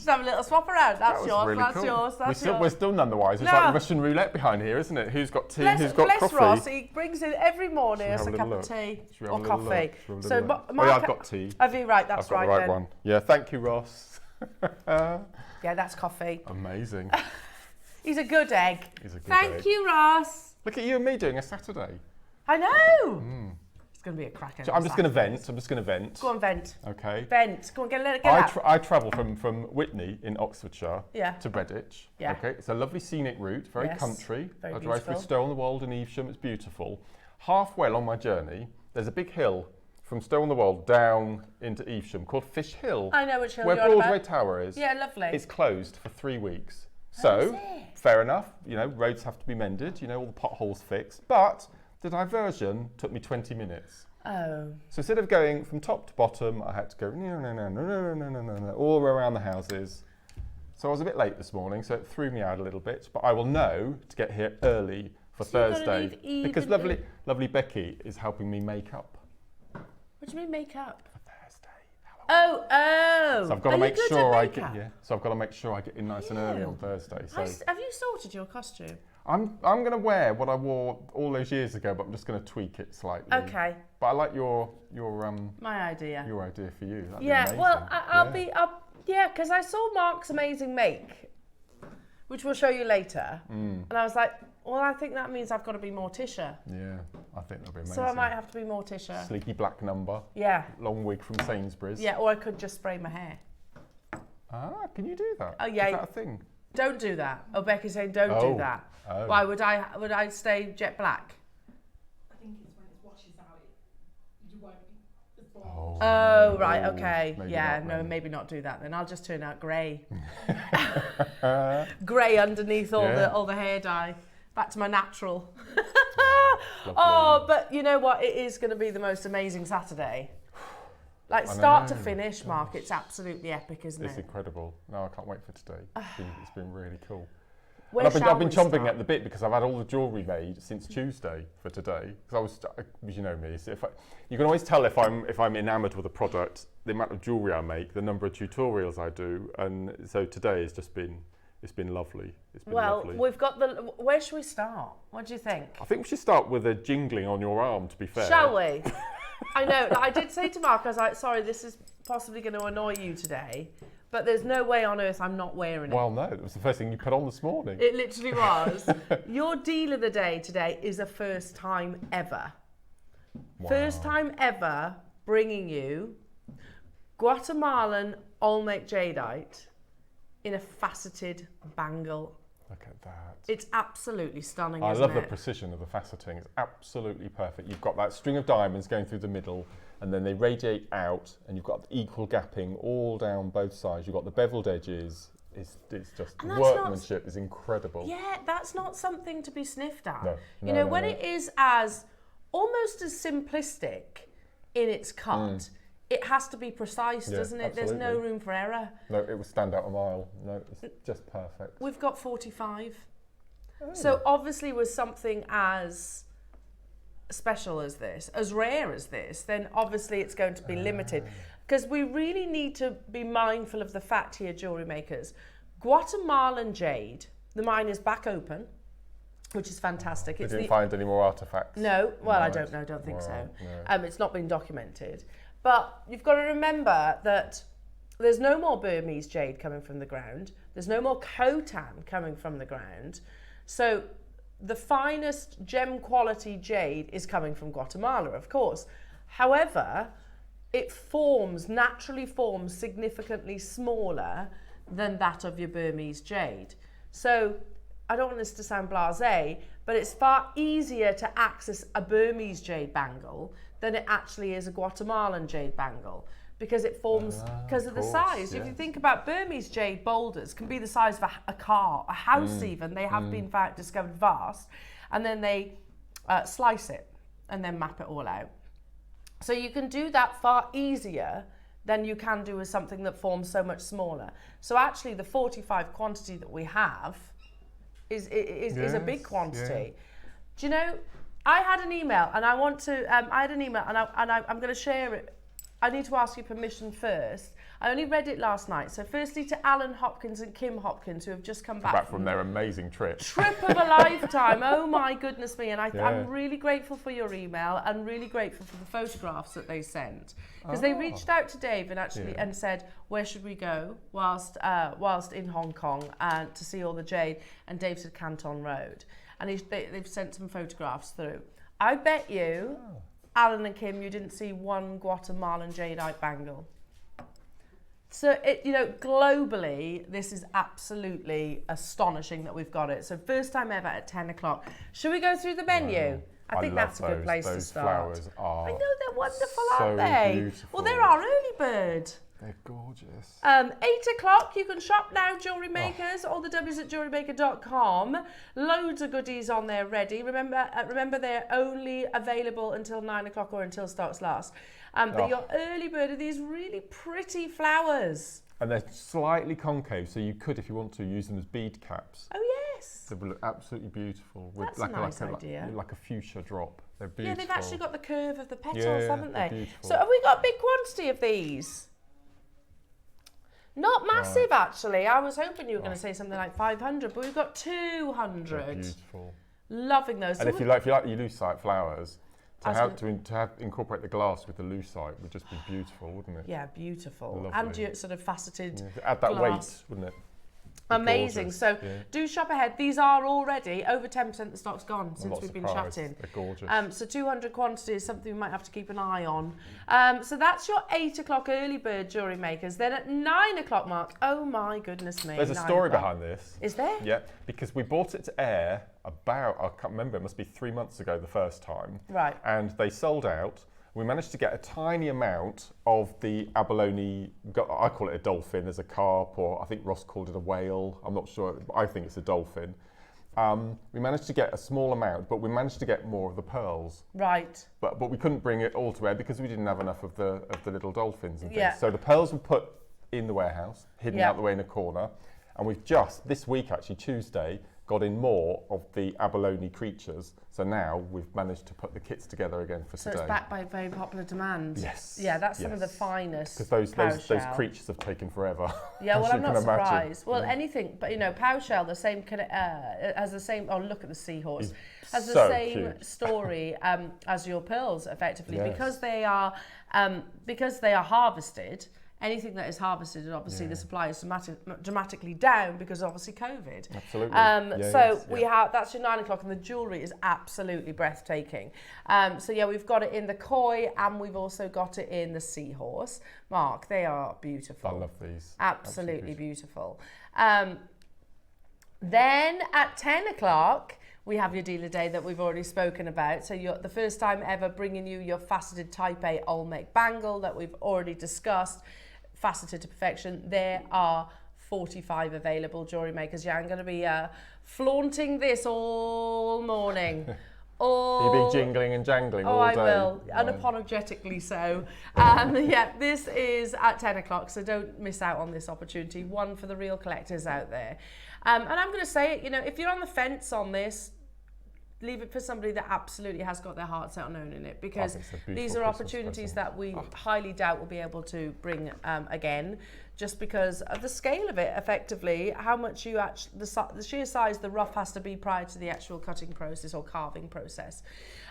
have a little swap around. That's yours, really that's cool. yours, that's yours. We're still none the wiser. It's like Russian roulette behind here, isn't it? Who's got tea, who's got bless coffee? Ross, he brings in every morning us a cup of tea or coffee. So, yeah, I've got tea. Have you? Right, that's right. I've got the right one. Yeah, thank you, Ross. Yeah, that's coffee. Amazing. He's a good egg. He's a good egg. Thank you, Ross. Look at you and me doing a Saturday. I know. It's going to be a cracker. So I'm just going to vent. Go on, vent. Okay. Vent. Go on, get out. I travel from Witney in Oxfordshire to Redditch. Yeah. Okay. It's a lovely scenic route, very country. Very I drive through Stow-on-the-Wold and Evesham. It's beautiful. Halfway along my journey, there's a big hill from Stow-on-the-Wold down into Evesham called Fish Hill. I know which hill where you're on Broadway about. Tower is. Yeah, lovely. It's closed for 3 weeks. So, fair enough, you know, roads have to be mended, you know, all the potholes fixed. But the diversion took me 20 minutes. Oh. So instead of going from top to bottom, I had to go all around the houses. So I was a bit late this morning, so it threw me out a little bit. But I will know to get here early for Thursday because lovely Becky is helping me make up. What do you mean make up? For Thursday. Oh. So I've got to make sure I get So I've got to make sure I get in nice and early on Thursday. So have you sorted your costume? I'm going to wear what I wore all those years ago, but I'm just going to tweak it slightly. Okay. But I like your my idea. Your idea for you. That'd be amazing. Well, because I saw Mark's amazing make, which we'll show you later, and I was like, well, I think that means I've got to be Morticia. Yeah, I think that'll be amazing. So I might have to be Morticia. Sleeky black number. Yeah. Long wig from Sainsbury's. Yeah, or I could just spray my hair. Ah, can you do that? Oh yeah. Is that a thing? Don't do that. Oh, Becky's saying don't do that. Oh. Why would I stay jet black? I think it's when it washes out, you won't be as blonde. Oh, right, okay. Maybe not do that then. I'll just turn out grey. Grey underneath all the hair dye. Back to my natural. But you know what? It is going to be the most amazing Saturday. Like start to finish, Mark, it's absolutely epic, isn't it? It's incredible. No, I can't wait for today. It's been really cool. I've been chomping at the bit because I've had all the jewellery made since Tuesday for today. Because you know me, so you can always tell if I'm enamoured with a product, the amount of jewellery I make, the number of tutorials I do, and so today has just been. It's been lovely. Lovely. We've got where should we start? What do you think? I think we should start with a jingling on your arm, to be fair. Shall we? I know. I did say to Mark, I was like, sorry, this is possibly going to annoy you today, but there's no way on earth I'm not wearing it. Well, no, it was the first thing you put on this morning. It literally was. Your deal of the day today is a first time ever. Wow. First time ever bringing you Guatemalan Olmec jadeite in a faceted bangle. Look at that. It's absolutely stunning, I isn't love it? the precision of the faceting. It's absolutely perfect. You've got that string of diamonds going through the middle, and then they radiate out, and you've got equal gapping all down both sides. You've got the beveled edges. It's just workmanship is incredible. Yeah, that's not something to be sniffed at. No, when it is as almost as simplistic in its cut, it has to be precise, doesn't it? Absolutely. There's no room for error. No, it will stand out a mile. No, it's just perfect. We've got 45. Oh. So obviously with something as special as this, as rare as this, then obviously it's going to be limited. Because we really need to be mindful of the fact here, jewellery makers. Guatemalan jade, the mine is back open, which is fantastic. They didn't find any more artefacts? No, well, I don't know, don't think so. No. It's not been documented. But you've got to remember that there's no more Burmese jade coming from the ground. There's no more Khotan coming from the ground. So the finest gem quality jade is coming from Guatemala, of course. However, it naturally forms significantly smaller than that of your Burmese jade. So I don't want this to sound blasé, but it's far easier to access a Burmese jade bangle than it actually is a Guatemalan jade bangle, because it forms because of the size. Yes. If you think about Burmese jade boulders, can be the size of a car, a house even. They have been discovered vast, and then they slice it and then map it all out. So you can do that far easier than you can do with something that forms so much smaller. So actually the 45 quantity that we have is a big quantity. Yeah. Do you know, I had an email and I'm going to share it. I need to ask you permission first. I only read it last night. So firstly to Alan Hopkins and Kim Hopkins, who have just come back from their amazing trip. Trip of a lifetime. Oh my goodness me. And I'm really grateful for your email and really grateful for the photographs that they sent. Because they reached out to Dave and said, where should we go whilst in Hong Kong and to see all the jade? And Dave said Canton Road. And they've sent some photographs through. I bet you, Alan and Kim, you didn't see one Guatemalan jadeite bangle. So, globally, this is absolutely astonishing that we've got it. So, first time ever at 10 o'clock. Should we go through the menu? Wow. I think that's a good place to start. Those flowers are I know, they're wonderful, so aren't they? beautiful. Well, they're our early bird. They're gorgeous. 8 o'clock, you can shop now, Jewellery Makers, all the W's at jewellerymaker.com. Loads of goodies on there ready. Remember they're only available until 9 o'clock or until stocks last. But your early bird are these really pretty flowers. And they're slightly concave, so you could, if you want to, use them as bead caps. Oh, yes. They will look absolutely beautiful. With That's a nice idea. Like a fuchsia drop. They're beautiful. Yeah, they've actually got the curve of the petals, haven't they? Beautiful. So have we got a big quantity of these? Not massive, actually. I was hoping you were going to say something like 500, but we've got 200. They're beautiful. Loving those. And if you like your lucite flowers, to incorporate the glass with the lucite would just be beautiful, wouldn't it? Yeah, beautiful. Lovely. And your sort of faceted add that glass. weight, wouldn't it? Amazing. So do shop ahead. These are already over 10% of the stock's gone since we've been chatting. They're gorgeous. So 200 quantity is something we might have to keep an eye on. So that's your 8 o'clock early bird Jewellery Makers. Then at 9 o'clock, Mark, oh my goodness me. There's a story behind this. Is there? Yeah, because we bought it to air I can't remember, it must be 3 months ago the first time. Right. And they sold out. We managed to get a tiny amount of the abalone, I call it a dolphin, there's a carp, or I think Ross called it a whale, I'm not sure, I think it's a dolphin. We managed to get a small amount, but we managed to get more of the pearls. Right. But we couldn't bring it all to air because we didn't have enough of the little dolphins and things. Yeah. So the pearls were put in the warehouse, hidden out the way in a corner, and we've just, this week actually, Tuesday, got in more of the abalone creatures. So now we've managed to put the kits together again for today. So it's backed by very popular demand. Yes. Yeah, that's some of the finest. Because those creatures have taken forever. Yeah, well, I'm not surprised. Imagine. Well, anything, but Powshell, the same has the same. Oh, look at the seahorse. Has the so same cute. story as your pearls, effectively, Yes. because they are harvested. Anything that is harvested, obviously the supply is dramatically down because obviously COVID. Absolutely. We have, that's your 9 o'clock, and the jewellery is absolutely breathtaking. We've got it in the koi and we've also got it in the seahorse. Mark, they are beautiful. I love these. Absolutely beautiful. Then at 10 o'clock, we have your dealer day that we've already spoken about. So you're the first time ever bringing you your faceted Type A Olmec Bangle that we've already discussed. Faceted to perfection. There are 45 available, Jewellery Makers. Yeah, I'm going to be flaunting this all morning. You'll be jingling and jangling all day. I will, unapologetically so. This is at 10 o'clock, so don't miss out on this opportunity. One for the real collectors out there. And I'm going to say it, if you're on the fence on this, leave it for somebody that absolutely has got their heart set on owning it, because these are opportunities that we highly doubt will be able to bring again, just because of the scale of it, effectively, how much you actually, the sheer size the rough has to be prior to the actual cutting process or carving process.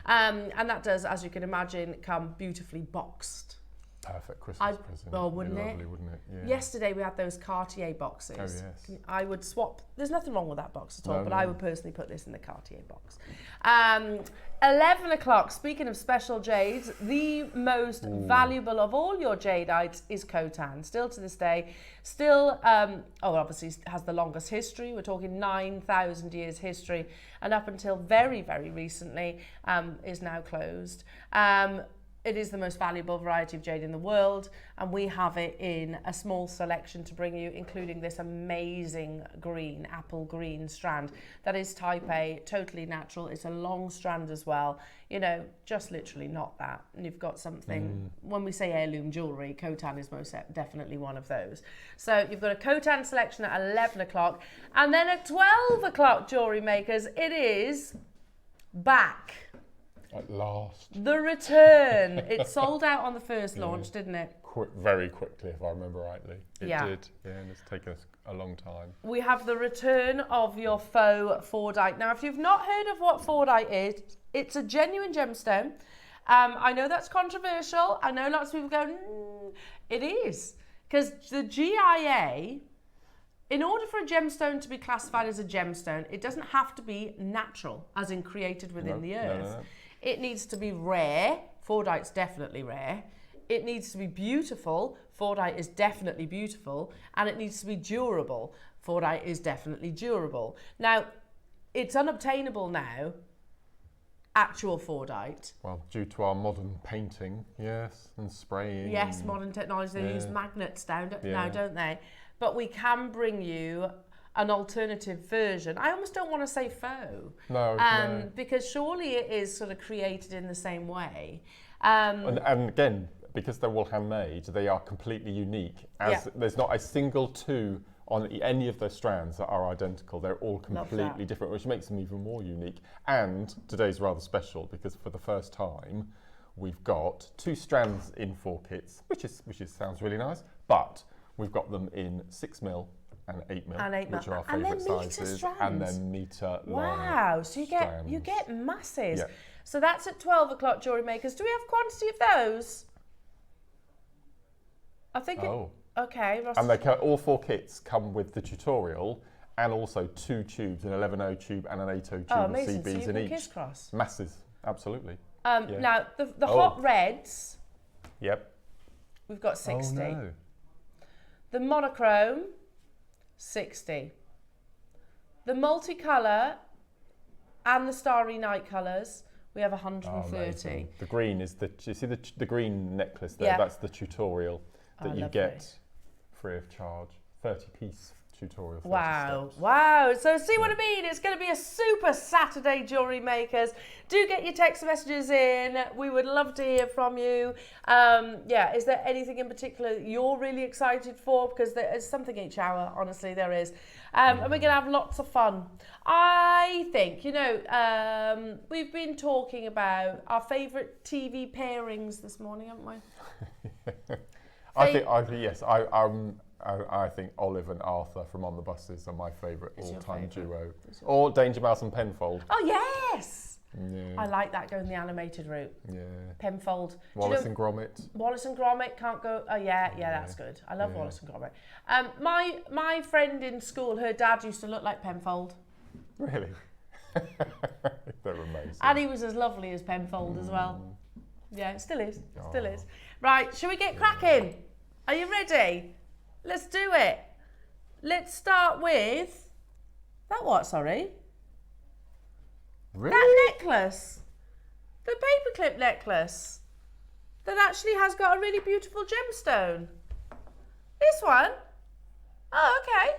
And that does, as you can imagine, come beautifully boxed. Perfect Christmas present. Oh, wouldn't it? Lovely, wouldn't it? Yeah. Yesterday we had those Cartier boxes. Oh, yes. I would swap. There's nothing wrong with that box at all, but I would personally put this in the Cartier box. 11 o'clock, speaking of special jades, the most valuable of all your jadeites is Khotan. Still to this day, obviously has the longest history. We're talking 9,000 years history, and up until very, very recently is now closed. It is the most valuable variety of jade in the world, and we have it in a small selection to bring you, including this amazing green, apple green strand that is Type A, totally natural. It's a long strand as well, just literally not that. And you've got something, when we say heirloom jewellery, Khotan is most definitely one of those. So you've got a Khotan selection at 11 o'clock, and then at 12 o'clock, Jewellery Makers, it is back. At last. The return. It sold out on the first launch, didn't it? Of very quickly, if I remember rightly. It Yeah. did, yeah, and it's taken us a long time. We have the return of your faux Fordite. Now, if you've not heard of what Fordite is, it's a genuine gemstone. I know that's controversial. I know lots of people go, it is. Because the GIA, in order for a gemstone to be classified as a gemstone, it doesn't have to be natural, as in created within the earth. No. It needs to be rare. Fordite's definitely rare. It needs to be beautiful. Fordite is definitely beautiful. And it needs to be durable. Fordite is definitely durable. Now, it's unobtainable now, actual Fordite. Well, due to our modern painting, yes, and spraying. Yes, modern technology, they use magnets now, don't they? But we can bring you an alternative version. I almost don't want to say faux. No. Because surely it is sort of created in the same way. And again, because they're all handmade, they are completely unique. There's not a single two on any of those strands that are identical. They're all completely different, which makes them even more unique. And today's rather special because for the first time, we've got 2 strands in 4 kits, which sounds really nice. But we've got them in 6mm and 8mm, which are our favourite sizes, and then metre long. Wow! So you strands. get masses. Yeah. So that's at 12 o'clock, jewellery makers. Do we have quantity of those? I think. Okay, Ross. And all 4 kits come with the tutorial and also 2 tubes, an 11O tube and an 8O tube with amazing. CBs So in you each. can crisscross. Masses, absolutely. Now, the hot reds, Yep. we've got 60. Oh, no. The monochrome, 60. The multicolour and the starry night colours, we have 130. The green is do you see the green necklace there? Yeah. That's the tutorial that you lovely. get free of charge. 30-piece tutorial. 30 Wow, steps. wow. So see what I mean? It's going to be a super Saturday, jewellery makers. Do get your text messages in. We would love to hear from you. Is there anything in particular that you're really excited for? Because there is something each hour, honestly, there is. And we're going to have lots of fun. I think, we've been talking about our favourite TV pairings this morning, haven't we? I think Olive and Arthur from On the Buses are my favourite all-time duo. Is Or Danger Mouse and Penfold. Oh, yes! Yeah. I like that going the animated route. Yeah. Penfold. Wallace and Gromit. Wallace and Gromit can't go. Oh yeah, that's good. I love Wallace and Gromit. My friend in school, her dad used to look like Penfold. Really? They're amazing. And he was as lovely as Penfold as well. Yeah, it still is. Still is. Right, shall we get cracking? Are you ready? Let's do it. Let's start with that. What? Sorry. Really? That necklace. The paperclip necklace. That actually has got a really beautiful gemstone. This one? Oh, okay.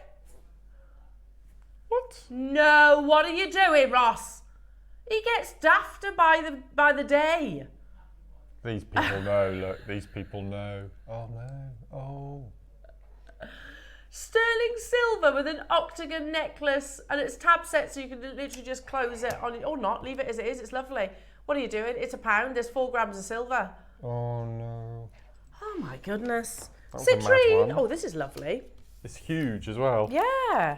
What? No, what are you doing, Ross? He gets dafter by the day. These people know, look, these people know. Oh no, oh. Sterling silver with an octagon necklace, and it's tab set, so you can literally just close it on, or not, leave it as it is. It's lovely. What are you doing? It's £1. There's 4 grams of silver. Oh no. Oh my goodness. That was a mad Citrine. one. Oh, this is lovely. It's huge as well. Yeah.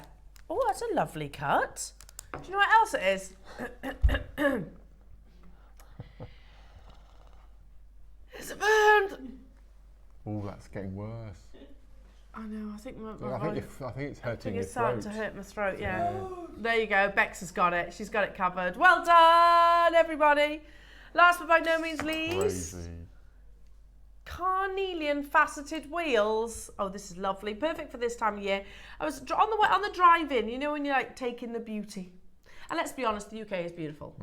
Oh, that's a lovely cut. Do you know what else it is? It's a band. Oh, that's getting worse. I know. I think I think it's hurting your it's starting throat. to hurt my throat. Yeah. There you go. Bex has got it. She's got it covered. Well done, everybody. Last but by no means least, Crazy. carnelian faceted wheels. Oh, this is lovely. Perfect for this time of year. I was on the drive-in. You know when you're like taking the beauty. And let's be honest, the UK is beautiful.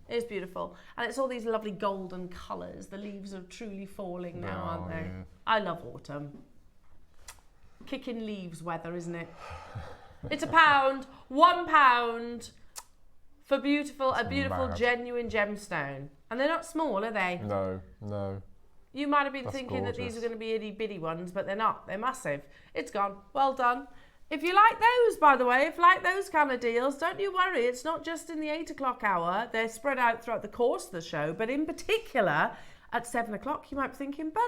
It is beautiful. And it's all these lovely golden colours. The leaves are truly falling now, aren't they? Yeah. I love autumn. Kicking leaves weather, isn't it? It's £1, £1 for a beautiful, mad. genuine gemstone. And they're not small, are they? No. You might have been That's thinking that these gorgeous. are going to be itty bitty ones, but they're not. They're massive. It's gone. Well done. If you like those, by the way, if you like those kind of deals, don't you worry. It's not just in the 8 o'clock hour. They're spread out throughout the course of the show, but in particular at 7 o'clock, you might be thinking, but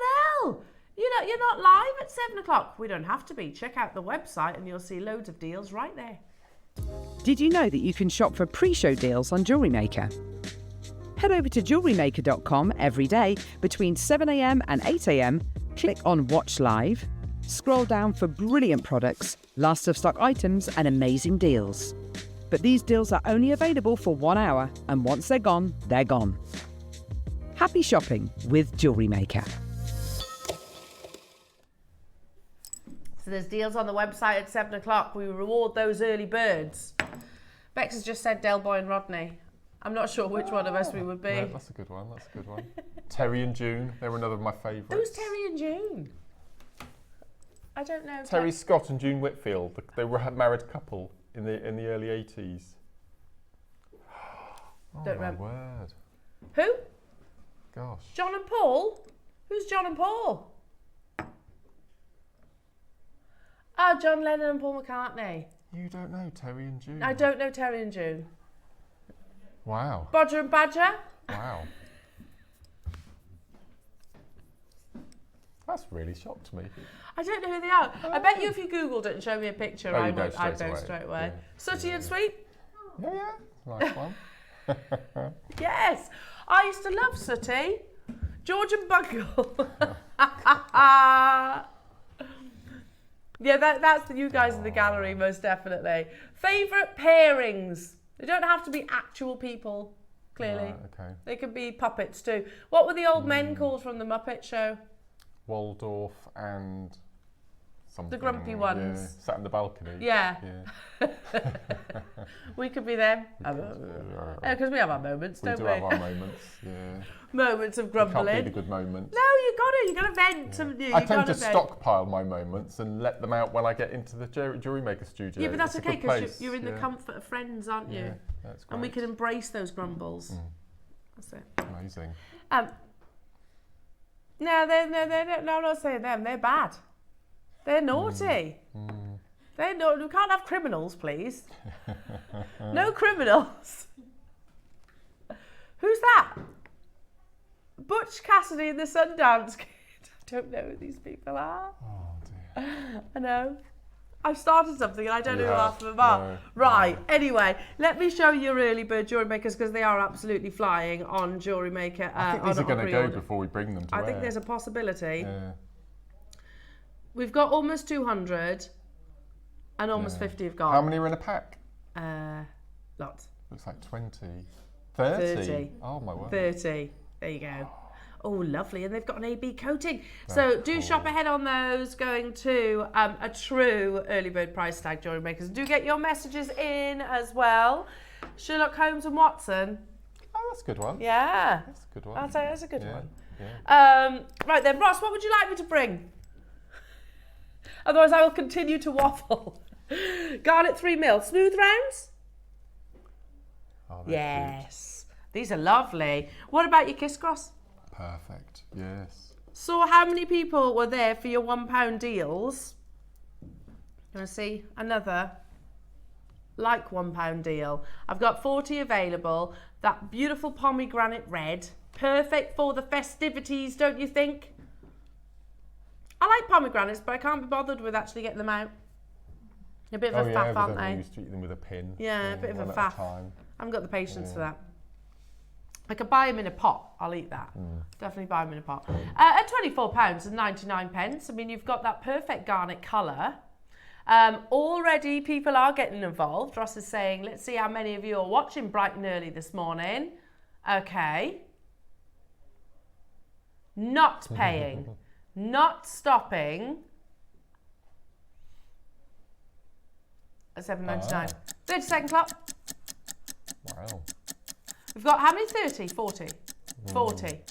Elle, You're not live at 7 o'clock. We don't have to be. Check out the website and you'll see loads of deals right there. Did you know that you can shop for pre-show deals on JewelleryMaker? Head over to jewellerymaker.com every day between 7 a.m. and 8 a.m. Click on Watch Live. Scroll down for brilliant products, last of stock items and amazing deals. But these deals are only available for 1 hour, and once they're gone, they're gone. Happy shopping with JewelleryMaker. So there's deals on the website at 7 o'clock. We reward those early birds. Bex has just said Del Boy and Rodney. I'm not sure which one of us we would be. No, that's a good one. Terry and June, they were another of my favourites. Who's Terry and June? I don't know. Terry Scott and June Whitfield. They were a married couple in the early 80s. Oh, Don't my remember. word. Who? Gosh. John and Paul? Who's John and Paul? Ah, John Lennon and Paul McCartney. You don't know Terry and June? I don't know Terry and June. Wow. Bodger and Badger? Wow. That's really shocked me. I don't know who they are. I bet you if you Googled it and showed me a picture, I'd know know straight away. Yeah. Sooty and Sweet? Yeah. Nice one. Yes. I used to love Sooty. George and Bungle. Yeah, that's you guys in the gallery, most definitely. Favourite pairings? They don't have to be actual people, clearly. Right, okay. They could be puppets too. What were the old men called from the Muppet Show? Waldorf and something. The grumpy ones. Yeah. Sat in the balcony. Yeah. We could be them. Because we have our moments, don't we? We do have our moments, yeah. Moments of It grumbling. can't be the good moments. No, you got to vent. I tend to stockpile my moments and let them out when I get into the JewelleryMaker studio. Yeah, but that's it's okay because you're in the yeah. comfort of friends, aren't you? Yeah, that's great. And we can embrace those grumbles. That's it. Amazing. No, I'm not saying them. They're bad. They're naughty. They're not. We can't have criminals, please. No criminals. Who's that? Butch Cassidy and the Sundance Kid. I don't know who these people are. Oh dear. I know. I've started something and I don't know who half of them are. No, Right, anyway, let me show you your early bird jewellery makers because they are absolutely flying on JewelleryMaker. I think these are going to go before we bring them to I air. think there's a possibility. Yeah. We've got almost 200 and almost 50 have gone. How many are in a pack? Lots. Looks like 20. 30? 30. Oh my word. 30. There you go. Oh, lovely. And they've got an AB coating. So do shop ahead on those, going to a true early bird price tag, jewellery makers. Do get your messages in as well. Sherlock Holmes and Watson. Oh, that's a good one. Yeah. That's a good one. I'll say that's a good one. Yeah. Right then, Ross, what would you like me to bring? Otherwise, I will continue to waffle. Garnet 3mm. Smooth rounds? Oh, they're Yes. These are lovely. What about your Kiss Cross? cute. Perfect. Yes. So how many people were there for your £1 deals? You want to see another like £1 deal? I've got 40 available. That beautiful pomegranate red. Perfect for the festivities, don't you think? I like pomegranates, but I can't be bothered with actually getting them out. A bit of a faff, aren't they? We used to eat them with a pin. Yeah, a bit of a one at faff. time. I haven't got the patience for that. I could buy them in a pot. I'll eat that. Definitely buy them in a pot. At £24 and 99 pence, I mean, you've got that perfect garnet colour. Already people are getting involved. Ross is saying, let's see how many of you are watching bright and early this morning. Okay. Not paying. Not stopping. At £7.99. 30-second clock. Wow. We've got how many? 30? 40? 40.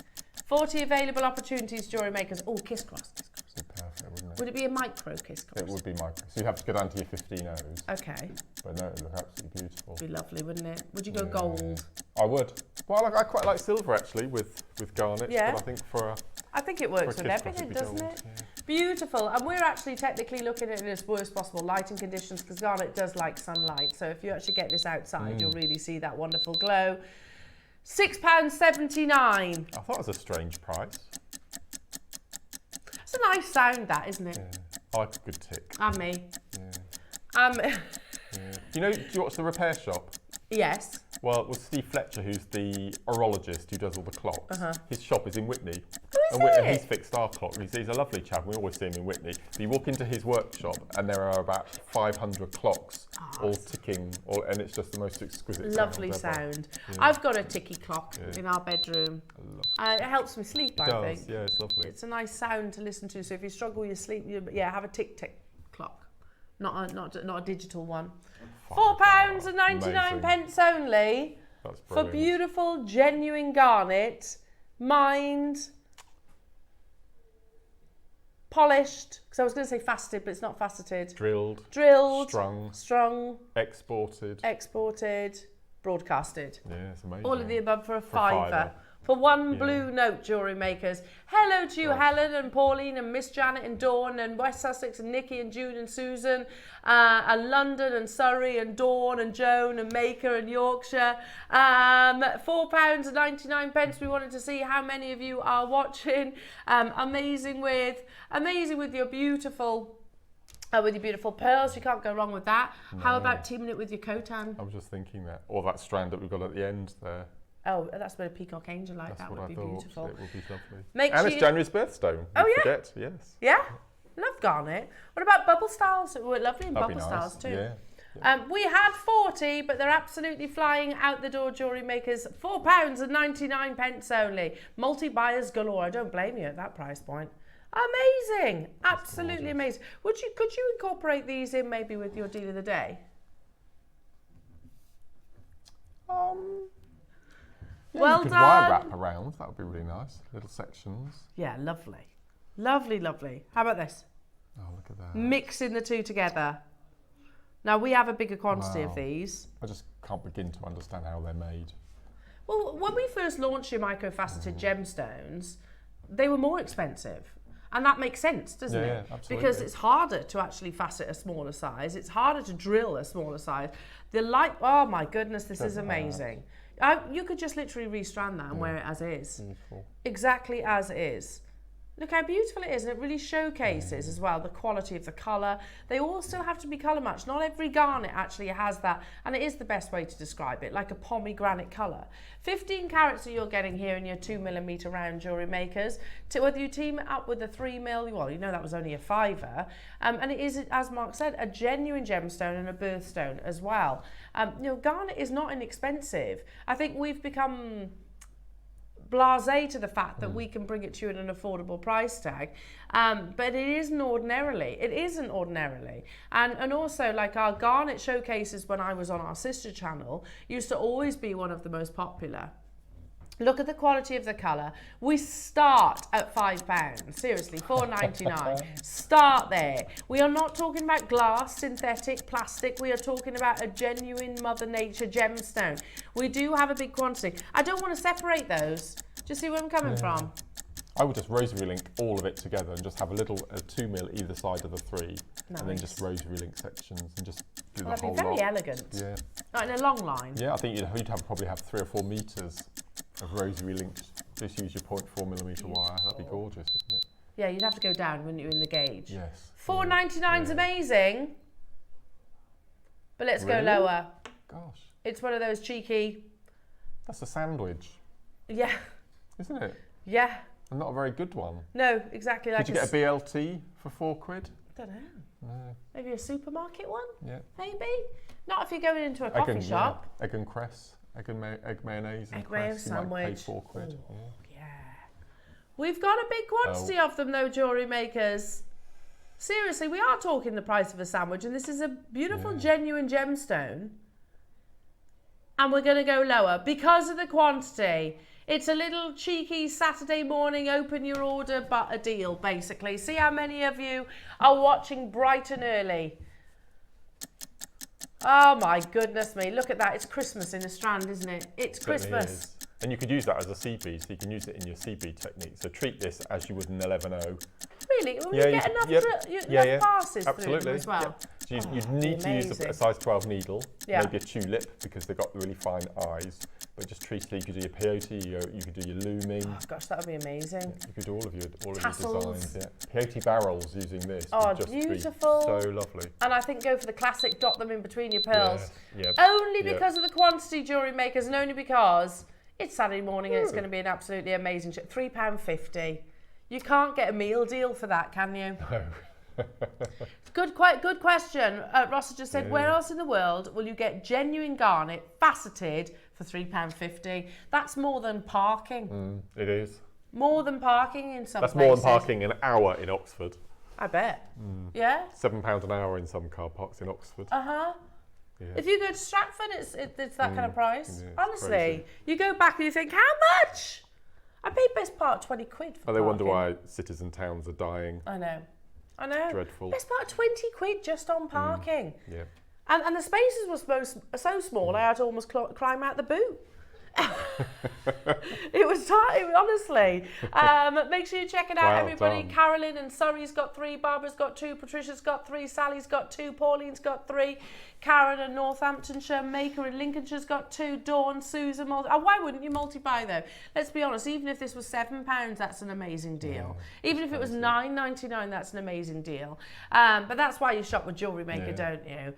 40 available opportunities, jewellery makers. Oh, Kiss Cross. So perfect, wouldn't it? Would it be a micro Kiss Cross? It would be micro. So you have to go down to your 15 O's. Okay. But no, it would look absolutely beautiful. Be lovely, wouldn't it? Would you go gold? I would. Well, I quite like silver actually with garnet. Yeah. But I think for I think it works for with a Kiss Cross everything, it'd be doesn't gold, it? yeah. Beautiful. And we're actually technically looking at it in its worst possible lighting conditions because garnet does like sunlight. So if you actually get this outside, you'll really see that wonderful glow. £6.79. I thought it was a strange price. It's a nice sound, that, isn't it? Yeah. I like a good tick. And me. Yeah. Yeah. Do you watch The Repair Shop? Yes. Well, with Steve Fletcher, who's the horologist who does all the clocks, his shop is in Whitney. Oh, is and it? he's fixed our clock. He's a lovely chap. We always see him in Whitney. But you walk into his workshop and there are about 500 clocks all ticking, and it's just the most exquisite lovely sound. Yeah. I've got a ticky clock in our bedroom. I love it helps me sleep, I think. Yeah, it's lovely. It's a nice sound to listen to. So if you struggle with your sleep, have a tick-tick clock. Not a digital one. £4.99 only. That's brilliant. For beautiful, genuine garnet, mined, polished, because I was going to say faceted, but it's not faceted. Drilled, strung, exported, broadcasted. Yeah, it's amazing. All of the above for a fiver. For one blue note, jewellery makers. Hello to you, Helen and Pauline and Miss Janet and Dawn and West Sussex and Nikki and June and Susan and London and Surrey and Dawn and Joan and Maker and Yorkshire. £4.99. We wanted to see how many of you are watching. Amazing with your beautiful. With your beautiful pearls, you can't go wrong with that. No. How about teaming it with your cotan? I was just thinking that, or that strand that we've got at the end there. Oh, that's where a peacock angel like that would be beautiful. It would be lovely. And it's January's birthstone. Forget, yes. Yeah, love garnet. What about bubble styles? We're lovely in bubble styles too. Yeah. We had 40, but they're absolutely flying out the door, jewellery makers. £4.99 only. Multi-buyers galore. I don't blame you at that price point. Amazing, absolutely amazing. Could you incorporate these in maybe with your deal of the day? Yeah, well you could done. wire wrap around. That would be really nice. Little sections. Yeah, lovely, lovely, lovely. How about this? Oh, look at that. Mixing the two together. Now we have a bigger quantity of these. I just can't begin to understand how they're made. Well, when we first launched your microfaceted gemstones, they were more expensive. And that makes sense, doesn't it? Yeah, absolutely. Because it's harder to actually facet a smaller size. It's harder to drill a smaller size. The light, oh my goodness, this is amazing. You could just literally restrand that and wear it as is. Beautiful. Exactly as is. Look how beautiful it is, and it really showcases as well the quality of the colour. They all still have to be colour matched. Not every garnet actually has that, and it is the best way to describe it, like a pomegranate colour. 15 carats that you're getting here in your 2mm round jewellery makers. Whether you team it up with a 3mm, well, you know that was only a fiver, and it is, as Mark said, a genuine gemstone and a birthstone as well. Garnet is not inexpensive. I think we've become blasé to the fact that we can bring it to you at an affordable price tag, but it isn't ordinarily. And also, like, our garnet showcases when I was on our sister channel used to always be one of the most popular. Look at the quality of the colour. We start at £5. Seriously, £4.99. Start there. We are not talking about glass, synthetic, plastic. We are talking about a genuine Mother Nature gemstone. We do have a big quantity. I don't want to separate those. Do you see where I'm coming from? I would just rosary link all of it together and just have a 2mm either side of the three, and then just rosary link sections and just do the whole lot. That'd be very elegant. Yeah. Like in a long line. Yeah, I think you'd probably have 3 or 4 metres of rosary links. Just use your 0.4mm wire. That'd be gorgeous, wouldn't it? Yeah, you'd have to go down, wouldn't you, in the gauge? Yes. £4.99's amazing, but let's go lower. Gosh. It's one of those cheeky. That's a sandwich. Yeah. Isn't it? Yeah. And not a very good one. No, exactly like. Did you get a BLT for £4? I don't know. No. Maybe a supermarket one? Yeah. Maybe. Not if you're going into a coffee shop. Yeah. Egg and cress. Egg mayonnaise and egg cress. mayo sandwich. You might pay £4. Oh, yeah. We've got a big quantity of them though, jewellery makers. Seriously, we are talking the price of a sandwich, and this is a beautiful, genuine gemstone. And we're going to go lower because of the quantity. It's a little cheeky Saturday morning, open your order, but a deal, basically. See how many of you are watching bright and early. Oh my goodness me, look at that. It's Christmas in the Strand, isn't it? It's Christmas. Is. And you could use that as a seed bead, so you can use it in your seed bead technique. So treat this as you would an 11-0. Really? Will you get enough passes through them as well? So you'd need to use a size 12 needle, maybe a tulip, because they've got really fine eyes. but just treated. You could do your peyote, you could do your looming. Oh gosh, that would be amazing. You could do all of your Tassels. designs. Yeah. Peyote barrels using this. Oh, would just beautiful. Be so lovely. And I think go for the classic, dot them in between your pearls. Yeah. Only because of the quantity, jewellery makers, and only because it's Saturday morning and it's going to be an absolutely amazing show. £3.50. You can't get a meal deal for that, can you? No. Quite good question. Ross has just said, where else in the world will you get genuine garnet, faceted, for £3.50? That's more than parking. It is. More than parking in some That's places. more than parking an hour in Oxford. I bet. Yeah? £7 an hour in some car parks in Oxford. Uh-huh. Yeah. If you go to Stratford, it's that kind of price. Yeah, Honestly. crazy. You go back and you think, how much? I paid best part 20 quid for Oh, they wonder parking. why cities and towns are dying. I know. Dreadful. Best part 20 quid just on parking. Yeah. And the spaces were so small, I had to almost climb out the boot. It was tight, honestly. Make sure you check it out, Well everybody. done. Carolyn and Surrey's got 3, Barbara's got 2, Patricia's got 3, Sally's got 2, Pauline's got 3, Karen and Northamptonshire, Maker and Lincolnshire's got 2, Dawn, Susan, why wouldn't you multiply though? Let's be honest, even if this was £7, that's an amazing deal. Even if it was £9.99, that's an amazing deal. But that's why you shop with JewelleryMaker, don't you?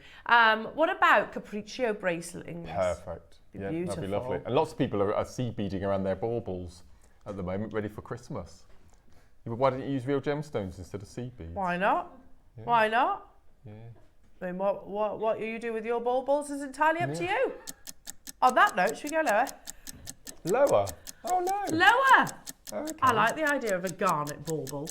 What about capriccio bracelets? Perfect. Yeah, Beautiful. that'd be lovely. And lots of people are seed beading around their baubles at the moment, ready for Christmas. Yeah, but why don't you use real gemstones instead of seed beads? Why not? Yeah. Why not? Yeah. I mean, what you do with your baubles is entirely up to you. On that note, should we go lower? Lower? Oh no. Lower! Okay. I like the idea of a garnet bauble.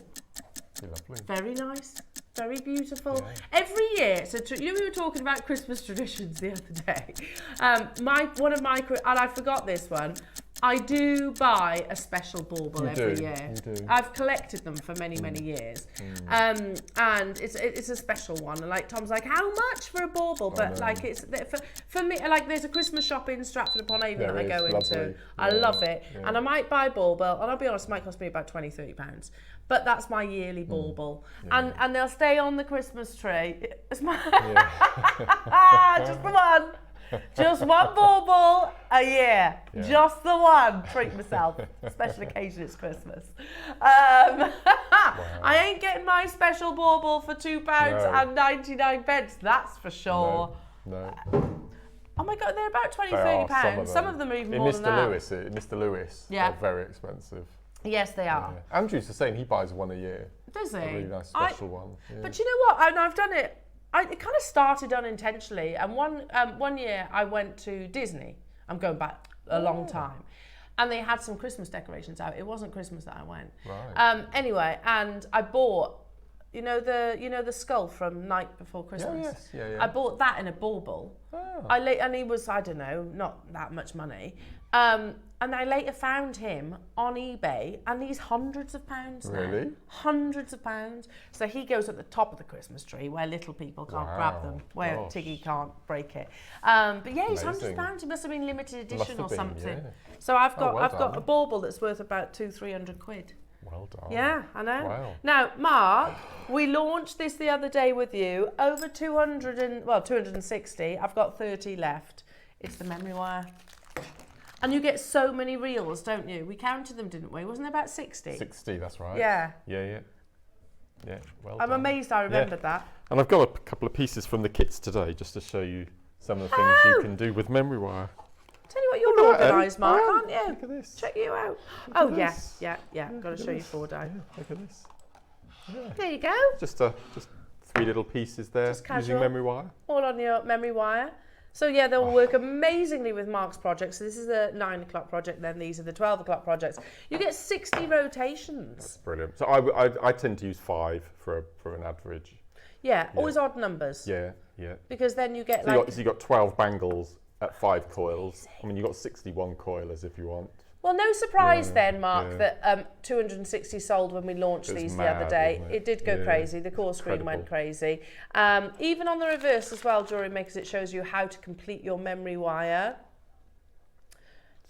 Be lovely. Very nice. Very beautiful. Yeah. Every year, we were talking about Christmas traditions the other day. And I forgot this one. I do buy a special bauble every year. You do. I've collected them for many, many years. And it's a special one. And like Tom's like, how much for a bauble? But like it's for me, like there's a Christmas shop in Stratford upon Avon that I go into. I love it. Yeah. And I might buy a bauble, and I'll be honest, it might cost me about £20-30. But that's my yearly bauble. And they'll stay on the Christmas tree. It's my just the one. Just one bauble a year. Yeah. Just the one. Treat myself. Special occasion, it's Christmas. I ain't getting my special bauble for £2.99, that's for sure. No. Oh my God, they're about £20, They are, £30. Some of them are even more than that. Mr. Lewis, Yeah. they're very expensive. Yes, they are. Yeah. Andrew's the same, he buys one a year. Does he? A really nice special one. Yeah. But you know what? I've done it. It kind of started unintentionally. And one year I went to Disney. I'm going back a long time. And they had some Christmas decorations out. It wasn't Christmas that I went. Right. Anyway, and I bought, you know the skull from Night Before Christmas. Yeah. I bought that in a bauble. Oh. And he was, I don't know, not that much money. And I later found him on eBay, and he's hundreds of pounds now. Really? Hundreds of pounds. So he goes at the top of the Christmas tree where little people can't grab them, where Gosh. Tiggy can't break it. But yeah, he's hundreds of Amazing. pounds. He must have been limited edition or have been, something. yeah. So I've got well I've got done. a bauble that's worth about £200-300. Well done. Yeah, I know. Wow. Now, Mark, we launched this the other day with you. Over 260. I've got 30 left. It's the memory wire. And you get so many reels, don't you? We counted them, didn't we? Wasn't there about 60? 60, that's right. Yeah. Yeah, well I'm done. amazed I remembered that. And I've got a couple of pieces from the kits today just to show you some of the things you can do with memory wire. Tell you what, you're Look at that, organised, Mark, aren't you? Look at this. Check you out. Look at Yeah. this. Got to show you Fordite. Yeah, look at this. Yeah. There you go. Just 3 little pieces there Just casual. using memory wire. All on your memory wire. So yeah, they'll work amazingly with Mark's project. So this is the 9 o'clock project, then these are the 12 o'clock projects. You get 60 rotations. Brilliant. So I tend to use 5 for an average. Yeah, always odd numbers. Yeah. Because then you get So you got 12 bangles at 5 coils. I mean, you got 61 coilers if you want. Well, no surprise Yeah, then, Mark, yeah. that 260 sold when we launched It was these mad, the other day. wasn't It did go Yeah, crazy. The core screen went crazy. Even on the reverse as well, JewelleryMaker, it shows you how to complete your memory wire.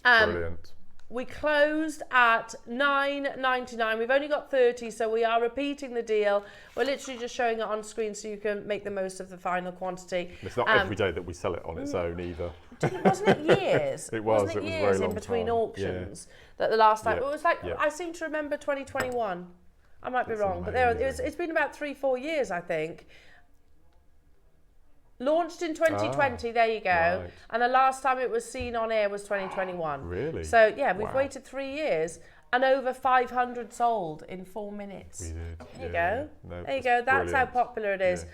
Brilliant. We closed at $9.99. We've only got 30, so we are repeating the deal. We're literally just showing it on screen so you can make the most of the final quantity. It's not every day that we sell it on its own either. Wasn't it years? It was. Wasn't It was a years very in long between time. auctions that the last time? Yeah. It was like, Yeah. I seem to remember 2021. I might be That's wrong, but amazing. it's been about 3-4 years, I think. Launched in 2020, there you go. right. And the last time it was seen on air was 2021. Really? So yeah, we've Wow. waited 3 years and over 500 sold in 4 minutes. We did. There you go. No, There you it's go. That's how brilliant. popular it is.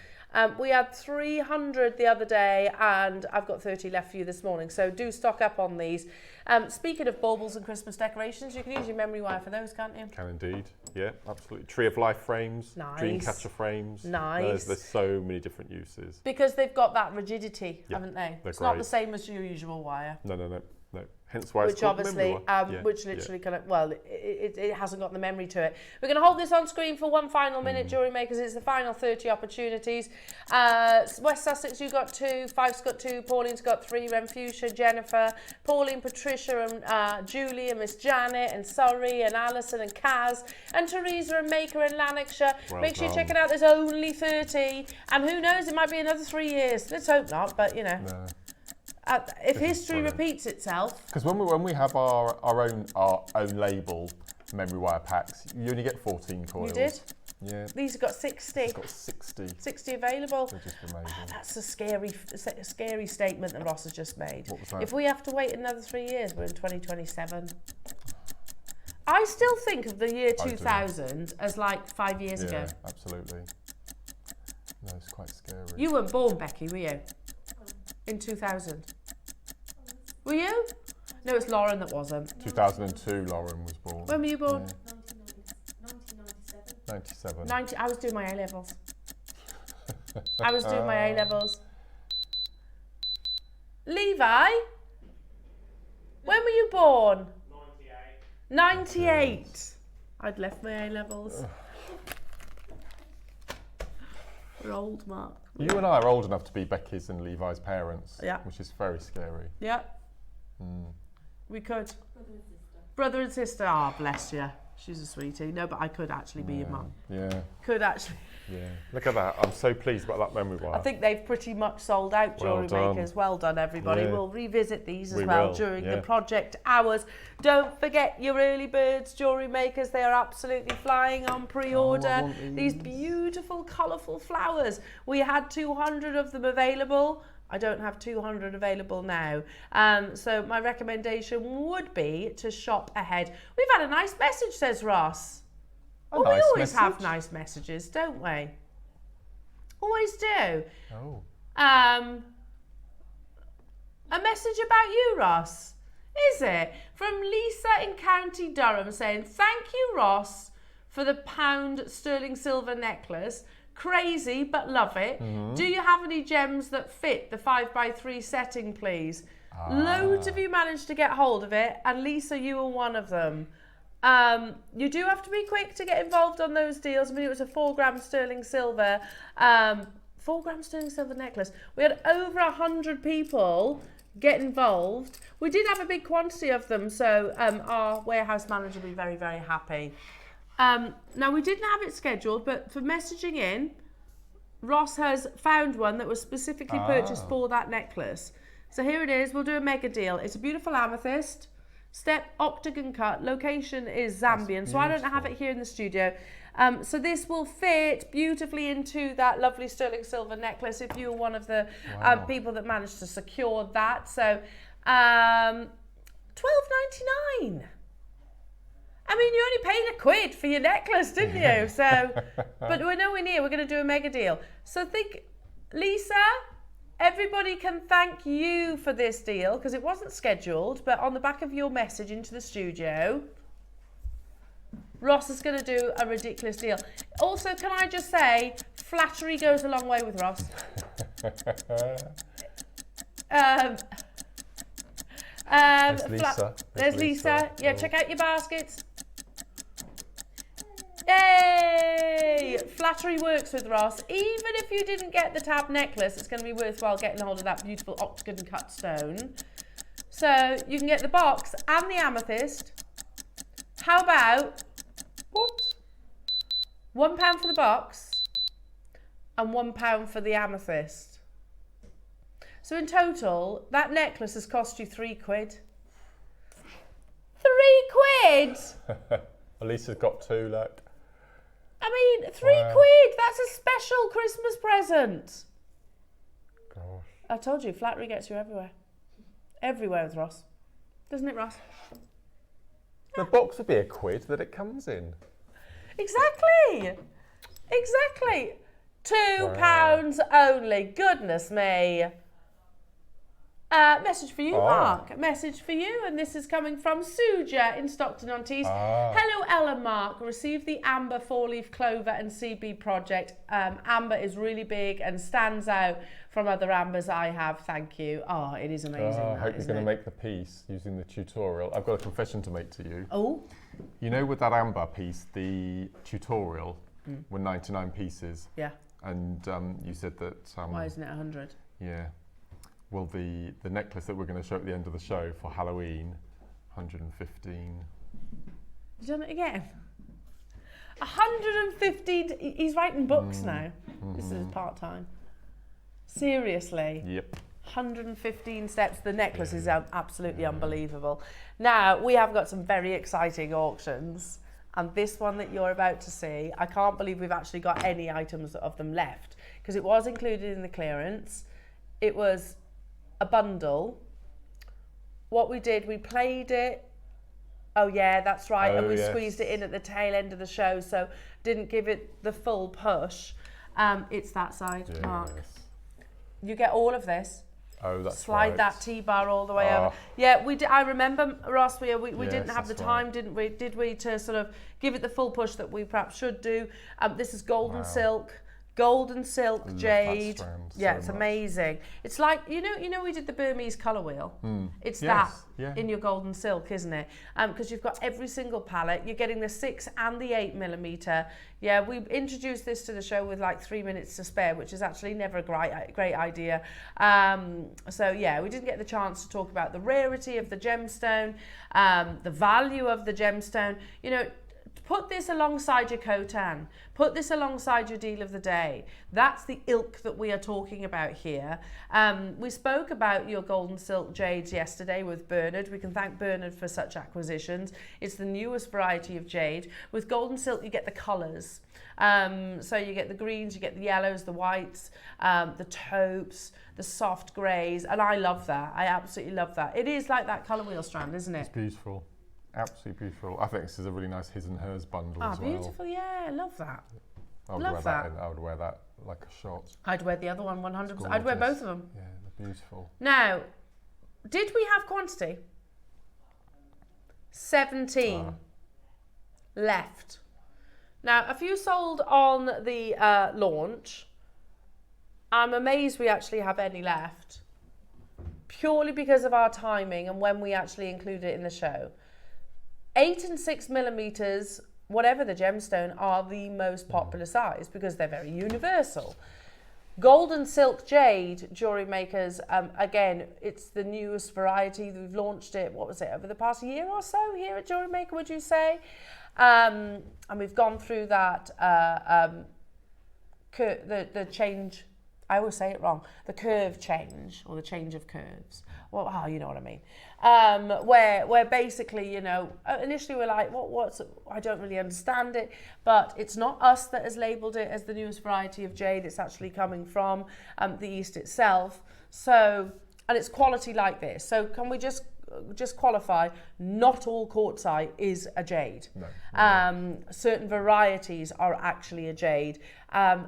We had 300 the other day and I've got 30 left for you this morning. So do stock up on these. Speaking of baubles and Christmas decorations, you can use your memory wire for those, can't you? Can indeed. Yeah, absolutely. Tree of Life frames. Nice. Dreamcatcher frames. Nice. There's so many different uses. Because they've got that rigidity, Yeah, haven't they? they're It's not great. the same as your usual wire. No. Hence why it's Which called obviously, memory wire. Yeah, which yeah. literally kind of, well, it hasn't got the memory to it. We're going to hold this on screen for one final minute, Jewellery Makers. It's the final 30 opportunities. West Sussex, you got 2, Fife's got 2, Pauline's got 3, Renfusia, Jennifer, Pauline, Patricia, and Julie, and Miss Janet, and Surrey, and Alison, and Kaz, and Teresa, and Maker, and Lanarkshire. Well Make sure you done. check it out. There's only 30, and who knows, it might be another 3 years. Let's hope not, but you know. No. If This is history brilliant. repeats itself, Because when we have our own label memory wire packs, you only get 14 coils. you did. Yeah. These have got 60. It's got 60. 60 available. They're just amazing. That's a scary statement that Ross has just made. What was that? If we have to wait another 3 years, we're in 2027. I still think of the year I do. 2000 as like 5 years ago. Yeah, absolutely. No, it's quite scary. You weren't born, Becky, were you? In 2000. Were you? No, it's Lauren that wasn't. 2002, Lauren was born. When were you born? 97. 90. I was doing my A-levels. I was doing my A-levels. Levi? When were you born? 98. I'd left my A-levels. We're old, Mark. You and I are old enough to be Becky's and Levi's parents, Yeah. which is very scary. Yeah. We could. Brother and sister. Ah, bless you. She's a sweetie. No, but I could actually be your mum. Yeah, Could actually. yeah. Look at that. I'm so pleased about that memory wire. I think they've pretty much sold out, Well Jewellery done. Makers. Well done, everybody. Yeah. We'll revisit these as We well will, during the yeah. project hours. Don't forget your early birds, Jewellery Makers. They are absolutely flying on pre-order. Oh, I want These these. beautiful, colourful flowers. We had 200 of them available. I don't have 200 available now. So my recommendation would be to shop ahead. We've had a nice message, says Ross. A Well, we nice always have message. nice messages, don't we? Always do. Oh. A message about you, Ross. Is it? From Lisa in County Durham saying, thank you, Ross, for the £1 sterling silver necklace. Crazy, but love it. Do you have any gems that fit the 5x3 setting, please? Loads of you managed to get hold of it, and Lisa, you were one of them. You do have to be quick to get involved on those deals. I mean, it was a 4-gram sterling silver, 4-gram sterling silver necklace. We had over 100 people get involved. We did have a big quantity of them, so our warehouse manager will be very, very happy. Now, we didn't have it scheduled, but for messaging in, Ross has found one that was specifically purchased for that necklace. So here it is. We'll do a mega deal. It's a beautiful amethyst. Step octagon cut. Location is Zambian, so I don't have it here in the studio. So this will fit beautifully into that lovely sterling silver necklace if you're one of the people that managed to secure that. So $12.99. I mean, you only paid £1 for your necklace, didn't you? So, but we're nowhere near. We're going to do a mega deal. So think, Lisa, everybody can thank you for this deal because it wasn't scheduled, but on the back of your message into the studio, Ross is going to do a ridiculous deal. Also, can I just say, flattery goes a long way with Ross. There's Lisa. There's Lisa. Yeah, check out your baskets. Yay! Flattery works with Ross. Even if you didn't get the tab necklace, it's going to be worthwhile getting hold of that beautiful octagon cut stone. So you can get the box and the amethyst. How about What? £1 for the box and £1 for the amethyst? So in total, that necklace has cost you £3. £3? Elisa's got 2, look. I mean, £3. That's a special Christmas present. Gosh. I told you, flattery gets you everywhere. Everywhere with Ross. Doesn't it, Ross? The box would be £1 that it comes in. Exactly. Exactly. £2 only. Goodness me. Message for you, Mark. Message for you, and this is coming from Suja in Stockton-on-Tees. Hello, Ella Mark. Received the Amber 4-leaf clover and CB project. Amber is really big and stands out from other ambers I have. Thank you. Oh, it is amazing. I hope you're going to make the piece using the tutorial. I've got a confession to make to you. Oh. You know, with that amber piece, the tutorial were 99 pieces. Yeah. And you said that. Why isn't it 100? Yeah. Well, the necklace that we're going to show at the end of the show for Halloween, 115. You've done it again? 115. He's writing books now. This is part-time. Seriously. Yep. 115 steps. The necklace is absolutely unbelievable. Now, we have got some very exciting auctions. And this one that you're about to see, I can't believe we've actually got any items of them left. Because it was included in the clearance. It was a bundle. What we did, we played it. Oh yeah, that's right. And we squeezed it in at the tail end of the show, so didn't give it the full push. It's that side, Mark. You get all of this. Oh, that's Slide right. that T-bar all the way over. Yeah, we did. I remember, Ross, we didn't have the time, didn't we? Did we, to sort of give it the full push that we perhaps should do? This is golden silk. Golden silk jade. Yeah, it's amazing. It's like, you know we did the Burmese colour wheel. It's that in your golden silk, isn't it? Because you've got every single palette. You're getting the 6 and the 8mm. Yeah, we introduced this to the show with like 3 minutes to spare, which is actually never a great idea. So yeah, we didn't get the chance to talk about the rarity of the gemstone, the value of the gemstone. You know, put this alongside your Khotan. Put this alongside your deal of the day. That's the ilk that we are talking about here. We spoke about your golden silk jades yesterday with Bernard. We can thank Bernard for such acquisitions. It's the newest variety of jade. With golden silk, you get the colours. So you get the greens, you get the yellows, the whites, the taupes, the soft greys. And I love that. I absolutely love that. It is like that colour wheel, Strand, isn't it? It's beautiful. Absolutely beautiful. I think this is a really nice his and hers bundle as well. Beautiful, yeah, I love that. I would wear that like a shot. I'd wear the other one 100%. I'd wear both of them. Yeah, they're beautiful. Now, did we have quantity? 17 left. Now, a few sold on the launch. I'm amazed we actually have any left. Purely because of our timing and when we actually include it in the show. 8 and 6mm, whatever the gemstone, are the most popular size because they're very universal. Golden silk jade, jewellery makers, again, it's the newest variety. We've launched it, what was it, over the past year or so here at Jewellery Maker, would you say? And we've gone through that, the change, I always say it wrong, the curve change, or the change of curves. Well, you know what I mean. Where basically, you know, initially we're like, what's, I don't really understand it, but it's not us that has labelled it as the newest variety of jade. It's actually coming from the East itself. So, and it's quality like this. So can we just qualify, not all quartzite is a jade. No. Certain varieties are actually a jade.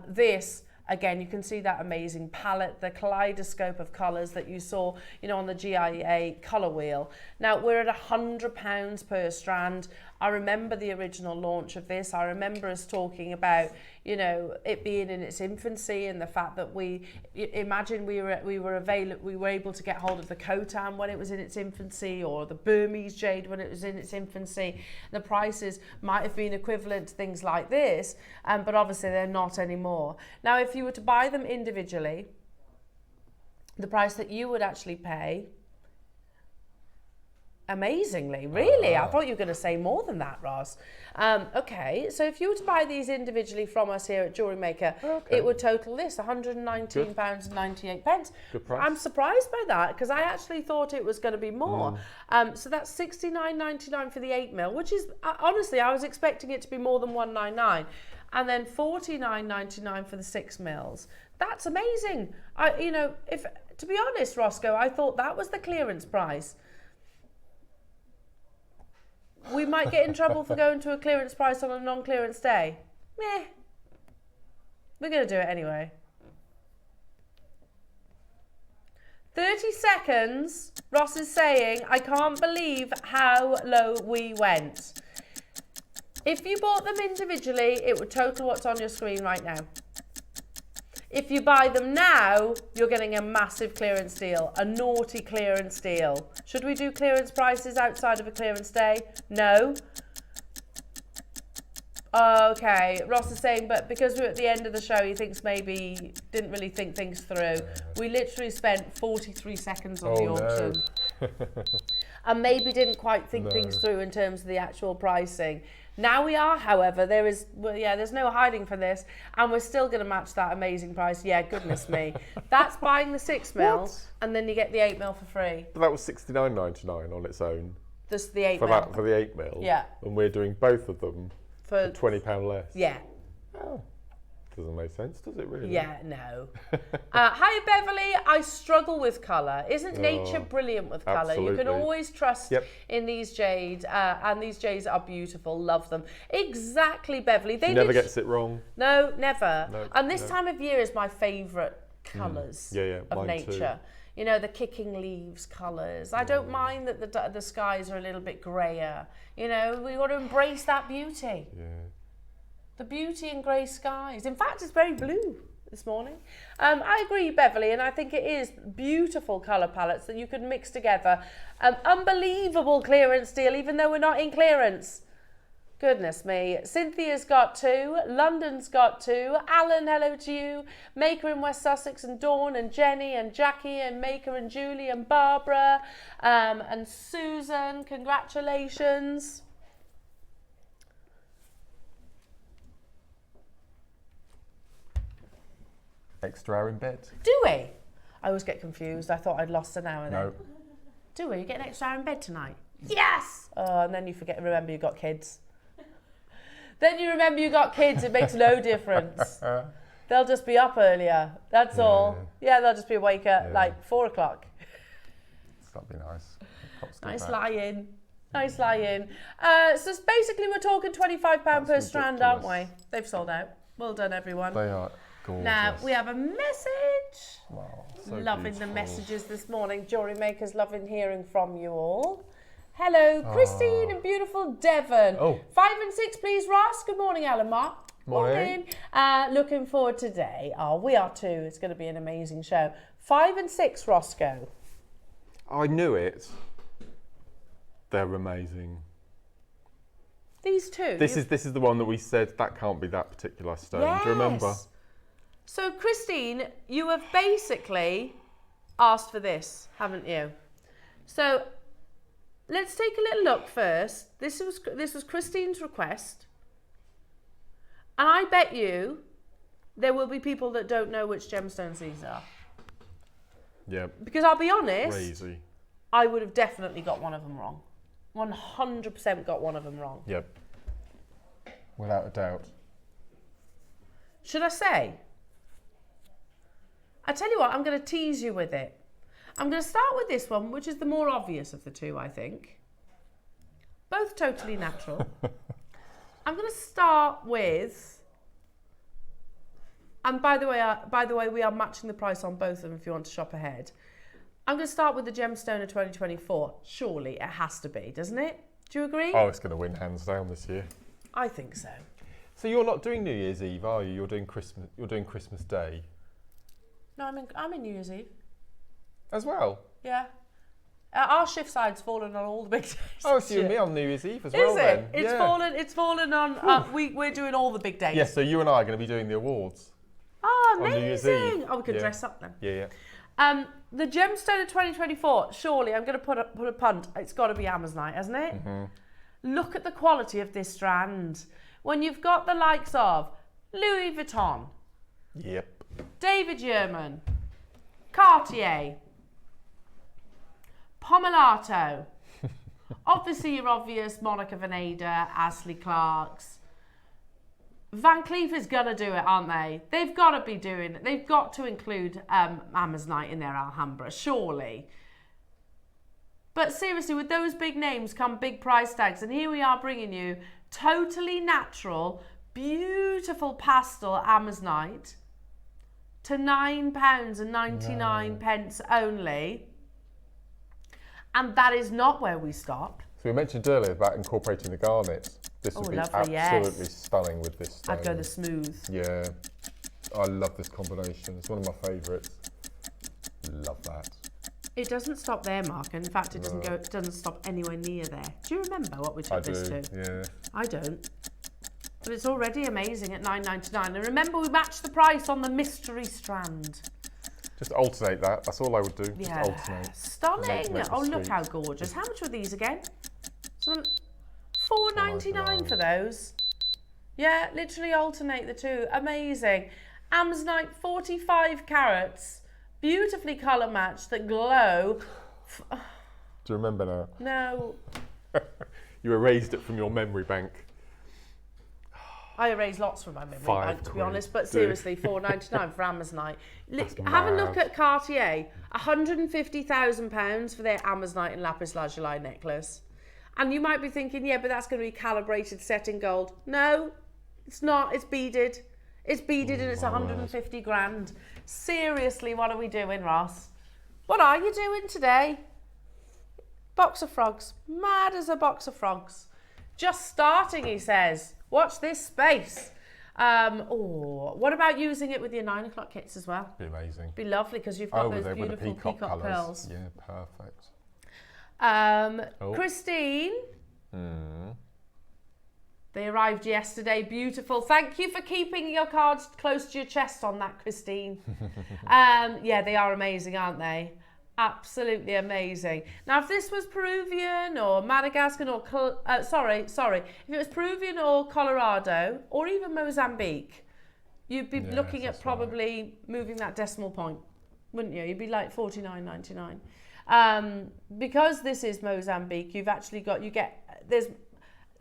This, again, you can see that amazing palette, the kaleidoscope of colours that you saw, you know, on the GIA colour wheel. Now, we're at £100 per strand. I remember the original launch of this. I remember us talking about, you know, it being in its infancy and the fact that we were able to get hold of the Khotan when it was in its infancy, or the Burmese jade when it was in its infancy. The prices might have been equivalent to things like this, but obviously they're not anymore. Now, if you were to buy them individually, the price that you would actually pay amazingly. Really? I thought you were going to say more than that, Ross. Okay, so if you were to buy these individually from us here at Jewellery Maker, it would total this, £119.98. Good price. I'm surprised by that because I actually thought it was going to be more. So that's £69.99 for the 8mm, which is, honestly, I was expecting it to be more than £199. And then £49.99 for the 6mm. That's amazing. If to be honest, Roscoe, I thought that was the clearance price. We might get in trouble for going to a clearance price on a non-clearance day. Meh. We're going to do it anyway. 30 seconds. Ross is saying, I can't believe how low we went. If you bought them individually, it would total what's on your screen right now. If you buy them now, you're getting a massive clearance deal, a naughty clearance deal. Should we do clearance prices outside of a clearance day? No. Okay, Ross is saying, but because we're at the end of the show, he thinks maybe didn't really think things through. We literally spent 43 seconds on the auction. No. And maybe didn't quite think things through in terms of the actual pricing. Now we are, however, there's no hiding from this, and we're still going to match that amazing price. Yeah, goodness me. That's buying the 6mm, and then you get the 8mm for free. But that was £69.99 on its own. This the 8mm. For the 8mm. Yeah. And we're doing both of them for £20 less. Yeah. Oh. Doesn't make sense, does it really? Yeah, no. Hi, Beverly. I struggle with colour. Isn't nature brilliant with colour? Absolutely. You can always trust in these jades, and these jades are beautiful. Love them. Exactly, Beverly. She never gets it wrong. No, never. No, and this time of year is my favourite colours of nature. Too. You know, the kicking leaves colours. I don't mind that the skies are a little bit greyer. You know, we want to embrace that beauty. Yeah. The beauty in grey skies. In fact, it's very blue this morning. I agree, Beverly, and I think it is beautiful colour palettes that you can mix together. Unbelievable clearance deal, even though we're not in clearance. Goodness me. Cynthia's got 2. London's got 2. Alan, hello to you. Maker in West Sussex, and Dawn, and Jenny, and Jackie, and Maker, and Julie, and Barbara, and Susan. Congratulations. Extra hour in bed. Do we? I always get confused. I thought I'd lost an hour then. No. Do we? You get an extra hour in bed tonight? Yes! Oh, and then you remember you've got kids. Then you remember you've got kids, it makes no difference. They'll just be up earlier, that's all. Yeah, they'll just be awake at like 4 o'clock. That'd be nice. Nice lie-in. Nice lie-in. So basically we're talking £25 per strand, aren't we? They've sold out. Well done, everyone. They are. Gorgeous. Now, we have a message. Wow, so loving beautiful. the messages this morning. Jewellery Makers, loving hearing from you all. Hello, Christine and beautiful Devon. 5 and 6, please, Ross. Good morning, Alan Mark. Morning. Looking forward to today. Oh, we are too. It's going to be an amazing show. 5 and 6, Roscoe. I knew it. They're amazing. These two. This is the one that we said that can't be that particular stone. Yes. Do you remember? So, Christine, you have basically asked for this, haven't you? So, let's take a little look first. This was Christine's request. And I bet you there will be people that don't know which gemstones these are. Yeah. Because I'll be honest, crazy. I would have definitely got one of them wrong. 100% got one of them wrong. Yep. Without a doubt. Should I say? I tell you what, I'm going to tease you with it. I'm going to start with this one, which is the more obvious of the two, I think. Both totally natural. I'm going to start with, and by the way, we are matching the price on both of them if you want to shop ahead. I'm going to start with the gemstone of 2024. Surely it has to be, doesn't it? Do you agree? Oh, it's going to win hands down this year. I think so. So you're not doing New Year's Eve, are you? You're doing Christmas Day. No, I'm in New Year's Eve. As well? Yeah. Our shift side's fallen on all the big days. Oh, so you and me on New Year's Eve as well then? Is it? It's fallen on, we're doing all the big days. Yes, so you and I are going to be doing the awards. Oh, amazing. Oh, we could dress up then. Yeah. The gemstone of 2024, surely I'm going to put a punt. It's got to be Amazonite, hasn't it? Look at the quality of this strand. When you've got the likes of Louis Vuitton, Yep. David Yurman, Cartier, Pomellato, obviously your obvious Monica Vinader, Ashley Clark's. Van Cleef is going to do it, aren't they? They've got to be doing it. They've got to include Amazonite in their Alhambra, surely. But seriously, with those big names come big price tags. And here we are bringing you totally natural, beautiful pastel Amazonite to £9.99 only. And that is not where we stop. So we mentioned earlier about incorporating the garnets. This would be lovely, absolutely stunning with this stone. I'd go the smooth. Yeah, I love this combination. It's one of my favourites. Love that. It doesn't stop there, Mark. In fact, it doesn't stop anywhere near there. Do you remember what we took this to? Yeah. I don't. But it's already amazing at £9.99. And remember, we matched the price on the mystery strand. Just alternate that. That's all I would do. Just alternate. Stunning. Make Oh, look sweet. how gorgeous. How much were these again? So £4.99 for those. Yeah, literally alternate the two. Amazing. Amazonite 45 carats. Beautifully colour matched that glow. Do you remember now? No. You erased it from your memory bank. I erased lots from my memory bank, to be honest, but dude. seriously, £4.99 for Amazonite. Have a look at Cartier, £150,000 for their Amazonite and lapis lazuli necklace. And you might be thinking, yeah, but that's going to be calibrated set in gold. No, it's not. It's beaded. It's beaded and it's 150 grand. Seriously, what are we doing, Ross? What are you doing today? Box of frogs. Mad as a box of frogs. Just starting, he says. Watch this space. What about using it with your 9 o'clock kits as well? Be amazing. Be lovely because you've got those with the beautiful peacock colours. pearls. Yeah, perfect. Christine. They arrived yesterday. Beautiful. Thank you for keeping your cards close to your chest on that, Christine. Yeah, they are amazing, aren't they? Absolutely amazing. Now, if this was Peruvian or Madagascar or if it was Peruvian or Colorado or even Mozambique, you'd be looking at probably moving that decimal point, wouldn't you? You'd be like $49.99. Because this is Mozambique, there's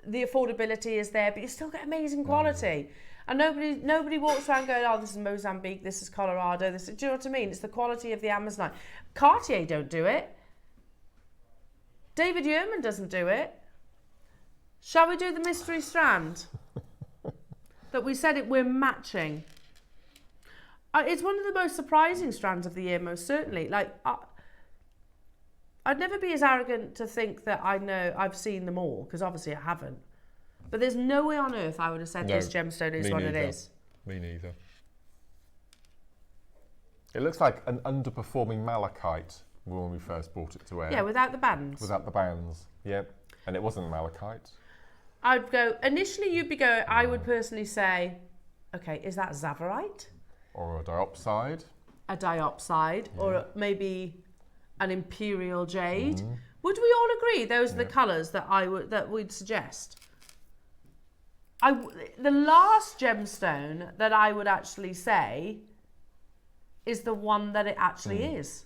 the affordability is there, but you still get amazing quality. And nobody walks around going, oh, this is Mozambique, this is Colorado, do you know what I mean? It's the quality of the Amazonite. Cartier don't do it. David Yurman doesn't do it. Shall we do the mystery strand? That we said we're matching. It's one of the most surprising strands of the year, most certainly. Like, I'd never be as arrogant to think that I've seen them all, because obviously I haven't. But there's no way on earth I would have said this gemstone is what it is. Me neither. It looks like an underperforming malachite when we first brought it to air. Yeah, without the bands. Without the bands, yep. And it wasn't malachite. I would personally say, okay, is that Zavarite? Or a diopside. A diopside, or maybe an imperial jade. Would we all agree those are the colours that we'd suggest? The last gemstone that I would actually say is the one that it actually is.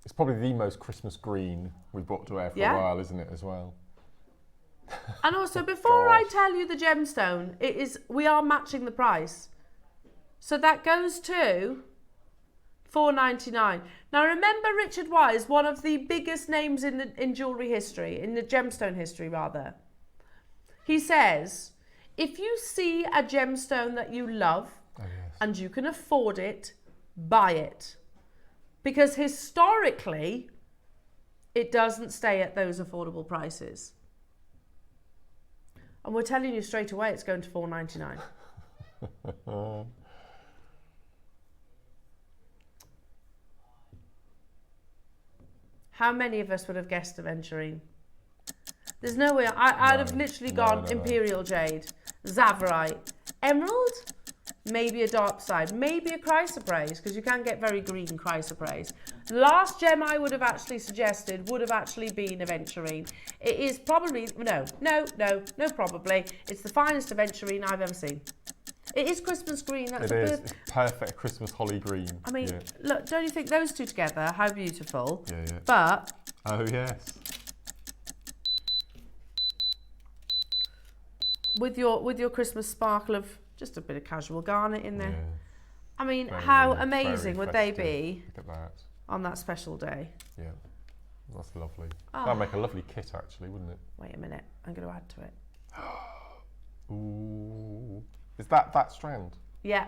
It's probably the most Christmas green we've brought to air for a while, isn't it, as well? And also, before I tell you the gemstone, we are matching the price. So that goes to $4.99. Now remember, Richard Wise, one of the biggest names in jewellery history, in the gemstone history rather. He says, if you see a gemstone that you love and you can afford it, buy it. Because historically, it doesn't stay at those affordable prices. And we're telling you straight away it's going to $4.99. How many of us would have guessed aventurine? There's no way. I'd have literally gone Imperial Jade, Zavarite, Emerald. maybe a dark side, maybe a chrysoprase, because you can get very green chrysoprase. The last gem I would have actually suggested would have actually been aventurine. It is probably, no, probably. It's the finest aventurine I've ever seen. It is Christmas green. That's it is. It's perfect Christmas holly green. I mean, look, don't you think those two together, how beautiful? Yeah, yeah. But... Oh, yes. With your Christmas sparkle of just a bit of casual garnet in there. Yeah. I mean, Very, how amazing would they festive. be Look at that. on that special day? Yeah, that's lovely. Oh. That'd make a lovely kit, actually, wouldn't it? Wait a minute, I'm going to add to it. Ooh. Is that strand? Yeah,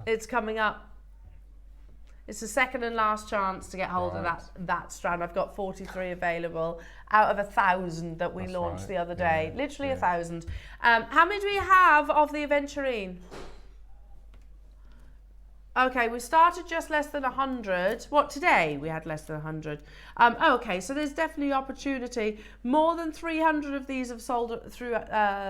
it's coming up. It's the second and last chance to get hold of that strand. I've got 43 available out of 1,000 that we launched the other day. Yeah. Literally 1,000. How many do we have of the aventurine? Okay, we started just less than 100. What, today? We had less than 100. Okay, so there's definitely opportunity. More than 300 of these have sold through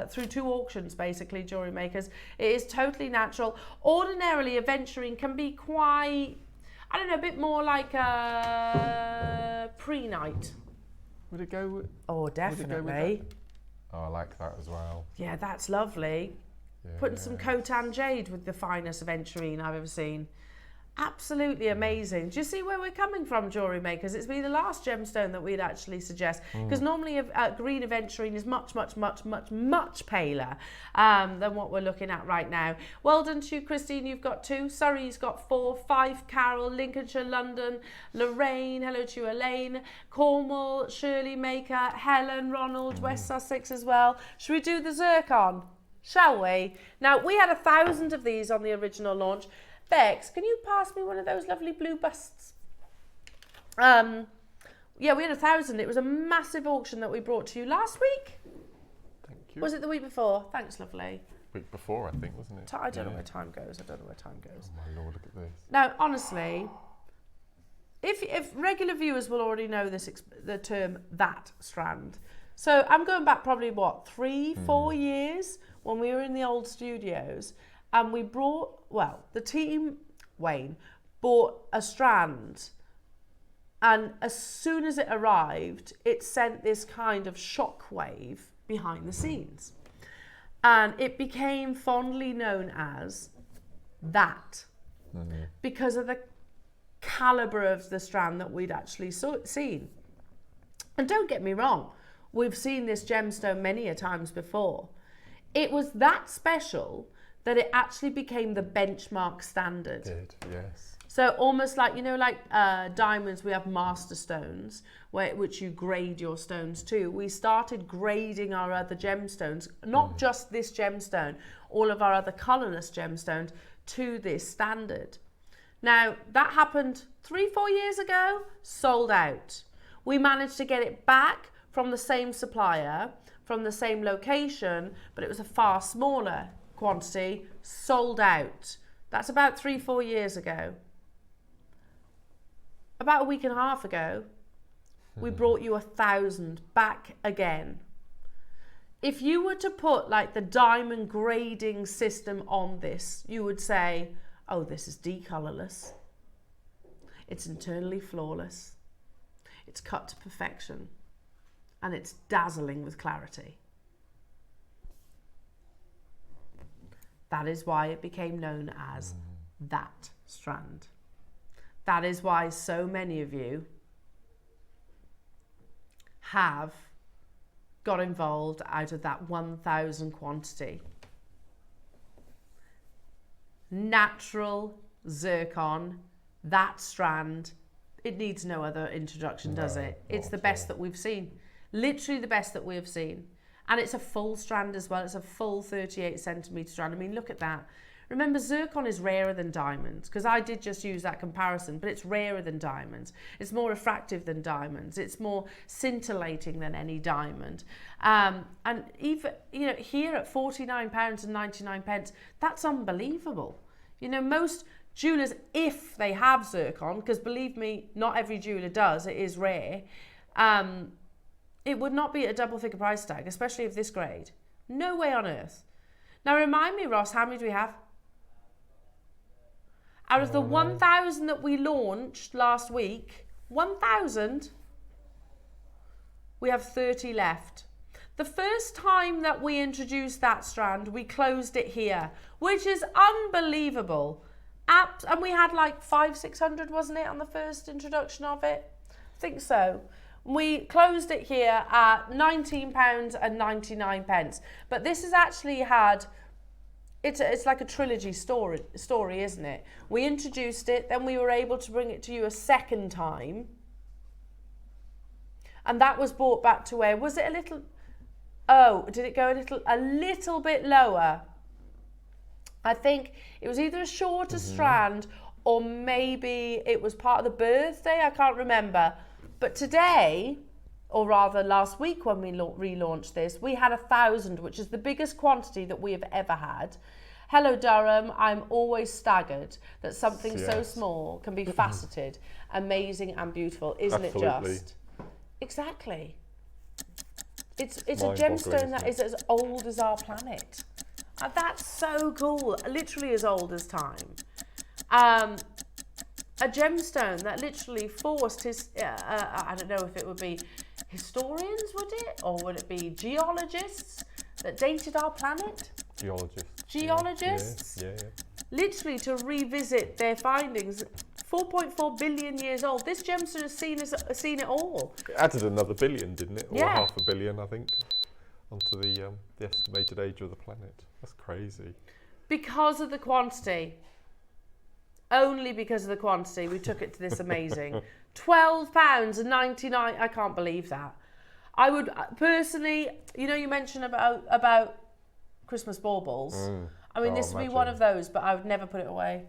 2 auctions, basically, jewellery makers. It is totally natural. Ordinarily, aventurine can be quite, I don't know, a bit more like a pre-night. Would it go with... Oh, definitely. Oh, I like that as well. Yeah, that's lovely. Yeah. Putting some Khotan jade with the finest aventurine I've ever seen. Absolutely amazing. Do you see where we're coming from, jewellery makers? It's been the last gemstone that we'd actually suggest, because normally a green aventurine is much paler than what we're looking at right now. Well done to you, Christine. You've got 2. Surrey's got 4. 5, Carol. Lincolnshire, London. Lorraine. Hello to you, Elena. Cornwall. Shirley Maker. Helen. Ronald. West Sussex as well. Should we do the zircon? Shall we? Now, we had 1,000 of these on the original launch. Bex, can you pass me one of those lovely blue busts? Yeah, we had 1,000. It was a massive auction that we brought to you last week. Thank you. Was it the week before? Thanks, lovely. Week before, I think, wasn't it? I don't know where time goes. I don't know where time goes. Oh, my Lord, look at this. Now, honestly, if regular viewers will already know this, the term that strand. So I'm going back probably, what, 3-4 years when we were in the old studios, and we brought, well, the team, Wayne, bought a strand, and as soon as it arrived, it sent this kind of shockwave behind the scenes. And it became fondly known as that, because of the calibre of the strand that we'd actually seen. And don't get me wrong, we've seen this gemstone many a times before. It was that special that it actually became the benchmark standard. It did, yes. So almost like, you know, like diamonds, we have master stones, which you grade your stones to. We started grading our other gemstones, not just this gemstone, all of our other colourless gemstones, to this standard. Now, that happened 3-4 years ago, sold out. We managed to get it back from the same supplier, from the same location, but it was a far smaller quantity, sold out. That's about 3-4 years ago. About a week and a half ago, we brought you 1,000 back again. If you were to put like the diamond grading system on this, you would say, oh, this is decolourless. It's internally flawless. It's cut to perfection. And it's dazzling with clarity. That is why it became known as that strand. That is why so many of you have got involved out of that 1,000 quantity. Natural zircon, that strand, it needs no other introduction, does it? It's the best that we've seen. Literally the best that we have seen. And it's a full strand as well. It's a full 38 centimetre strand. I mean, look at that. Remember, zircon is rarer than diamonds, because I did just use that comparison, but it's rarer than diamonds. It's more refractive than diamonds. It's more scintillating than any diamond. And even, you know, here at £49.99, that's unbelievable. You know, most jewellers, if they have zircon, because believe me, not every jeweller does, it is rare, it would not be a double figure price tag, especially of this grade. No way on earth. Now remind me, Ross, how many do we have? Out of the 1,000 that we launched last week, 1,000, we have 30 left. The first time that we introduced that strand, we closed it here, which is unbelievable. And we had like 500-600, wasn't it, on the first introduction of it? I think so. We closed it here at £19.99. But this has actually had, it's like a trilogy story, isn't it? We introduced it, then we were able to bring it to you a second time. And that was brought back to where, was it a little, oh, did it go a little bit lower? I think it was either a shorter strand or maybe it was part of the birthday, I can't remember. But today, or rather last week when we relaunched this, we had 1,000, which is the biggest quantity that we have ever had. Hello Durham, I'm always staggered that something so small can be faceted, amazing and beautiful, isn't it just? Exactly. It's a gemstone that is as old as our planet. That's so cool, literally as old as time. A gemstone that literally forced I don't know if it would be historians, would it? Or would it be geologists that dated our planet? Geologists? Yeah. Literally to revisit their findings. 4.4 billion years old. This gemstone has seen it all. It added another billion, didn't it? Or yeah. 500 million, I think, onto the estimated age of the planet. That's crazy. Because of the quantity. Only because of the quantity, we took it to this amazing £12.99. I can't believe that. I would personally, you know, you mentioned about Christmas baubles. I mean, this would be one of those, but I would never put it away.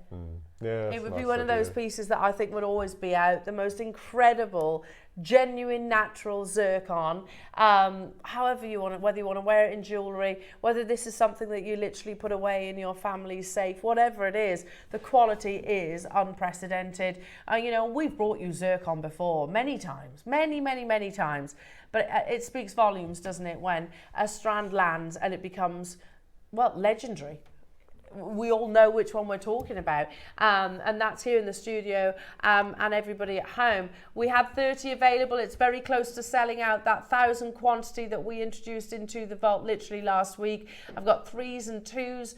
Yeah, it would be one of those pieces that I think would always be out. The most incredible, genuine, natural zircon. However you want it, whether you want to wear it in jewellery, whether this is something that you literally put away in your family's safe, whatever it is, the quality is unprecedented. You know, we've brought you zircon before many times, many times. But it speaks volumes, doesn't it, when a strand lands and it becomes, well, legendary. We all know which one we're talking about, and that's here in the studio and everybody at home. We have 30 available. It's very close to selling out that 1,000 quantity that we introduced into the vault literally last week. I've got 3s and 2s.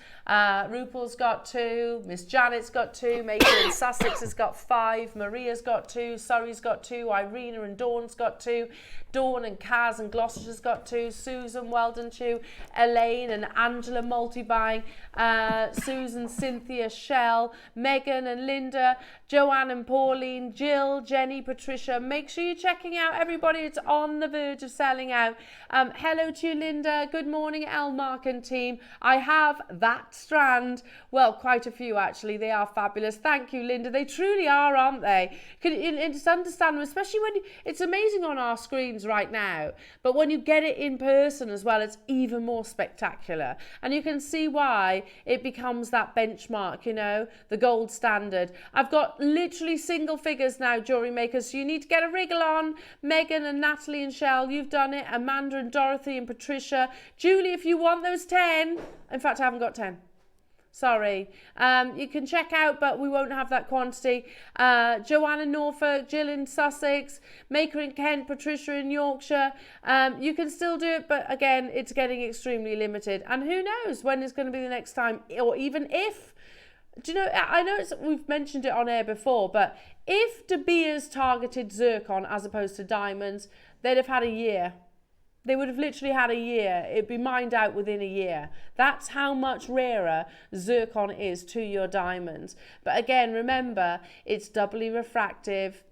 Rupal's got 2. Miss Janet's got 2. Metre in Sussex has got 5. Maria's got 2. Surrey's got 2. Irina and Dawn's got 2. Dawn and Kaz and Gloucestershire's got 2. Susan, Weldon, 2. Elaine and Angela multi-buying. Susan, Cynthia, Shell, Megan and Linda, Joanne and Pauline, Jill, Jenny, Patricia. Make sure you're checking out everybody. It's on the verge of selling out. Hello to you, Linda. Good morning, Elmark and team. I have that strand. Well, quite a few actually. They are fabulous. Thank you, Linda. They truly are, aren't they? It's understandable, especially when it's amazing on our screens right now. But when you get it in person as well, it's even more spectacular. And you can see why it becomes that benchmark, you know, the gold standard. I've got literally single figures now, jewellery makers, so you need to get a wriggle on. Megan and Natalie and Shell, you've done it. Amanda and Dorothy and Patricia. Julie, if you want those 10, in fact, I haven't got 10. Sorry. You can check out, but we won't have that quantity. Joanne in Norfolk, Jill in Sussex, Maker in Kent, Patricia in Yorkshire. You can still do it, but again, it's getting extremely limited. And who knows when is going to be the next time, or even if. Do you know, I know we've mentioned it on air before, but if De Beers targeted zircon as opposed to diamonds, they'd have had a year. They would have literally had a year. It'd be mined out within a year. That's how much rarer zircon is to your diamonds. But again, remember, it's doubly refractive.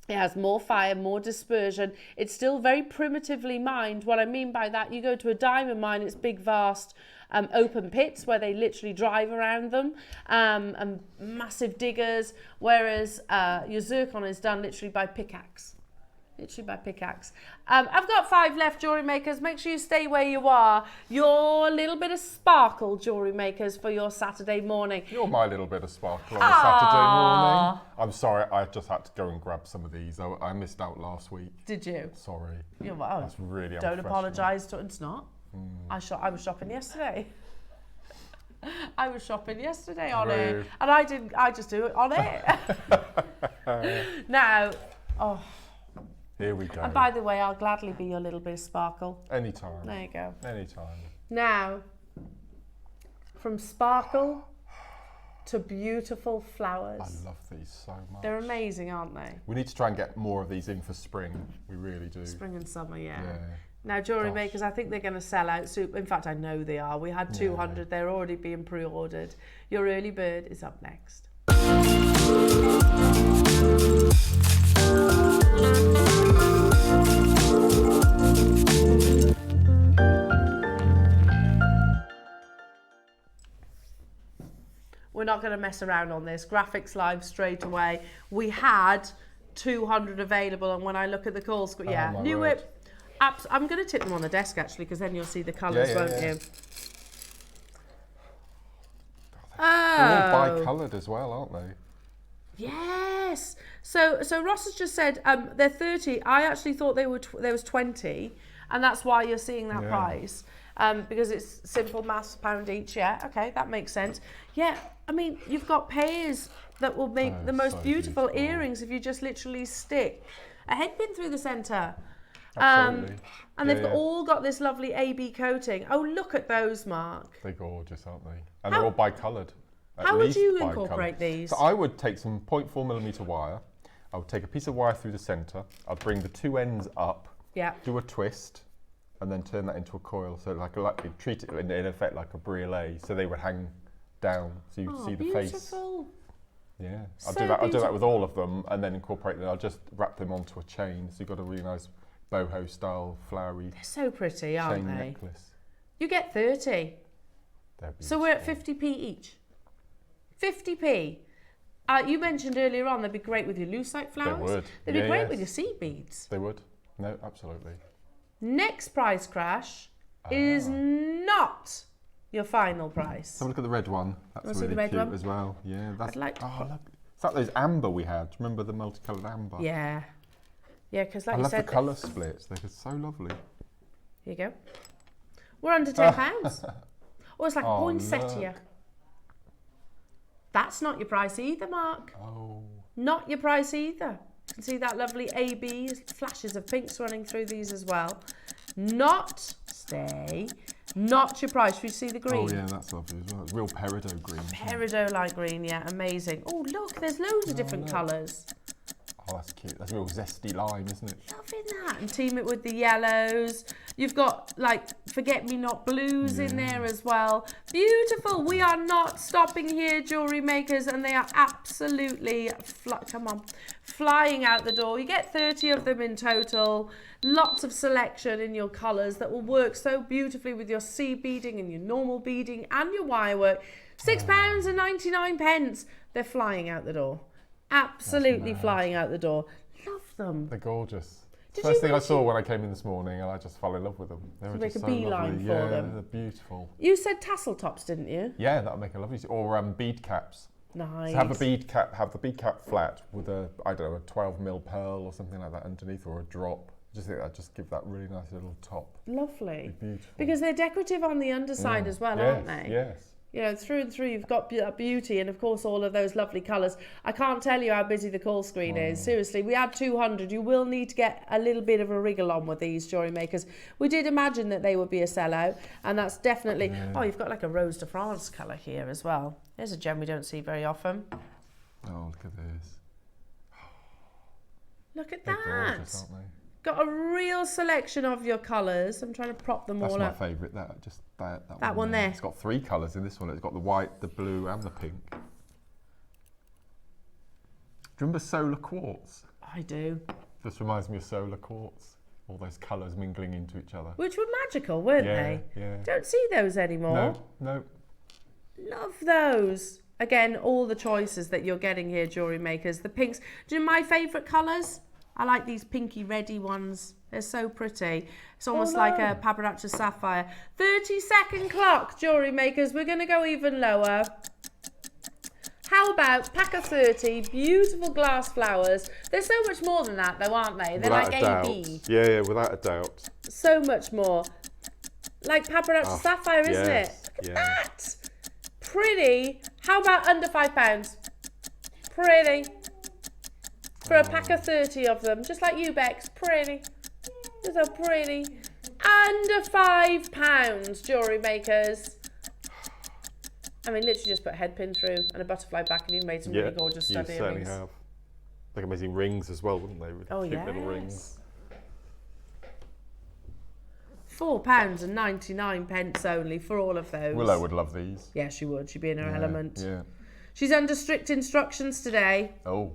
It has more fire, more dispersion. It's still very primitively mined. What I mean by that, you go to a diamond mine, it's big, vast open pits where they literally drive around them, and massive diggers, whereas your zircon is done literally by pickaxe. Literally by pickaxe. I've got 5 left, jewellery makers. Make sure you stay where you are. Your little bit of sparkle, jewellery makers, for your Saturday morning. You're my little bit of sparkle on a Saturday morning. I'm sorry, I just had to go and grab some of these. I missed out last week. Did you? Sorry. You're well. That's really Don't apologise. It's not. I was shopping yesterday. I was shopping yesterday on Rude. it, and I just do it on it. Now, Here we go. and by the way, I'll gladly be your little bit of sparkle. Anytime. There you go. Anytime. Now, from sparkle to beautiful flowers. I love these so much. They're amazing, aren't they? We need to try and get more of these in for spring. We really do. Spring and summer, yeah. Yeah. Now, jewellery makers, I think they're going to sell out soon. In fact, I know they are. We had 200. They're already being pre-ordered. Your early bird is up next. We're not going to mess around on this. Graphics Live straight away. We had 200 available, and when I look at the call screen, knew word. it. I'm going to tip them on the desk actually, because then you'll see the colours, won't you? They're all bi-coloured as well, aren't they? Yes. So Ross has just said they're 30. I actually thought there was 20, and that's why you're seeing that price. Because it's simple maths, £1 each. Yeah, okay, that makes sense. Yeah, I mean, you've got pairs that will make the most beautiful earrings if you just literally stick a head pin through the centre. Absolutely. And they've all got this lovely AB coating. Oh, look at those, Mark. They're gorgeous, aren't they? And they're all bi-coloured. How would you incorporate these? So I would take some 0.4mm wire. I would take a piece of wire through the centre. I'd bring the two ends up. Yeah. Do a twist, and then turn that into a coil. So treat it in effect like a briolet. So they would hang down, so you see the face. Beautiful. Yeah, So I'll do that with all of them, and then incorporate them. I'll just wrap them onto a chain. So you've got a really nice boho style flowery So pretty, aren't chain they? necklace. You get 30. So we're at 50p each. 50p. You mentioned earlier on they'd be great with your lucite flowers. They would. They'd be great with your seed beads. They would. No, absolutely. Next price crash is not your final price. Have a look at the red one. That's see really the red cute one? as well. Yeah, that's. I'd like to look. Is that those amber we had? Do you remember the multicoloured amber? Yeah. Yeah, because like I you love said, the colour splits. They're so lovely. Here you go. We're under £10. Oh, it's like a Oh, poinsettia. look. That's not your price either, Mark. Oh. Not your price either. You can see that lovely AB, flashes of pinks running through these as well. Not your price. You see the green? Oh yeah, that's lovely as well. It's real peridot green. Peridot light green, yeah, amazing. Oh look, there's loads of different colours. Oh, that's cute. That's a real zesty lime, isn't it? Loving that. And team it with the yellows. You've got like forget-me-not blues in there as well. Beautiful. We are not stopping here, jewellery makers, and they are absolutely, flying out the door. You get 30 of them in total. Lots of selection in your colours that will work so beautifully with your seed beading and your normal beading and your wire work. £6.99. They're flying out the door. Absolutely flying out the door. Love them. They're gorgeous. Did First you thing I mention- saw when I came in this morning, and I just fell in love with them. They were make just a so beeline lovely. for Yeah, them. they're beautiful. You said tassel tops, didn't you? Yeah, that'll make a lovely. Or bead caps. Nice. So have the bead cap flat with a 12mm pearl or something like that underneath, or a drop. Just think that just give that really nice little top. Lovely. Beautiful. Because they're decorative on the underside as well, aren't they? Yes. You know, through and through, you've got that beauty and, of course, all of those lovely colours. I can't tell you how busy the call screen is. Seriously, we had 200. You will need to get a little bit of a wriggle on with these jewellery makers. We did imagine that they would be a sellout, and that's definitely... Yeah. Oh, you've got like a Rose de France colour here as well. There's a gem we don't see very often. Oh, look at this. Look at They're that. gorgeous, aren't they? Got a real selection of your colours. I'm trying to prop them all up. That's my favourite. That one there. It's got 3 colours in this one. It's got the white, the blue, and the pink. Do you remember solar quartz? I do. This reminds me of solar quartz. All those colours mingling into each other. Which were magical, weren't they? Yeah. Don't see those anymore. No. Love those. Again, all the choices that you're getting here, jewellery makers. The pinks. Do you know my favourite colours? I like these pinky reddy ones. They're so pretty. It's almost like a paparazzi sapphire. 30-second clock, jewellery makers. We're going to go even lower. How about pack of 30 beautiful glass flowers? They're so much more than that, though, aren't they? They're Without like a doubt. AB. Yeah, without a doubt. So much more. Like paparazzi sapphire, isn't yes, it? Look at yeah. that. pretty. How about under £5? Pretty. For a pack of 30 of them, just like you, Bex. Pretty. They're so pretty. Under £5, jewellery makers. I mean, literally just put a head pin through and a butterfly back, and you've made some really gorgeous stud you earrings. certainly have. Like amazing rings as well, wouldn't they? With cute little rings. £4.99 only for all of those. Willow would love these. Yeah, she would. She'd be in her element. Yeah. She's under strict instructions today. Oh.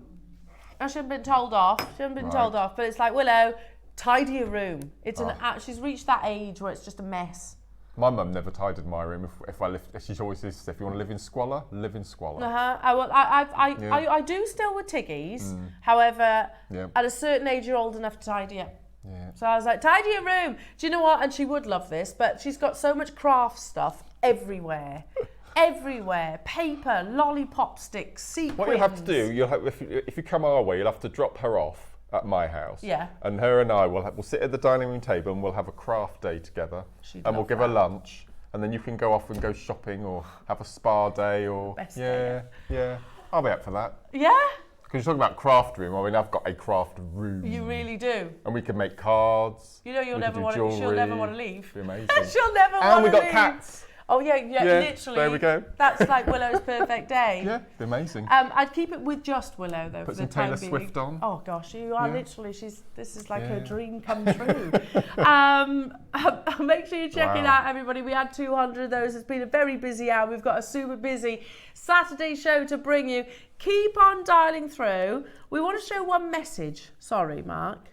I shouldn't have been told off. She hasn't been told off, but it's like, Willow, tidy your room. It's she's reached that age where it's just a mess. My mum never tidied my room. If I lived, she always says, if you want to live in squalor, live in squalor. I do still with Tiggies. However, at a certain age, you're old enough to tidy it. Yeah. So I was like, tidy your room. Do you know what? And she would love this, but she's got so much craft stuff everywhere. Everywhere. Paper, lollipop sticks, sequins. What you'll have to do, if you come our way, you'll have to drop her off at my house. Yeah. And her and I will sit at the dining room table and we'll have a craft day together. And we'll give her lunch. And then you can go off and go shopping or have a spa day or... Best day. Yeah. I'll be up for that. Yeah? Because you're talking about craft room. I mean, I've got a craft room. You really do. And we can make cards. You know she'll never want to leave. It'd be amazing. She'll never want to leave. And we got cats. Oh yeah, literally. There we go. That's like Willow's perfect day. Yeah, it'd be amazing. I'd keep it with just Willow though. Put for some the time Taylor being. Swift on. Oh gosh, you are literally. This is like her dream come true. Make sure you check it out, everybody. We had 200 of those. It's been a very busy hour. We've got a super busy Saturday show to bring you. Keep on dialing through. We want to show one message. Sorry, Mark.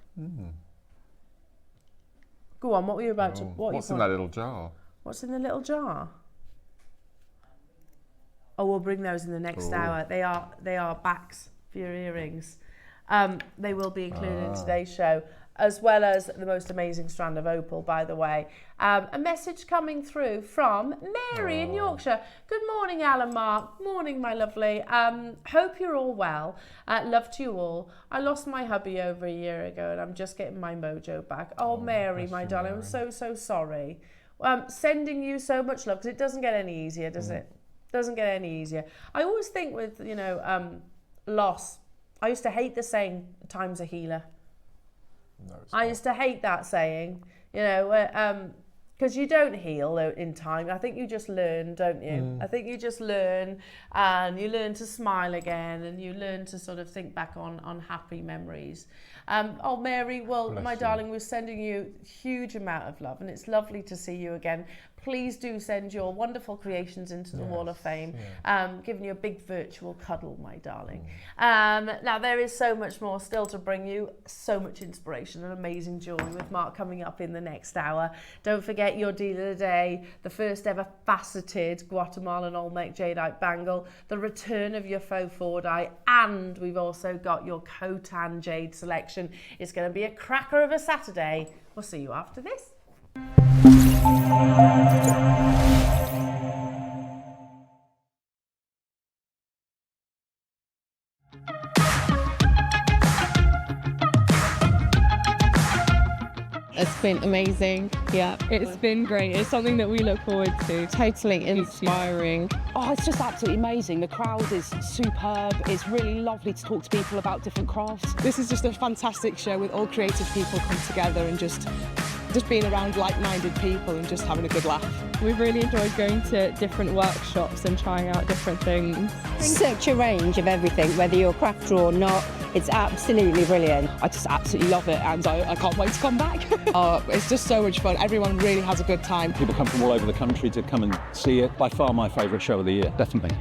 Go on. What were you about to? What's in that little jar? What's in the little jar? Oh, we'll bring those in the next hour. They are backs for your earrings. They will be included in today's show, as well as the most amazing strand of opal, by the way. A message coming through from Mary in Yorkshire. Good morning, Alan Mark. Morning, my lovely. Hope you're all well. Love to you all. I lost my hubby over a year ago, and I'm just getting my mojo back. Oh Mary, my darling, I'm so sorry. Sending you so much love, because it doesn't get any easier, does it? Doesn't get any easier. I always think with, loss, I used to hate the saying, time's a healer. No, I used to hate that saying, because you don't heal in time. I think you just learn, don't you? I think you just learn, and you learn to smile again, and you learn to sort of think back on happy memories. Mary, well, my darling, we're sending you a huge amount of love, and it's lovely to see you again. Please do send your wonderful creations into the Wall of Fame. Giving you a big virtual cuddle, my darling. Now, there is so much more still to bring you. So much inspiration and amazing jewellery with Mark coming up in the next hour. Don't forget your deal of the day, the first ever faceted Guatemalan Olmec jadeite bangle, the return of your faux Fordite, and we've also got your Khotan jade selection. It's going to be a cracker of a Saturday. We'll see you after this. It's been amazing. Yeah, it's been great. It's something that we look forward to. Totally inspiring. Oh, it's just absolutely amazing. The crowd is superb. It's really lovely to talk to people about different crafts. This is just a fantastic show with all creative people come together and just being around like-minded people and just having a good laugh. We've really enjoyed going to different workshops and trying out different things. Such a range of everything, whether you're a crafter or not. It's absolutely brilliant. I just absolutely love it, and I can't wait to come back. It's just so much fun. Everyone really has a good time. People come from all over the country to come and see it. By far my favourite show of the year, definitely.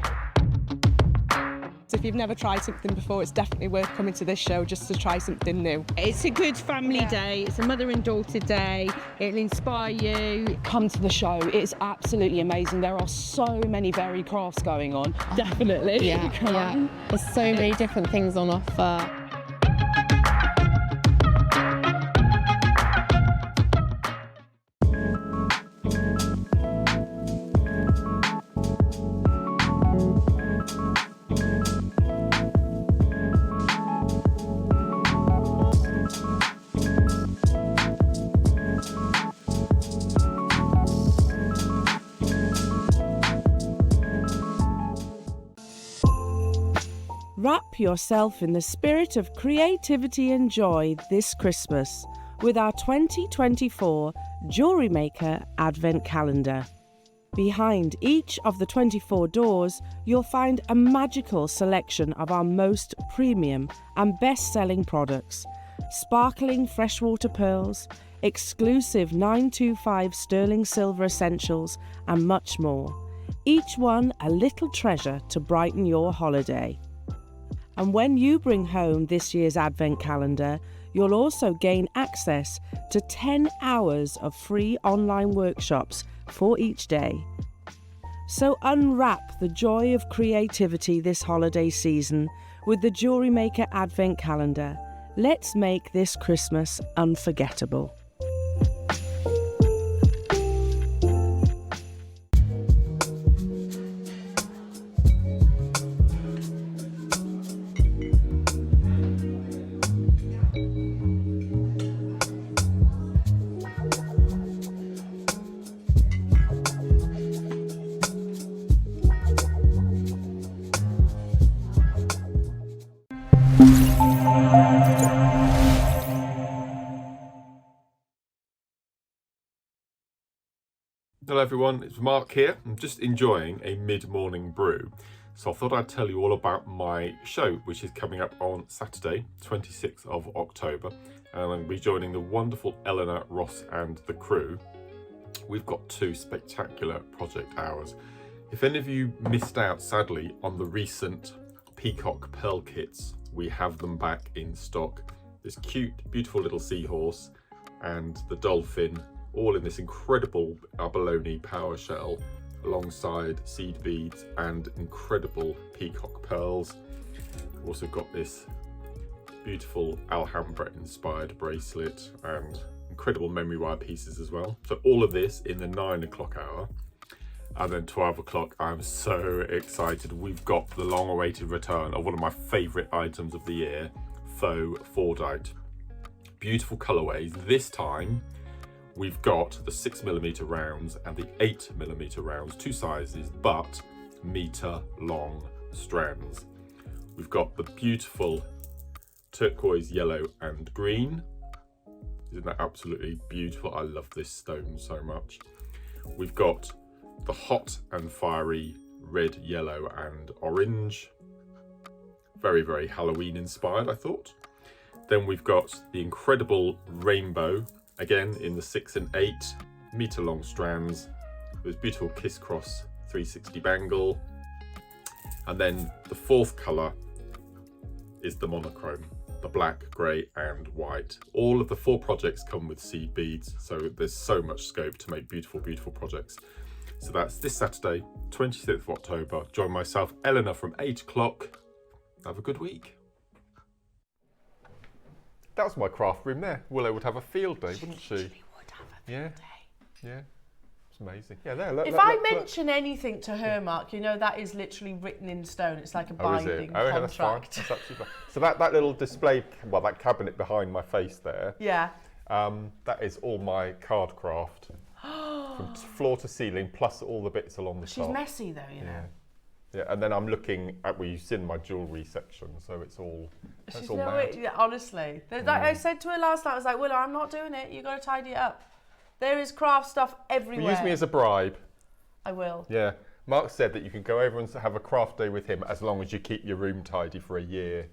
So if you've never tried something before, it's definitely worth coming to this show just to try something new. It's a good family day. It's a mother and daughter day. It'll inspire you. Come to the show. It's absolutely amazing. There are so many varied crafts going on. Definitely. Yeah. There's so many different things on offer. Wrap yourself in the spirit of creativity and joy this Christmas with our 2024 Jewellery Maker Advent Calendar. Behind each of the 24 doors, you'll find a magical selection of our most premium and best-selling products, sparkling freshwater pearls, exclusive 925 sterling silver essentials, and much more. Each one a little treasure to brighten your holiday. And when you bring home this year's Advent Calendar, you'll also gain access to 10 hours of free online workshops for each day. So unwrap the joy of creativity this holiday season with the Jewellery Maker Advent Calendar. Let's make this Christmas unforgettable. Hello everyone, it's Mark here. I'm just enjoying a mid-morning brew. So I thought I'd tell you all about my show, which is coming up on Saturday, 26th of October. And I'm going to be joining the wonderful Elena, Ross and the crew. We've got 2 spectacular project hours. If any of you missed out, sadly, on the recent Peacock pearl kits, we have them back in stock. This cute, beautiful little seahorse and the dolphin, all in this incredible abalone power shell, alongside seed beads and incredible peacock pearls. We've also got this beautiful Alhambra inspired bracelet and incredible memory wire pieces as well. So all of this in the 9 o'clock hour. And then 12 o'clock, I'm so excited. We've got the long awaited return of one of my favourite items of the year, Faux Fordite. Beautiful colourways. This time, we've got the 6mm rounds and the 8mm rounds, 2 sizes, but metre long strands. We've got the beautiful turquoise, yellow and green. Isn't that absolutely beautiful? I love this stone so much. We've got the hot and fiery red, yellow and orange. Very, very Halloween inspired, I thought. Then we've got the incredible rainbow, again in the 6 and 8 metre long strands. There's beautiful Kiss Cross 360 bangle. And then the 4th colour is the monochrome, the black, grey and white. All of the 4 projects come with seed beads, so there's so much scope to make beautiful, beautiful projects. So that's this Saturday, 26th of October. Join myself, Elena, from 8 o'clock. Have a good week. That was my craft room there. Willow would have a field day, wouldn't she? She would have a field day. Yeah. It's amazing. Yeah, there. Look, if I mention anything to her, Mark, you know that is literally written in stone. It's like a binding contract. Yeah, that's fine. That's absolutely fine. So that little display, well, that cabinet behind my face there. Yeah. That is all my card craft. From floor to ceiling, plus all the bits along the top. She's messy though, you know. Yeah, and then I'm looking at where you've seen my jewellery section, so it's all. That's all mad. Yeah, honestly, like I said to her last night, I was like, Willow, I'm not doing it. You got to tidy it up. There is craft stuff everywhere. Use me as a bribe. I will. Yeah, Mark said that you can go over and have a craft day with him as long as you keep your room tidy for a year.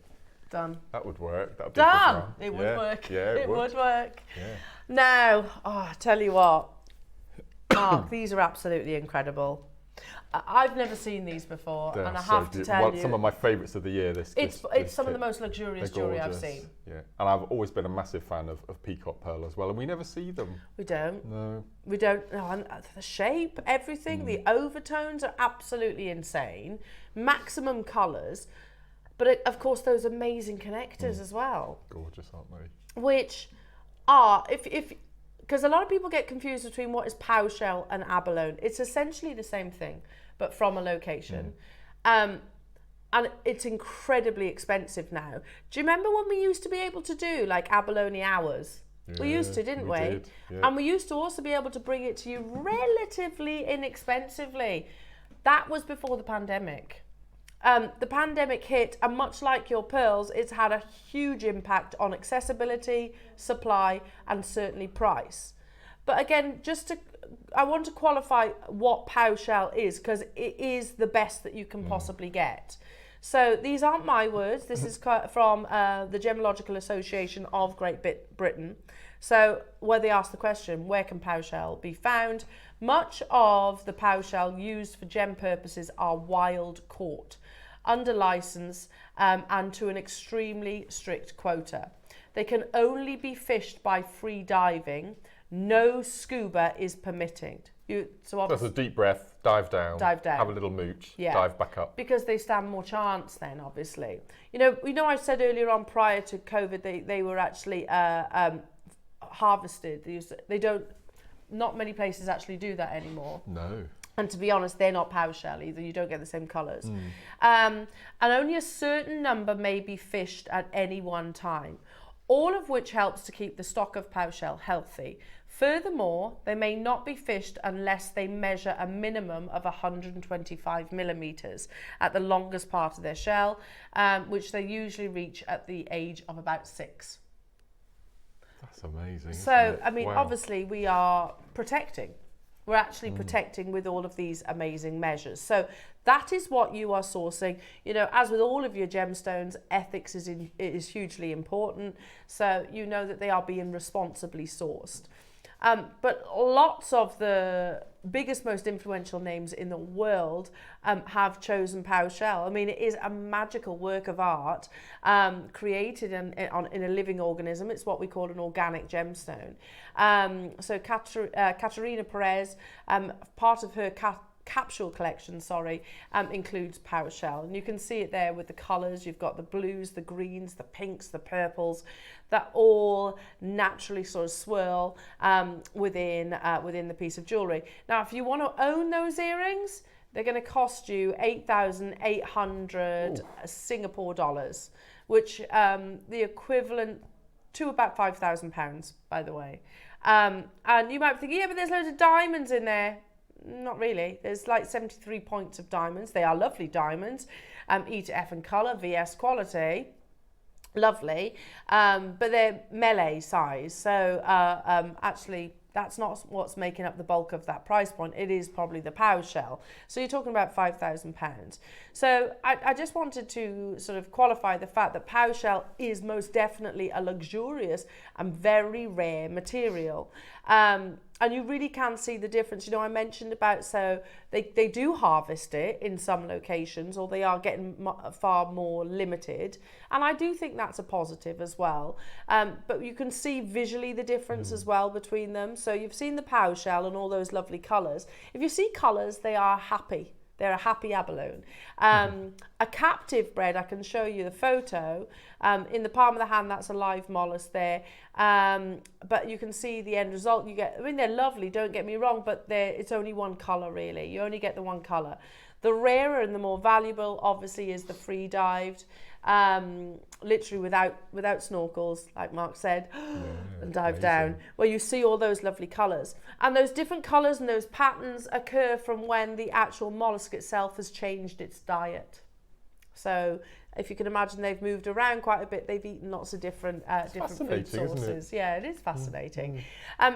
Done. That would work. That would be done. Good It would work. Yeah, it would work. Yeah. Now, I tell you what, Mark, these are absolutely incredible. I've never seen these before, and I have to tell you, some of my favourites of the year. It's some of the most luxurious jewellery I've seen. Yeah, and I've always been a massive fan of Peacock pearl as well, and we never see them. We don't. No. We don't. No, and the shape, everything, the overtones are absolutely insane. Maximum colours, but of course those amazing connectors as well. Gorgeous, aren't they? Which are, because a lot of people get confused between what is pow shell and abalone. It's essentially the same thing, but from a location. And it's incredibly expensive now. Do you remember when we used to be able to do like abalone hours? Yeah, we used to, didn't we? Did, yeah. And we used to also be able to bring it to you relatively inexpensively. That was before the pandemic. the pandemic hit, and much like your pearls, it's had a huge impact on accessibility, supply, and certainly price. But again, I want to qualify what Faux shell is, because it is the best that you can possibly get. So these aren't my words. This is from the Gemological Association of Great Britain. So where they ask the question, where can Faux shell be found? Much of the Faux shell used for gem purposes are wild caught, under license, and to an extremely strict quota. They can only be fished by free diving. No scuba is permitted. So that's a deep breath, dive down, have a little mooch, dive back up. Because they stand more chance then, obviously. You know I said earlier on, prior to COVID, they were actually harvested. Not many places actually do that anymore. No. And to be honest, they're not Faux shell either. You don't get the same colours. And only a certain number may be fished at any one time, all of which helps to keep the stock of Faux shell healthy. Furthermore, they may not be fished unless they measure a minimum of 125 millimetres at the longest part of their shell, which they usually reach at the age of about 6. That's amazing. So, I mean, obviously we are protecting. We're actually protecting with all of these amazing measures. So that is what you are sourcing. You know, as with all of your gemstones, ethics is hugely important. So you know that they are being responsibly sourced. But lots of the biggest, most influential names in the world have chosen Faux shell. I mean, it is a magical work of art created in a living organism. It's what we call an organic gemstone. So Caterina Perez, part of her capsule collection, includes Faux shell, and you can see it there with the colours. You've got the blues, the greens, the pinks, the purples, that all naturally sort of swirl within the piece of jewellery. Now, if you want to own those earrings, they're going to cost you 8,800 Singapore dollars, which the equivalent to about £5,000, by the way. And you might be thinking, yeah, but there's loads of diamonds in there. Not really. There's like 73 points of diamonds. They are lovely diamonds, E to F in colour, VS quality, lovely, but they're melee size. So actually, that's not what's making up the bulk of that price point. It is probably the Faux shell. So you're talking about £5,000. So I just wanted to sort of qualify the fact that Faux shell is most definitely a luxurious and very rare material. And you really can see the difference. You know, I mentioned about, so they do harvest it in some locations, or they are getting far more limited. And I do think that's a positive as well. But you can see visually the difference as well between them. So you've seen the Faux shell and all those lovely colours. If you see colours, they are happy. They're a happy abalone. A captive bred, I can show you the photo. In the palm of the hand, that's a live mollusk there. But you can see the end result. You get, I mean, they're lovely, don't get me wrong, but it's only one colour really. You only get the one colour. The rarer and the more valuable, obviously, is the free dived. Literally without snorkels, like Mark said, and dive down, where you see all those lovely colours. And those different colours and those patterns occur from when the actual mollusk itself has changed its diet. So if you can imagine, they've moved around quite a bit. They've eaten lots of different food sources. Yeah, it is fascinating.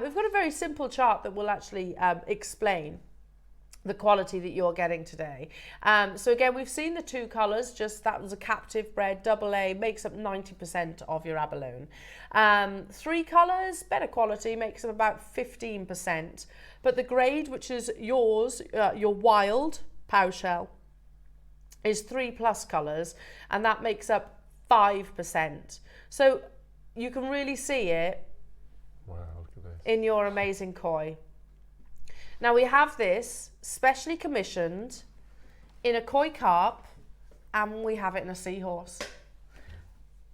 We've got a very simple chart that will actually explain the quality that you're getting today. So again, we've seen the two colours, that was a captive bred, AA, makes up 90% of your abalone. 3 colours, better quality, makes up about 15%. But the grade, which is yours, your wild Faux shell, is 3+ colours, and that makes up 5%. So you can really see it in your amazing koi. Now we have this specially commissioned in a koi carp, and we have it in a seahorse.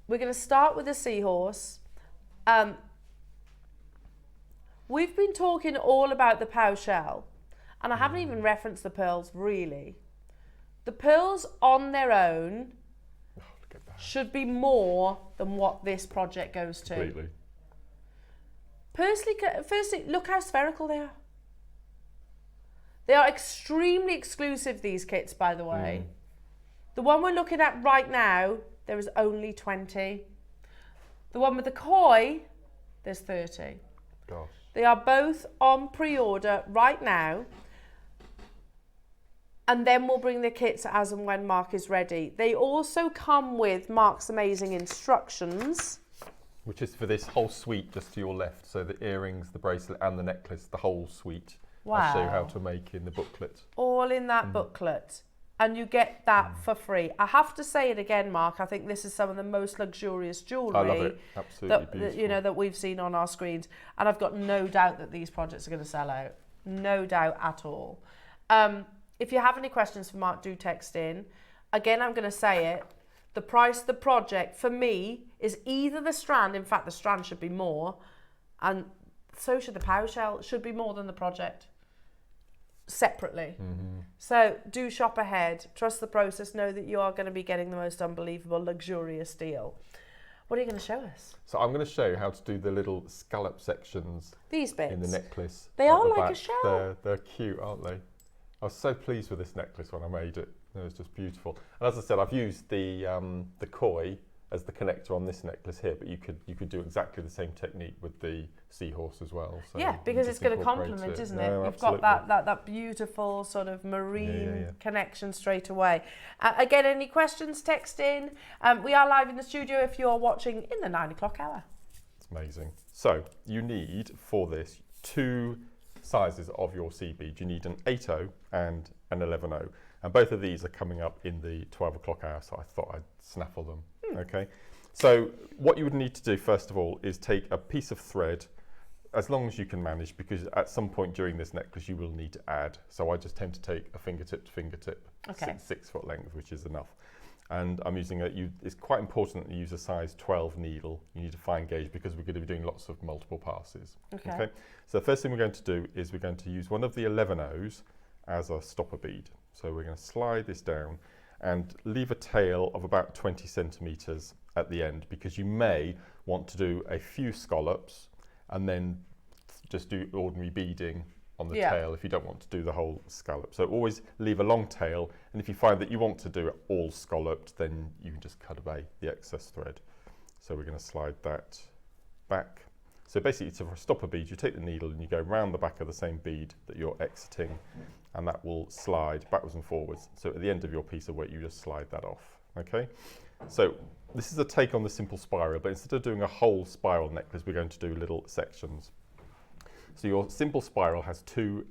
We're going to start with the seahorse. We've been talking all about the Faux shell, and I haven't even referenced the pearls really. The pearls on their own should be more than what this project goes to. Completely. Firstly, look how spherical they are. They are extremely exclusive, these kits, by the way. The one we're looking at right now, there is only 20. The one with the koi, there's 30. Gosh. They are both on pre-order right now. And then we'll bring the kits as and when Mark is ready. They also come with Mark's amazing instructions. Which is for this whole suite just to your left. So the earrings, the bracelet and the necklace, the whole suite. Wow. I'll show you how to make in the booklet. All in that booklet. And you get that for free. I have to say it again, Mark. I think this is some of the most luxurious jewellery. I love it. Absolutely beautiful. You know, that we've seen on our screens. And I've got no doubt that these projects are going to sell out. No doubt at all. If you have any questions for Mark, do text in. Again, I'm going to say it. The price of the project, for me, is either the Strand. In fact, the Strand should be more. And so should the Power Shell. Should be more than the project. Separately. So do shop ahead. Trust the process. Know that you are going to be getting the most unbelievable, luxurious deal. What are you going to show us? So I'm going to show you how to do the little scallop sections. These bits? In the necklace. They are like a shell. They're cute, aren't they? I was so pleased with this necklace when I made it. It was just beautiful. And as I said, I've used the koi as the connector on this necklace here, but you could do exactly the same technique with the seahorse as well. So yeah, because it's going to complement, isn't it? You've got that beautiful sort of marine connection straight away. Again, any questions, text in. We are live in the studio if you're watching in the 9 o'clock hour. It's amazing. So you need for this 2 sizes of your sea bead. You need an 8/0 and an 11/0, and both of these are coming up in the 12 o'clock hour, so I thought I'd snaffle them. Okay, so what you would need to do first of all is take a piece of thread, as long as you can manage, because at some point during this necklace you will need to add. So I just tend to take a fingertip to fingertip, 6 foot length, which is enough. And I'm using it's quite important that you use a size 12 needle. You need a fine gauge because we're going to be doing lots of multiple passes. Okay. So the first thing we're going to do is we're going to use one of the 11/0s as a stopper bead. So we're going to slide this down and leave a tail of about 20 centimeters at the end, because you may want to do a few scallops and then just do ordinary beading on the tail if you don't want to do the whole scallop. So always leave a long tail, and if you find that you want to do it all scalloped, then you can just cut away the excess thread. So we're going to slide that back. So basically, for a stopper bead, you take the needle and you go round the back of the same bead that you're exiting, and that will slide backwards and forwards. So at the end of your piece of work, you just slide that off. Okay. So this is a take on the simple spiral, but instead of doing a whole spiral necklace, we're going to do little sections. So your simple spiral has two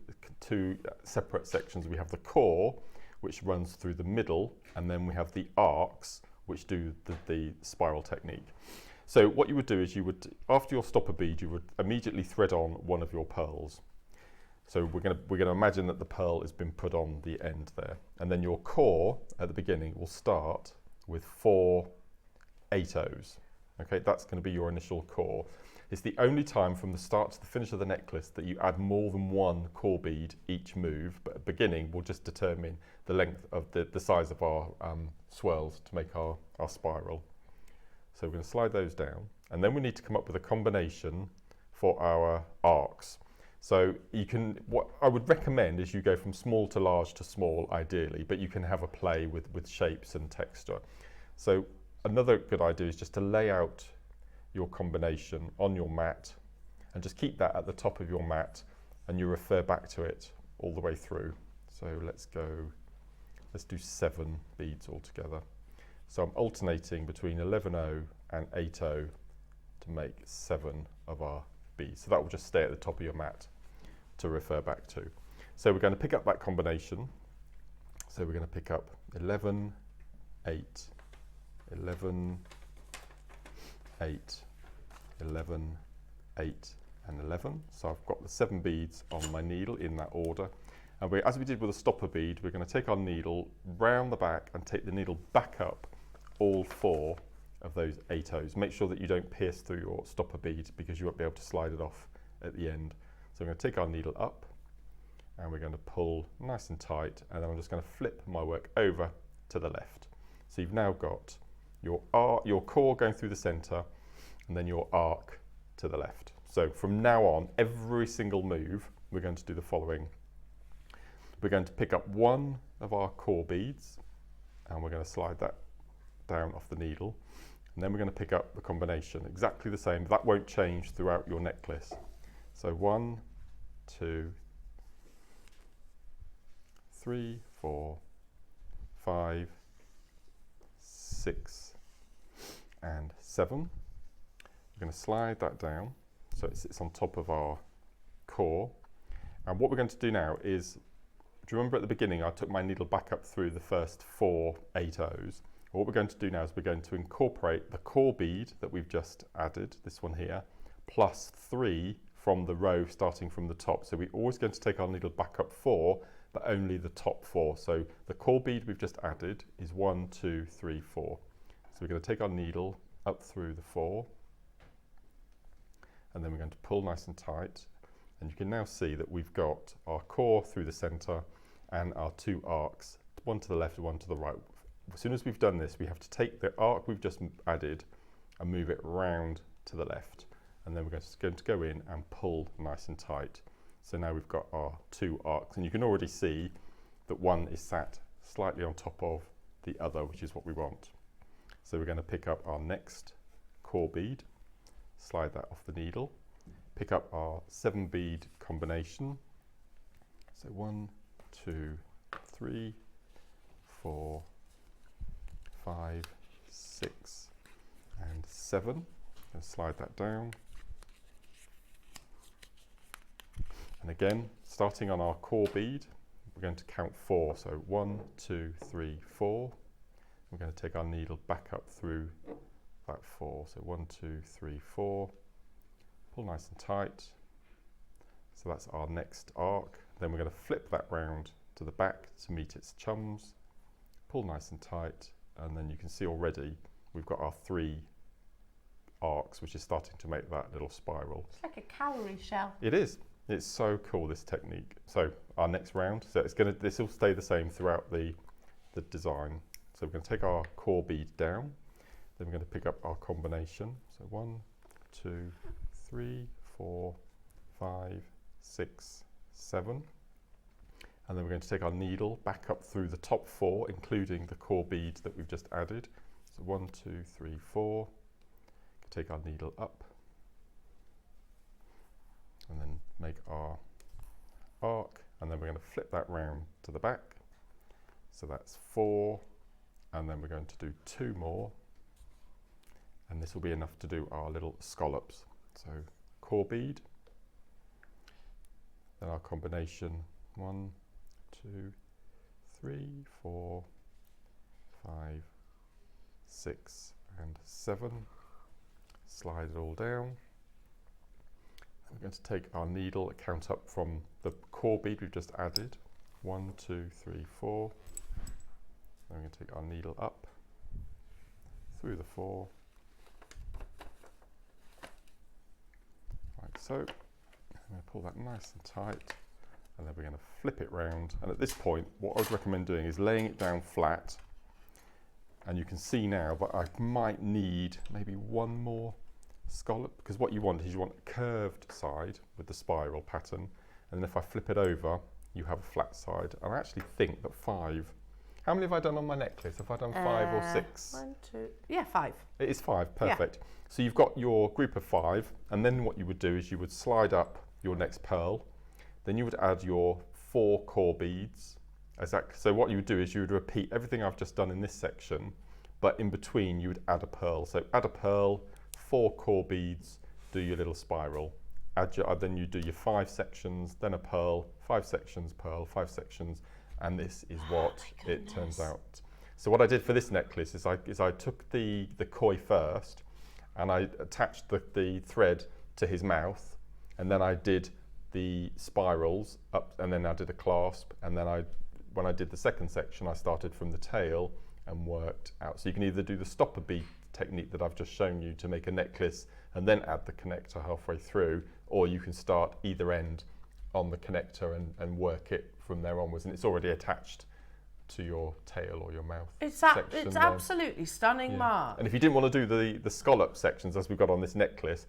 separate sections. We have the core, which runs through the middle, and then we have the arcs, which do the spiral technique. So what you would do is after your stopper bead, you would immediately thread on one of your pearls. So we're going to imagine that the pearl has been put on the end there, and then your core at the beginning will start with 4 8/0s. Okay, that's going to be your initial core. It's the only time from the start to the finish of the necklace that you add more than one core bead each move, but at the beginning we'll just determine the length of the size of our swirls to make our spiral. So we're going to slide those down, and then we need to come up with a combination for our arcs. So what I would recommend is you go from small to large to small ideally, but you can have a play with shapes and texture. So another good idea is just to lay out your combination on your mat and just keep that at the top of your mat, and you refer back to it all the way through. So let's do 7 beads altogether. So I'm alternating between 11/0 and 8/0 to make 7 of our beads. So that will just stay at the top of your mat to refer back to. So we're going to pick up that combination. So we're going to pick up 11, 8, 11, 8, 11, 8 and 11. So I've got the 7 beads on my needle in that order. And as we did with a stopper bead, we're going to take our needle round the back and take the needle back up all 4 of those 8/0s. Make sure that you don't pierce through your stopper bead, because you won't be able to slide it off at the end. So I'm going to take our needle up and we're going to pull nice and tight, and then I'm just going to flip my work over to the left. So you've now got your core going through the center, and then your arc to the left. So from now on, every single move, we're going to do the following. We're going to pick up one of our core beads, and we're going to slide that down off the needle, and then we're going to pick up the combination, exactly the same. That won't change throughout your necklace. So 1, 2, 3, 4, 5, 6, and 7. We're going to slide that down so it sits on top of our core. And what we're going to do now is, do you remember at the beginning I took my needle back up through the first 4 8/0s? What we're going to do now is we're going to incorporate the core bead that we've just added, this one here, plus 3 from the row starting from the top. So we're always going to take our needle back up 4, but only the top 4. So the core bead we've just added is 1, 2, 3, 4. So we're going to take our needle up through the 4, and then we're going to pull nice and tight. And you can now see that we've got our core through the center and our 2 arcs, one to the left and one to the right. As soon as we've done this, we have to take the arc we've just added and move it round to the left. And then we're going to go in and pull nice and tight. So now we've got our 2 arcs, and you can already see that one is sat slightly on top of the other, which is what we want. So we're going to pick up our next core bead, slide that off the needle, pick up our 7 bead combination. So 1, 2, 3, 4, 5, 6, and 7. And slide that down. And again, starting on our core bead, we're going to count 4. So 1, 2, 3, 4. We're going to take our needle back up through that 4. So 1, 2, 3, 4. Pull nice and tight. So that's our next arc. Then we're going to flip that round to the back to meet its chums. Pull nice and tight, and then you can see already we've got our 3 arcs, which is starting to make that little spiral. It's like a cowrie shell. It is. It's so cool, this technique. So our next round, so this will stay the same throughout the design. So we're going to take our core bead down, then we're going to pick up our combination. So 1, 2, 3, 4, 5, 6, 7. And then we're going to take our needle back up through the top 4, including the core bead that we've just added. So 1, 2, 3, 4. Take our needle up, and then make our arc, and then we're going to flip that round to the back. So that's 4, and then we're going to do 2 more, and this will be enough to do our little scallops. So core bead, then our combination 1, 2, 3, 4, 5, 6, and 7. Slide it all down. And we're going to take our needle, count up from the core bead we've just added. 1, 2, 3, 4. Then we're going to take our needle up through the 4, like so. I'm going to pull that nice and tight, and then we're going to flip it round. And at this point, what I would recommend doing is laying it down flat. And you can see now that I might need maybe 1 more scallop, because what you want is you want a curved side with the spiral pattern, and then if I flip it over, you have a flat side. And I actually think that 5. How many have I done on my necklace? Have I done 5 or 6? 1, 2, yeah, 5. It is 5, perfect. Yeah. So you've got your group of 5, and then what you would do is you would slide up your next pearl, then you would add your 4 core beads. Exactly. So what you would do is you would repeat everything I've just done in this section, but in between you would add a pearl. So add a pearl, 4 core beads, do your little spiral. Then you do your 5 sections, then a pearl, 5 sections, pearl, 5 sections, and this is what it turns out. So what I did for this necklace is I took the koi first, and I attached the thread to his mouth, and then I did the spirals up, and then I did a clasp, and then when I did the second section, I started from the tail and worked out. So you can either do the stopper bead technique that I've just shown you to make a necklace and then add the connector halfway through, or you can start either end on the connector and work it from there onwards, and it's already attached to your tail or your mouth. It's absolutely stunning, yeah. Mark. And if you didn't want to do the scallop sections as we've got on this necklace,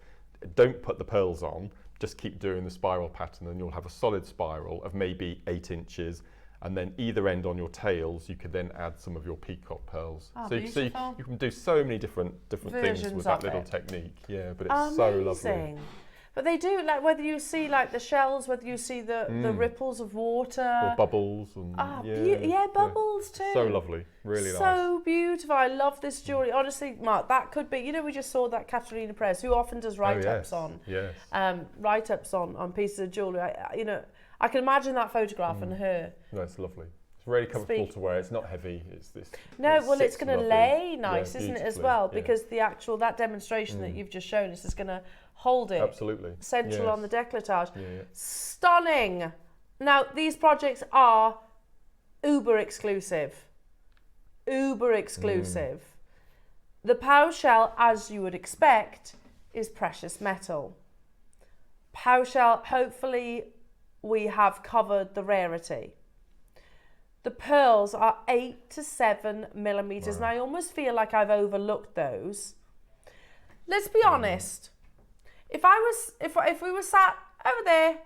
don't put the pearls on, just keep doing the spiral pattern, and you'll have a solid spiral of maybe 8 inches, And then either end on your tails, you could then add some of your peacock pearls. Oh, so you can do so many different things with that little technique. Yeah, but it's so lovely. But they do, like, whether you see like the shells, whether you see the ripples of water. Or bubbles. And, bubbles too. So lovely, really nice. So beautiful. I love this jewellery. Honestly, Mark, that could be, you know, we just saw that Katerina Perez, who often does write-ups write-ups on pieces of jewellery. I can imagine that photograph and her. No, it's lovely. It's really comfortable to wear. It's not heavy. It's this. It's going to lay nice, isn't it, as well? Because that demonstration that you've just shown us is going to hold it central on the décolletage. Stunning. Now, these projects are uber exclusive. The Pau shell, as you would expect, is precious metal. Pau shell, hopefully we have covered the rarity. The pearls are 8 to 7 millimeters, and I almost feel like I've overlooked those. Let's be honest. If we were sat over there,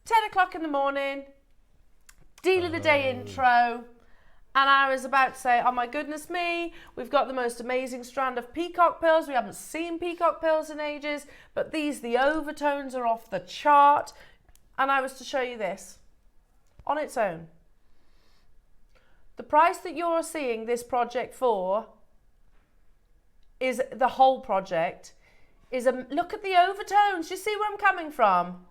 10 o'clock in the morning, deal of the day intro, and I was about to say, oh my goodness me, we've got the most amazing strand of peacock pearls. We haven't seen peacock pearls in ages, but the overtones are off the chart. And I was to show you this on its own. The price that you're seeing this project for is the whole project. Look at the overtones. You see where I'm coming from?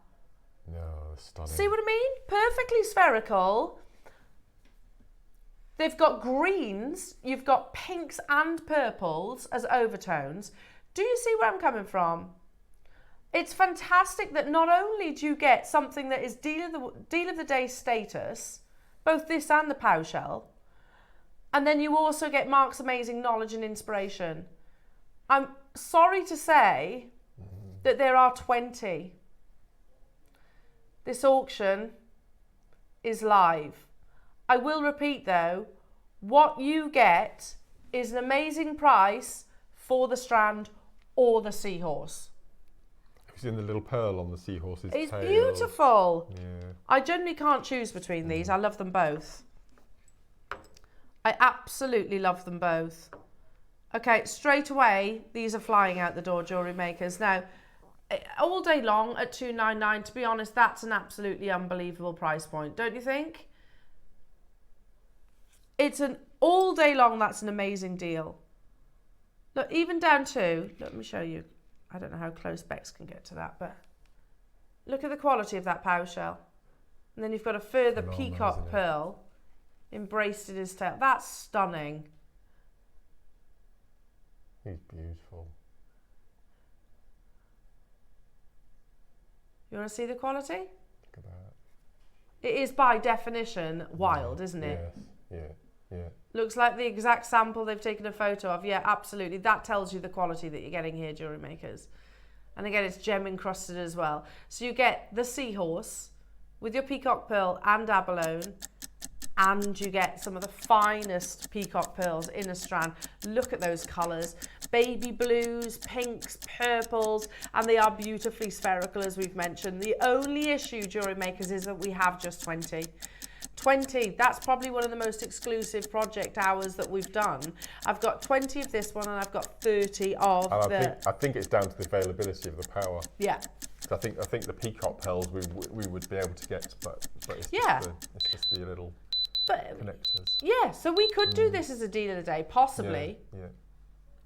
No, stunning. See what I mean? Perfectly spherical. They've got greens. You've got pinks and purples as overtones. Do you see where I'm coming from? It's fantastic that not only do you get something that is deal of the day status, both this and the Pau shell, and then you also get Mark's amazing knowledge and inspiration. I'm sorry to say that there are 20. This auction is live. I will repeat though, what you get is an amazing price for the Strand or the seahorse. It's in the little pearl on the seahorse's tail. It's beautiful. Yeah. I generally can't choose between these. I love them both. I absolutely love them both. Okay, straight away, these are flying out the door, jewellery makers. Now, all day long at $299, to be honest, that's an absolutely unbelievable price point, don't you think? It's all day long, that's an amazing deal. Look, even down to, let me show you. I don't know how close Bex can get to that, but look at the quality of that Pau shell. And then you've got a further peacock pearl embraced in his tail. That's stunning. He's beautiful. You want to see the quality? Look at that. It is by definition wild, isn't it? Yes, yeah. Looks like the exact sample they've taken a photo of. Yeah, absolutely. That tells you the quality that you're getting here, jewellery makers. And again, it's gem encrusted as well. So you get the seahorse with your peacock pearl and abalone, and you get some of the finest peacock pearls in a strand. Look at those colours. Baby blues, pinks, purples, and they are beautifully spherical, as we've mentioned. The only issue, jewellery makers, is that we have just 20. 20, that's probably one of the most exclusive project hours that we've done. I've got 20 of this one and I've got 30 of I think it's down to the availability of the power. Yeah. I think the peacock pearls we would be able to get, but it's just the little connectors. Yeah, so we could do this as a deal of the day, possibly. Yeah.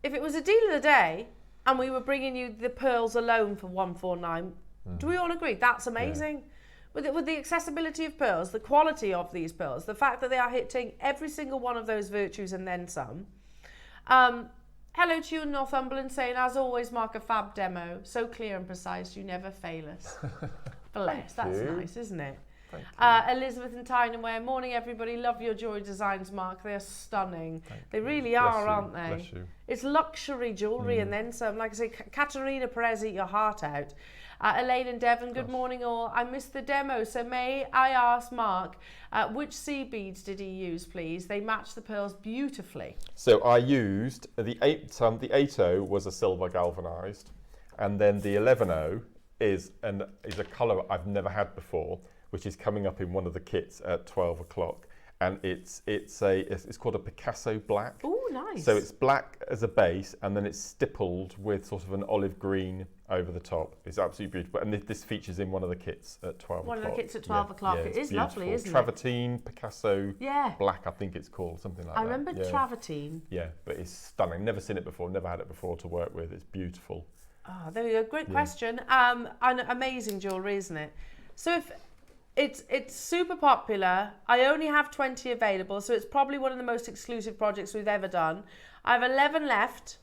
If it was a deal of the day and we were bringing you the pearls alone for $149, do we all agree? That's amazing. Yeah. With the accessibility of pearls, the quality of these pearls, the fact that they are hitting every single one of those virtues and then some. Hello to you in Northumberland saying, as always, Mark, a fab demo. So clear and precise, you never fail us. Bless, that's nice, isn't it? Elizabeth and Tyneware, morning everybody. Love your jewellery designs, Mark. They're stunning. They really are, aren't they? Bless you. It's luxury jewellery and then some. Like I say, Katerina Perez, eat your heart out. Elaine and Devon, good morning all. I missed the demo, so may I ask Mark, which sea beads did he use, please? They match the pearls beautifully. So I used the 80 was a silver galvanised, and then the 11O is a colour I've never had before, which is coming up in one of the kits at 12 o'clock. And it's called a Picasso black. Oh, nice. So it's black as a base, and then it's stippled with sort of an olive green over the top. It's absolutely beautiful. And this features in one of the kits at 12 One o'clock. of the kits at 12 o'clock. Yeah, it is beautiful. lovely, isn't it? Travertine, Picasso Yeah. black, I think it's called, something like that. I remember travertine. Yeah, but it's stunning. Never seen it before, never had it before to work with. It's beautiful. Oh, there we go. Great question. And amazing jewellery, isn't it? So if it's super popular, I only have 20 available, so it's probably one of the most exclusive projects we've ever done. I have 11 left,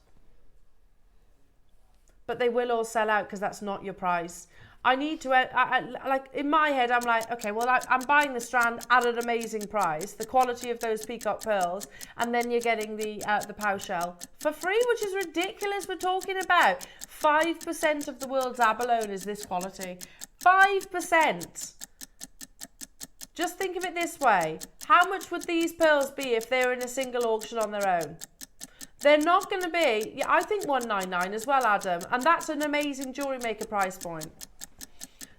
but they will all sell out because that's not your price. I need to, like in my head, I'm like, okay, well, I'm buying the Strand at an amazing price, the quality of those peacock pearls, and then you're getting the Pau shell for free, which is ridiculous. We're talking about 5% of the world's abalone is this quality. 5%. Just think of it this way. How much would these pearls be if they were in a single auction on their own? They're not going to be, I think 199 as well, Adam, and that's an amazing jewellery maker price point.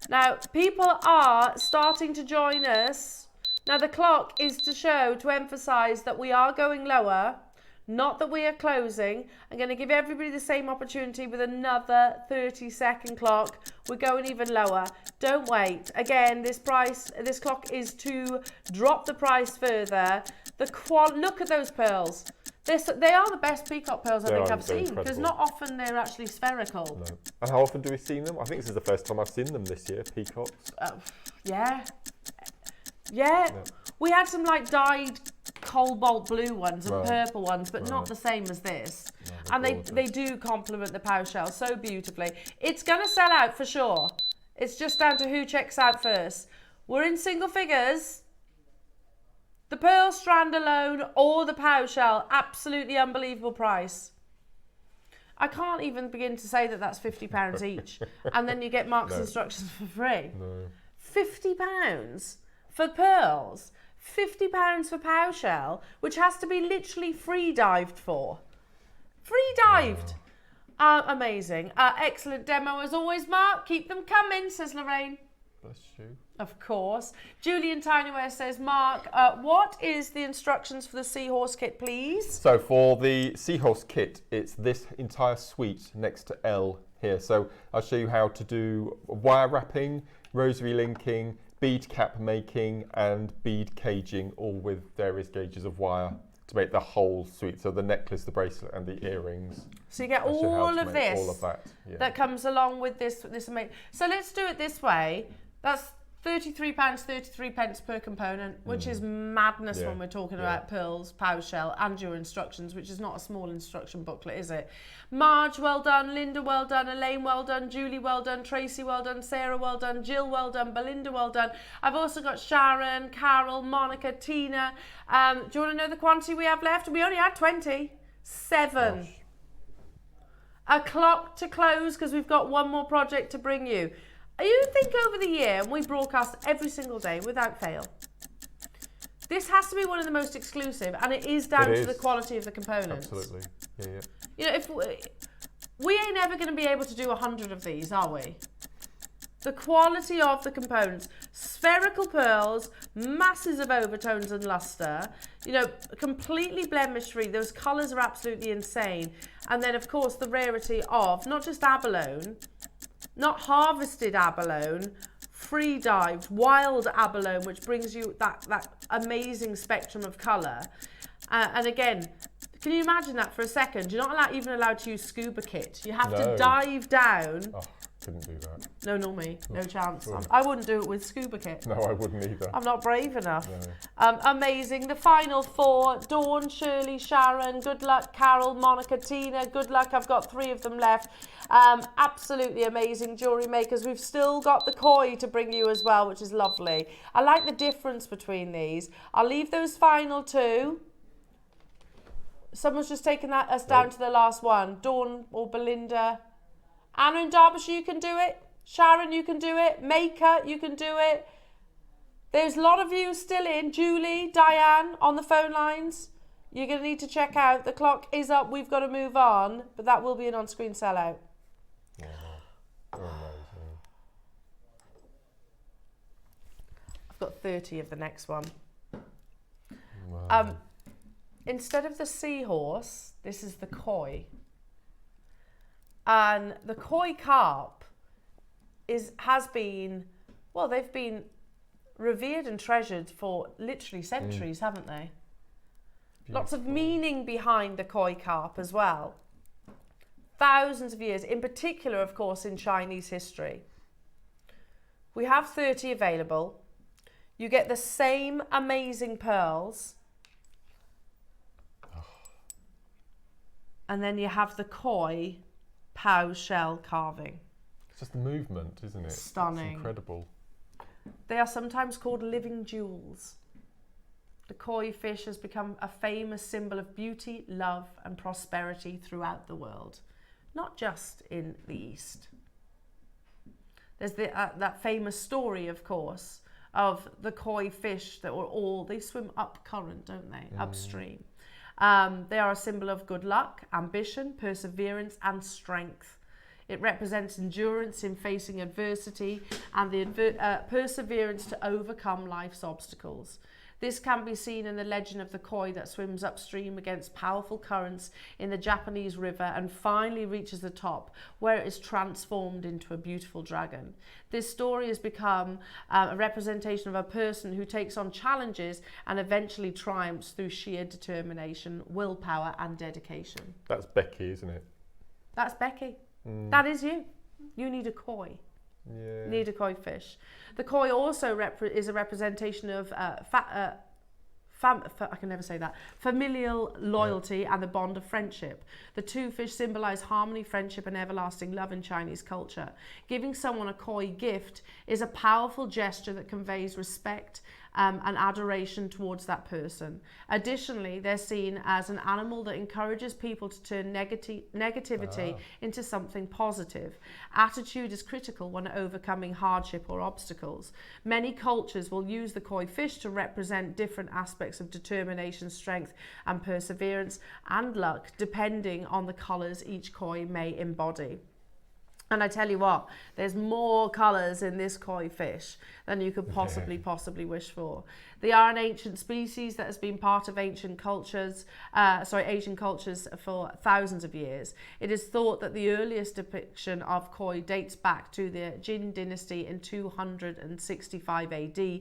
Now, people are starting to join us. Now, the clock is to emphasise that we are going lower, not that we are closing. I'm going to give everybody the same opportunity with another 30-second clock. We're going even lower. Don't wait. Again, this clock is to drop the price further. Look at those pearls. They are the best peacock pearls I think I've seen, because not often they're actually spherical. No. And how often do we see them? I think this is the first time I've seen them this year, peacocks. Yeah. We had some like dyed cobalt blue ones and purple ones, but not the same as this. No, and they do complement the Pau shell so beautifully. It's going to sell out for sure. It's just down to who checks out first. We're in single figures. The pearl strand alone or the Pau shell, absolutely unbelievable price. I can't even begin to say that that's £50 each. And then you get Mark's instructions for free. No. £50 for pearls, £50 for Pau shell, which has to be literally free-dived for. Free-dived. Amazing. Excellent demo as always, Mark. Keep them coming, says Lorraine. Bless you. Of course. Julian Tinyware says, Mark, what is the instructions for the seahorse kit, please? So for the seahorse kit, it's this entire suite next to L here. So I'll show you how to do wire wrapping, rosary linking, bead cap making, and bead caging, all with various gauges of wire to make the whole suite. So the necklace, the bracelet, and the earrings. So you get all of this. All of that. Yeah. That comes along with this amazing. So let's do it this way. That's £33, 33 pence per component, which is madness when we're talking about pearls, Pau shell, and your instructions, which is not a small instruction booklet, is it? Marge, well done. Linda, well done. Elaine, well done. Julie, well done. Tracy, well done. Sarah, well done. Jill, well done. Belinda, well done. I've also got Sharon, Carol, Monica, Tina. Do you want to know the quantity we have left? We only had 20. 7. Gosh. A clock to close because we've got one more project to bring you. You think over the year, and we broadcast every single day without fail, this has to be one of the most exclusive, and it is down to the quality of the components. Absolutely. Yeah. You know, if we ain't ever going to be able to do 100 of these, are we? The quality of the components, spherical pearls, masses of overtones and luster, you know, completely blemish free. Those colours are absolutely insane. And then, of course, the rarity of not just abalone, not harvested abalone, free-dived, wild abalone, which brings you that amazing spectrum of colour. And again, can you imagine that for a second? You're not even allowed to use scuba kit. You have to dive down. Oh, couldn't do that. No, not me. No chance. I wouldn't do it with scuba kit. No, I wouldn't either. I'm not brave enough. No. Amazing. The final 4, Dawn, Shirley, Sharon, good luck, Carol, Monica, Tina, good luck. I've got 3 of them left. Absolutely amazing jewellery makers. We've still got the koi to bring you as well, which is lovely. I like the difference between these. I'll leave those final 2. Someone's just taken us down to the last one. Dawn or Belinda. Anna in Derbyshire, you can do it. Sharon, you can do it. Maker, you can do it. There's a lot of you still in. Julie, Diane on the phone lines. You're going to need to check out. The clock is up. We've got to move on. But that will be an on-screen sellout. got 30 of the next one. Wow. Instead of the seahorse, this is the koi. And the koi carp has been, well, they've been revered and treasured for literally centuries, haven't they? Beautiful. Lots of meaning behind the koi carp as well. Thousands of years, in particular, of course, in Chinese history. We have 30 available. You get the same amazing pearls. And then you have the koi Pao shell carving. It's just the movement, isn't it? Stunning. It's incredible. They are sometimes called living jewels. The koi fish has become a famous symbol of beauty, love, and prosperity throughout the world, not just in the East. There's that famous story, of course, of the koi fish that they swim up current, don't they? Upstream. They are a symbol of good luck, ambition, perseverance, and strength. It represents endurance in facing adversity and the perseverance to overcome life's obstacles. This can be seen in the legend of the koi that swims upstream against powerful currents in the Japanese river and finally reaches the top, where it is transformed into a beautiful dragon. This story has become a representation of a person who takes on challenges and eventually triumphs through sheer determination, willpower, and dedication. That's Becky, isn't it? That's Becky. That is you. You need a koi. Yeah. Need a koi fish. The koi also is a representation of I can never say that, familial loyalty and the bond of friendship. The two fish symbolize harmony, friendship, and everlasting love in Chinese culture. Giving someone a koi gift is a powerful gesture that conveys respect and adoration towards that person. Additionally, they're seen as an animal that encourages people to turn negativity into something positive. Attitude is critical when overcoming hardship or obstacles. Many cultures will use the koi fish to represent different aspects of determination, strength, and perseverance, and luck, depending on the colours each koi may embody. And I tell you what, there's more colours in this koi fish than you could possibly wish for. They are an ancient species that has been part of Asian cultures for thousands of years. It is thought that the earliest depiction of koi dates back to the Jin dynasty in 265 AD,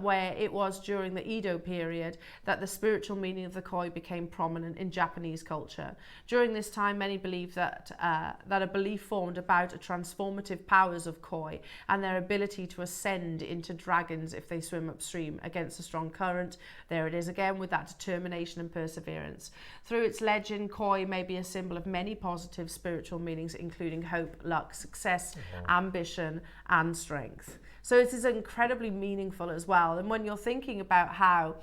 where it was during the Edo period that the spiritual meaning of the koi became prominent in Japanese culture. During this time, many believed that a belief formed about the transformative powers of koi and their ability to ascend into dragons if they swim upstream against a strong current. There it is again with that determination and perseverance. Through its legend, koi may be a symbol of many positive spiritual meanings, including hope, luck, success, ambition, and strength. So it is incredibly meaningful as well. And when you're thinking about how,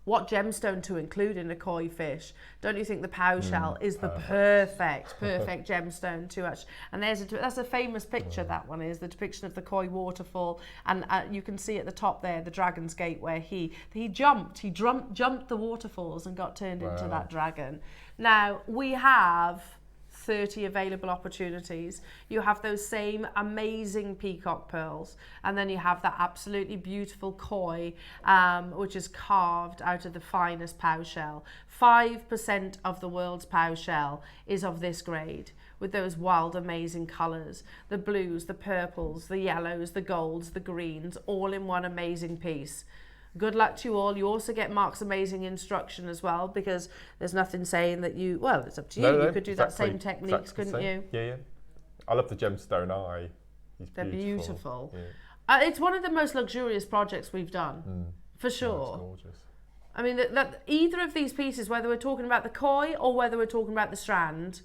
what gemstone to include in a koi fish, don't you think the Pao shell is the perfect gemstone to actually, and that's a famous picture, that one is, the depiction of the koi waterfall, and you can see at the top there, the Dragon's Gate, where he jumped the waterfalls and got turned into that dragon. Now, we have 30 available opportunities. You have those same amazing peacock pearls, and then you have that absolutely beautiful koi, which is carved out of the finest Pao shell. 5% of the world's Pao shell is of this grade, with those wild, amazing colours, the blues, the purples, the yellows, the golds, the greens, all in one amazing piece. Good luck to you all. You also get Mark's amazing instruction as well, because there's nothing saying that it's up to you. You could do that same techniques, couldn't you? Yeah. I love the gemstone eye. They're beautiful. Yeah. It's one of the most luxurious projects we've done, for sure. It's gorgeous. I mean, that either of these pieces, whether we're talking about the koi or whether we're talking about the Strand,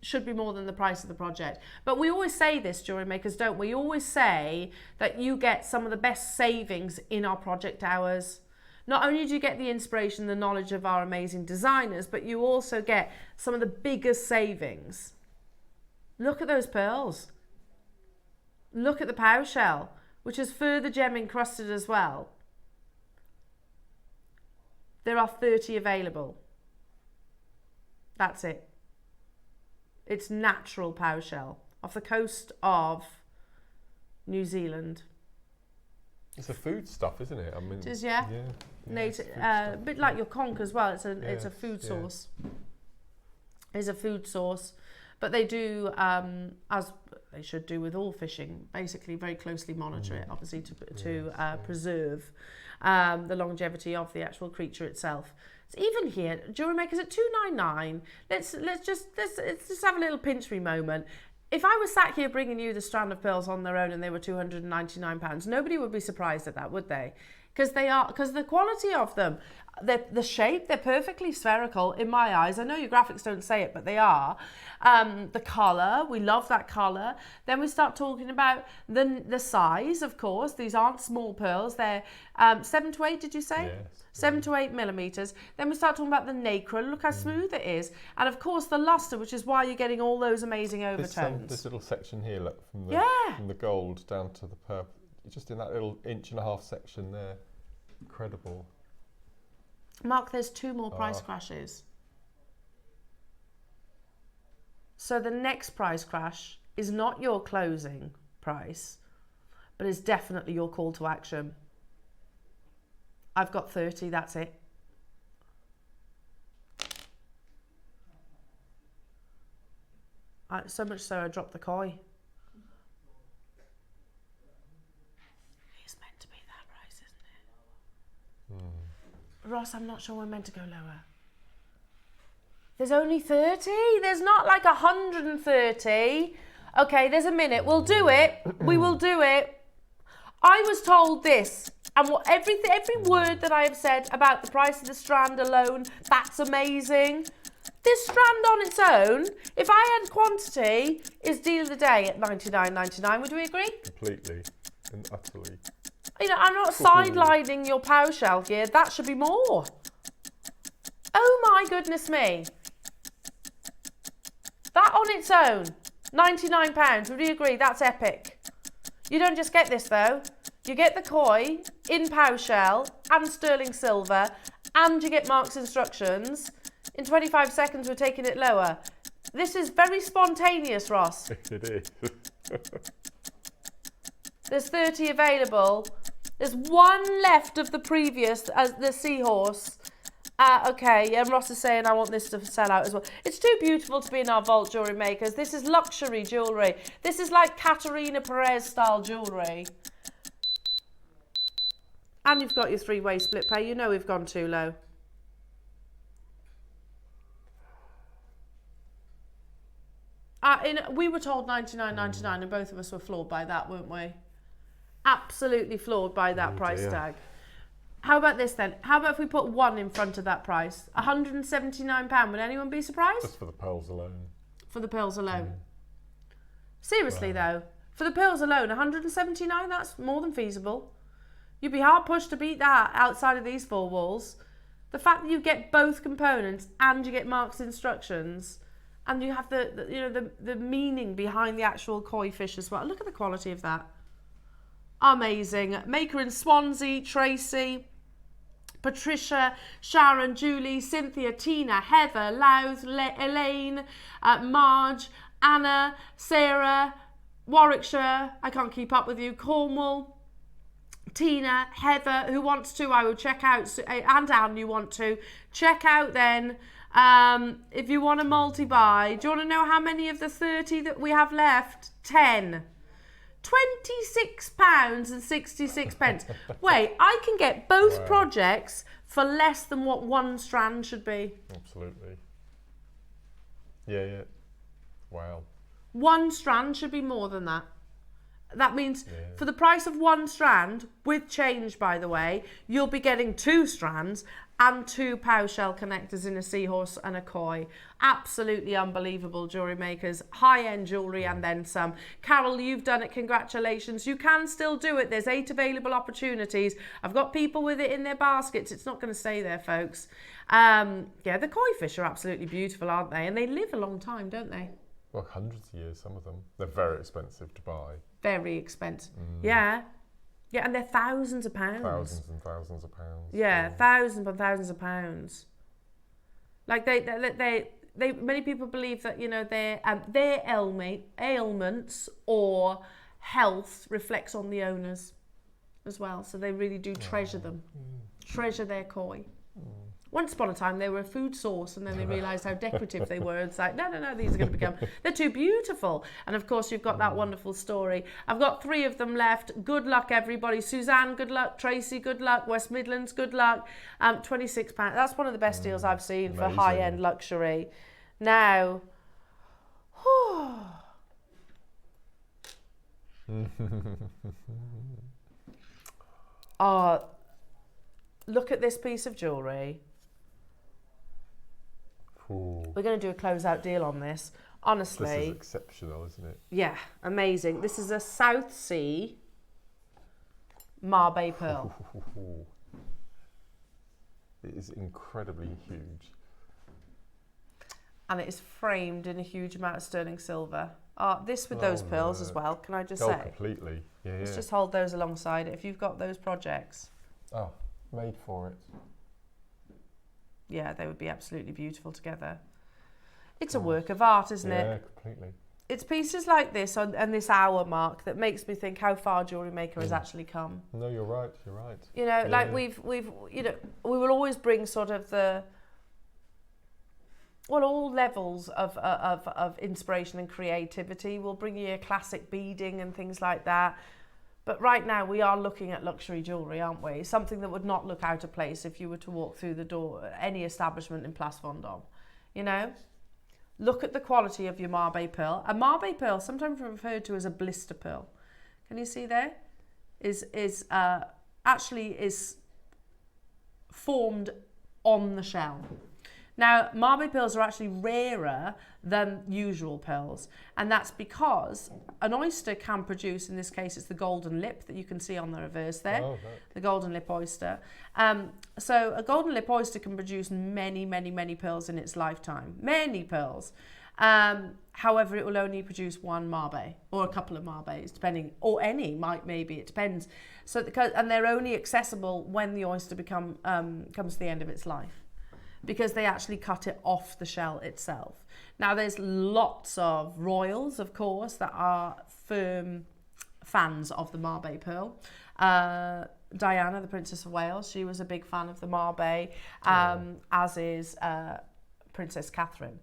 should be more than the price of the project. But we always say this, jewellery makers, don't we? Always say that you get some of the best savings in our project hours. Not only do you get the inspiration, the knowledge of our amazing designers, but you also get some of the biggest savings. Look at those pearls. Look at the Pao shell, which is further gem encrusted as well. There are 30 available. That's it. It's natural Pao shell off the coast of New Zealand. It's a food stuff, isn't it? I mean, It is, yeah. Native, a bit like your conch as well. It's a food source. It's a food source, but they do, as they should do with all fishing, basically very closely monitor it, obviously to preserve the longevity of the actual creature itself. It's even here, Jewellery Makers at $2.99. Let's just have a little pinch me moment. If I was sat here bringing you the strand of pearls on their own and they were £299, nobody would be surprised at that, would they? Because the quality of them, the shape, they're perfectly spherical in my eyes. I know your graphics don't say it, but they are. The colour, we love that colour. Then we start talking about the size, of course. These aren't small pearls. They're 7 to 8, did you say? Yes. 7 to 8 millimetres. Then we start talking about the nacre. Look how smooth it is. And of course the lustre, which is why you're getting all those amazing overtones. This little section here, look, from the gold down to the purple. Just in that little 1.5 inch section there. Incredible. Mark, there's 2 more price crashes. So the next price crash is not your closing price, but is definitely your call to action. I've got 30, that's it. So much so I dropped the koi. It's meant to be that price, isn't it? Ross, I'm not sure we're meant to go lower. There's only 30? There's not like 130. Okay, there's a minute. We'll do it. We will do it. I was told this, and every word that I have said about the price of the strand alone, that's amazing. This strand on its own, if I had quantity, is deal of the day at $99.99. Would we agree? Completely and utterly. You know, I'm not sidelining your pow shell gear. That should be more. Oh my goodness me. That on its own, £99. Would you agree? That's epic. You don't just get this though. You get the koi in pow shell and sterling silver, and you get Mark's instructions. In 25 seconds, we're taking it lower. This is very spontaneous, Ross. It is. There's 30 available. There's 1 left of the previous, the seahorse. Okay, and Ross is saying I want this to sell out as well. It's too beautiful to be in our vault, Jewellery Makers. This is luxury jewellery. This is like Caterina Perez style jewellery. And you've got your 3-way split pay. You know we've gone too low. We were told $99.99 and both of us were floored by that, weren't we? Absolutely floored by that price tag. How about this then? How about if we put 1 in front of that price? £179. Would anyone be surprised? Just for the pearls alone. For the pearls alone. Seriously though, for the pearls alone, £179, that's more than feasible. You'd be hard pushed to beat that outside of these 4 walls. The fact that you get both components and you get Mark's instructions, and you have the meaning behind the actual koi fish as well. Look at the quality of that. Amazing. Maker in Swansea, Tracy, Patricia, Sharon, Julie, Cynthia, Tina, Heather, Louth, Elaine, Marge, Anna, Sarah, Warwickshire, I can't keep up with you, Cornwall, Tina, Heather, who wants to, I will check out, and Anne, you want to, check out then. If you want a multi-buy, do you want to know how many of the 30 that we have left? 10. £26.66. Wait, I can get both projects for less than what 1 strand should be. Absolutely. Yeah. Wow. 1 strand should be more than that. That means for the price of 1 strand, with change by the way, you'll be getting 2 strands and 2 pow shell connectors in a seahorse and a koi. Absolutely unbelievable, Jewellery Makers. High-end jewellery and then some. Carol, you've done it. Congratulations. You can still do it. There's 8 available opportunities. I've got people with it in their baskets. It's not going to stay there, folks. Yeah, the koi fish are absolutely beautiful, aren't they? And they live a long time, don't they? Well, hundreds of years, some of them. They're very expensive to buy. Very expensive. Yeah. Yeah, and they're thousands of pounds. Thousands and thousands of pounds. Yeah, thousands and thousands of pounds. Like they many people believe that, you know, their ailments or health reflects on the owners as well. So they really do treasure them, treasure their koi. Once upon a time, they were a food source, and then they realised how decorative they were. It's like, no, these are going to become, they're too beautiful. And of course, you've got that wonderful story. I've got 3 of them left. Good luck, everybody. Suzanne, good luck. Tracy, good luck. West Midlands, good luck. £26. That's one of the best deals I've seen for high-end luxury. Now, look at this piece of jewellery. Ooh. We're going to do a closeout deal on this. Honestly. This is exceptional, isn't it? Yeah, amazing. This is a South Sea Mabe pearl. It is incredibly huge. And it is framed in a huge amount of sterling silver. This with those pearls as well, can I just say? Completely. Yeah, Let's just hold those alongside it. If you've got those projects. Oh, made for it. Yeah, they would be absolutely beautiful together. It's a work of art, isn't it? Yeah, completely. It's pieces like this and this hour mark that makes me think how far JewelleryMaker has actually come. No, you're right. You're right. You know, like we've you know, we will always bring sort of all levels of inspiration and creativity. We'll bring you a classic beading and things like that. But right now we are looking at luxury jewellery, aren't we? Something that would not look out of place if you were to walk through the door at any establishment in Place Vendôme. You know? Look at the quality of your Mabe pearl. A Mabe pearl, sometimes referred to as a blister pearl. Can you see there? Is formed on the shell. Now, Mabe pearls are actually rarer than usual pearls, and that's because an oyster can produce, in this case it's the golden lip that you can see on the reverse there, the golden lip oyster. So a golden lip oyster can produce many, many, many pearls in its lifetime, many pearls. However, it will only produce one Mabe or a couple of Mabes, depending, or any, maybe, it depends. So, and they're only accessible when the oyster comes to the end of its life, because they actually cut it off the shell itself. Now, there's lots of royals, of course, that are firm fans of the Mabe pearl. Diana, the Princess of Wales, she was a big fan of the Mabe, as is Princess Catherine.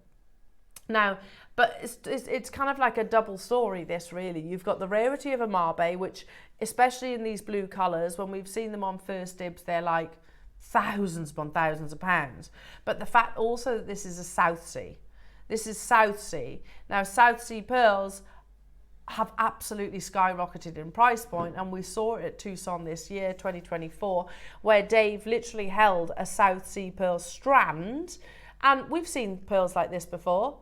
Now, but it's kind of like a double story, this, really. You've got the rarity of a Mabe, which, especially in these blue colours, when we've seen them on First Dibs, they're like thousands upon thousands of pounds. But the fact also that this is a South Sea. This is South Sea. Now, South Sea pearls have absolutely skyrocketed in price point, and we saw it at Tucson this year, 2024, where Dave literally held a South Sea pearl strand, and we've seen pearls like this before.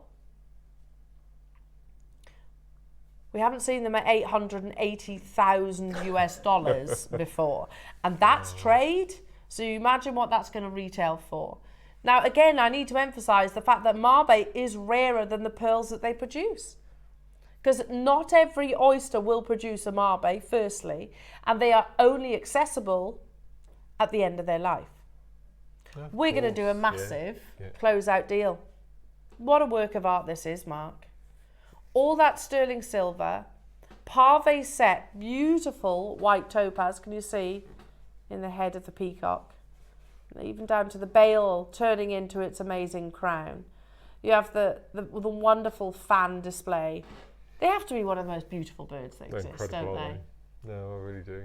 We haven't seen them at $880,000 US before, and that's trade. So you imagine what that's going to retail for. Now, again, I need to emphasize the fact that Mabe is rarer than the pearls that they produce, because not every oyster will produce a Mabe, firstly, and they are only accessible at the end of their life. We're going to do a massive closeout deal. What a work of art this is, Mark. All that sterling silver, pave set, beautiful white topaz, can you see, in the head of the peacock, even down to the bail turning into its amazing crown. You have the wonderful fan display. They have to be one of the most beautiful birds that exist, don't they? No, I really do.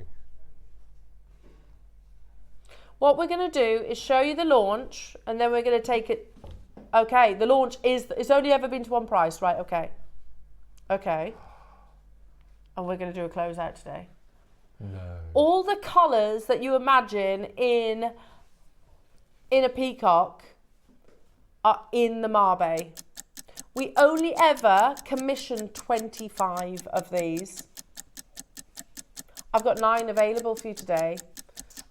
What we're going to do is show you the launch, and then we're going to take it. Okay, the launch it's only ever been to one price, right? Okay. And we're going to do a closeout today. No. All the colours that you imagine in a peacock are in the Mabe. We only ever commission 25 of these. I've got 9 available for you today.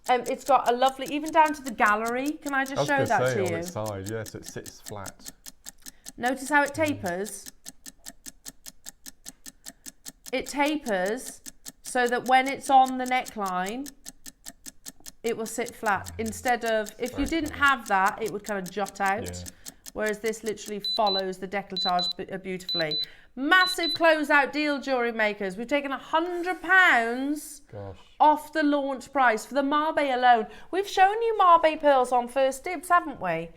It's got a lovely, even down to the gallery. Can I just show that to you? On its side, yes, it sits flat. Notice how it tapers. It tapers so that when it's on the neckline, it will sit flat. Instead of, if you didn't have that, it would kind of jut out. whereas this literally follows the décolletage beautifully. Massive closeout deal, jewellery makers. We've taken £100 off the launch price for the Mabe alone. We've shown you Mabe pearls on First Dibs, haven't we?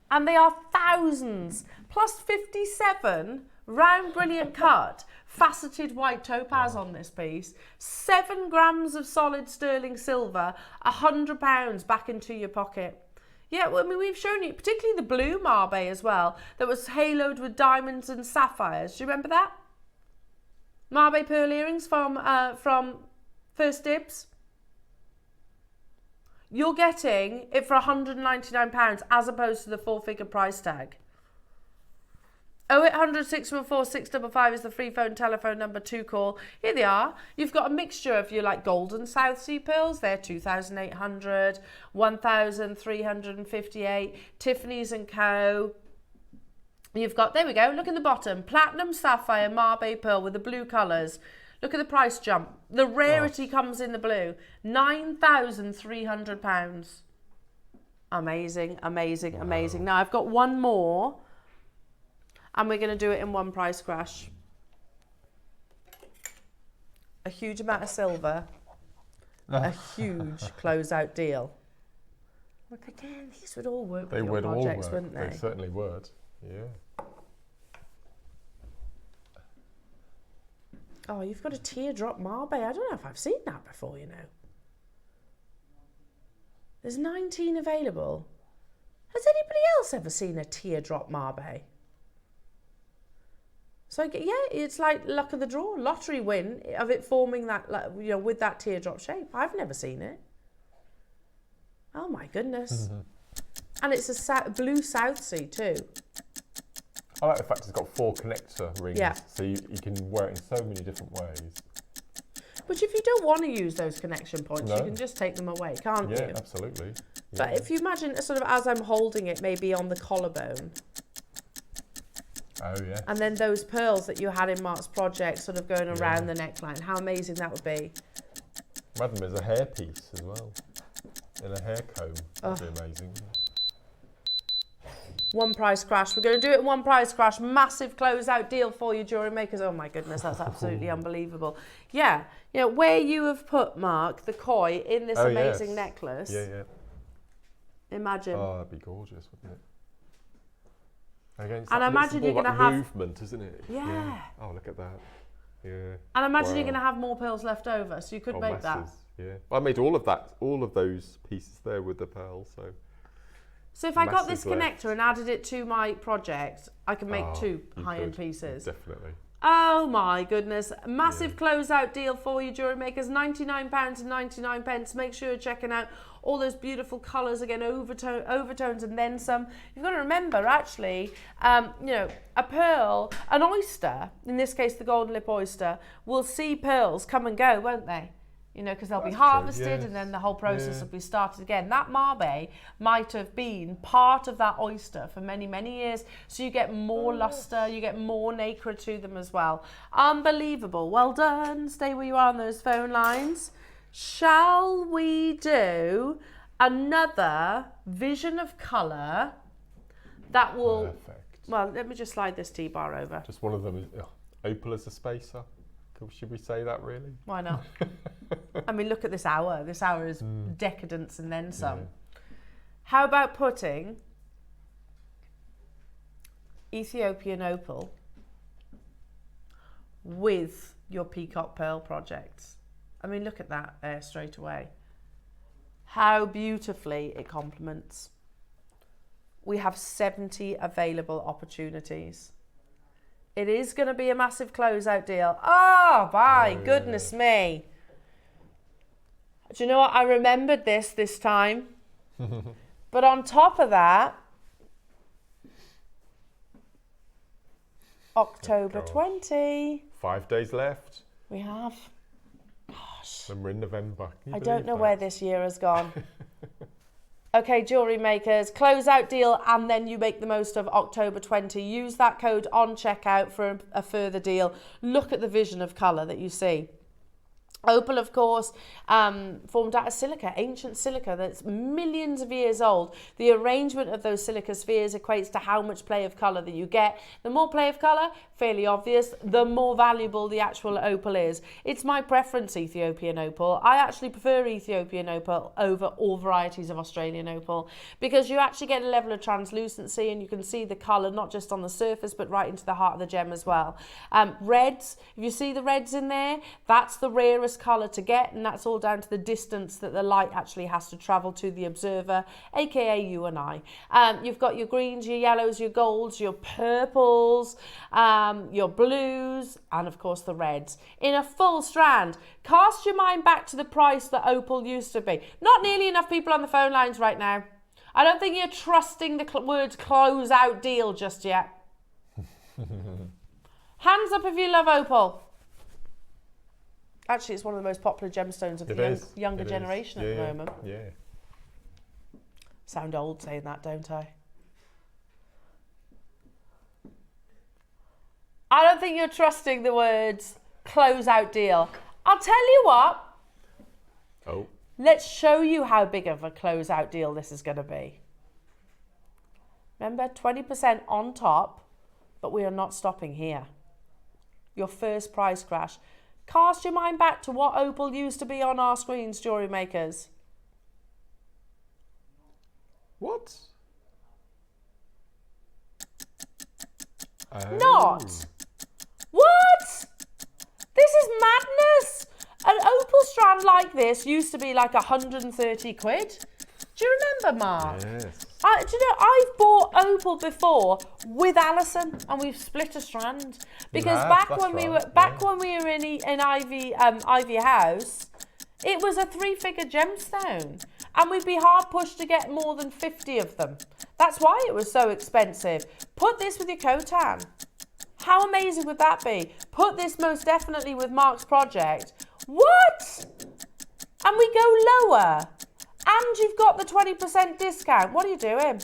And they are thousands, plus 57 round brilliant cut, faceted white topaz on this piece, 7 grams of solid sterling silver, £100 back into your pocket. Yeah, well, I mean, we've shown you, particularly the blue Mabe as well, that was haloed with diamonds and sapphires. Do you remember that? Mabe pearl earrings from First Dibs. You're getting it for £199 as opposed to the 4-figure price tag. 0800 614 655 is the free phone telephone number to call. Here they are. You've got a mixture of your like golden South Sea pearls. They're 2,800, 1,358. Tiffany's & Co. You've got, there we go, look in the bottom. Platinum sapphire Mabe pearl with the blue colours. Look at the price jump. The rarity comes in the blue. £9,300. Amazing, amazing, amazing. Now I've got one more. And we're going to do it in one price crash. A huge amount of silver. A huge closeout deal. Look again, these would all work with your projects, wouldn't they? They certainly would, yeah. Oh, you've got a teardrop Mabe. I don't know if I've seen that before, you know. There's 19 available. Has anybody else ever seen a teardrop Mabe? So yeah, it's like luck of the draw, lottery win of it forming that, you know, with that teardrop shape. I've never seen it. Oh my goodness. And it's a blue South Sea too. I like the fact it's got 4 connector rings, yeah. So you can wear it in so many different ways. But if you don't want to use those connection points, you can just take them away, can't you? Yeah, absolutely. Yeah. But if you imagine sort of as I'm holding it, maybe on the collarbone. Oh, yeah. And then those pearls that you had in Mark's project sort of going around the neckline. How amazing that would be. Madam, there's a hairpiece as well. In a hair comb. That'd be amazing. One price crash. We're going to do it in one price crash. Massive closeout deal for you, jewellery makers. Oh my goodness, that's absolutely unbelievable. Yeah, you know, where you have put, Mark, the koi in this amazing necklace. Yeah, yeah. Imagine. Oh, that'd be gorgeous, wouldn't it? Again, and I imagine you're going to have movement, isn't it? Yeah. Oh, look at that. Yeah. And I imagine you're going to have more pearls left over, so you could make masses. that. Yeah. I made all of those pieces there with the pearls. So if I got this connector and added it to my project, I can make 2 high-end pieces. Definitely. Oh my goodness. Massive closeout deal for you, jewellery makers. £99.99. Make sure you're checking out all those beautiful colours, again, overtones and then some. You've got to remember, actually, you know, a pearl, an oyster, in this case the golden lip oyster, will see pearls come and go, won't they? You know, because they'll be harvested and then the whole process will be started again. That Mabe might have been part of that oyster for many, many years. So you get more lustre, you get more nacre to them as well. Unbelievable. Well done. Stay where you are on those phone lines. Shall we do another vision of colour that will... Perfect. Well, let me just slide this T-bar over. Just one of them is opal as a spacer. Should we say that, really? Why not? I mean, look at this hour. This hour is decadence and then some. Yeah. How about putting Ethiopian opal with your Peacock pearl projects? I mean, look at that there straight away. How beautifully it complements. We have 70 available opportunities. It is going to be a massive closeout deal. Oh, my goodness me. Do you know what? I remembered this time. But on top of that, October 20. 5 days left. We have. Gosh. And we're in November. I don't know where this year has gone. Okay, jewellery makers, closeout deal, and then you make the most of October 20. Use that code on checkout for a further deal. Look at the vision of colour that you see. Opal, of course, formed out of silica, ancient silica that's millions of years old. The arrangement of those silica spheres equates to how much play of colour that you get. The more play of colour, fairly obvious, the more valuable the actual opal is. It's my preference, Ethiopian opal. I actually prefer Ethiopian opal over all varieties of Australian opal because you actually get a level of translucency and you can see the colour not just on the surface but right into the heart of the gem as well. Reds, if you see the reds in there, that's the rarest colour to get, and that's all down to the distance that the light actually has to travel to the observer, aka you and I. You've got your greens, your yellows, your golds, your purples, your blues, and of course the reds in a full strand. Cast your mind back to the price that opal used to be. Not nearly enough people on the phone lines right now. I don't think you're trusting the words close out deal just yet. Hands up if you love opal. Actually, it's one of the most popular gemstones of the younger generation at the moment. Yeah. Sound old saying that, don't I? I don't think you're trusting the words close out deal. I'll tell you what. Oh. Let's show you how big of a close out deal this is going to be. Remember, 20% on top, but we are not stopping here. Your first price crash. Cast your mind back to what opal used to be on our screens, jewellery makers. What? Oh. Not. What? This is madness. An opal strand like this used to be like 130 quid. Do you remember, Mark? Yes. Do you know, I've bought opal before with Alison, and we've split a strand because when we were in Ivy House, it was a 3-figure gemstone, and we'd be hard pushed to get more than 50 of them. That's why it was so expensive. Put this with your Khotan. How amazing would that be? Put this most definitely with Mark's project. What? And we go lower. And you've got the 20% discount. What are you doing?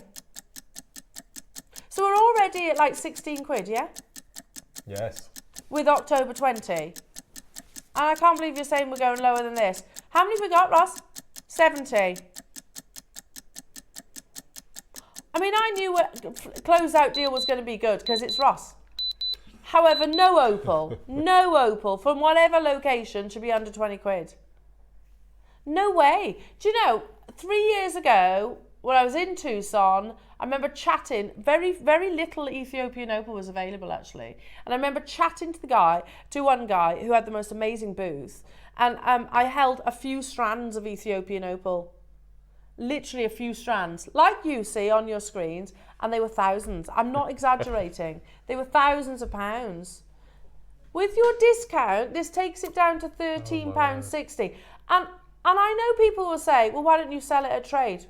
So we're already at like 16 quid, yeah? Yes. With October 20. And I can't believe you're saying we're going lower than this. How many have we got, Ross? 70. I mean, I knew a closeout deal was going to be good because it's Ross. However, no opal from whatever location should be under 20 quid. No way. Do you know, 3 years ago, when I was in Tucson, I remember chatting, very, very little Ethiopian opal was available actually. And I remember chatting to one guy who had the most amazing booth. And I held a few strands of Ethiopian opal. Literally a few strands, like you see on your screens, and they were thousands. I'm not exaggerating. They were thousands of pounds. With your discount, this takes it down to £13.60. And I know people will say, well, why don't you sell it at trade?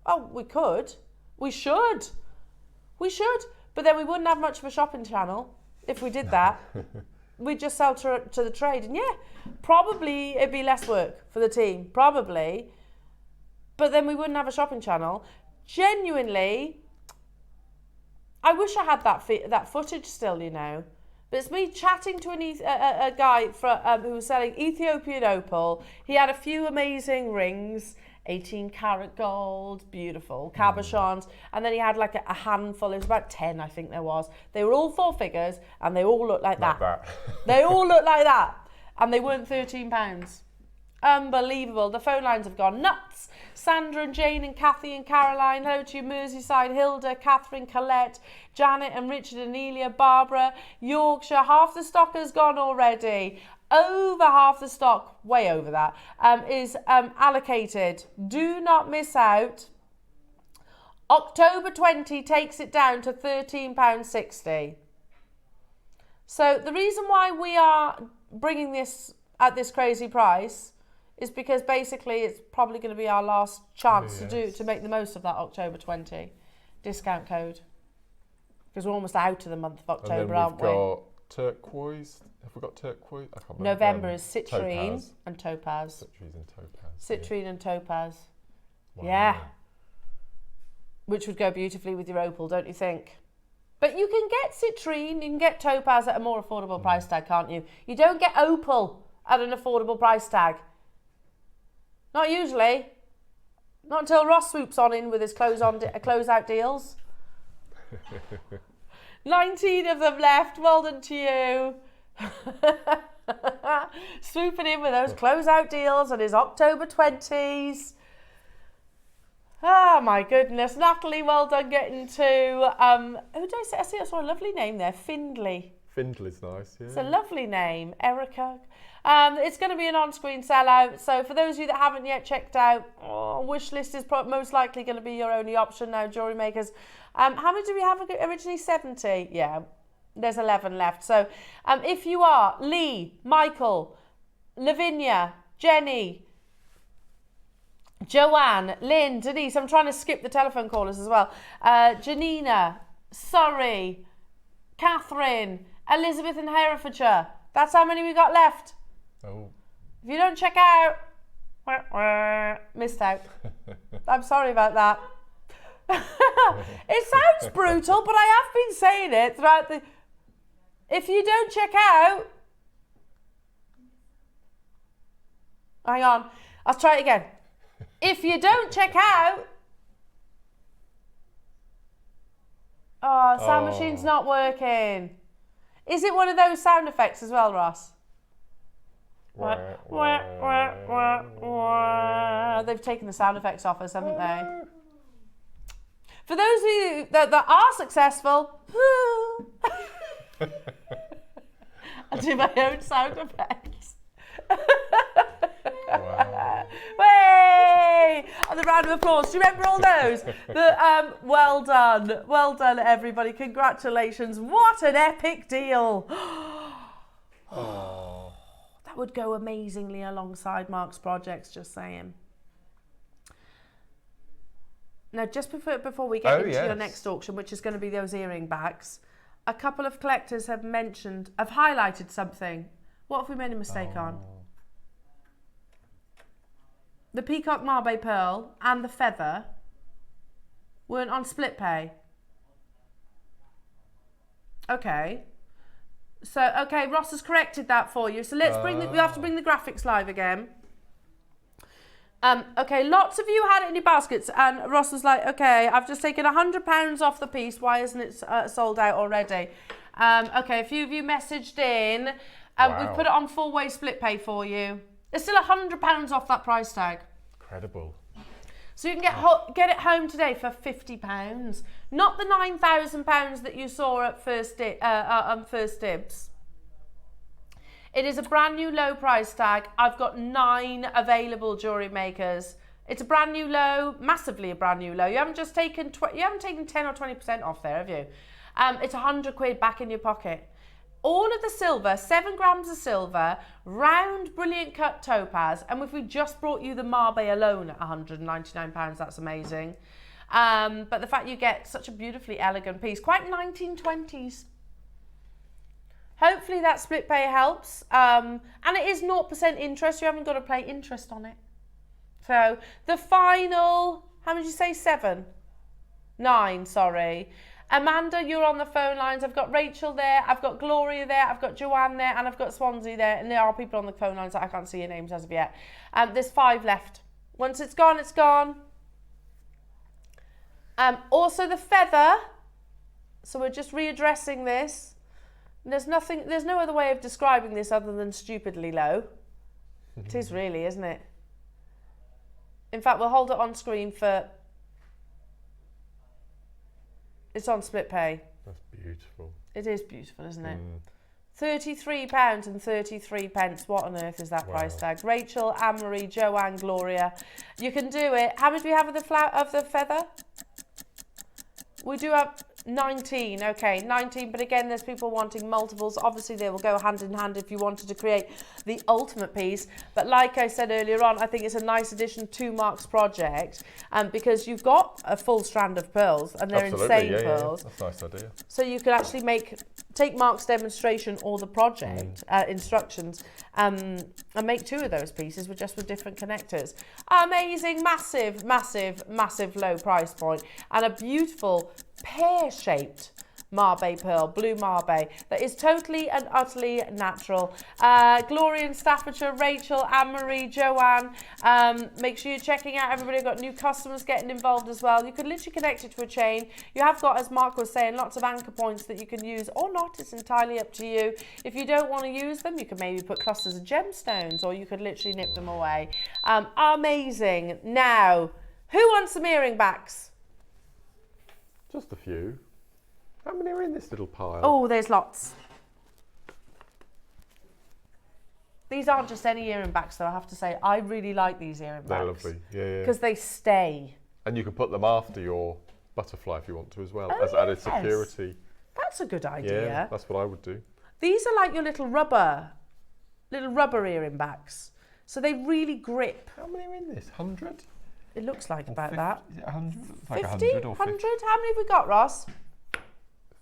Oh, we could. We should. We should. But then we wouldn't have much of a shopping channel if we did that. We'd just sell to the trade. And yeah, probably it'd be less work for the team. Probably. But then we wouldn't have a shopping channel. Genuinely, I wish I had that footage still, you know. But it's me chatting to a guy who was selling Ethiopian opal. He had a few amazing rings, 18 karat gold, beautiful, cabochons. And then he had like a handful, it was about 10 I think there was. They were all 4 figures and they all looked like that. They all looked like that. And they weren't £13. Unbelievable. The phone lines have gone nuts. Sandra and Jane and Kathy and Caroline. Hello to you, Merseyside, Hilda, Catherine, Colette, Janet and Richard and Elia, Barbara, Yorkshire. Half the stock has gone already. Over half the stock, way over that, is allocated. Do not miss out. October 20 takes it down to £13.60. So the reason why we are bringing this at this crazy price is because basically it's probably going to be our last chance to make the most of that October 20 discount code. Because we're almost out of the month of October, aren't we? We've got turquoise. Have we got turquoise? I can't remember. November is citrine and topaz. Citrine and topaz. Citrine and topaz. Wow. Yeah. Which would go beautifully with your opal, don't you think? But you can get citrine, you can get topaz at a more affordable price tag, can't you? You don't get opal at an affordable price tag. Not usually. Not until Ross swoops on in with his closeout deals. 19 of them left. Well done to you. Swooping in with those closeout deals and his October 20s. Oh my goodness. Natalie, well done getting to, who did I say? I saw a lovely name there. Findley. Findley's nice, yeah. It's a lovely name. Erica. It's going to be an on-screen sellout. So for those of you that haven't yet checked out, wish list is most likely going to be your only option now, jewellery makers. How many did we have originally? 70? Yeah, there's 11 left. So if you are Lee, Michael, Lavinia, Jenny, Joanne, Lynn, Denise, I'm trying to skip the telephone callers as well. Janina, Surrey, Catherine, Elizabeth in Herefordshire. That's how many we got left. Oh. If you don't check out, missed out. I'm sorry about that. It sounds brutal, but I have been saying it throughout the... If you don't check out... Hang on. I'll try it again. If you don't check out... Oh, sound machine's not working. Is it one of those sound effects as well, Ross? They've taken the sound effects off us, haven't they? For those of you that are successful, I do my own sound effects. Wow. Way! And the round of applause. Do you remember all those? Well done, everybody. Congratulations. What an epic deal. Oh. That would go amazingly alongside Mark's projects, just saying. Now, just before we get into your next auction, which is going to be those earring backs, a couple of collectors have highlighted something. What have we made a mistake on? The Peacock Marbe Pearl and the Feather weren't on split pay. Okay. So, okay, Ross has corrected that for you. So let's we have to bring the graphics live again. Okay, lots of you had it in your baskets, and Ross was like, okay, I've just taken £100 off the piece. Why isn't it sold out already? Okay, a few of you messaged in. We've put it on full-way split pay for you. There's still £100 off that price tag. Incredible. So you can get it home today for £50, not the £9,000 that you saw at First Dibs. It is a brand new low price tag. I've got 9 available jewellery makers. It's a brand new low, massively a brand new low. You haven't just taken 10 or 20% off there, have you? It's £100 back in your pocket. All of the silver, 7 grams of silver, round brilliant cut topaz, and if we just brought you the Marbe alone at £199, that's amazing. But the fact you get such a beautifully elegant piece, quite 1920s. Hopefully that split pay helps. And it is 0% interest. You haven't got to pay interest on it. So the final, how many did you say? 7? 9, sorry. Amanda, you're on the phone lines. I've got Rachel there. I've got Gloria there. I've got Joanne there. And I've got Swansea there. And there are people on the phone lines that I can't see your names as of yet. There's 5 left. Once it's gone, it's gone. Also the feather. So we're just readdressing this. There's no other way of describing this other than stupidly low. It is really, isn't it? In fact, we'll hold it on screen for... It's on split pay. That's beautiful. It is beautiful, isn't it? £33 and 33 pence. What on earth is that price tag? Rachel, Anne-Marie, Joanne, Gloria. You can do it. How many do we have of the feather? We do have 19. Okay, 19. But again, there's people wanting multiples. Obviously, they will go hand in hand if you wanted to create the ultimate piece. But like I said earlier on, I think it's a nice addition to Mark's project because you've got a full strand of pearls and they're insane pearls. That's a nice idea. So you can actually take Mark's demonstration or the project instructions and make 2 of those pieces with different connectors. Amazing, massive, massive, massive low price point and a beautiful pear-shaped Mabe pearl, blue Mabe, that is totally and utterly natural. Gloria in Staffordshire, Rachel, Anne-Marie, Joanne, make sure you're checking out everybody. I've got new customers getting involved as well. You could literally connect it to a chain. You have got, as Mark was saying, lots of anchor points that you can use or not. It's entirely up to you. If you don't want to use them, you can maybe put clusters of gemstones, or you could literally nip them away. Amazing. Now, who wants some earring backs? Just a few. How many are in this little pile? Oh, there's lots. These aren't just any earring backs, though, I have to say. I really like these earring backs. They're lovely, yeah. Because they stay. And you can put them after your butterfly if you want to as well, Oh, as added yes. security. That's a good idea. Yeah, that's what I would do. These are like your little rubber earring backs. So they really grip. How many are in this? 100? It looks like Or about 50? that. Is it 100? It's like 50? 100 or 50? 100? How many have we got, Ross?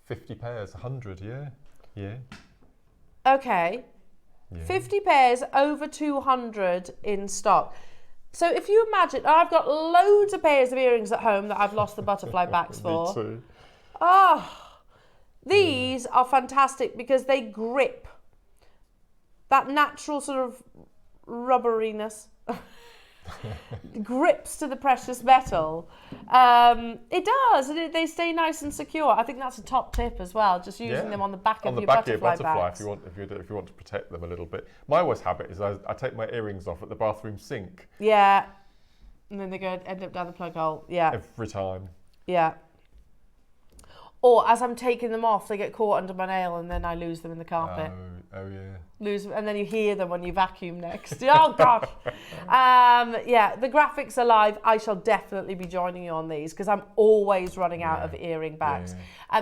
50 pairs, 100, yeah. Yeah. Okay. Yeah. 50 pairs, over 200 in stock. So if you imagine, I've got loads of pairs of earrings at home that I've lost the butterfly backs for. Me too. Oh, these are fantastic because they grip. That natural sort of rubberiness grips to the precious metal. It does, and they stay nice and secure. I think that's a top tip as well, just using them on the back of your butterfly backs. if you want to protect them a little bit. My worst habit is I take my earrings off at the bathroom sink. Yeah, and then they go end up down the plug hole. Yeah, every time. Yeah. Or as I'm taking them off, they get caught under my nail, and then I lose them in the carpet. Oh yeah. Lose, and then you hear them when you vacuum next. Oh gosh. Yeah, the graphics are live. I shall definitely be joining you on these because I'm always running out of earring bags.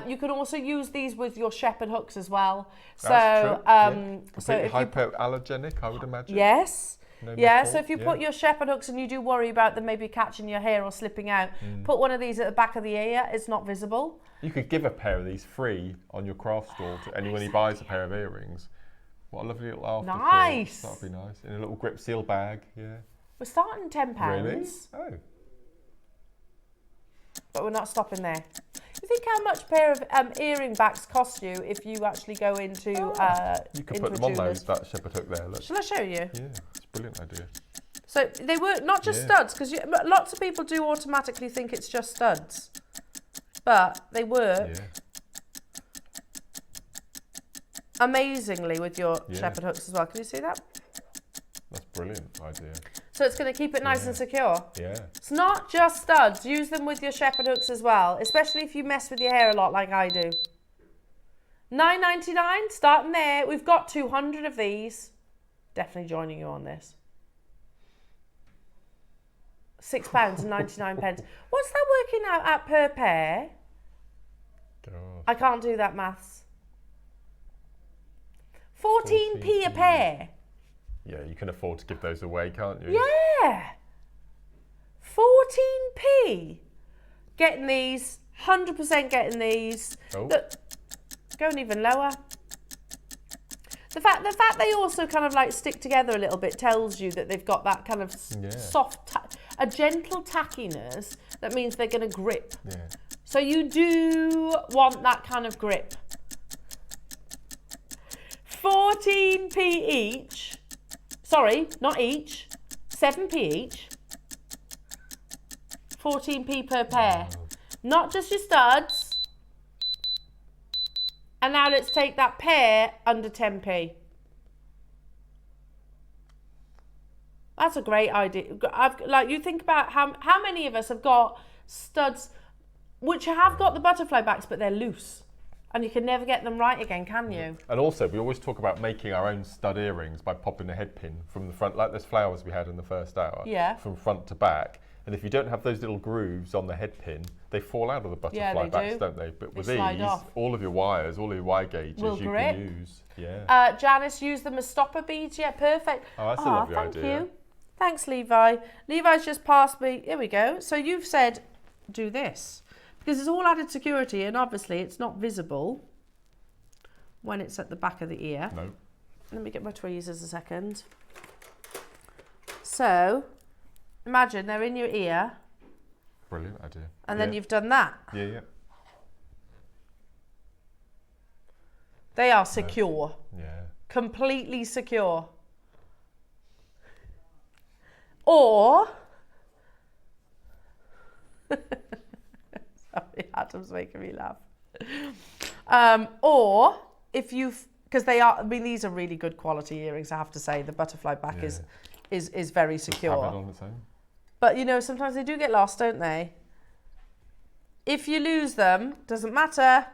You can also use these with your shepherd hooks as well. That's true. So if hypoallergenic, I would imagine. Yes. No yeah, metal, so if you put your shepherd hooks and you do worry about them maybe catching your hair or slipping out, put one of these at the back of the ear. It's not visible. You could give a pair of these free on your craft store to anyone who buys a pair of earrings. What a lovely little afterthought. Nice. That would be nice. In a little grip seal bag, yeah. We're starting £10. Really? Oh. But we're not stopping there. You think how much a pair of earring backs cost you if you actually go into you could put them on that shepherd hook there. Look. Shall I show you? Yeah, it's a brilliant idea. So they were not just studs, because lots of people do automatically think it's just studs, but they work amazingly with your shepherd hooks as well. Can you see that? That's a brilliant idea. So it's going to keep it nice and secure. Yeah. It's not just studs. Use them with your shepherd hooks as well, especially if you mess with your hair a lot like I do. $9.99, starting there. We've got 200 of these. Definitely joining you on this. £6.99. What's that working out at per pair? God. I can't do that maths. 14p a pair. Yeah, you can afford to give those away, can't you? Yeah. 14p. Getting these. 100% getting these. Oh. Look, going even lower. The fact they also kind of like stick together a little bit tells you that they've got that kind of soft, a gentle tackiness that means they're going to grip. Yeah. So you do want that kind of grip. 14p each. Sorry, not each. 7p each. 14p per pair. Wow. Not just your studs. And now let's take that pair under 10p. That's a great idea. You think about how many of us have got studs which have got the butterfly backs, but they're loose. And you can never get them right again, can you? And also, we always talk about making our own stud earrings by popping a head pin from the front, like those flowers we had in the first hour, from front to back. And if you don't have those little grooves on the head pin, they fall out of the butterfly backs, don't they? But with these, all of your wires, all of your wire gauges, you can use. Yeah. Janice, use them as stopper beads. Yeah, perfect. Oh, that's a lovely idea. Thank you. Thanks, Levi. Levi's just passed me. Here we go. So you've said, do this. Because it's all added security, and obviously it's not visible when it's at the back of the ear. No. Let me get my tweezers a second. So, imagine they're in your ear. Brilliant idea. And then you've done that. Yeah, yeah. They are secure. Yeah. Completely secure. Or, sorry, Adam's making me laugh. Or if you've, because they are, I mean, these are really good quality earrings, I have to say. The butterfly back is very secure. Just have it on its own. But you know, sometimes they do get lost, don't they? If you lose them, doesn't matter,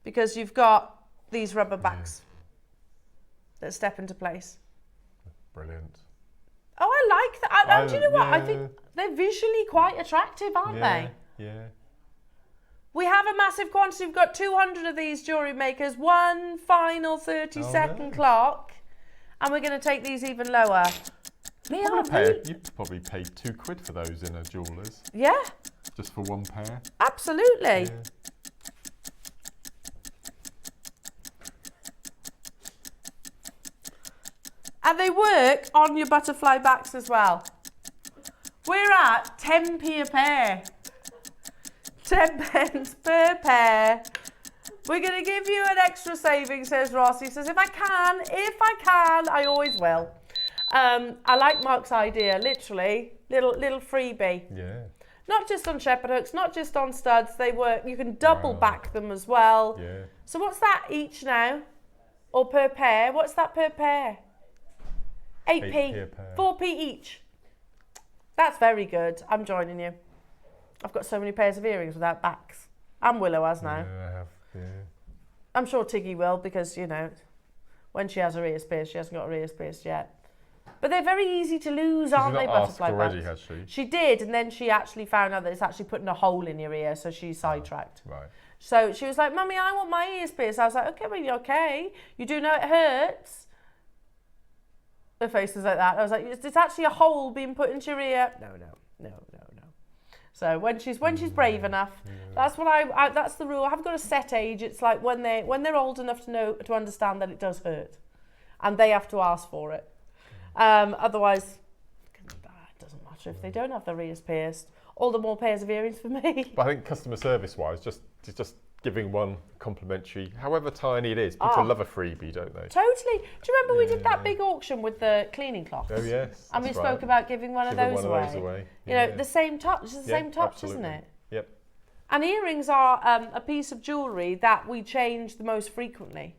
because you've got these rubber backs that step into place. Brilliant. Oh, I like that. Do you know what? I think they're visually quite attractive, aren't they? Yeah. We have a massive quantity. We've got 200 of these jewellery makers, one final 30-second clock, and we're going to take these even lower. You probably paid £2 for those in a jeweller's. Yeah. Just for one pair. Absolutely. Yeah. And they work on your butterfly backs as well. We're at 10p a pair. 10 pence per pair. We're going to give you an extra saving, says Ross. He says, if I can, I always will. I like Mark's idea, literally. Little freebie. Yeah. Not just on shepherd hooks, not just on studs. They work. You can double back them as well. Yeah. So what's that each now? Or per pair? What's that per pair? 8p. 4p each. That's very good. I'm joining you. I've got so many pairs of earrings without backs. And Willow has now. Yeah, I have. Yeah. I'm sure Tiggy will, because, you know, when she has her ears pierced, she hasn't got her ears pierced yet. But they're very easy to lose, aren't they, butterfly already, backs? has she? She did, and then she actually found out that it's actually putting a hole in your ear, so she sidetracked. Right. So she was like, Mummy, I want my ears pierced. I was like, okay, well, you're okay. You do know it hurts. Her face was like that. I was like, it's actually a hole being put into your ear. No. So when she's brave enough, that's what that's the rule. I haven't got a set age. It's like when they're old enough to understand that it does hurt, and they have to ask for it. Otherwise, it doesn't matter if they don't have their ears pierced. All the more pairs of earrings for me. But I think customer service wise, just giving one complimentary, however tiny it is. People love a freebie, don't they? Totally. Do you remember we did that big auction with the cleaning cloths? Oh yes. And we spoke about giving one of those away. You know, the same touch. It's the same touch, absolutely. isn't it? Yep. And earrings are a piece of jewellery that we change the most frequently.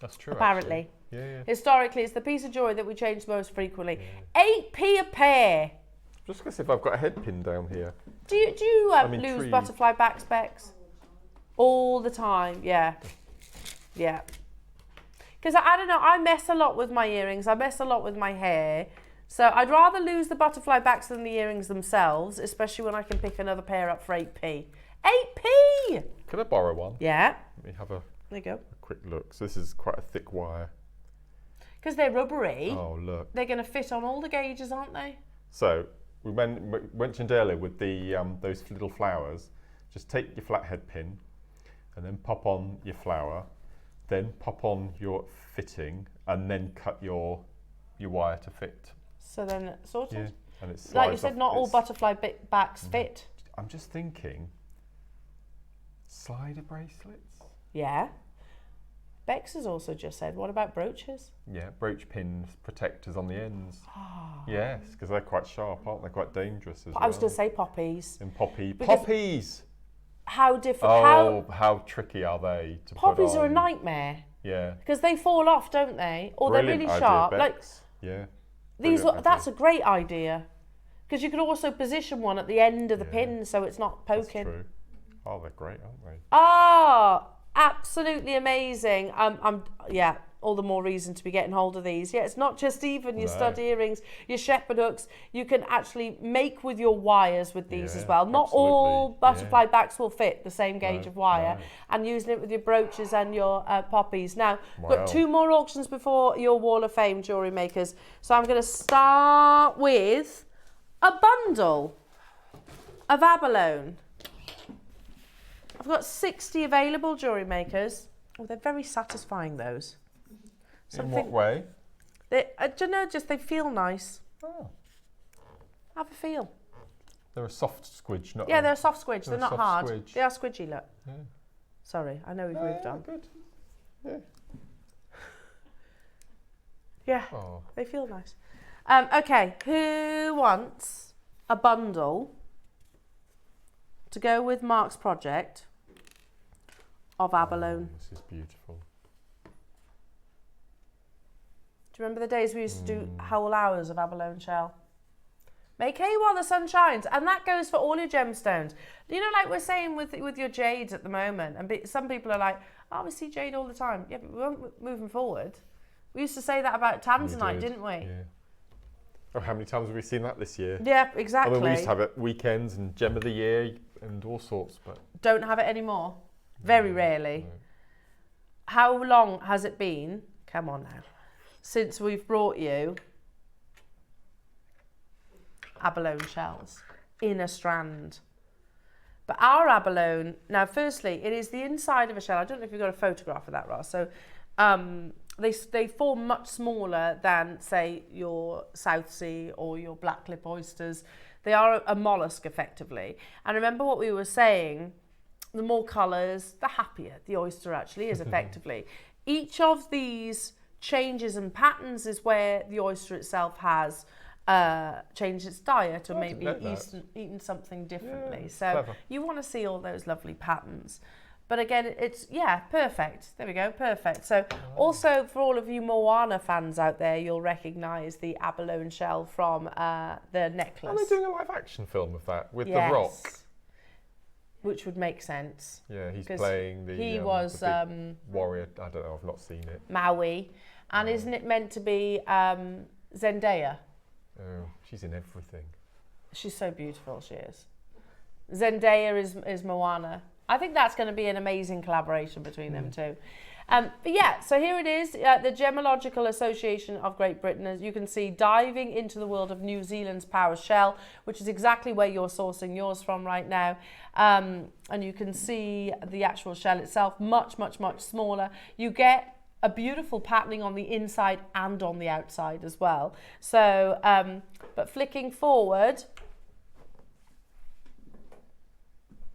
That's true. Apparently. Actually. Yeah. Historically, it's the piece of jewellery that we change the most frequently. 8p a pair. Just gonna see if I've got a head pin down here. Do you lose butterfly back specs? All the time, yeah. Because I don't know, I mess a lot with my earrings. I mess a lot with my hair. So I'd rather lose the butterfly backs than the earrings themselves, especially when I can pick another pair up for 8p. 8p! Can I borrow one? Yeah. Let me have a there you go. quick look. So this is quite a thick wire. Because they're rubbery. Oh, look. They're going to fit on all the gauges, aren't they? So we mentioned earlier with the those little flowers. Just take your flathead pin and then pop on your flower, then pop on your fitting, and then cut your wire to fit. So then it's sorted. Yeah, and it's like you said, not all butterfly backs fit. I'm just thinking, slider bracelets? Yeah. Bex has also just said, what about brooches? Yeah, brooch pins, protectors on the ends. Oh. Yes, because they're quite sharp, aren't they? Quite dangerous as well. I was going to say poppies. And poppies! How different? How tricky are they to poppies put on? are a nightmare. Yeah. Because they fall off, don't they? Or Brilliant they're really sharp. idea, Bex. Like that's a great idea. Because you could also position one at the end of the pin so it's not poking. That's true. Oh, they're great, aren't they? Oh, absolutely amazing. All the more reason to be getting hold of these. Yeah, it's not just even your stud earrings, your shepherd hooks. You can actually make with your wires with these as well. Not all butterfly backs will fit the same gauge of wire. And using it with your brooches and your poppies. Now, we've got 2 more auctions before your Wall of Fame, jewellery makers. So I'm going to start with a bundle of abalone. I've got 60 available, jewellery makers. Oh, they're very satisfying, those. In what way? I don't know, just they feel nice. Oh. Have a feel. They're a soft squidge, not they're a soft squidge. They're not hard. Squidge. They are squidgy, look. Yeah. Sorry, I know we've moved on. Good. Yeah. Yeah, Oh. they feel nice. Okay, who wants a bundle to go with Mark's project of abalone? This is beautiful. Do you remember the days we used to do whole hours of abalone shell? Make hay while the sun shines, and that goes for all your gemstones. You know, like we're saying with your jades at the moment, and some people are like, oh, we see jade all the time. Yeah, but we weren't moving forward. We used to say that about tanzanite, didn't we? Yeah. Oh, how many times have we seen that this year? Yeah, exactly. I mean, we used to have it weekends and gem of the year and all sorts, but... Don't have it anymore. Very rarely. No. How long has it been, come on now, since we've brought you abalone shells in a Strand? But our abalone, now firstly, it is the inside of a shell. I don't know if you've got a photograph of that, Ross. So they form much smaller than, say, your South Sea or your black lip oysters. They are a mollusk, effectively. And remember what we were saying, the more colours, the happier the oyster actually is, effectively. Each of these changes and patterns is where the oyster itself has changed its diet, or maybe eaten something differently. Yeah, so clever. You want to see all those lovely patterns. But again, it's, yeah, perfect. There we go, perfect. So also for all of you Moana fans out there, you'll recognise the abalone shell from the necklace. Are they doing a live action film of that with The Rock? Which would make sense. Yeah, he's playing the, he was the big warrior. I don't know, I've not seen it. Maui. And isn't it meant to be Zendaya? Oh, she's in everything. She's so beautiful, she is. Zendaya is Moana. I think that's going to be an amazing collaboration between them two. But yeah, so here it is, the Gemological Association of Great Britain, as you can see, diving into the world of New Zealand's power shell, which is exactly where you're sourcing yours from right now. And you can see the actual shell itself, much, much, much smaller. You get a beautiful patterning on the inside and on the outside as well. So, but flicking forward,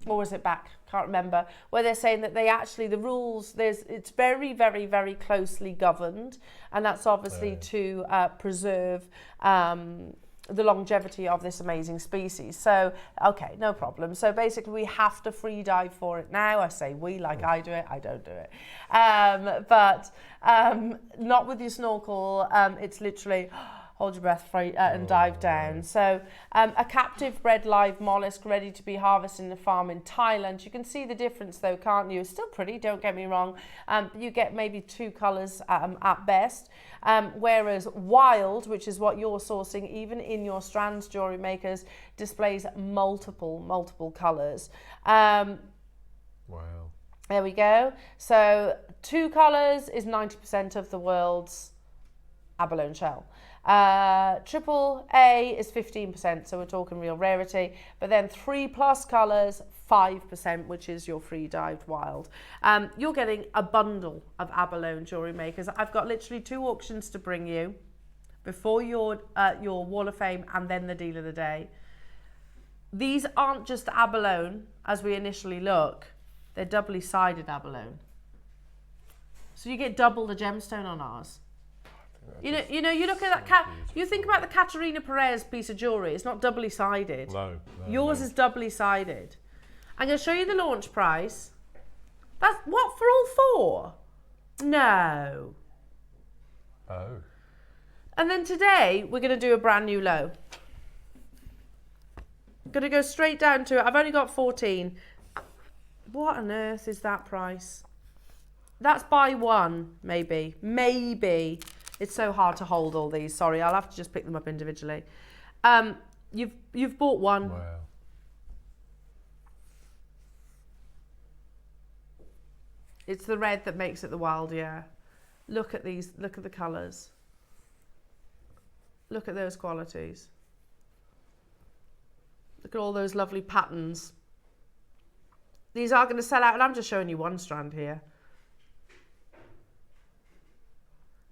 or was it back? Can't remember, where they're saying that they actually, the rules, it's very, very, very closely governed, and that's obviously to preserve the longevity of this amazing species. So, okay, no problem. So basically we have to free dive for it now. I say we, like I do it, I don't do it. But not with your snorkel, it's literally... hold your breath and dive down. So a captive bred live mollusk ready to be harvested in a farm in Thailand. You can see the difference though, can't you? It's still pretty, don't get me wrong. You get maybe 2 colours at best. Whereas wild, which is what you're sourcing, even in your Strands jewellery makers, displays multiple colours. Wow. There we go. So 2 colours is 90% of the world's abalone shell. Triple A is 15%, so we're talking real rarity, but then 3+ colours, 5%, which is your free dived wild. You're getting a bundle of abalone jewellery makers. I've got literally 2 auctions to bring you before your Wall of Fame and then the deal of the day. These aren't just abalone as we initially look, they're doubly sided abalone. So you get double the gemstone on ours. You know, you look at that you think about the Caterina Perez piece of jewellery, it's not doubly sided. No. Yours is doubly sided. I'm going to show you the launch price. That's what, for all 4? No. Oh. And then today we're going to do a brand new low. I'm going to go straight down to it. I've only got 14. What on earth is that price? That's buy one, maybe. Maybe. It's so hard to hold all these. Sorry, I'll have to just pick them up individually. You've bought one. Wow. It's the red that makes it the wild, yeah. Look at these. Look at the colours. Look at those qualities. Look at all those lovely patterns. These are going to sell out, and I'm just showing you one strand here.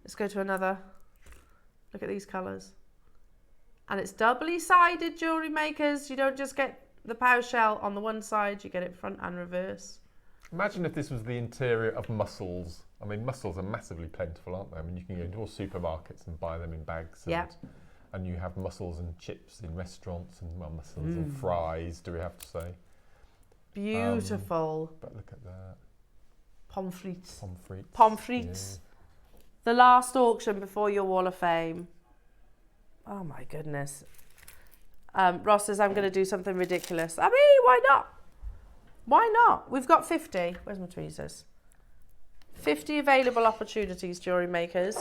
Let's go to another. Look at these colours. And it's doubly sided, jewellery makers. You don't just get the power shell on the one side, you get it front and reverse. Imagine if this was the interior of mussels. I mean, mussels are massively plentiful, aren't they? I mean, you can go into all supermarkets and buy them in bags. And you have mussels and chips in restaurants, and well, mussels and fries, do we have to say? Beautiful. But look at that. Pommes frites. Pommes frites. Pommes frites. The last auction before your Wall of Fame. Oh my goodness. Ross says, I'm going to do something ridiculous. I mean, why not? Why not? We've got 50. Where's my tweezers? 50 available opportunities, jewellery makers.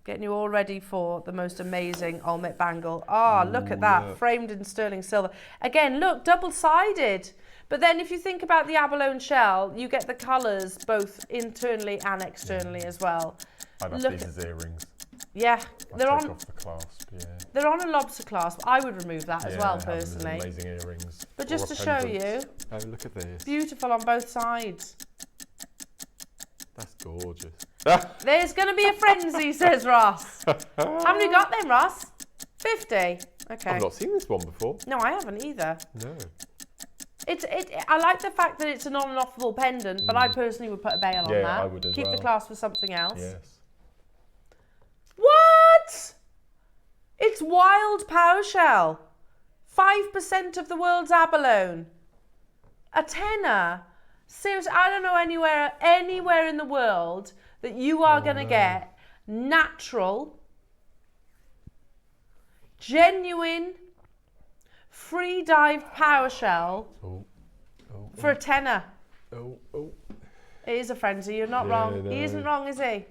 Getting you all ready for the most amazing Olmec Bangle. Oh, look at that. Framed in sterling silver. Again, look, double-sided. But then if you think about the abalone shell, you get the colours both internally and externally as well. I love these as earrings. Yeah, they're on off the clasp, They're on a lobster clasp. I would remove that as well, personally. Amazing earrings. But just to show you. Oh, look at this. Beautiful on both sides. That's gorgeous. There's going to be a frenzy, says Ross. Haven't you got them, Ross? 50. Okay. I've not seen this one before. No, I haven't either. No. I like the fact that it's an on and offable pendant, but I personally would put a bail on that. Yeah, I would as well. Keep the clasp for something else. Yes. What? It's wild power shell. 5% of the world's abalone. A tenner. Seriously, I don't know anywhere in the world that you are going to get natural, genuine, free-dive power shell for a tenner. It is a frenzy, you're not wrong. No. He isn't wrong, is he?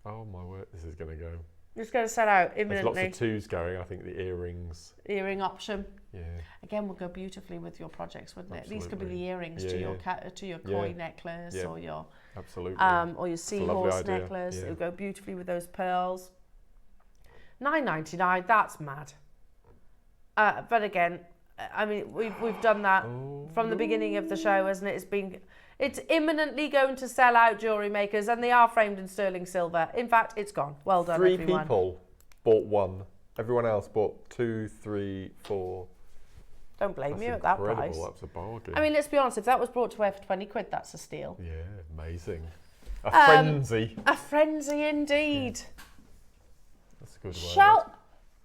Oh my word, this is going to go. It's going to sell out imminently. There's lots of twos going, I think the earrings. Earring option. Yeah. Again, would go beautifully with your projects, wouldn't it? Absolutely. These could be the earrings to your koi necklace or your or your seahorse necklace. It would go beautifully with those pearls. $9.99, that's mad. But again, I mean, we've done that from the beginning of the show, hasn't it? It's imminently going to sell out, jewellery makers, and they are framed in sterling silver. In fact, it's gone. Well done, everyone. 3 people bought one. Everyone else bought 2, 3, 4. Don't blame you at that price. That's a bargain. I mean, let's be honest. If that was brought to air for 20 quid, that's a steal. Yeah, amazing. A frenzy. A frenzy indeed. Yeah. That's a good word.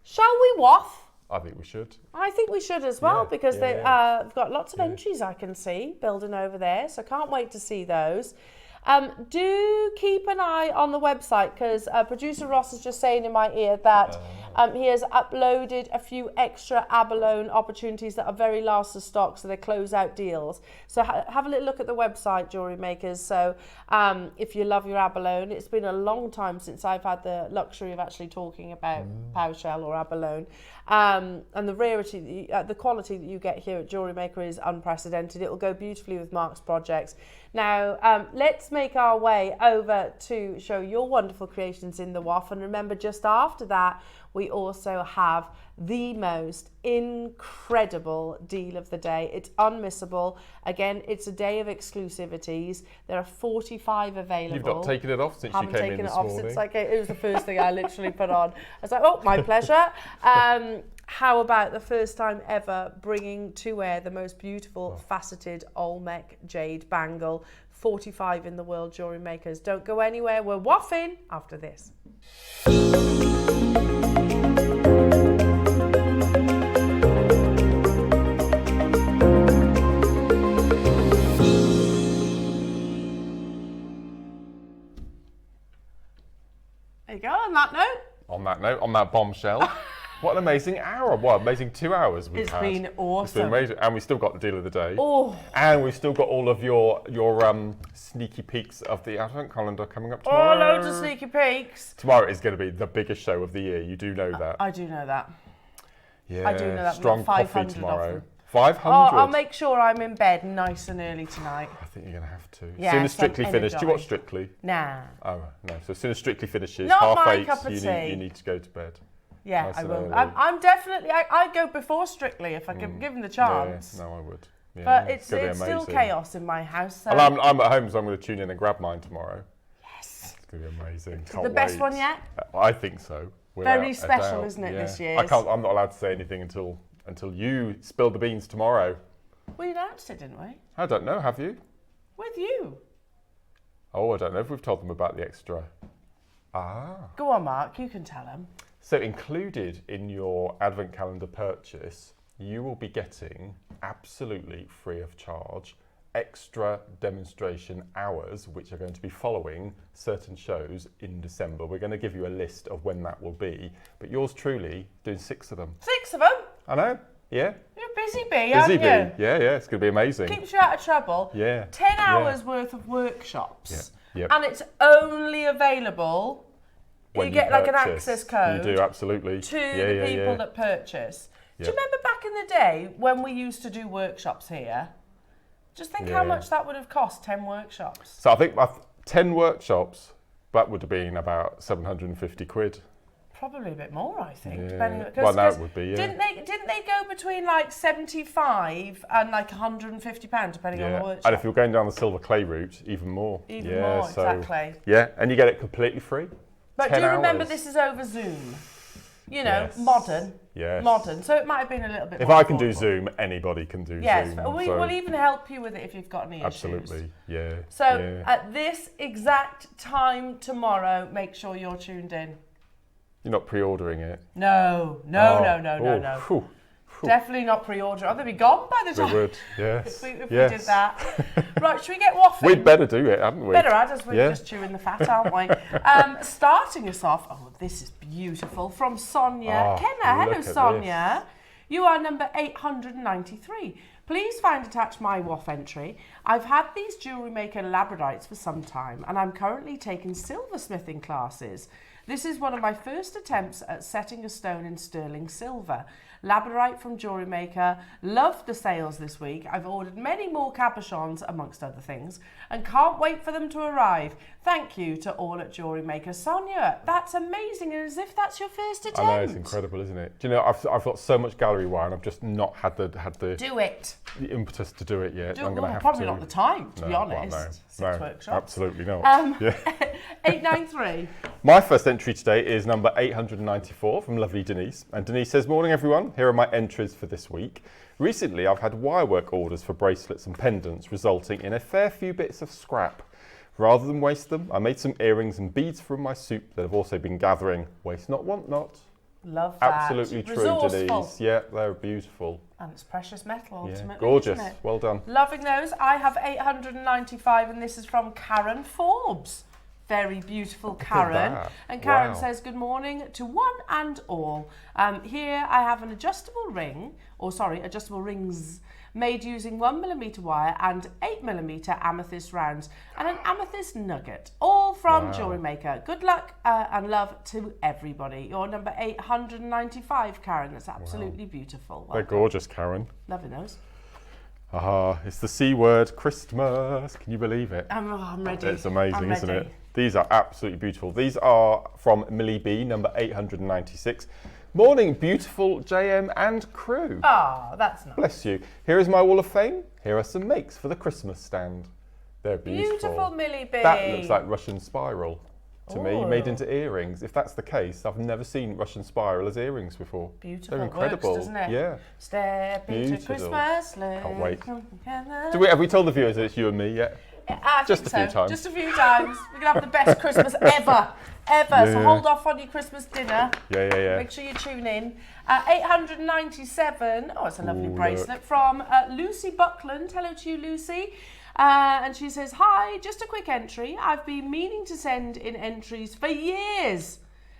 Shall we waff? I think we should. I think we should as well, because they've got lots of entries I can see building over there, so can't wait to see those. Do keep an eye on the website, because producer Ross is just saying in my ear that he has uploaded a few extra abalone opportunities that are very last of stock, so they're closeout deals. So have a little look at the website, jewellery makers. So if you love your abalone, it's been a long time since I've had the luxury of actually talking about power shell or abalone. And the rarity, the quality that you get here at Jewellery Maker is unprecedented. It will go beautifully with Mark's projects. Now, let's make our way over to show your wonderful creations in the WAF. And remember, just after that, we also have the most incredible deal of the day. It's unmissable. Again, it's a day of exclusivities. There are 45 available. You've not taken it off since you came in this morning. It was the first thing I literally put on. I was like, oh, my pleasure. How about the first time ever bringing to wear the most beautiful faceted Olmec jade bangle? 45 in the world, jewellery makers. Don't go anywhere. We're waffing after this. There you go, on that note. On that bombshell. What an amazing hour. What amazing 2 hours we've had. It's been awesome. It's been amazing. And we've still got the deal of the day. Oh. And we've still got all of your sneaky peeks of the Advent calendar coming up tomorrow. Oh, loads of sneaky peeks. Tomorrow is going to be the biggest show of the year. You do know that. I do know that. Yeah. I do know that. Strong coffee tomorrow. 500. Oh, I'll make sure I'm in bed nice and early tonight. I think you're going to have to. Yeah, as soon as Strictly finishes. Do you watch Strictly? Nah. Oh, no. So as soon as Strictly finishes, Not my 8:30, cup of tea. You need to go to bed. Yeah, nice I will. Early. I'm definitely. I'd go before Strictly if I could give them the chance. Yeah, no, I would. Yeah, but it's still chaos in my house. So. Well, I'm at home, so I'm going to tune in and grab mine tomorrow. Yes. It's going to be amazing. The best one yet? I think so. Very special, isn't it, this year? I'm not allowed to say anything until until you spill the beans tomorrow. We announced it, didn't we? I don't know, have you? With you. Oh, I don't know if we've told them about the extra. Go on, Mark, you can tell them. So included in your advent calendar purchase, you will be getting absolutely free of charge extra demonstration hours, which are going to be following certain shows in December. We're going to give you a list of when that will be, but yours truly doing 6 of them. 6 of them? I know, yeah. You're a busy bee, aren't you? Busy bee, yeah, it's going to be amazing. Keeps you out of trouble. Yeah. 10 hours worth of workshops. Yeah. And it's only available, When you get like an purchase. access code. You do, absolutely. To the people that purchase. Yeah. Do you remember back in the day when we used to do workshops here? Just think how much that would have cost, 10 workshops. So I think 10 workshops, that would have been about 750 quid. Probably a bit more, I think. Yeah. Depending, Well, now it would be, yeah. Didn't they go between like 75 and like £150, depending on the workshop? And if you're going down the silver clay route, even more. Even more, exactly. Yeah, and you get it completely free. But do you remember this is over Zoom? You know, modern. Yes. Modern. So it might have been a little bit If more I can do affordable. Zoom, anybody can do Zoom. Yes, we'll so even help you with it if you've got any issues. absolutely, yeah. So at this exact time tomorrow, make sure you're tuned in. You're not pre-ordering it? No. Whew. Definitely not pre-order. Oh, they'll be gone by the time. They would, yes. if we did that. Right, should we get waffling? We'd better do it, hadn't we? Better, as we're just chewing the fat, aren't we? Starting us off, this is beautiful, from Sonia Kenner. Hello, Sonia. You are number 893. Please find attached my WOF entry. I've had these JewelleryMaker labradorites for some time, and I'm currently taking silversmithing classes. This is one of my first attempts at setting a stone in sterling silver. Labradorite from JewelleryMaker. Loved the sales this week. I've ordered many more cabochons, amongst other things, and can't wait for them to arrive. Thank you to all at JewelleryMaker. Sonia, that's amazing, and as if that's your first attempt. I know, it's incredible, isn't it? Do you know, I've got so much gallery wire, and I've just not had the do it. The impetus to do it yet. I'm going to have probably to. not the time, to be honest. Well, 6 workshops. Absolutely not. 893. My first entry today is number 894 from lovely Denise. And Denise says, morning everyone, here are my entries for this week. Recently I've had wirework orders for bracelets and pendants, resulting in a fair few bits of scrap. Rather than waste them, I made some earrings and beads from my soup that have also been gathering. Waste not, want not. Love that. Absolutely true, Denise. Yeah, they're beautiful. And it's precious metal, ultimately. Gorgeous. Isn't it? Well done. Loving those. I have 895, and this is from Karen Forbes. Very beautiful, Karen. And Karen says, good morning to one and all. Here I have an adjustable ring, adjustable rings, made using 1mm wire and 8mm amethyst rounds and an amethyst nugget, all from JewelleryMaker. Good luck and love to everybody. You're number 895, Karen. That's absolutely beautiful. They're gorgeous, Karen. Loving those. It's the C word, Christmas. Can you believe it? I'm ready. It's amazing, isn't it? These are absolutely beautiful. These are from Millie B, number 896. Morning, beautiful JM and crew. That's nice. Bless you. Here is my wall of fame. Here are some makes for the Christmas stand. They're beautiful. Beautiful, Millie B. That looks like Russian spiral to me, made into earrings. If that's the case, I've never seen Russian spiral as earrings before. Beautiful. They're incredible. Works, doesn't it? Yeah. Step into Christmas. Can't wait. Have we told the viewers that it's you and me yet? Just a few times. Just a few times. We're going to have the best Christmas ever. So hold off on your Christmas dinner. Yeah. Make sure you tune in. 897. It's a lovely bracelet from Lucy Buckland. Hello to you, Lucy. And she says, hi, just a quick entry. I've been meaning to send in entries for years,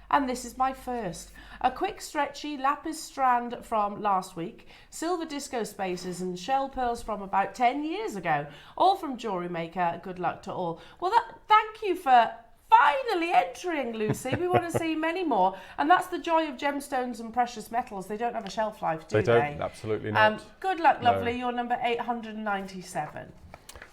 and this is my first. A quick stretchy lapis strand from last week, silver disco spaces and shell pearls from about 10 years ago, all from JewelleryMaker. Good luck to all. Well, thank you for finally entering, Lucy. We want to see many more, and that's the joy of gemstones and precious metals. They don't have a shelf life, do they? They don't, absolutely not. Good luck, lovely. You're number 897.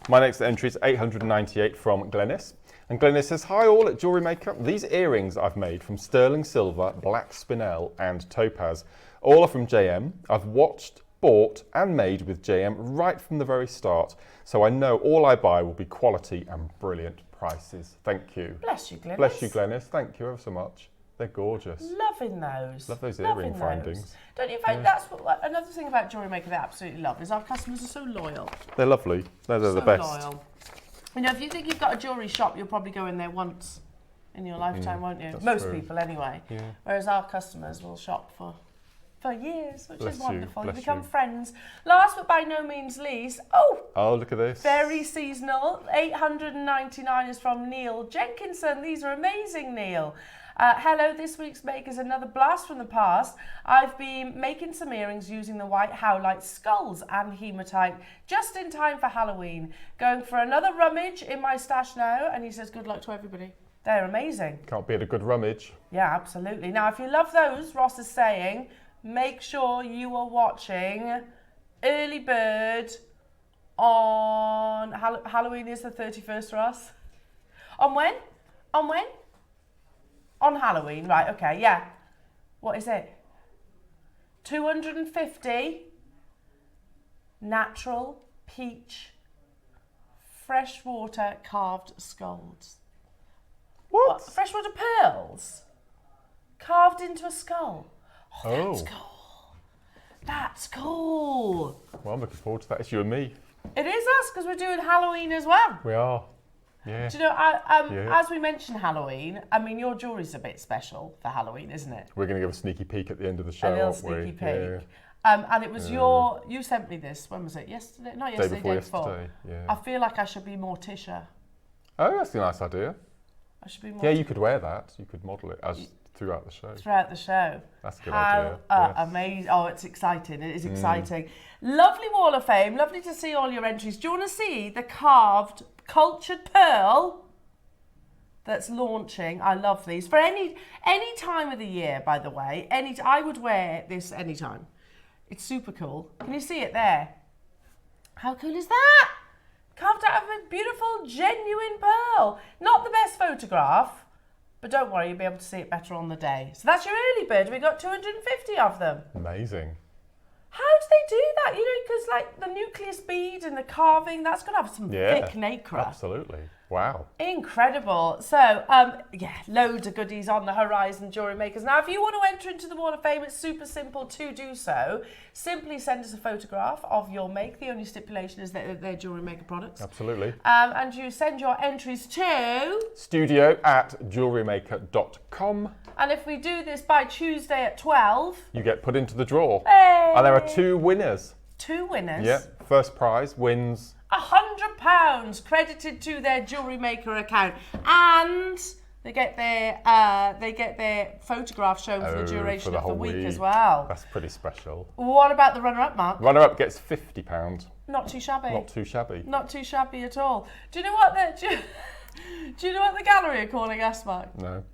My next entry is 898 from Glennis. And Glennis says, hi all at JewelleryMaker. These earrings I've made from sterling silver, black spinel and topaz. All are from JM. I've watched, bought and made with JM right from the very start. So I know all I buy will be quality and brilliant prices. Thank you. Bless you, Glennis. Bless you, Glennis. Thank you ever so much. They're gorgeous. Loving those. Love those Loving earring those. findings. Don't you find that's what, another thing about Jewellery Maker they absolutely love is our customers are so loyal. They're lovely. They're the best. Loyal. You know, if you think you've got a jewellery shop, you'll probably go in there once in your lifetime, won't you? Most true. people anyway. Yeah. Whereas our customers will shop for years, which is wonderful. You bless become you. friends. Last but by no means least, Oh, look at this. very seasonal. 899 is from Neil Jenkinson. These are amazing, Neil. Hello, this week's make is another blast from the past. I've been making some earrings using the white howlite skulls and hematite just in time for Halloween. Going for another rummage in my stash now, and he says good luck to everybody. They're amazing. Can't beat a good rummage. Yeah, absolutely. Now, if you love those, Ross is saying, make sure you are watching Early Bird on Halloween is the 31st, Ross. On when? On when? On Halloween, right, okay, yeah. What is it? 250 natural peach freshwater carved skulls. What? Freshwater pearls? Carved into a skull. Oh, that's cool. That's cool. Well, I'm looking forward to that. It's you and me. It is us, because we're doing Halloween as well. We are. Yeah. Do you know, as we mentioned Halloween, I mean, your jewellery's a bit special for Halloween, isn't it? We're going to give a sneaky peek at the end of the show, A little aren't we? sneaky peek. Yeah. And it was you sent me this, when was it? Yesterday? Not yesterday, day before. Yesterday, yeah. I feel like I should be Morticia. Oh, that's a nice idea. I should be Morticia. Yeah, you could wear that. You could model it as throughout the show. Throughout the show. That's a good idea. Yes. Amazing. Oh, it's exciting. It is exciting. Lovely Wall of Fame. Lovely to see all your entries. Do you want to see the carved cultured pearl that's launching? I love these. For any time of the year, by the way. I would wear this anytime. It's super cool. Can you see it there? How cool is that? Carved out of a beautiful, genuine pearl. Not the best photograph, but don't worry, you'll be able to see it better on the day. So that's your early bird. We got 250 of them. Amazing. How do they do that? You know, because like the nucleus bead and the carving, that's going to have some thick nacre. Absolutely. Wow. Incredible. So, yeah, loads of goodies on the horizon, Jewellery Makers. Now, if you want to enter into the Wall of Fame, it's super simple to do so. Simply send us a photograph of your make. The only stipulation is that they're Jewellery Maker products. Absolutely. And you send your entries to studio@jewellerymaker.com. And if we do this by Tuesday at 12, you get put into the draw. Hey! And there are 2 winners. 2 winners? Yeah. First prize wins £100 credited to their Jewellery Maker account, and they get their photograph shown for the duration of the week as well. That's pretty special. What about the runner-up, Mark? Runner-up gets £50. Not too shabby. Not too shabby. Not too shabby at all. Do you know what do you know what the gallery are calling us, Mark? No.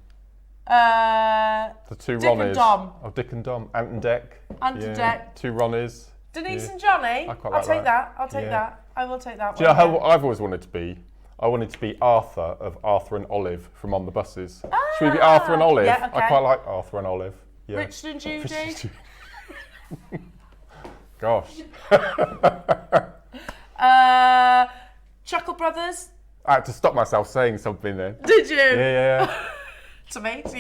The 2 Dick Ronnies. and Dom. Oh, Dick and Dom. Ant and Dec. Ant and Dec. 2 Ronnies. Denise and Johnny. I'll take that. I'll take that. I will take that. Do you know how I've always wanted to be? I wanted to be Arthur of Arthur and Olive from On the Buses. Should we be Arthur and Olive? Yeah, okay. I quite like Arthur and Olive. Yeah. Richard and Judy. Gosh. Chuckle Brothers. I had to stop myself saying something there. Did you? Yeah. Tomato.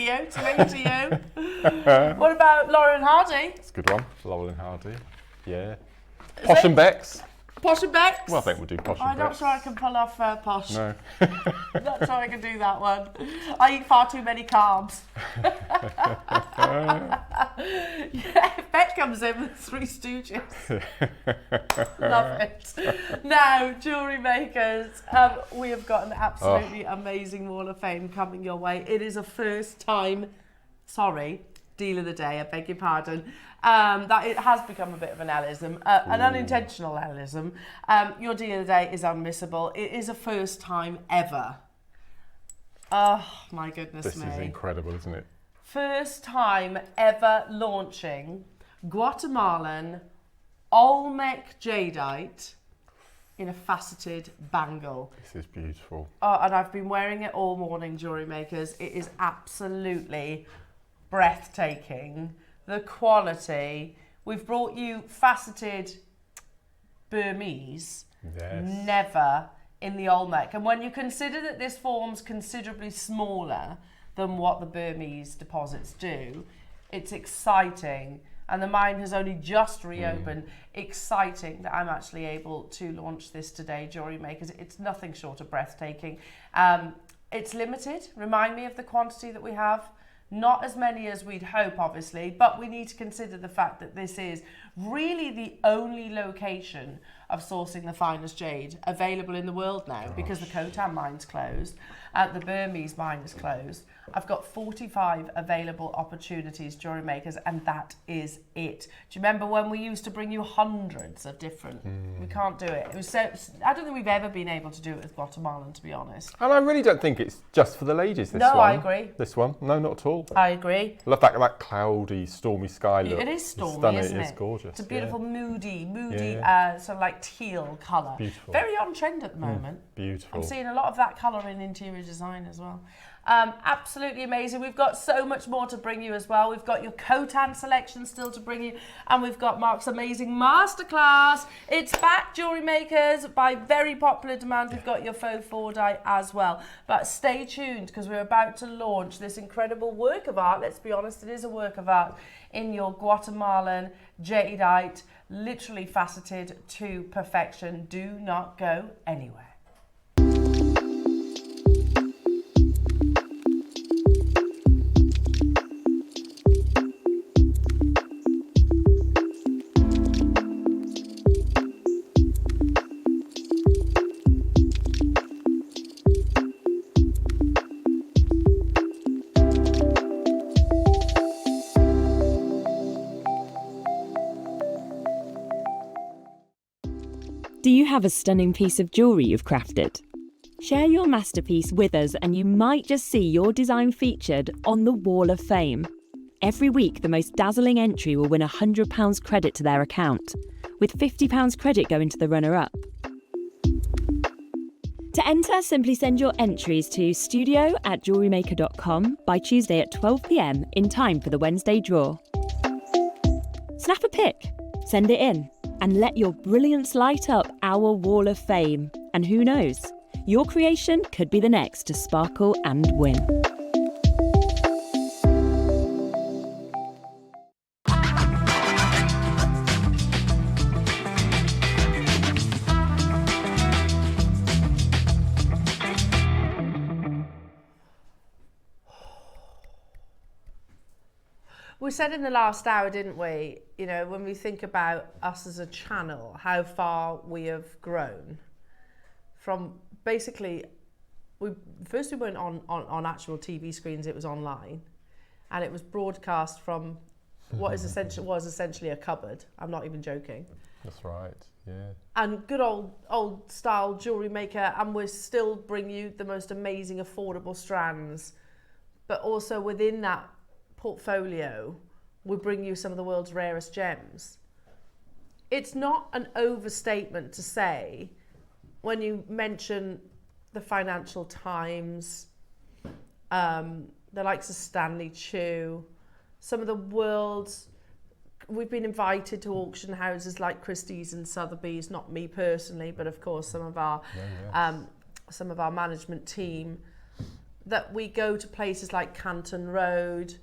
What about Laurel and Hardy? That's a good one. Laurel and Hardy. Yeah. Posh and Becks. Posh and Becks? Well, I think we'll do Posh and I'm not Becks. sure I can pull off Posh. No. Not sure I can do that one. I eat far too many carbs. Yeah, if Beck comes in with 3 Stooges. Love it. Now, Jewellery Makers, we have got an absolutely amazing Wall of Fame coming your way. It is a first time, deal of the day, I beg your pardon. That it has become a bit of an Ellism, an unintentional Ellism. Your deal of the day is unmissable. It is a first time ever. Oh my goodness me. This is incredible, isn't it? First time ever launching Guatemalan Olmec jadeite in a faceted bangle. This is beautiful. Oh, and I've been wearing it all morning, Jewellery Makers. It is absolutely breathtaking. The quality. We've brought you faceted Burmese. Yes. Never in the Olmec. And when you consider that this form's considerably smaller than what the Burmese deposits do. It's exciting, and the mine has only just reopened. Exciting that I'm actually able to launch this today, Jewellery Makers. It's nothing short of breathtaking. It's limited. Remind me of the quantity that we have. Not as many as we'd hope, obviously, but we need to consider the fact that this is really the only location of sourcing the finest jade available in the world now, because the Khotan mine's closed, the Burmese mine is closed. I've got 45 available opportunities, Jewellery Makers, and that is it. Do you remember when we used to bring you hundreds of different? We can't do it. It was so. I don't think we've ever been able to do it with Guatemalan, to be honest. And I really don't think it's just for the ladies, this one. No, I agree. This one? No, not at all. I agree. I love that cloudy, stormy sky look. It is stormy, stunning, isn't it? It's gorgeous. It's a beautiful, moody, sort of like teal colour. Beautiful. Very on trend at the moment. Beautiful. I'm seeing a lot of that colour in interior design as well. Absolutely amazing. We've got so much more to bring you as well. We've got your Khotan selection still to bring you, and we've got Mark's amazing masterclass. It's back, Jewellery Makers, by very popular demand. We've got your Faux Fordite as well. But stay tuned, because we're about to launch this incredible work of art. Let's be honest, it is a work of art in your Guatemalan jadeite, literally faceted to perfection. Do not go anywhere. Do you have a stunning piece of jewellery you've crafted? Share your masterpiece with us and you might just see your design featured on the Wall of Fame. Every week, the most dazzling entry will win £100 credit to their account, with £50 credit going to the runner-up. To enter, simply send your entries to studio@jewellerymaker.com by Tuesday at 12 p.m. in time for the Wednesday draw. Snap a pic, send it in, and let your brilliance light up our Wall of Fame. And who knows, your creation could be the next to sparkle and win. We said in the last hour, didn't we, you know, when we think about us as a channel, how far we have grown from basically, we weren't on actual TV screens, it was online, and it was broadcast from what is essentially a cupboard. I'm not even joking. That's right, yeah. And good old style Jewellery Maker, and we still bring you the most amazing affordable strands, but also within that portfolio, we bring you some of the world's rarest gems. It's not an overstatement to say, when you mention the Financial Times, the likes of Stanley Chew, some of the world's, we've been invited to auction houses like Christie's and Sotheby's, not me personally, but of course some of our management team, that we go to places like Canton Road.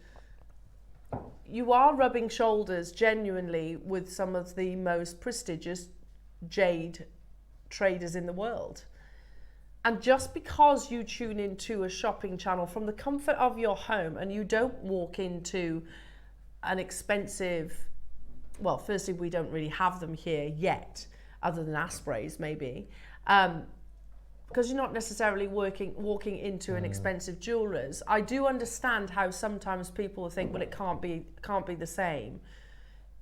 You are rubbing shoulders genuinely with some of the most prestigious jade traders in the world. And just because you tune into a shopping channel from the comfort of your home and you don't walk into an expensive, well, firstly, we don't really have them here yet, other than Aspreys maybe, because you're not necessarily walking into an expensive jeweller's. I do understand how sometimes people think, well, it can't be the same.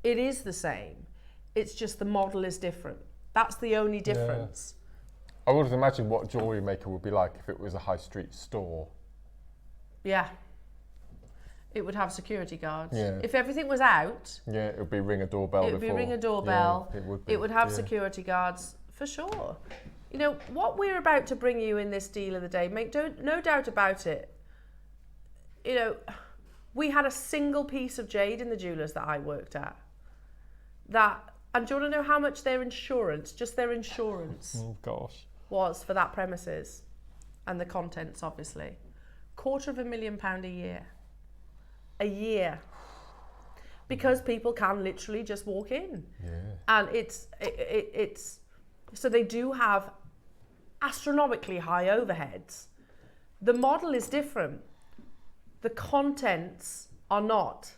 It is the same. It's just the model is different. That's the only difference. I would imagine what Jewellery Maker would be like if it was a high street store. Yeah. It would have security guards. Yeah. If everything was out, yeah, it would be ring a doorbell. It would be ring a doorbell. Yeah, it would have security guards for sure. You know, what we're about to bring you in this deal of the day, no doubt about it. You know, we had a single piece of jade in the jewellers that I worked at. And do you want to know how much their insurance, just their insurance, oh gosh, was for that premises? And the contents, obviously. £250,000 a year. A year. Because people can literally just walk in. Yeah. And it's so they do have astronomically high overheads. The model is different. The contents are not.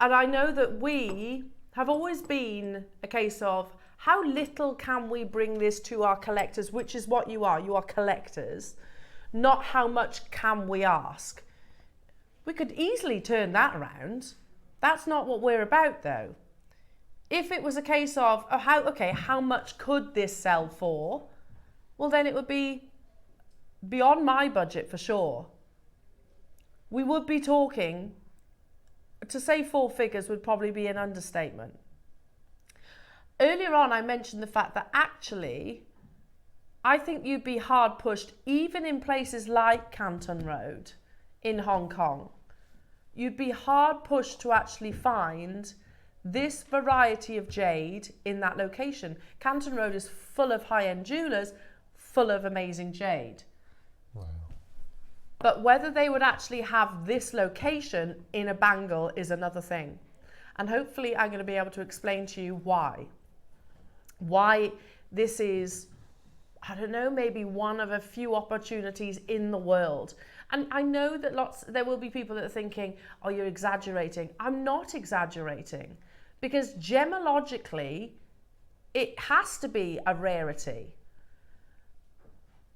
And I know that we have always been a case of how little can we bring this to our collectors, which is what you are. You are collectors, not how much can we ask. We could easily turn that around. That's not what we're about, though. If it was a case of, how much could this sell for? Well, then it would be beyond my budget for sure. We would be talking, to say 4 figures would probably be an understatement. Earlier on, I mentioned the fact that actually, I think you'd be hard pushed, even in places like Canton Road in Hong Kong. You'd be hard pushed to actually find this variety of jade in that location. Canton Road is full of high-end jewellers, full of amazing jade. Wow. But whether they would actually have this location in a bangle is another thing. And hopefully I'm going to be able to explain to you why. Why this is, I don't know, maybe one of a few opportunities in the world. And I know that there will be people that are thinking, oh, you're exaggerating. I'm not exaggerating, because gemologically, it has to be a rarity.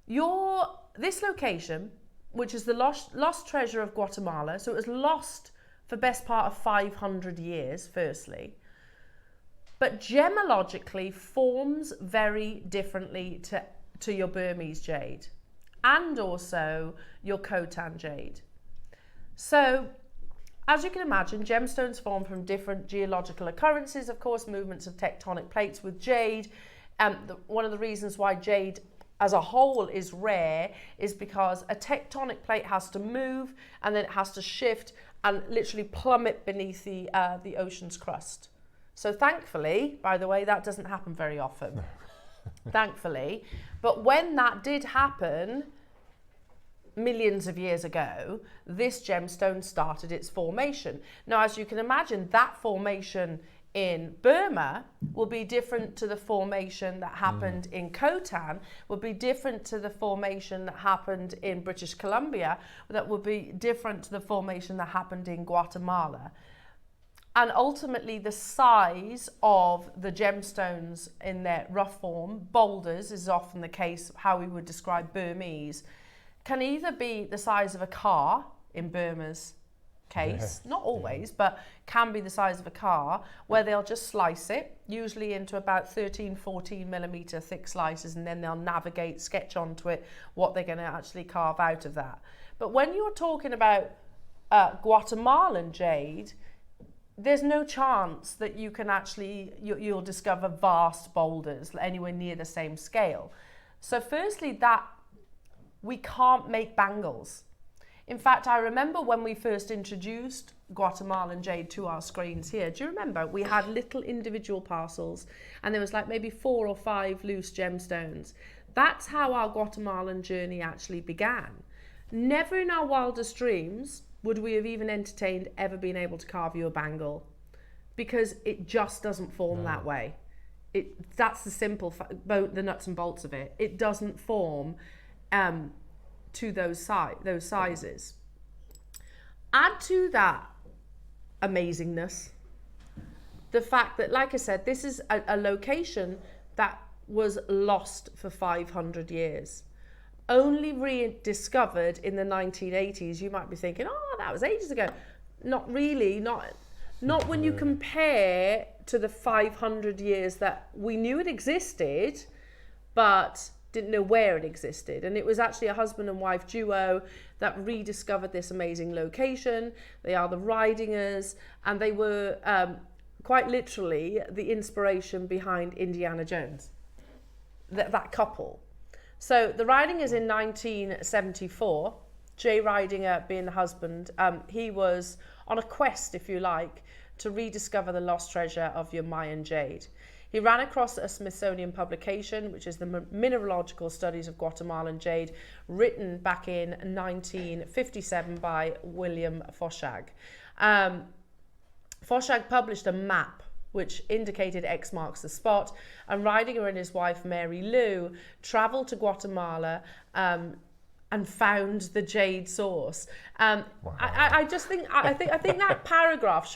This location, which is the lost treasure of Guatemala, so it was lost for best part of 500 years, firstly. But gemologically forms very differently to your Burmese jade and also your Khotan jade. So, as you can imagine, gemstones form from different geological occurrences, of course, movements of tectonic plates with jade. One of the reasons why jade as a whole is rare is because a tectonic plate has to move and then it has to shift and literally plummet beneath the ocean's crust. So thankfully, by the way, that doesn't happen very often. Thankfully. But when that did happen, millions of years ago, this gemstone started its formation. Now, as you can imagine, that formation in Burma will be different to the formation that happened in Khotan, will be different to the formation that happened in British Columbia, that will be different to the formation that happened in Guatemala. And ultimately, the size of the gemstones in their rough form, boulders is often the case, how we would describe Burmese, can either be the size of a car in Burma's case, not always, but can be the size of a car, where they'll just slice it, usually into about 13-14 millimeter thick slices, and then they'll sketch onto it what they're going to actually carve out of that. But when you're talking about Guatemalan jade, there's no chance that you can actually, you'll discover vast boulders anywhere near the same scale. So firstly, that we can't make bangles. In fact, I remember when we first introduced Guatemalan jade to our screens here, do you remember? We had little individual parcels and there was like maybe 4 or 5 loose gemstones. That's how our Guatemalan journey actually began. Never in our wildest dreams would we have even entertained ever being able to carve you a bangle, because it just doesn't form that way. That's the simple, the nuts and bolts of it. It doesn't form to those sizes. Add to that amazingness the fact that, like I said, this is a location that was lost for 500 years. Only rediscovered in the 1980s. You might be thinking, oh, that was ages ago. Not really, not when you compare to the 500 years that we knew it existed, but didn't know where it existed. And it was actually a husband and wife duo that rediscovered this amazing location. They are the Ridingers, and they were quite literally the inspiration behind Indiana Jones, that couple. So the Ridingers in 1974, Jay Ridinger being the husband, he was on a quest, if you like, to rediscover the lost treasure of your Mayan jade. He ran across a Smithsonian publication, which is the Mineralogical Studies of Guatemalan Jade, written back in 1957 by William Faux. Faux published a map which indicated X marks the spot, and Ridinger and his wife Mary Lou travelled to Guatemala and found the jade source. Wow. I think that paragraph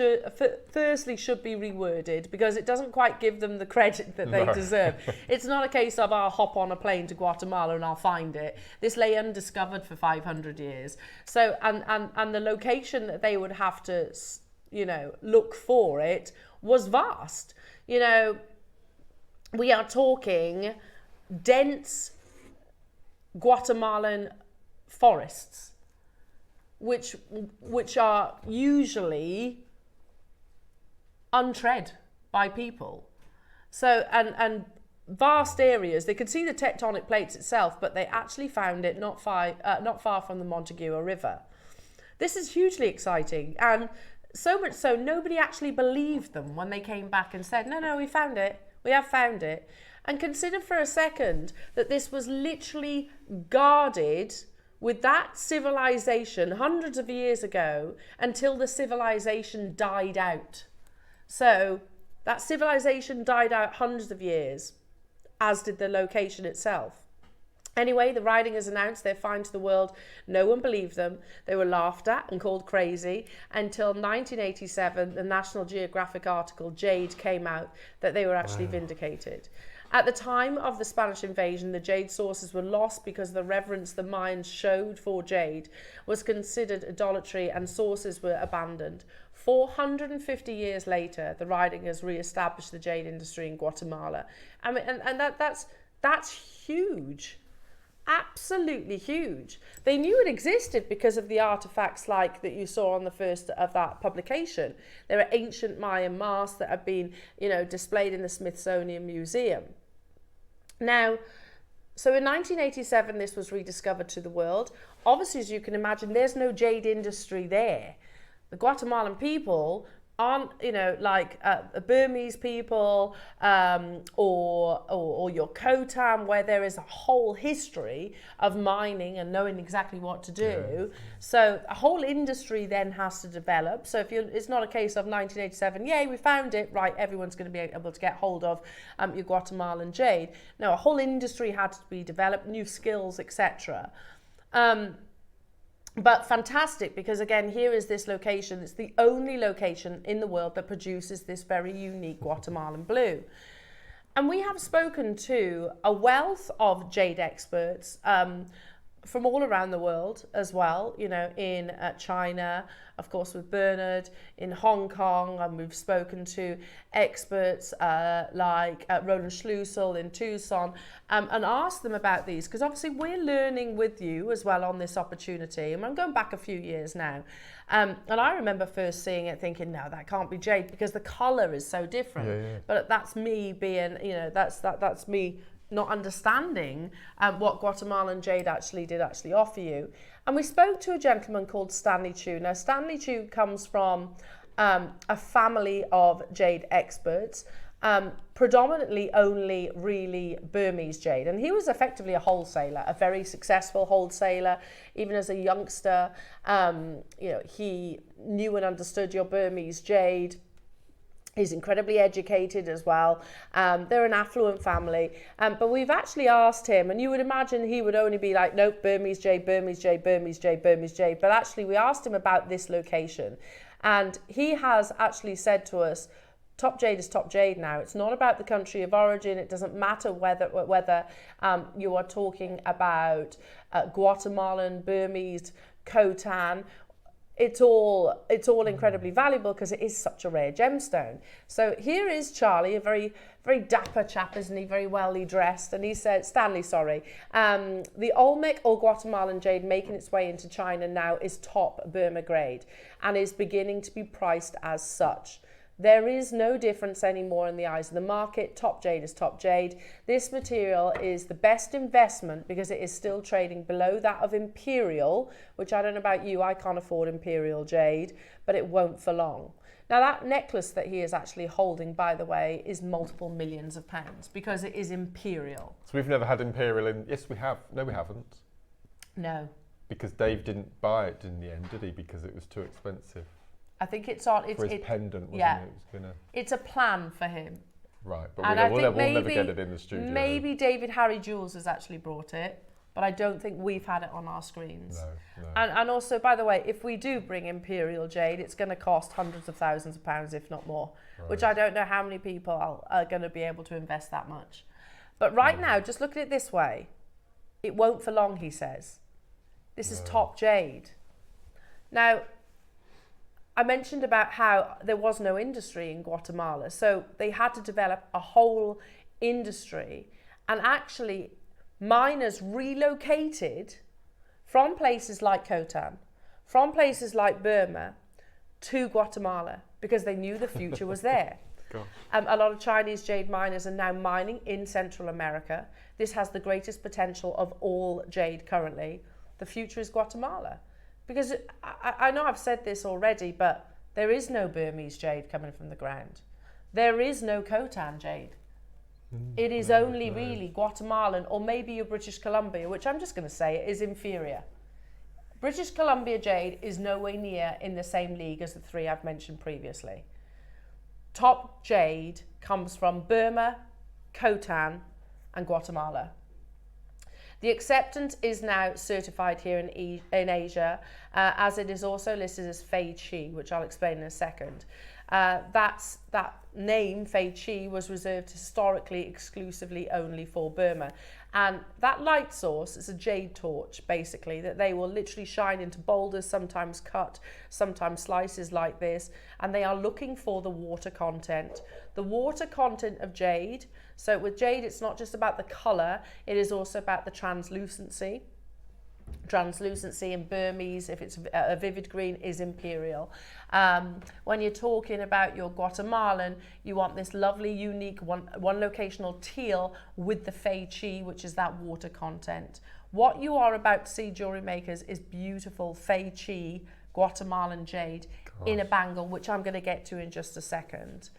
firstly should be reworded, because it doesn't quite give them the credit that they deserve. It's not a case of I'll hop on a plane to Guatemala and I'll find it. This lay undiscovered for 500 years. So and the location that they would have to, you know, look for it was vast. You know, we are talking dense Guatemalan forests, which are usually untread by people. So and vast areas. They could see the tectonic plates itself, but they actually found it not far from the Montegua River. This is hugely exciting, and so much so nobody actually believed them when they came back and said, no, we found it. We have found it. And consider for a second that this was literally guarded with that civilization hundreds of years ago until the civilization died out. So that civilization died out hundreds of years, as did the location itself. Anyway, the Ridingers announced their find to the world. No one believed them. They were laughed at and called crazy until 1987, the National Geographic article Jade came out that they were actually vindicated. At the time of the Spanish invasion, the jade sources were lost because the reverence the Mayans showed for jade was considered idolatry, and sources were abandoned. 450 years later, the Ridingers re-established the jade industry in Guatemala. I mean, and that's huge. Absolutely huge. They knew it existed because of the artifacts like that you saw on the first of that publication. There are ancient Mayan masks that have been, you know, displayed in the Smithsonian Museum. Now, so in 1987, this was rediscovered to the world. Obviously, as you can imagine, there's no jade industry there. The Guatemalan people aren't, you know, like Burmese people or your Khotan, where there is a whole history of mining and knowing exactly what to do. So a whole industry then has to develop. So if it's not a case of 1987, yay, we found it, right, everyone's going to be able to get hold of your Guatemalan jade. No, a whole industry had to be developed, new skills, etc. But fantastic, because again, here is this location. It's the only location in the world that produces this very unique Guatemalan blue. And we have spoken to a wealth of jade experts from all around the world as well, you know, in China, of course, with Bernard, in Hong Kong, and we've spoken to experts like Roland Schlusel in Tucson, and asked them about these, because obviously we're learning with you as well on this opportunity. And I'm going back a few years now. And I remember first seeing it thinking, no, that can't be jade, because the colour is so different. But that's me being, you know, that's me not understanding what Guatemalan jade did offer you. And we spoke to a gentleman called Stanley Chu. Now, Stanley Chu comes from a family of jade experts, predominantly only really Burmese jade. And he was effectively a wholesaler, a very successful wholesaler. Even as a youngster, you know, he knew and understood your Burmese jade. He's incredibly educated as well. They're an affluent family. But we've actually asked him, and you would imagine he would only be like, nope, Burmese jade, Burmese jade, Burmese jade, Burmese jade. But actually we asked him about this location. And he has actually said to us, top jade is top jade now. It's not about the country of origin. It doesn't matter whether you are talking about Guatemalan, Burmese, Khotan. It's all incredibly valuable because it is such a rare gemstone. So here is Charlie, a very, very dapper chap, isn't he? Very wellly dressed. And he said, Stanley, sorry, the Olmec or Guatemalan jade making its way into China now is top Burma grade and is beginning to be priced as such. There is no difference anymore in the eyes of the market. Top jade is top jade. This material is the best investment because it is still trading below that of imperial, which I don't know about you, I can't afford imperial jade, but it won't for long. Now that necklace that he is actually holding, by the way, is multiple millions of pounds because it is imperial. So we've never had imperial in, yes we have, no we haven't. No. Because Dave didn't buy it in the end, did he? Because it was too expensive. I think it's on. It's for his pendant, wasn't yeah, it? It was gonna... It's a plan for him. Right, but we'll never get it in the studio. Maybe David Harry Jewels has actually brought it, but I don't think we've had it on our screens. No. And also, by the way, if we do bring imperial jade, it's going to cost hundreds of thousands of pounds, if not more, which I don't know how many people are going to be able to invest that much. But right now, just look at it this way. It won't for long, he says. This is top jade. Now, I mentioned about how there was no industry in Guatemala, so they had to develop a whole industry, and actually miners relocated from places like Khotan, from places like Burma to Guatemala because they knew the future was there. A lot of Chinese jade miners are now mining in Central America. This has the greatest potential of all jade currently. The future is Guatemala. Because I know I've said this already, but there is no Burmese jade coming from the ground. There is no Khotan jade. It is only really Guatemalan, or maybe your British Columbia, which I'm just going to say is inferior. British Columbia jade is nowhere near in the same league as the three I've mentioned previously. Top jade comes from Burma, Khotan, and Guatemala. The acceptance is now certified here in Asia, as it is also listed as Fei Chi, which I'll explain in a second. That name, Fei Chi, was reserved historically exclusively only for Burma. And that light source is a jade torch, basically, that they will literally shine into boulders, sometimes cut, sometimes slices like this, and they are looking for the water content. The water content of jade, so with jade, it's not just about the colour, it is also about the translucency. Translucency in Burmese, if it's a vivid green, is imperial. When you're talking about your Guatemalan, you want this lovely, unique, one locational teal with the Fei Chi, which is that water content. What you are about to see, jewellery makers, is beautiful Fei Chi Guatemalan jade in a bangle, which I'm going to get to in just a second.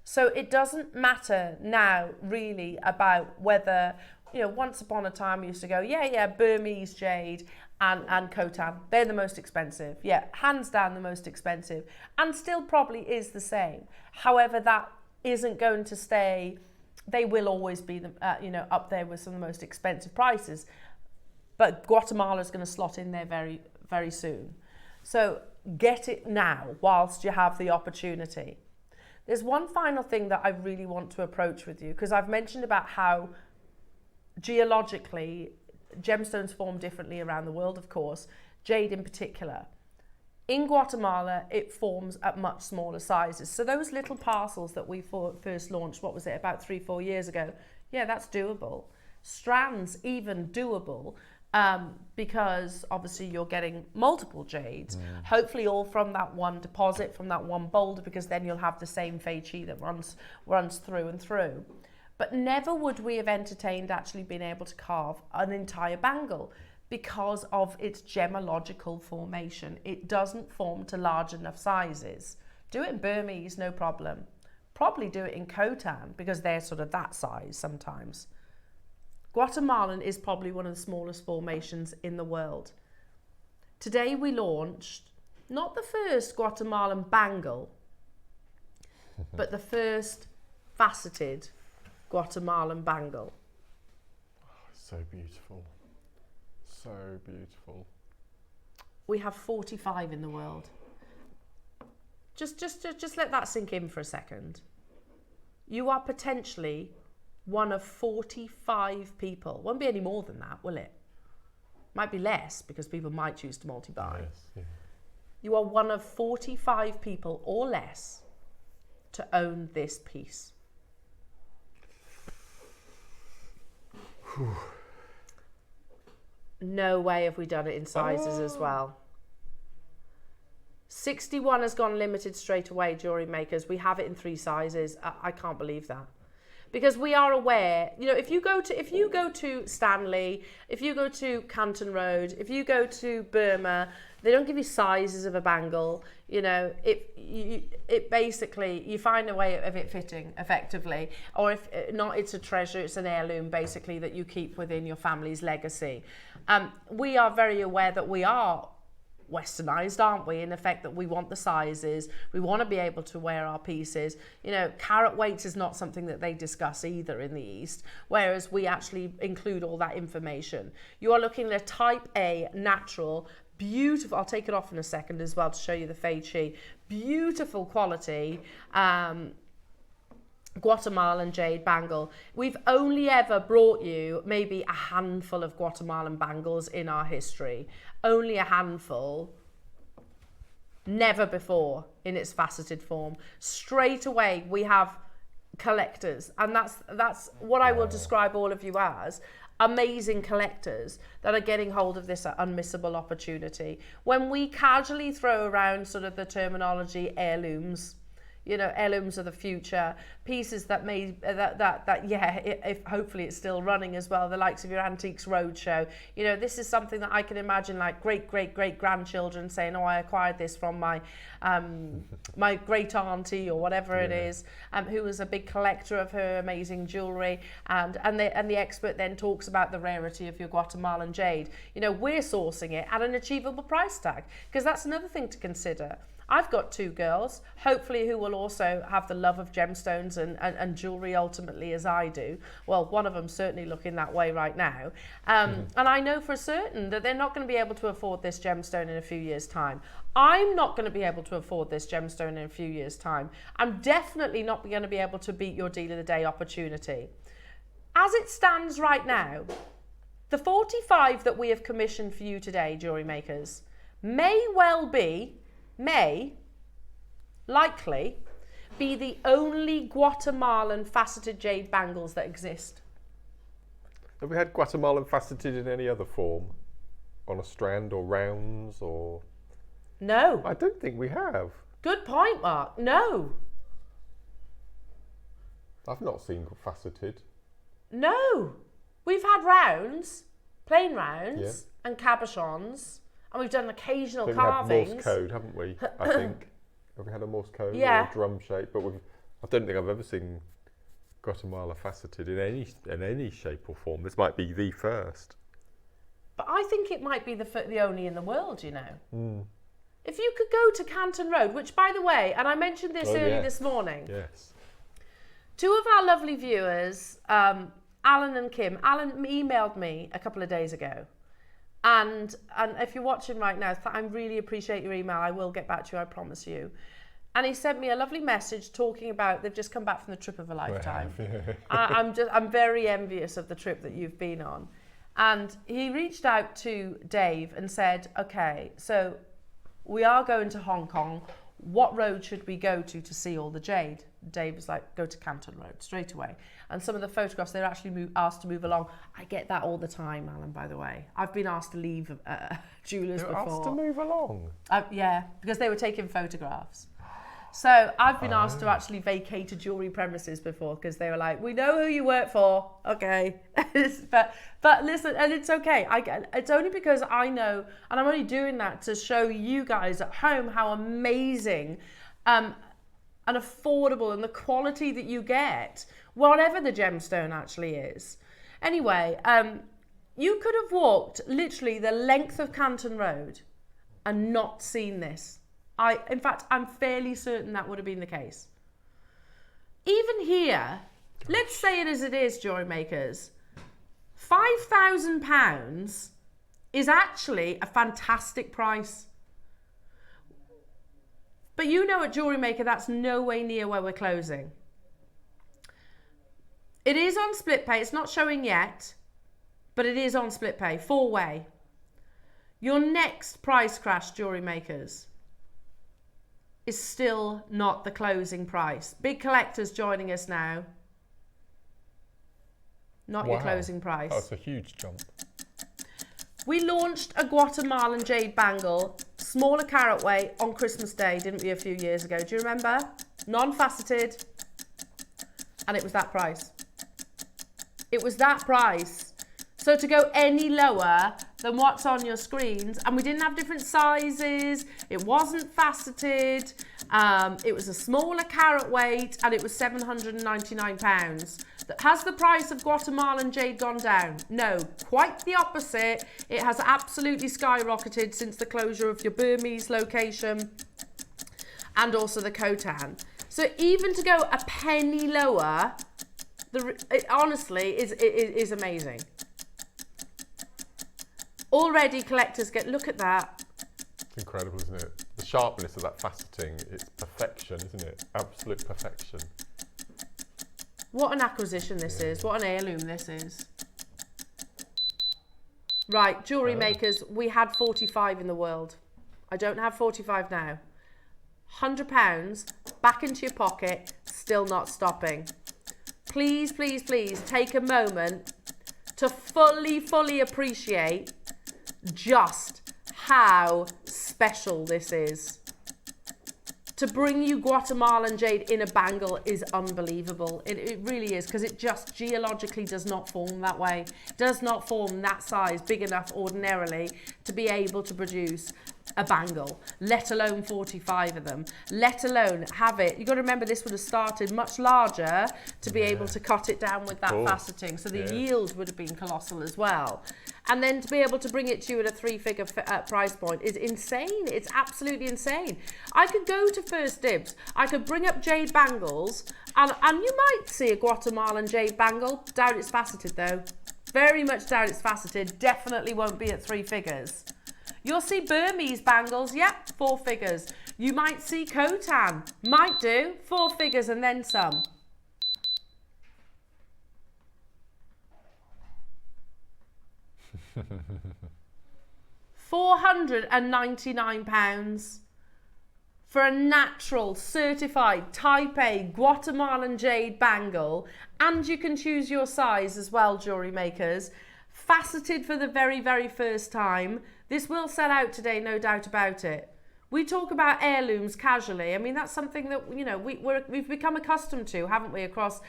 So it doesn't matter now really about whether, you know, once upon a time we used to go, Burmese jade and Khotan, they're the most expensive. Yeah, hands down the most expensive, and still probably is the same. However, that isn't going to stay. They will always be up there with some of the most expensive prices. But Guatemala is going to slot in there very, very soon. So get it now whilst you have the opportunity. There's one final thing that I really want to approach with you, because I've mentioned about how geologically gemstones form differently around the world, of course, jade in particular. In Guatemala, it forms at much smaller sizes. So those little parcels that we first launched, what was it, about 3-4 years ago, yeah, that's doable. Strands, even doable, because obviously you're getting multiple jades, hopefully all from that one deposit, from that one boulder, because then you'll have the same Fei Chi that runs through and through. But never would we have entertained actually being able to carve an entire bangle because of its gemological formation. It doesn't form to large enough sizes. Do it in Burmese, no problem. Probably do it in Khotan because they're sort of that size sometimes. Guatemalan is probably one of the smallest formations in the world. Today we launched not the first Guatemalan bangle, but the first faceted Guatemalan bangle. Oh, so beautiful. So beautiful. We have 45 in the world. Just let that sink in for a second. You are potentially one of 45 people. Won't be any more than that, will it? Might be less because people might choose to multi-buy. Yes, yeah. You are one of 45 people or less to own this piece. No way have we done it in sizes as well. 61 has gone limited straight away, jewellery makers. We have it in 3 sizes. I can't believe that. Because we are aware, you know, if you go to Stanley, if you go to Canton Road, if you go to Burma, they don't give you sizes of a bangle. You know, it basically, you find a way of it fitting effectively, or if not, it's a treasure, it's an heirloom basically that you keep within your family's legacy. We are very aware that we are westernized, aren't we, in effect, that we want the sizes, we want to be able to wear our pieces. You know, carat weights is not something that they discuss either in the East, whereas we actually include all that information. You are looking at a type A natural, beautiful, I'll take it off in a second as well to show you the Fei Chi, beautiful quality Guatemalan jade bangle. We've only ever brought you maybe a handful of Guatemalan bangles in our history. Only a handful. Never before in its faceted form. Straight away we have collectors, and that's what I will describe all of you as. Amazing collectors that are getting hold of this unmissable opportunity. When we casually throw around sort of the terminology heirlooms, you know, heirlooms of the future, pieces that may, if hopefully it's still running as well, the likes of your Antiques Roadshow. You know, this is something that I can imagine like great grandchildren saying, oh, I acquired this from my my great auntie or whatever it is, who was a big collector of her amazing jewellery, and the expert then talks about the rarity of your Guatemalan jade. You know, we're sourcing it at an achievable price tag, because that's another thing to consider. I've got 2 girls, hopefully, who will also have the love of gemstones and jewellery ultimately as I do. Well, one of them certainly looking that way right now. And I know for certain that they're not going to be able to afford this gemstone in a few years' time. I'm not going to be able to afford this gemstone in a few years' time. I'm definitely not going to be able to beat your Deal of the Day opportunity. As it stands right now, the 45 that we have commissioned for you today, jewellery makers, may likely be the only Guatemalan faceted jade bangles that exist. Have we had Guatemalan faceted in any other form? On a strand or rounds or? No. I don't think we have. Good point, Mark. No. I've not seen faceted. No. We've had rounds, plain rounds, and cabochons. And we've done occasional carvings. We've had Morse code, haven't we? I think. Have we had a Morse code or a drum shape? But I don't think I've ever seen Guatemala faceted in any shape or form. This might be the first. But I think it might be the only in the world, you know. If you could go to Canton Road, which, by the way, and I mentioned this early this morning. Yes. 2 of our lovely viewers, Alan and Kim. Alan emailed me a couple of days ago. And if you're watching right now, I really appreciate your email. I will get back to you, I promise you. And he sent me a lovely message talking about they've just come back from the trip of a lifetime. I'm very envious of the trip that you've been on. And he reached out to Dave and said, okay, so we are going to Hong Kong. What road should we go to see all the jade? Dave was like, go to Canton Road straight away. And some of the photographs, they're actually asked to move along. I get that all the time, Alan, by the way. I've been asked to leave jewellers before. Asked to move along? Yeah, because they were taking photographs. So I've been asked to actually vacate a jewellery premises before, because they were like, we know who you work for. Okay. but listen, and it's okay. It's only because I know, and I'm only doing that to show you guys at home how amazing and affordable and the quality that you get, whatever the gemstone actually is. Anyway, you could have walked literally the length of Canton Road and not seen this. In fact, I'm fairly certain that would have been the case. Even here, let's say it as it is, jewellery makers, £5,000 is actually a fantastic price. But you know at Jewellery Maker, that's no way near where we're closing. It is on split pay. It's not showing yet, but it is on split pay, 4-way. Your next price crash, Jewellery Makers, is still not the closing price. Big collectors joining us now. Not your closing price. Oh, it's a huge jump. We launched a Guatemalan jade bangle smaller carat weight on Christmas Day, didn't we, a few years ago? Do you remember? Non-faceted. And it was that price. It was that price. So to go any lower than what's on your screens, and we didn't have different sizes, it wasn't faceted, it was a smaller carat weight, and it was £799. Has the price of Guatemalan jade gone down? No, quite the opposite. It has absolutely skyrocketed since the closure of your Burmese location and also the Khotan. So even to go a penny lower, it honestly is amazing. Already collectors look at that. It's incredible, isn't it? The sharpness of that faceting, it's perfection, isn't it? Absolute perfection. What an acquisition this is. What an heirloom this is. Right, jewellery makers, we had 45 in the world. I don't have 45 now. £100 back into your pocket, still not stopping. Please, please, please take a moment to fully appreciate just how special this is. To bring you Guatemalan jade in a bangle is unbelievable. It really is, because it just geologically does not form that way. Does not form that size, big enough ordinarily to be able to produce a bangle, let alone 45 of them, let alone have it. You've got to remember this would have started much larger to be able to cut it down with that faceting. So the yield would have been colossal as well. And then to be able to bring it to you at a 3-figure price point is insane. It's absolutely insane. I could go to First Dibs. I could bring up jade bangles and you might see a Guatemalan jade bangle. Doubt it's faceted though. Very much doubt it's faceted. Definitely won't be at 3 figures. You'll see Burmese bangles, yep, 4 figures. You might see Khotan, might do, 4 figures and then some. £499 for a natural, certified Type A Guatemalan jade bangle, and you can choose your size as well, jewellery makers. Faceted for the very, very first time. This will sell out today, no doubt about it. We talk about heirlooms casually. I mean, that's something that, you know, we've become accustomed to, haven't we, across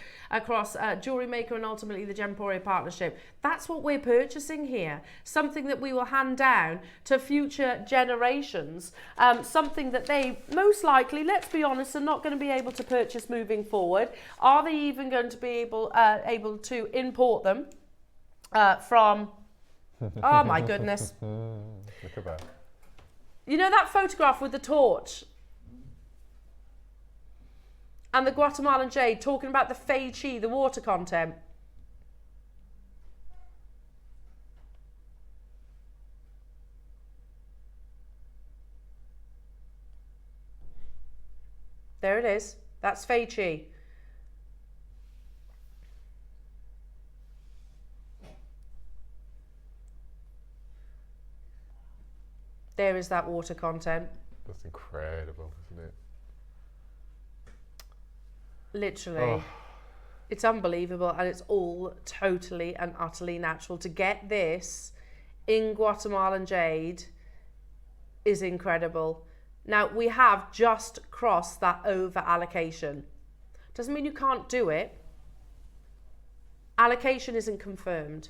Jewellery Maker and ultimately the Gemporia partnership. That's what we're purchasing here. Something that we will hand down to future generations. Something that they most likely, let's be honest, are not going to be able to purchase moving forward. Are they even going to be able to import them from... Oh my goodness. Look at that. You know that photograph with the torch and the Guatemalan jade talking about the Faux, the water content? There it is. That's Faux. There is that water content. That's incredible, isn't it? Literally. Oh. It's unbelievable, and it's all totally and utterly natural. To get this in Guatemalan jade is incredible. Now, we have just crossed that over allocation. Doesn't mean you can't do it. Allocation isn't confirmed.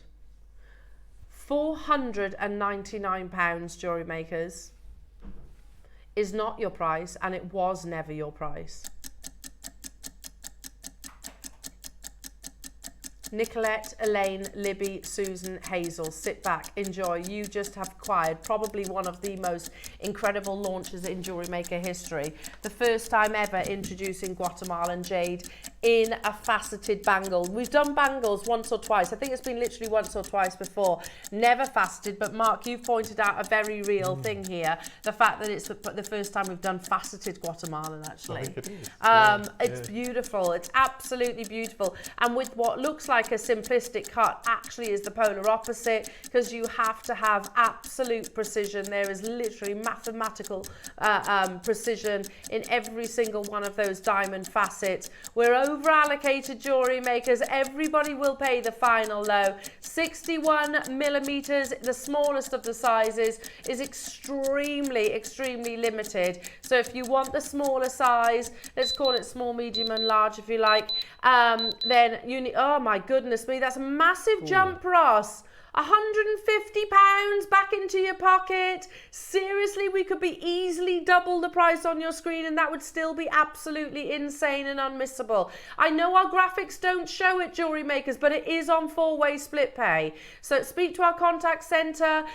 £499, jewellery makers, is not your price, and it was never your price. Nicolette, Elaine, Libby, Susan, Hazel, sit back, enjoy. You just have acquired probably one of the most incredible launches in Jewellery Maker history. The first time ever introducing Guatemalan jade in a faceted bangle. We've done bangles once or twice. I think it's been literally once or twice before. Never faceted, but Mark, you've pointed out a very real thing here. The fact that it's the first time we've done faceted Guatemalan, actually. I think it is. It's beautiful. It's absolutely beautiful. And with what looks like like a simplistic cut actually is the polar opposite, because you have to have absolute precision. There is literally mathematical precision in every single one of those diamond facets. We're over allocated, jewellery makers. Everybody will pay the final low. 61 millimeters, the smallest of the sizes, is extremely limited. So if you want the smaller size, let's call it small, medium and large if you like, then you need, oh my goodness me, that's a massive jump, Ross. £150 back into your pocket. Seriously, we could be easily double the price on your screen and that would still be absolutely insane and unmissable. I know our graphics don't show it, jewellery makers, but it is on 4-way split pay. So speak to our contact centre.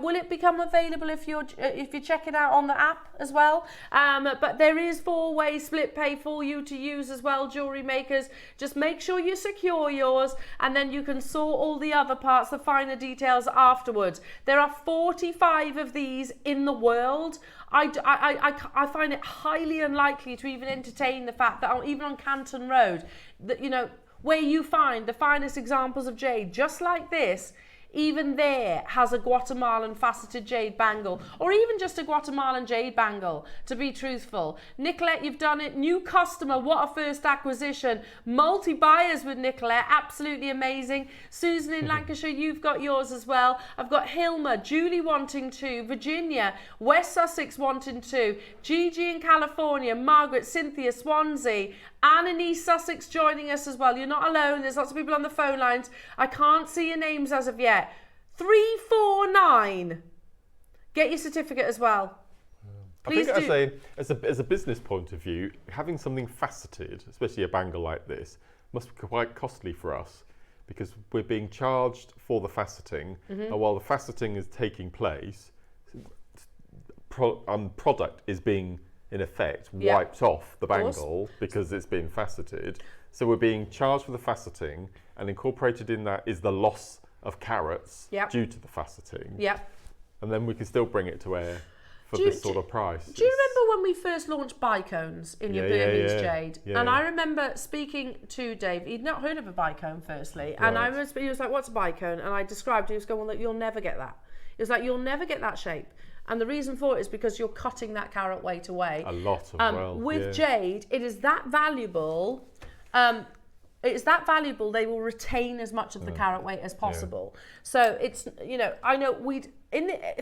Will it become available if you're checking out on the app as well? But there is 4-way split pay for you to use as well, jewellery makers. Just make sure you secure yours and then you can sort all the other parts, the finer details afterwards. There are 45 of these in the world. I find it highly unlikely to even entertain the fact that even on Canton Road, that, you know, where you find the finest examples of jade just like this, even there has a Guatemalan faceted jade bangle, or even just a Guatemalan jade bangle, to be truthful. Nicolette, you've done it. New customer, what a first acquisition. Multi-buyers with Nicolette, absolutely amazing. Susan in Lancashire, you've got yours as well. I've got Hilma, Julie wanting to, Virginia, West Sussex wanting to, Gigi in California, Margaret, Cynthia, Swansea, Anne in East Sussex joining us as well. You're not alone. There's lots of people on the phone lines. I can't see your names as of yet. 349. Get your certificate as well. Please I think as a business point of view, having something faceted, especially a bangle like this, must be quite costly for us, because we're being charged for the faceting, and while the faceting is taking place, product is being, in effect, wiped off the bangle because it's been faceted. So we're being charged for the faceting, and incorporated in that is the loss of carats due to the faceting. And then we can still bring it to air for this sort of price. Do you remember when we first launched bicones in your Burmese jade? And I remember speaking to Dave. He'd not heard of a bicone, firstly. And I remember he was like, what's a bicone? And I described it. He was going, well, you'll never get that. He was like, you'll never get that shape. And the reason for it is because you're cutting that carat weight away. A lot as well. With jade, it is that valuable. They will retain as much of the carat weight as possible. So it's, you know, I know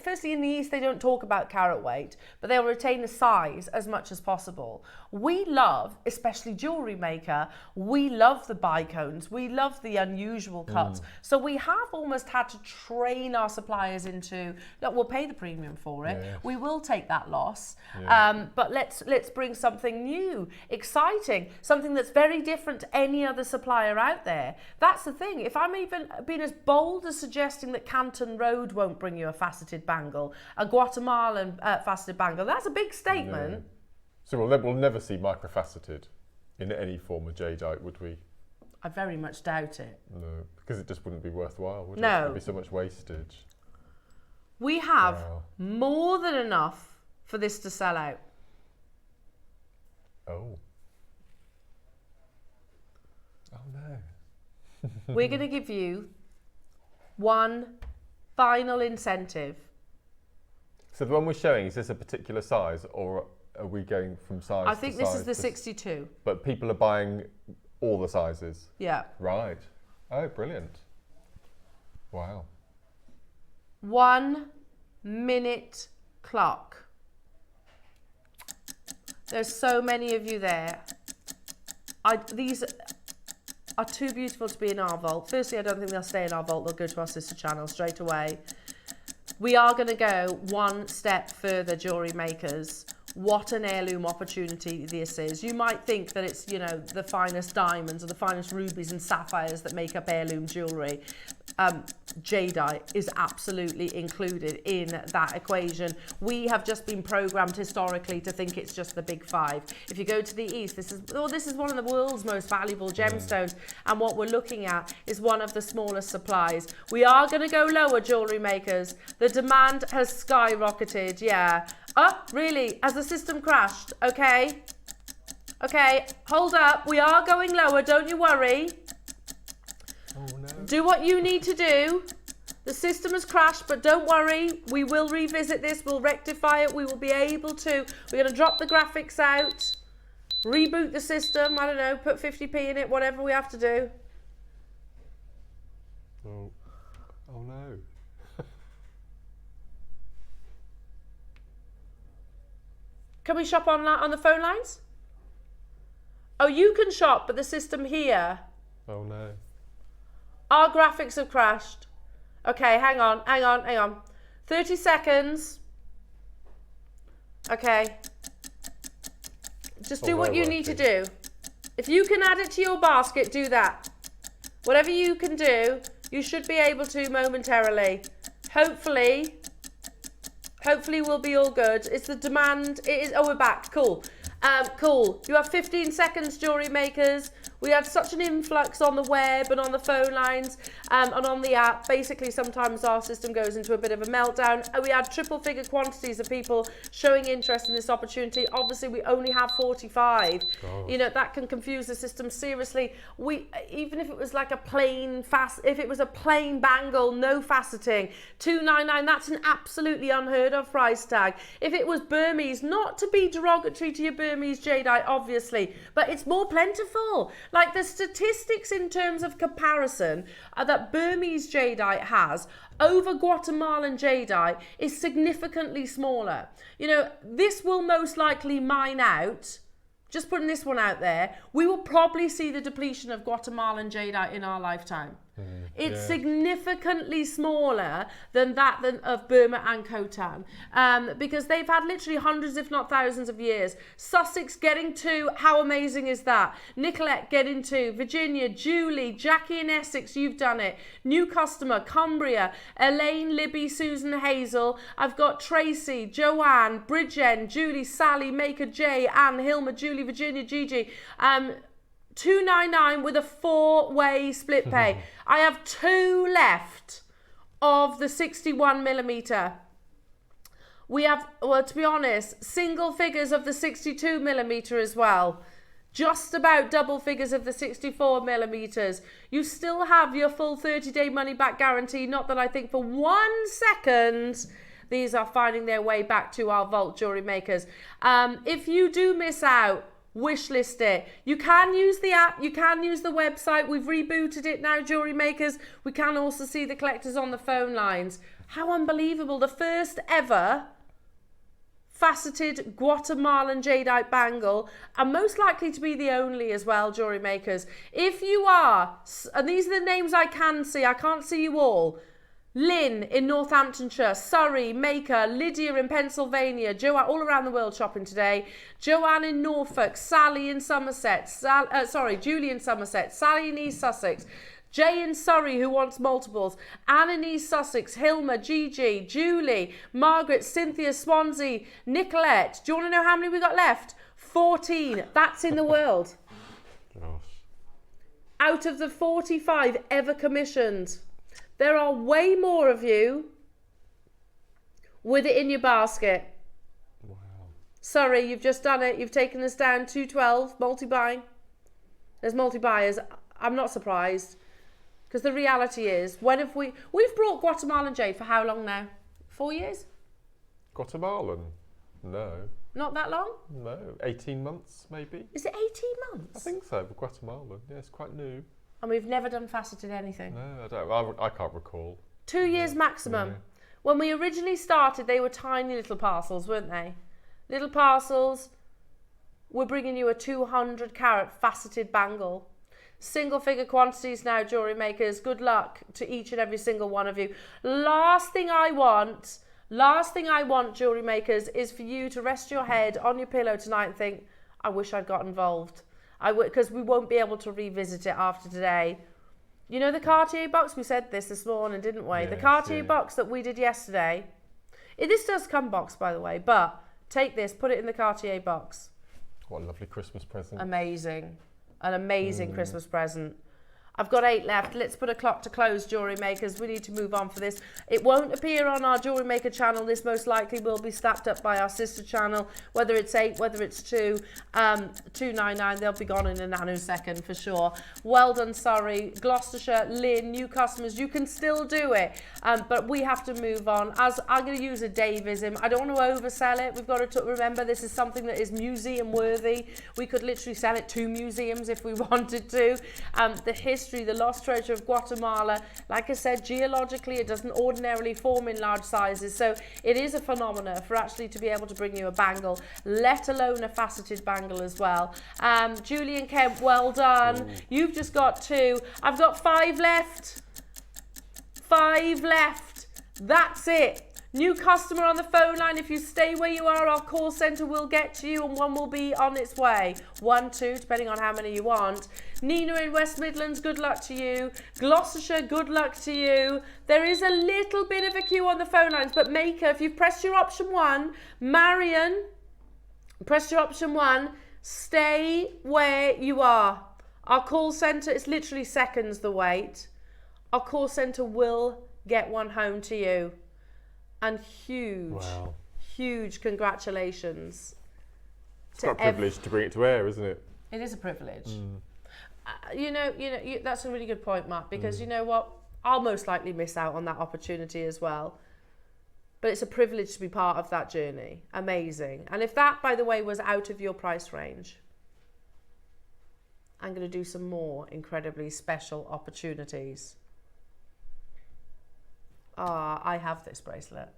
firstly in the East they don't talk about carat weight, but they'll retain the size as much as possible. We love, especially Jewellery Maker, we love the bicones, we love the unusual cuts. So we have almost had to train our suppliers into, look, we'll pay the premium for it, we will take that loss, but let's bring something new, exciting, something that's very different to any other supplier out there. That's the thing. If I'm even being as bold as suggesting that Canton Road won't bring you a faceted bangle, a Guatemalan faceted bangle, that's a big statement. So we'll never see microfaceted in any form of jadeite, would we? I very much doubt it. No, because it just wouldn't be worthwhile, would it? No. There'd be so much wastage. We have more than enough for this to sell out. Oh. Oh no. We're going to give you one final incentive. So the one we're showing, is this a particular size, or are we going from size to size? I think this is the 62. But people are buying all the sizes? Yeah. Right. Oh, brilliant. Wow. 1 minute clock. There's so many of you there. These are too beautiful to be in our vault. Firstly, I don't think they'll stay in our vault. They'll go to our sister channel straight away. We are going to go one step further, jewellery makers. What an heirloom opportunity this is. You might think that it's, you know, the finest diamonds or the finest rubies and sapphires that make up heirloom jewellery. Jadeite is absolutely included in that equation. We have just been programmed historically to think it's just the big five. If you go to the East, this is one of the world's most valuable gemstones, and what we're looking at is one of the smallest supplies. We are going to go lower, jewellery makers. The demand has skyrocketed, yeah. Oh, really? Has the system crashed? Okay. Okay, hold up. We are going lower, don't you worry. Oh no. Do what you need to do. The system has crashed, but don't worry. We will revisit this. We'll rectify it. We will be able to. We're going to drop the graphics out. Reboot the system. I don't know. Put 50p in it. Whatever we have to do. Oh no. Can we shop on the phone lines? Oh, you can shop, but the system here. Oh no. Our graphics have crashed. Okay, hang on. 30 seconds. Okay. Just do what you need to do. If you can add it to your basket, do that. Whatever you can do, you should be able to momentarily. Hopefully we'll be all good. It's the demand. It is. Oh, we're back. Cool. Cool. You have 15 seconds, jewellery makers. We had such an influx on the web and on the phone lines and on the app. Basically, sometimes our system goes into a bit of a meltdown. We had triple figure quantities of people showing interest in this opportunity. Obviously, we only have 45. God. You know, that can confuse the system seriously. Even if it was like a plain bangle, no faceting, $299, that's an absolutely unheard of price tag. If it was Burmese, not to be derogatory to your Burmese jadeite, obviously, but it's more plentiful. Like the statistics in terms of comparison that Burmese jadeite has over Guatemalan jadeite is significantly smaller. You know, this will most likely mine out. Just putting this one out there, we will probably see the depletion of Guatemalan jadeite in our lifetime. It's significantly smaller than that of Burma and Khotan because they've had literally hundreds, if not thousands of years. Sussex getting to, how amazing is that? Nicolette getting to, Virginia, Julie, Jackie in Essex, you've done it. New customer, Cumbria, Elaine, Libby, Susan, Hazel. I've got Tracy, Joanne, Bridgen, Julie, Sally, Maker, Jay, Anne, Hilma, Julie, Virginia, Gigi. $299 with a 4-way split pay. I have 2 left of the 61mm. We have, well, to be honest, single figures of the 62mm as well. Just about double figures of the 64mm. You still have your full 30-day money-back guarantee. Not that I think for 1 second these are finding their way back to our vault, jewellery makers. If you do miss out, wish list it. You can use the app, you can use the website. We've rebooted it now, jewellery makers. We can also see the collectors on the phone lines. How unbelievable. The first ever faceted Guatemalan jadeite bangle, and most likely to be the only as well, jewellery makers. If you are, and these are the names I can see, I can't see you all. Lynn in Northamptonshire, Surrey, Maker, Lydia in Pennsylvania, Joanne all around the world shopping today, Joanne in Norfolk, Sally in Somerset, Julie in Somerset, Sally in East Sussex, Jay in Surrey who wants multiples, Anne in East Sussex, Hilma, Gigi, Julie, Margaret, Cynthia, Swansea, Nicolette. Do you want to know how many we got left? 14. That's in the world. Gosh. Out of the 45 ever commissioned. There are way more of you with it in your basket. Wow. Sorry, you've just done it. You've taken this down 212, multi-buying. There's multi-buyers. I'm not surprised. Because the reality is, we've brought Guatemalan jade for how long now? 4 years? Guatemalan? No. Not that long? No. 18 months, maybe? Is it 18 months? I think so, but Guatemalan. Yeah, it's quite new. And we've never done faceted anything. No, I don't. I can't recall. 2 years maximum. Yeah. When we originally started, they were tiny little parcels, weren't they? Little parcels. We're bringing you a 200 carat faceted bangle. Single figure quantities now, jewellery makers. Good luck to each and every single one of you. Last thing I want, jewellery makers, is for you to rest your head on your pillow tonight and think, I wish I'd got involved. Because we won't be able to revisit it after today. You know the Cartier box? We said this morning, didn't we? Yes, the Cartier box that we did yesterday. This does come box, by the way, but take this, put it in the Cartier box. What a lovely Christmas present. Amazing. An amazing Christmas present. I've got 8 left. Let's put a clock to close, jewellery makers. We need to move on for this. It won't appear on our Jewellery Maker channel. This most likely will be snapped up by our sister channel, whether it's 8, whether it's 2, 299. They'll be gone in a nanosecond for sure. Well done, Surrey, Gloucestershire, Lynn, new customers. You can still do it, but we have to move on. As I'm going to use a Davism, I don't want to oversell it. We've got to remember this is something that is museum worthy. We could literally sell it to museums if we wanted to. The history, the lost treasure of Guatemala, like I said, geologically it doesn't ordinarily form in large sizes, so it is a phenomena for actually to be able to bring you a bangle, let alone a faceted bangle as well. Julian Kemp, well done. Ooh. You've just got 2. I've got 5 left. 5 left. That's it. New customer on the phone line. If you stay where you are, our call centre will get to you and one will be on its way. 1, 2, depending on how many you want. Nina in West Midlands, good luck to you. Gloucestershire, good luck to you. There is a little bit of a queue on the phone lines, but Maker, if you've pressed your option 1, Marion, press your option 1, stay where you are. Our call centre, it's literally seconds the wait. Our call centre will get one home to you. And huge congratulations. It's quite a privilege to bring it to air, isn't it? It is a privilege. That's a really good point, Matt, because you know what? I'll most likely miss out on that opportunity as well. But it's a privilege to be part of that journey. Amazing. And if that, by the way, was out of your price range, I'm going to do some more incredibly special opportunities. I have this bracelet.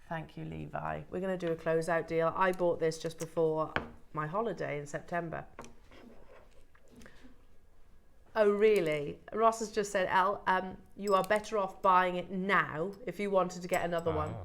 Thank you, Levi. We're going to do a closeout deal. I bought this just before my holiday in September. Oh, really? Ross has just said, you are better off buying it now if you wanted to get another one.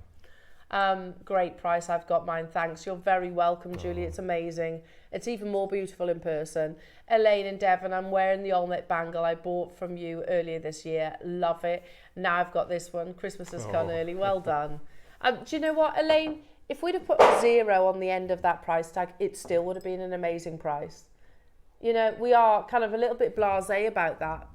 Great price. I've got mine. Thanks. You're very welcome, Julie. It's amazing. It's even more beautiful in person. Elaine in Devon, I'm wearing the Olmec Bangle I bought from you earlier this year. Love it. Now I've got this one. Christmas has come early. Well done. Do you know what, Elaine? If we'd have put a 0 on the end of that price tag, it still would have been an amazing price. You know, we are kind of a little bit blasé about that.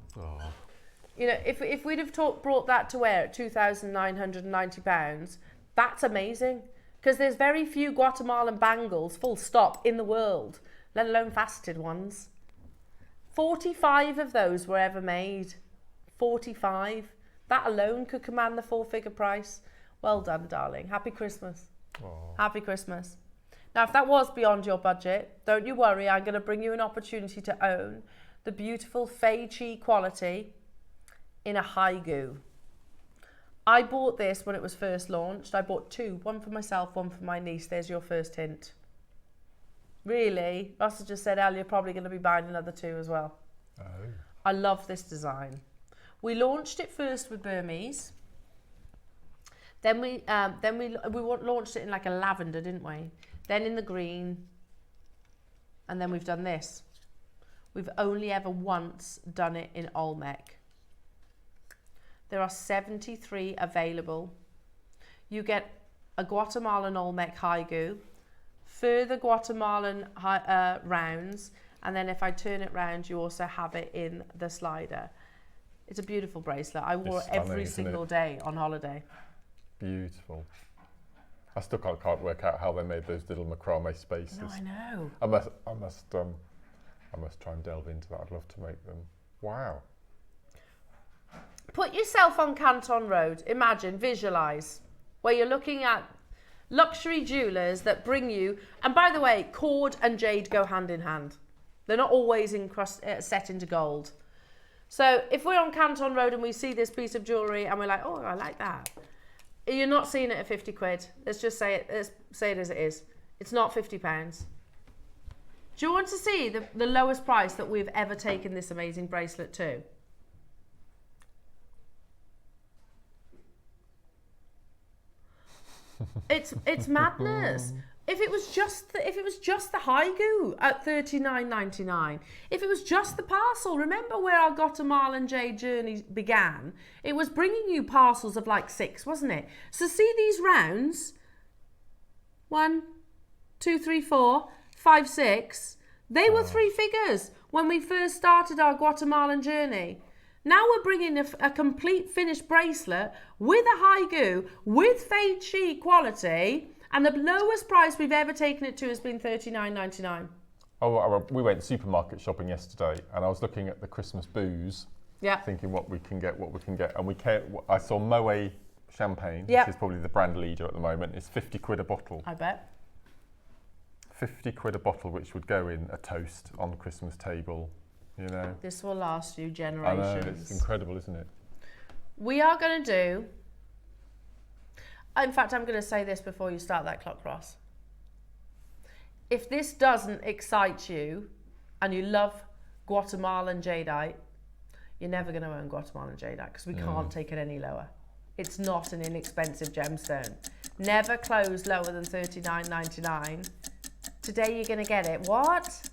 You know, if we'd have brought that to air at £2,990, that's amazing. Because there's very few Guatemalan bangles, full stop, in the world, let alone faceted ones. 45 of those were ever made. 45. That alone could command the 4-figure price. Well done, darling. Happy Christmas. Happy Christmas. Now, if that was beyond your budget, don't you worry. I'm going to bring you an opportunity to own the beautiful Fei Chi quality in a haigu. I bought this when it was first launched. I bought 2, one for myself, one for my niece. There's your first hint. Really? Ross has just said, Elle, you're probably going to be buying another 2 as well. I love this design. We launched it first with Burmese. Then we launched it in like a lavender, didn't we? Then in the green. And then we've done this. We've only ever once done it in Olmec. There are 73 available. You get a Guatemalan Olmec haigu, further Guatemalan rounds, and then if I turn it round, you also have it in the slider. It's a beautiful bracelet. I wore it every single day on holiday. Beautiful. I still can't work out how they made those little macrame spaces. No, I know. I must try and delve into that. I'd love to make them. Wow. Put yourself on Canton Road. Imagine, visualise, where you're looking at luxury jewellers that bring you, and by the way, cord and jade go hand in hand. They're not always set into gold. So if we're on Canton Road and we see this piece of jewellery and we're like, oh, I like that. You're not seeing it at 50 quid. Let's just say it, let's say it as it is. It's not £50. Do you want to see the lowest price that we've ever taken this amazing bracelet to? It's madness. If it was just the haigu at $39.99, if it was just the parcel, remember where our Guatemalan jade journey began? It was bringing you parcels of like 6, wasn't it? So see these rounds, 1, 2, 3, 4, 5, 6. They were 3 figures. when we first started our Guatemalan journey. Now we're bringing a complete finished bracelet with a high goo, with fade sheet quality, and the lowest price we've ever taken it to has been $39.99. Oh, we went supermarket shopping yesterday, and I was looking at the Christmas booze, thinking what we can get, and I saw Moet champagne, which is probably the brand leader at the moment. It's 50 quid a bottle. I bet. 50 quid a bottle, which would go in a toast on the Christmas table, you know. This will last you generations. I know, it's incredible, isn't it? We are going to do, in fact, I'm going to say this before you start that clock, Ross. If this doesn't excite you and you love Guatemalan jadeite, you're never going to own Guatemalan jadeite because we can't take it any lower. It's not an inexpensive gemstone. Never close lower than $39.99. Today you're going to get it. What?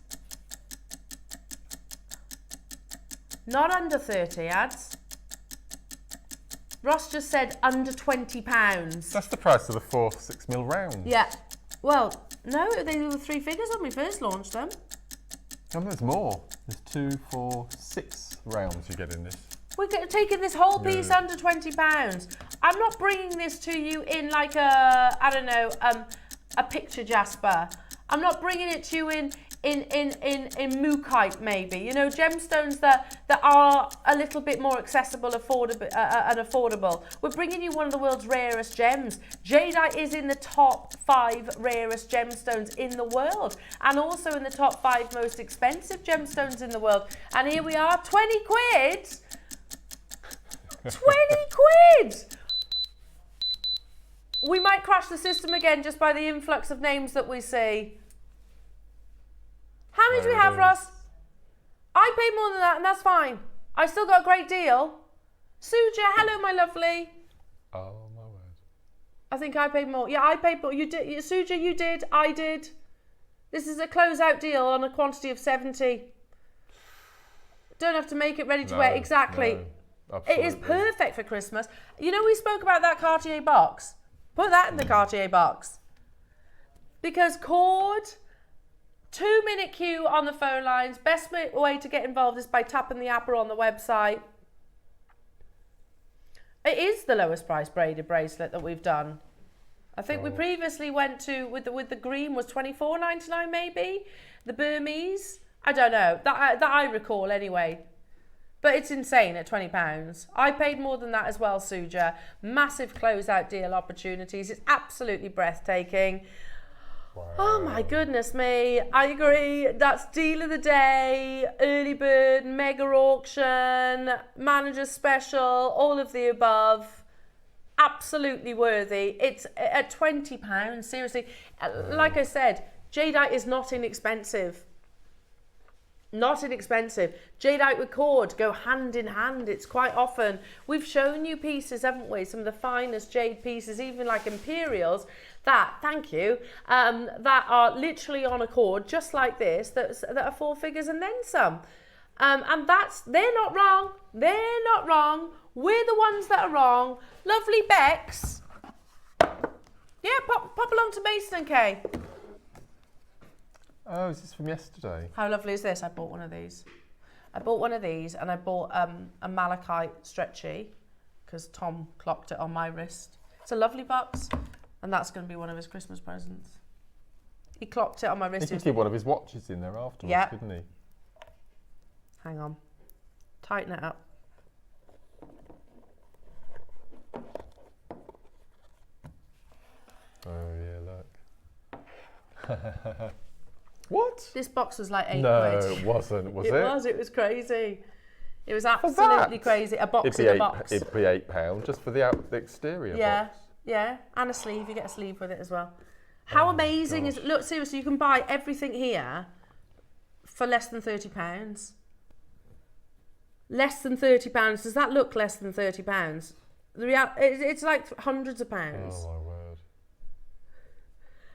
Not under 30 ads. Ross just said under £20. That's the price of the 4 6mm rounds. Yeah. Well, no, they were 3 figures when we first launched them. Oh, there's more. There's 2, 4, 6 rounds you get in this. We're taking this whole piece under £20. I'm not bringing this to you in like a picture jasper. I'm not bringing it to you in mookaite maybe. You know, gemstones that are a little bit more accessible, affordable. We're bringing you one of the world's rarest gems. Jadeite is in the top 5 rarest gemstones in the world, and also in the top 5 most expensive gemstones in the world. And here we are, 20 quid. 20 quid! We might crash the system again just by the influx of names that we see. How many do we have, Ross? I paid more than that, and that's fine. I still got a great deal. Suja, hello, my lovely. Oh, my word. I think I paid more. Yeah, I paid more. You did. Suja, you did. I did. This is a closeout deal on a quantity of 70. Don't have to make it ready to wear. Exactly. No, it is perfect for Christmas. You know, we spoke about that Cartier box. Put that in the Cartier box. Because cord, 2-minute queue on the phone lines. Best way to get involved is by tapping the app or on the website. It is the lowest price braided bracelet that we've done. I think we previously went to, with the green was $24.99 maybe. The Burmese, I don't know, that I recall anyway. But it's insane at £20. I paid more than that as well, Suja. Massive closeout deal opportunities. It's absolutely breathtaking. Wow. Oh my goodness me. I agree. That's deal of the day, early bird, mega auction, manager special, all of the above. Absolutely worthy. It's at £20, seriously. Like I said, jadeite is not inexpensive. Not inexpensive. Jadeite with cord go hand in hand. It's quite often, we've shown you pieces, haven't we? Some of the finest jade pieces, even like imperials, that, thank you, that are literally on a cord, just like this, that are 4 figures and then some. And they're not wrong. They're not wrong. We're the ones that are wrong. Lovely Bex. Yeah, pop along to Mason and Kay. Oh, is this from yesterday? How lovely is this? I bought one of these. I bought one of these and I bought a malachite stretchy because Tom clocked it on my wrist. It's a lovely box and that's going to be one of his Christmas presents. He clocked it on my wrist. He could keep one of his watches in there afterwards, couldn't he? Hang on. Tighten it up. Oh, yeah, look. What? This box was like £8 quid. No, it wasn't, was it? It was crazy. It was absolutely crazy. A box in a box. It'd be £8 just for the exterior box. Yeah, and a sleeve. You get a sleeve with it as well. How amazing is it? Look, seriously, you can buy everything here for less than £30. Less than £30. Does that look less than £30? It's like hundreds of pounds. Oh, my word.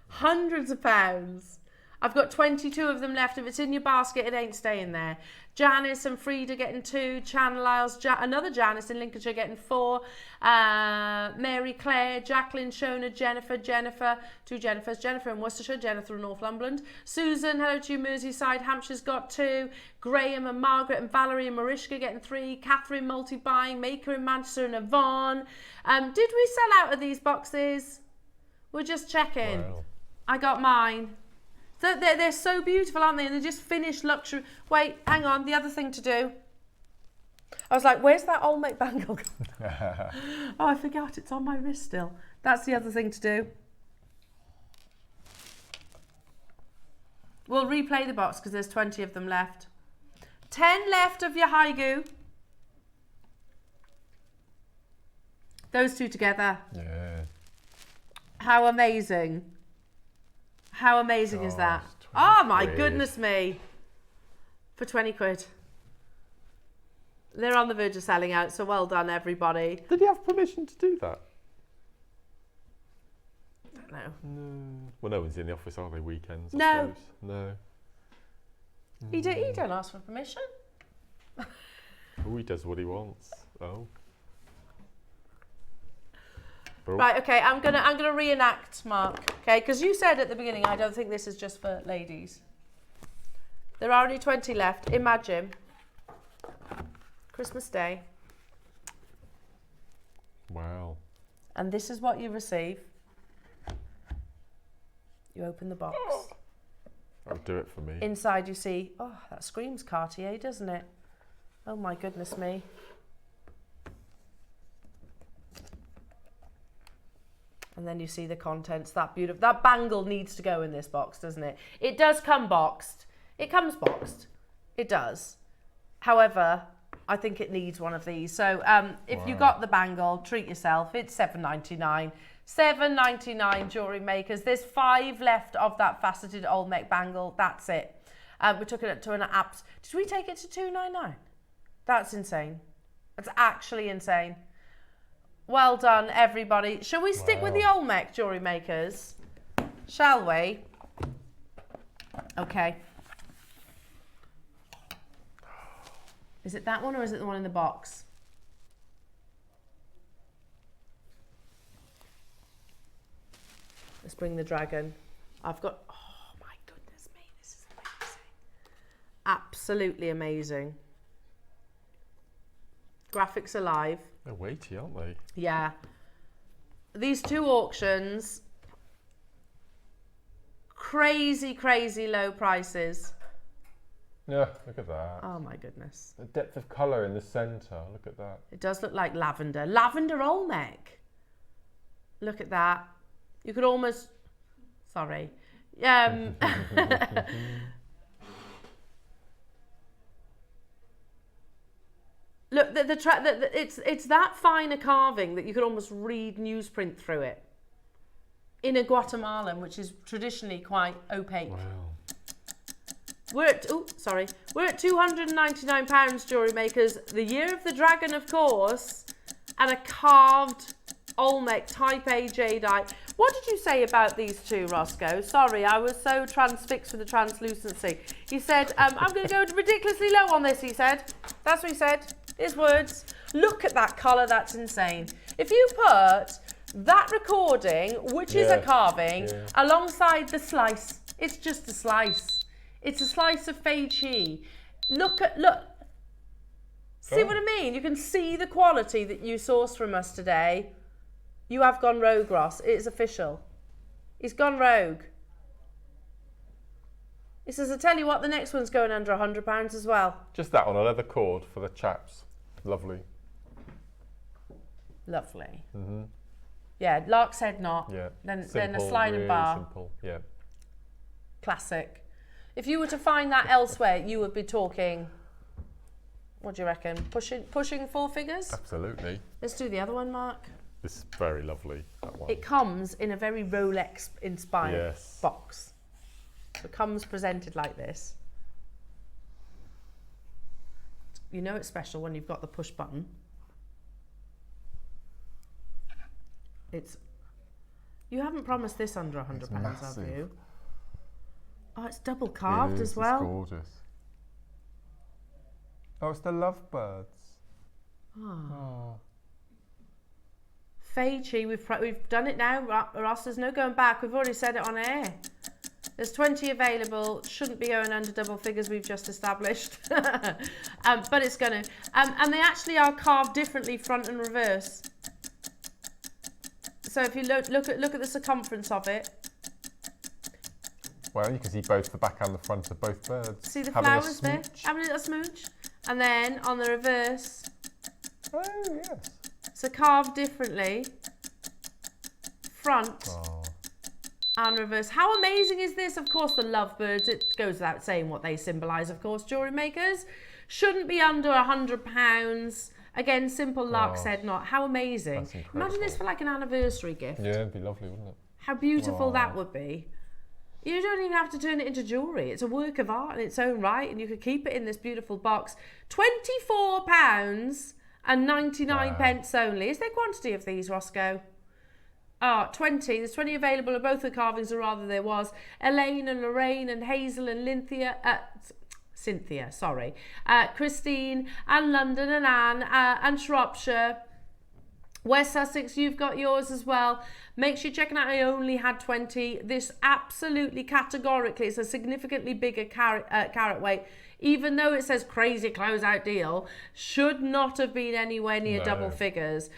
Hundreds of pounds. I've got 22 of them left. If it's in your basket, it ain't staying there. Janice and Frida getting 2. Channel Isles, another Janice in Lincolnshire getting 4. Mary Claire, Jacqueline, Shona, Jennifer, 2 Jennifers. Jennifer in Worcestershire, Jennifer in Northumberland. Susan, hello to you, Merseyside. Hampshire's got 2. Graham and Margaret and Valerie and Mariska getting 3. Catherine multi-buying. Maker in Manchester and Yvonne. Did we sell out of these boxes? We're just checking. Wow. I got mine. They're so beautiful, aren't they? And they're just finished luxury. Wait, hang on. The other thing to do. I was like, where's that Olmec Bangle? Oh, I forgot. It's on my wrist still. That's the other thing to do. We'll replay the box because there's 20 of them left. 10 left of your Haigu. Those 2 together. Yeah. How amazing. How amazing is that? Oh my goodness me. For 20 quid. They're on the verge of selling out, so well done everybody. Did he have permission to do that? I don't know. No. Well, no one's in the office, are they, weekends? I No. suppose. No. He don't ask for permission. Oh, he does what he wants. Oh. Right, okay, I'm gonna reenact, Mark, okay? Because you said at the beginning, I don't think this is just for ladies. There are only 20 left. Imagine Christmas Day. Wow. And this is what you receive. You open the box. That'll do it for me. Inside you see, oh, that screams Cartier, doesn't it? Oh my goodness me. And then you see the contents, that bangle needs to go in this box, doesn't it? It does come boxed. It comes boxed. It does. However, I think it needs one of these. So if you got the bangle, treat yourself. It's $7.99. $7.99 Jewellery Makers. There's 5 left of that faceted Olmec Bangle. That's it. We took it to an apps. Did we take it to $2.99? That's insane. That's actually insane. Well done, everybody. Shall we stick with the Olmec Jewellery Makers? Shall we? Okay. Is it that one or is it the one in the box? Let's bring the dragon. I've got, oh my goodness me, this is amazing. Absolutely amazing. Graphics alive. They're weighty, aren't they? Yeah. These 2 auctions, crazy, crazy low prices. Yeah, look at that. Oh my goodness. The depth of colour in the centre, look at that. It does look like lavender. Lavender Olmec. Look at that. You could almost, sorry. Look, it's that fine a carving that you could almost read newsprint through it. In a Guatemalan, which is traditionally quite opaque. Wow. We're at £299 Jewellery Makers. The Year of the Dragon, of course, and a carved Olmec Type A jadeite. What did you say about these 2, Roscoe? Sorry, I was so transfixed with the translucency. He said, I'm going to go ridiculously low on this, he said. That's what he said. His words. Look at that colour, that's insane. If you put that recording, which is a carving, alongside the slice, it's just a slice. It's a slice of Fei Chi. Look. See what I mean? You can see the quality that you sourced from us today. You have gone rogue, Ross. It is official. He's gone rogue. He says, I tell you what, the next one's going under £100 as well. Just that on a leather cord for the chaps. Lovely. Lovely. Mm-hmm. Yeah, Lark said not. Yeah. Then a sliding really bar. Simple. Yeah. Classic. If you were to find that elsewhere, you would be talking, what do you reckon? Pushing 4 figures? Absolutely. Let's do the other one, Mark. This is very lovely, that one. It comes in a very Rolex-inspired box. It comes presented like this. You know it's special when you've got the push button. You haven't promised this under £100, have you? Oh, it's double carved as well. It's gorgeous. Oh, it's the lovebirds. Oh. Feichi, we've done it now, Ross. There's no going back. We've already said it on air. There's 20 available. Shouldn't be going under double figures. We've just established, but it's going to. And they actually are carved differently, front and reverse. So if you look at the circumference of it. Well, you can see both the back and the front of both birds. See the flowers there? Having a little smooch. And then on the reverse. Oh, yes. So carved differently. Front and reverse. How amazing is this? Of course, the lovebirds, it goes without saying what they symbolise, of course, jewellery makers. Shouldn't be under £100. Again, simple luck said not. How amazing. Imagine this for like an anniversary gift. Yeah, it'd be lovely, wouldn't it? How beautiful that would be. You don't even have to turn it into jewellery. It's a work of art in its own right, and you could keep it in this beautiful box. £24 and 99 pence only. Is there quantity of these, Roscoe? 20. There's 20 available of both the carvings, or rather there was. Elena and Lorraine and Hazel and Cynthia, sorry. Christine and London and Anne and Shropshire. West Sussex, you've got yours as well. Make sure you're checking out. I only had 20. This absolutely categorically, it's a significantly bigger carat weight. Even though it says crazy closeout deal, should not have been anywhere near double figures.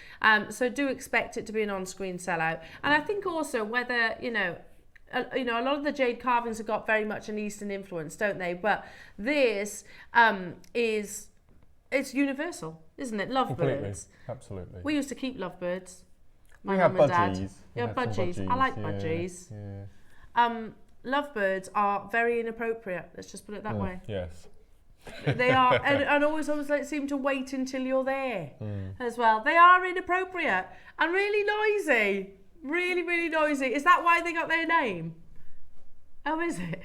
So do expect it to be an on-screen sellout. And I think also whether, a lot of the jade carvings have got very much an Eastern influence, don't they? But this it's universal, isn't it? Lovebirds. Absolutely. We used to keep lovebirds. My we had mum and dad. budgies. Yeah, budgies. I like budgies. Yeah. Lovebirds are very inappropriate. Let's just put it that way. Yes. They are, and always seem to wait until you're there as well. They are inappropriate and really noisy. Really, really noisy. Is that why they got their name? Oh, is it?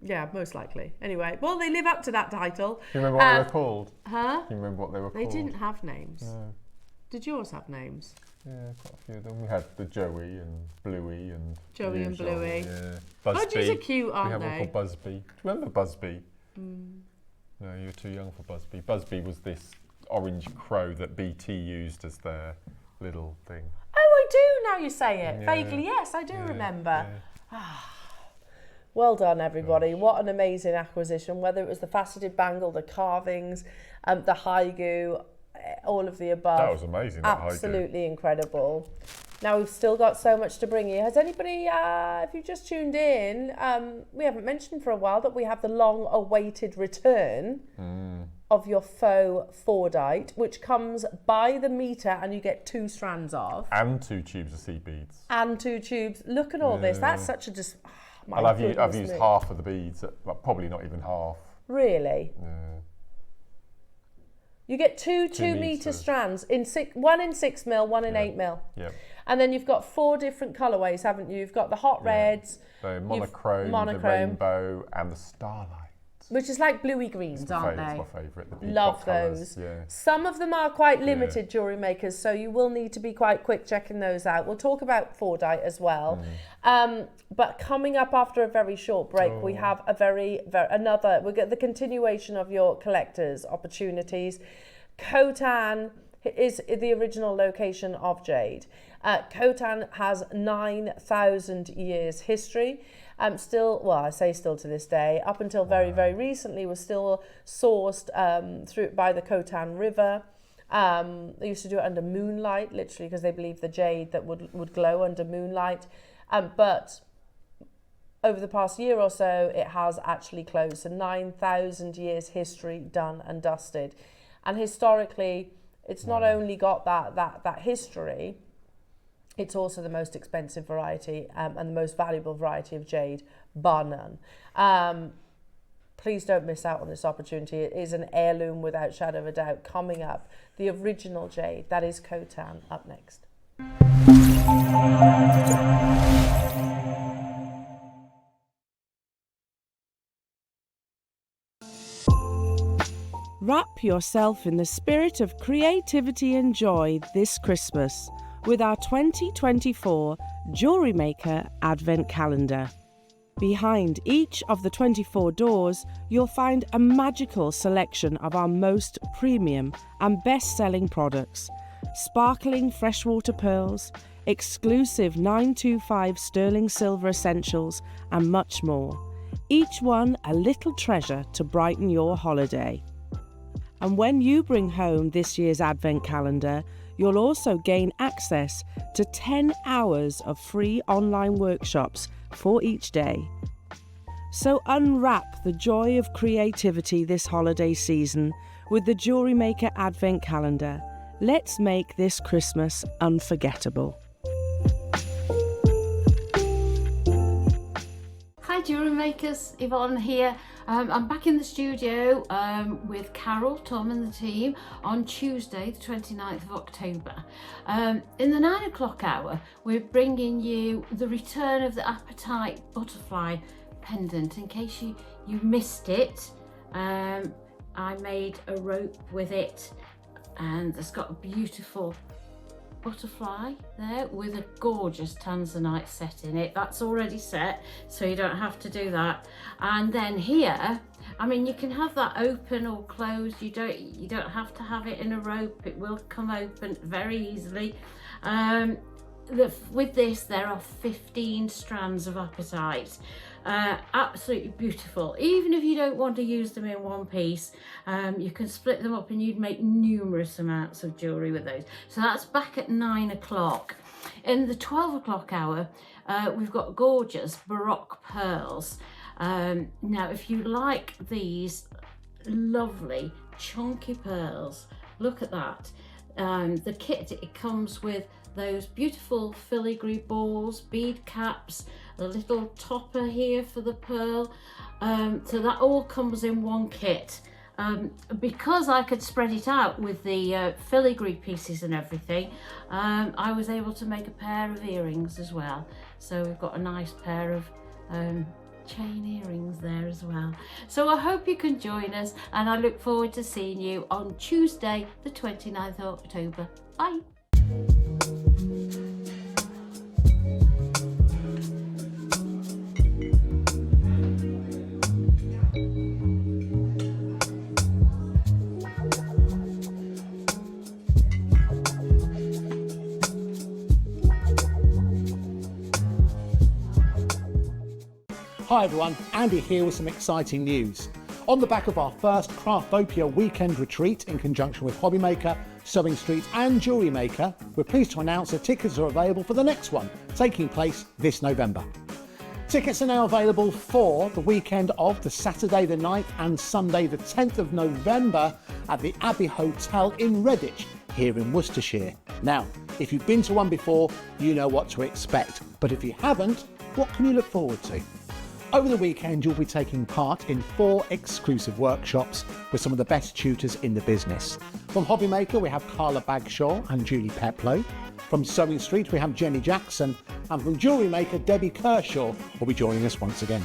Yeah, most likely. Anyway, well, they live up to that title. Do you remember what they were called? Huh? Do you remember what they were called? They didn't have names. No. Did yours have names? Yeah, quite a few of them. We had the Joey and Bluey and Joey and Bluey. Yeah. Busby. Budgies are cute, aren't they? We have one called Busby. Do you remember Busby? No, you're too young for Busby. Busby was this orange crow that BT used as their little thing. Oh, I do now you say it. Yeah. Vaguely, yes, I do remember. Yeah. Well done, everybody. Gosh. What an amazing acquisition, whether it was the faceted bangle, the carvings, the haigu, all of the above. That was amazing. Absolutely incredible. Now, we've still got so much to bring you. Has anybody, if you've just tuned in, we haven't mentioned for a while that we have the long-awaited return of your faux Fordite, which comes by the metre and you get 2 strands of. And 2 tubes of seed beads. And 2 tubes. Look at all this. That's such a I've used half of the beads, well, probably not even half. Really? Yeah. You get 2 2-metre strands, one in 6mm, one in 8mm. Yeah. And then you've got 4 different colourways, haven't you? You've got the hot reds, the monochrome, the rainbow, and the starlight. Which is like bluey greens, aren't they? It's my favourite. The Peacock Love colours. those. Yeah. Some of them are quite limited, jewellery makers, so you will need to be quite quick checking those out. We'll talk about Fordite as well. But coming up after a very short break, we have we get the continuation of your collectors' opportunities. Khotan is the original location of jade. Khotan has 9,000 years history. Still to this day, up until very, very recently, was still sourced by the Khotan River. They used to do it under moonlight, literally, because they believed the jade that would glow under moonlight. But over the past year or so, it has actually closed. So 9,000 years history done and dusted. And historically, it's not only got that history, it's also the most expensive variety and the most valuable variety of jade, bar none. Please don't miss out on this opportunity. It is an heirloom without shadow of a doubt. Coming up, the original jade, that is Khotan, up next. Wrap yourself in the spirit of creativity and joy this Christmas with our 2024 Jewellery Maker Advent Calendar. Behind each of the 24 doors, you'll find a magical selection of our most premium and best-selling products, sparkling freshwater pearls, exclusive 925 sterling silver essentials, and much more. Each one a little treasure to brighten your holiday. And when you bring home this year's Advent Calendar, you'll also gain access to 10 hours of free online workshops for each day. So unwrap the joy of creativity this holiday season with the Jewellery Maker Advent Calendar. Let's make this Christmas unforgettable. Hi Jewellery Makers, Yvonne here. I'm back in the studio with Carol, Tom and the team on Tuesday the 29th of October. In the 9 o'clock hour we're bringing you the return of the Appetite butterfly pendant. In case you missed it, I made a rope with it and it's got a beautiful butterfly there with a gorgeous tanzanite set in it. That's already set, so you don't have to do that. And then here, I mean, you can have that open or closed. You don't have to have it in a rope. It will come open very easily. With this, there are 15 strands of apatite. Absolutely beautiful. Even if you don't want to use them in one piece, you can split them up and you'd make numerous amounts of jewellery with those. So that's back at 9 o'clock. In the 12 o'clock hour, we've got gorgeous Baroque pearls. Now, if you like these lovely chunky pearls, look at that. The kit, it comes with those beautiful filigree balls, bead caps, a little topper here for the pearl. So that all comes in one kit. Because I could spread it out with the filigree pieces and everything, I was able to make a pair of earrings as well. So we've got a nice pair of chain earrings there as well. So I hope you can join us, and I look forward to seeing you on Tuesday the 29th of October. Bye. Hi everyone, Andy here with some exciting news. On the back of our first Craftopia weekend retreat in conjunction with Hobbymaker, Sewing Street and Jewellery Maker, we're pleased to announce that tickets are available for the next one, taking place this November. Tickets are now available for the weekend of the Saturday the 9th and Sunday the 10th of November at the Abbey Hotel in Redditch, here in Worcestershire. Now, if you've been to one before, you know what to expect, but if you haven't, what can you look forward to? Over the weekend, you'll be taking part in 4 exclusive workshops with some of the best tutors in the business. From Hobbymaker, we have Carla Bagshaw and Julie Peplow. From Sewing Street, we have Jenny Jackson. And from Jewellery Maker, Debbie Kershaw will be joining us once again.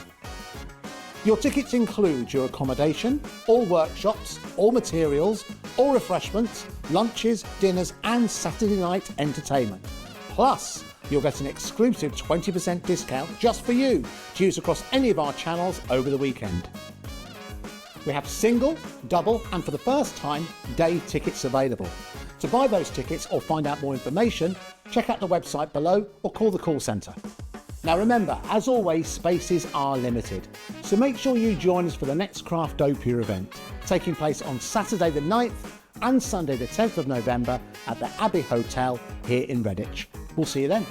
Your tickets include your accommodation, all workshops, all materials, all refreshments, lunches, dinners and Saturday night entertainment. Plus, you'll get an exclusive 20% discount just for you to use across any of our channels over the weekend. We have single, double and for the first time, day tickets available. To buy those tickets or find out more information, check out the website below or call the call centre. Now remember, as always, spaces are limited, so make sure you join us for the next Craftopia event, taking place on Saturday the 9th and Sunday the 10th of November at the Abbey Hotel here in Redditch. We'll see you then.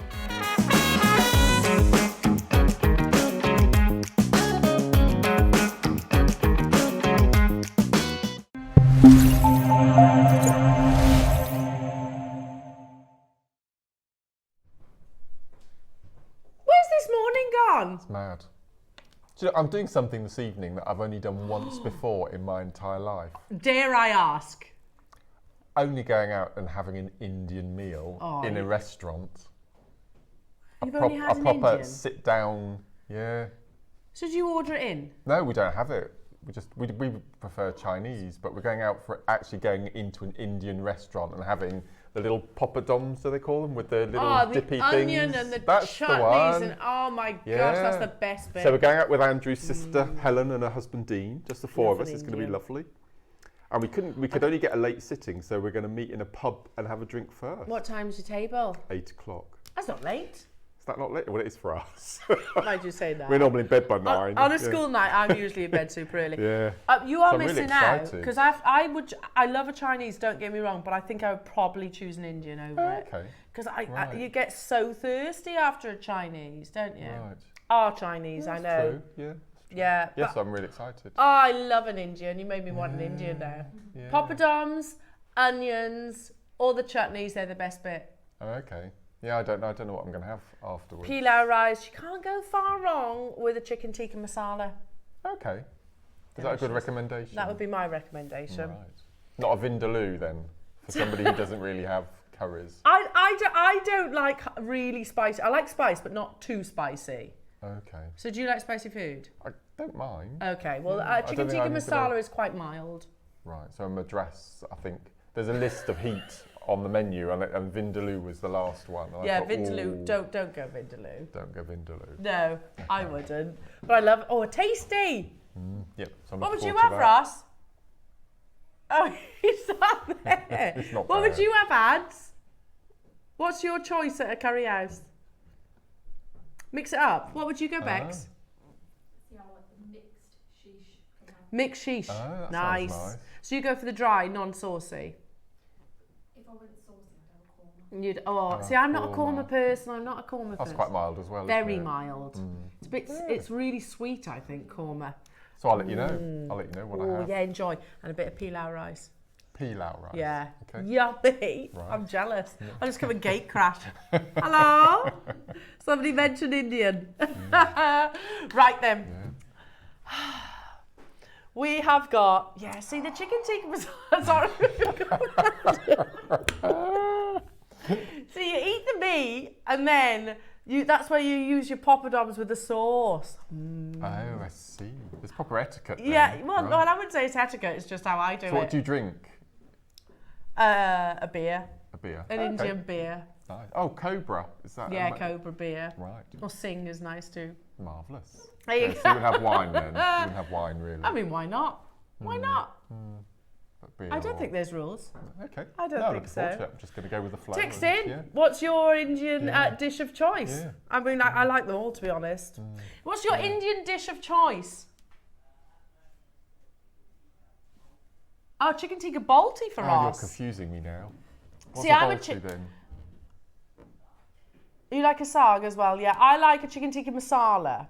It's mad. Do you know, I'm doing something this evening that I've only done once before in my entire life. Dare I ask? Only going out and having an Indian meal in a restaurant. You've only had a an proper Indian? sit down, yeah. So did you order it in? No, we don't have it. We prefer Chinese, but we're going out for actually going into an Indian restaurant and having The little poppadoms, do they call them, with the little dippy things? Onion and the that's chutneys, the one. and oh my gosh, that's the best bit. So we're going out with Andrew's sister Helen and her husband Dean, just the four of us. It's going to be lovely. And we could only get a late sitting, so we're going to meet in a pub and have a drink first. What time's your table? 8 o'clock. That's not late. Is that not late? Well, it is for us. Why'd you say that? We're normally in bed by 9. On a school night, I'm usually in bed super early. Yeah. You are So I'm missing really out excited. because I love a Chinese. Don't get me wrong, but I think I would probably choose an Indian over it. Okay. Because you get so thirsty after a Chinese, don't you? Right. Our Chinese, I know. True. Yeah. Yeah. Yes, I'm really excited. Oh, I love an Indian. You made me want an Indian now. Yeah. Poppadoms, onions, all the chutneys, they're the best bit. Oh, okay. Yeah, I don't know what I'm going to have afterwards. Pilau rice, you can't go far wrong with a chicken tikka masala. Okay. Is that a good recommendation? That would be my recommendation. Right. Not a vindaloo then, for somebody who doesn't really have curries. I don't like really spicy. I like spice, but not too spicy. Okay. So do you like spicy food? I don't mind. Okay, well, chicken tikka masala is quite mild. Right, so a madras, I think. There's a list of heat on the menu, and vindaloo was the last one. And Yeah, I thought, vindaloo. Don't go vindaloo. Don't go vindaloo. No, I wouldn't. But I love. Oh, tasty. Yep. So I'm What would looking you forward have, to that. Ross? Oh, he's not there. It's not What bad. would you have, Ads? What's your choice at a curry house? Mix it up. What would you go, Bex? Yeah, I like the mixed sheesh. Mixed sheesh. Oh, that sounds nice. So you go for the dry, non-saucy. If I went saucy, I'd have a korma. See, I'm not a korma person. I'm not a korma person. That's quite mild as well. Very isn't it? mild. It's a bit. It's really sweet, I think, korma. So I'll let you know. I'll let you know what I have. Yeah, enjoy. And a bit of pilau rice. Pilau rice. Yeah. Okay. Yummy. Right. I'm jealous. I'll just come and gate crash. Hello? Somebody mentioned Indian. Right then. Yeah. We have got, see, the chicken tikka masala. Sorry. So you eat the meat and then that's where you use your poppadoms with the sauce. Oh, I see. There's proper etiquette then. Yeah, well, Right. no, I wouldn't say it's etiquette, it's just how I do So it. what do you drink? A beer. A beer. An Okay. Indian beer. Nice. Oh, Cobra. Is that? Yeah, Cobra beer. Right. Or Sing is nice too. Marvellous. There you So you would have wine then. You would have wine really. I mean, why not? Why not? But beer I don't or- think there's rules. Okay. I don't No, think looking forward so. to it. I'm just going to go with the flow. Text and- in. Yeah. What's your Indian Yeah. dish of choice? Yeah. I mean, I like them all, to be honest. What's your Indian dish of choice? Oh, chicken tikka balti for Oh, you're us. confusing me now. What's See, a I'm a balti then? You like a sag as well? Yeah, I like a chicken tikka masala.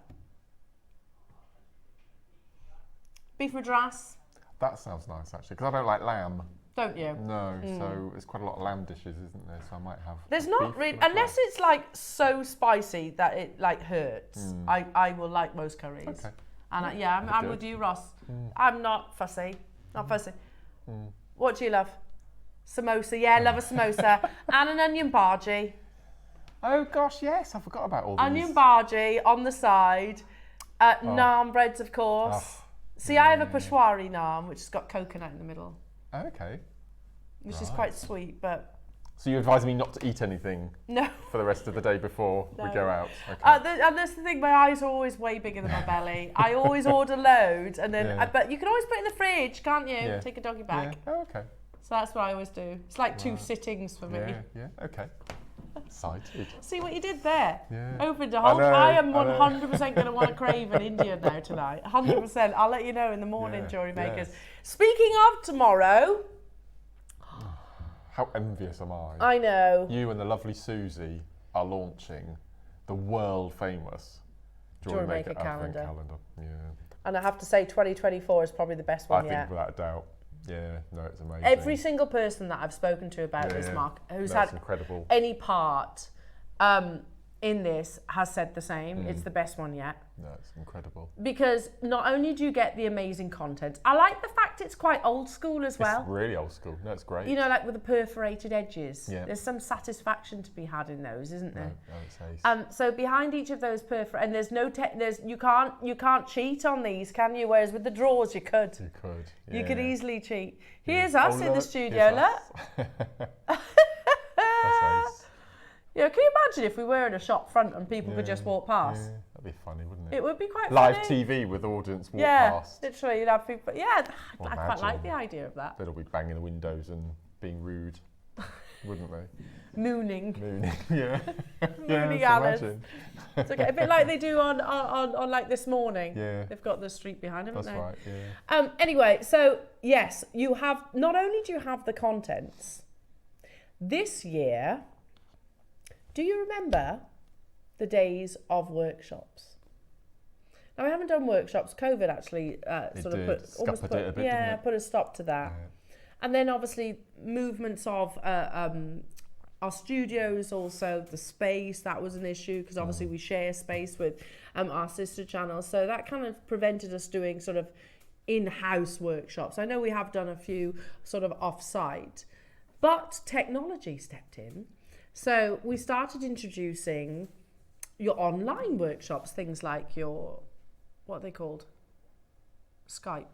Beef madras, That sounds nice actually, because I don't like lamb. don't you? No, so there's quite a lot of lamb dishes, isn't there? So I might have. There's not beef really, madras. unless it's like so spicy that it like hurts. I will like most curries. Okay. And I'm Good. with you, Ross. I'm not fussy. Not fussy. What do you love? Samosa. Yeah, love a samosa. And an onion bhaji. Oh gosh, yes, I forgot about all these. Onion bhaji on the side. Naan breads, of course. Oh, See, I have a Peshwari naan, which has got coconut in the middle, Okay. which is quite sweet, but So you advise me not to eat anything no. for the rest of the day before we No. go out? Okay. And that's the thing, my eyes are always way bigger than my belly. I always order loads, and then, Yeah. but you can always put it in the fridge, can't you? Yeah. Take a doggy bag. Yeah. Oh, okay. So that's what I always do. It's like 2 sittings for me. Yeah, yeah, okay. Excited. See what you did there? Yeah. Opened a whole. know, I am I know. 100% going to want to crave an Indian now tonight. 100%. I'll let you know in the morning, Yeah, Jewellery Makers. yes. Speaking of tomorrow, How envious am I? I know. You and the lovely Susie are launching the world famous JewelleryMaker Advent calendar. Yeah. And I have to say 2024 is probably the best one I yet. think without a doubt. Yeah, no, it's amazing. Every single person that I've spoken to about Yeah, this, yeah. Mark, who's That's had incredible. any part in this has said the same. It's the best one yet. That's incredible. Because not only do you get the amazing content, I like the fact it's quite old school as well. It's really old school. No, it's great. You know, like with the perforated edges. Yeah. There's some satisfaction to be had in those, isn't there? No, it's ace. So behind each of those and there's no you can't cheat on these, can you? Whereas with the drawers you could. You could. You could yeah. easily cheat. Here's us in the look, studio, here's look. us. You know, can you imagine if we were in a shop front and people could just walk past? Yeah, that'd be funny, wouldn't it? It would be quite Live funny. TV with audience walk past. Yeah, literally, you'd have people. Yeah, Well, I quite imagine. like the idea of that. They'd all be banging the windows and being rude, wouldn't they? Mooning. Yeah. Mooning Yeah, Alice. imagine. It's okay. A bit like they do on like This Morning. Yeah. They've got the street behind, haven't That's they? right, yeah. Anyway, so yes, you have, not only do you have the contents, this year, do you remember the days of workshops? Now, we haven't done workshops. COVID actually sort of put a stop to that. Yeah. And then obviously movements of our studios, also the space, that was an issue because obviously we share space with our sister channels. So that kind of prevented us doing sort of in-house workshops. I know we have done a few sort of off-site, but technology stepped in. So we started introducing your online workshops, things like your, what are they called? Skype.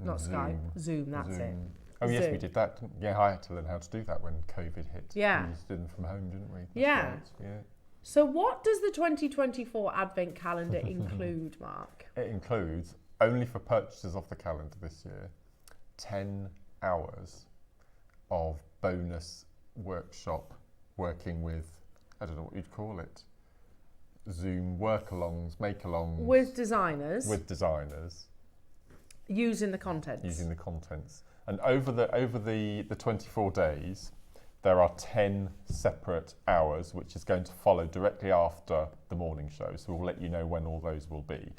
Not Zoom. Skype. Zoom, that's it. Oh yes, Zoom. we did that. Yeah, I had to learn how to do that when COVID hit. Yeah. We did them from home, didn't we? That's Yeah. right, yeah. So what does the 2024 Advent Calendar include, Mark? It includes, only for purchases off the calendar this year, 10 hours of bonus workshop working with, I don't know what you'd call it, Zoom work-alongs, make-alongs. With designers. With designers. Using the contents. Using the contents. And over the 24 days, there are 10 separate hours, which is going to follow directly after the morning show. So we'll let you know when all those will be.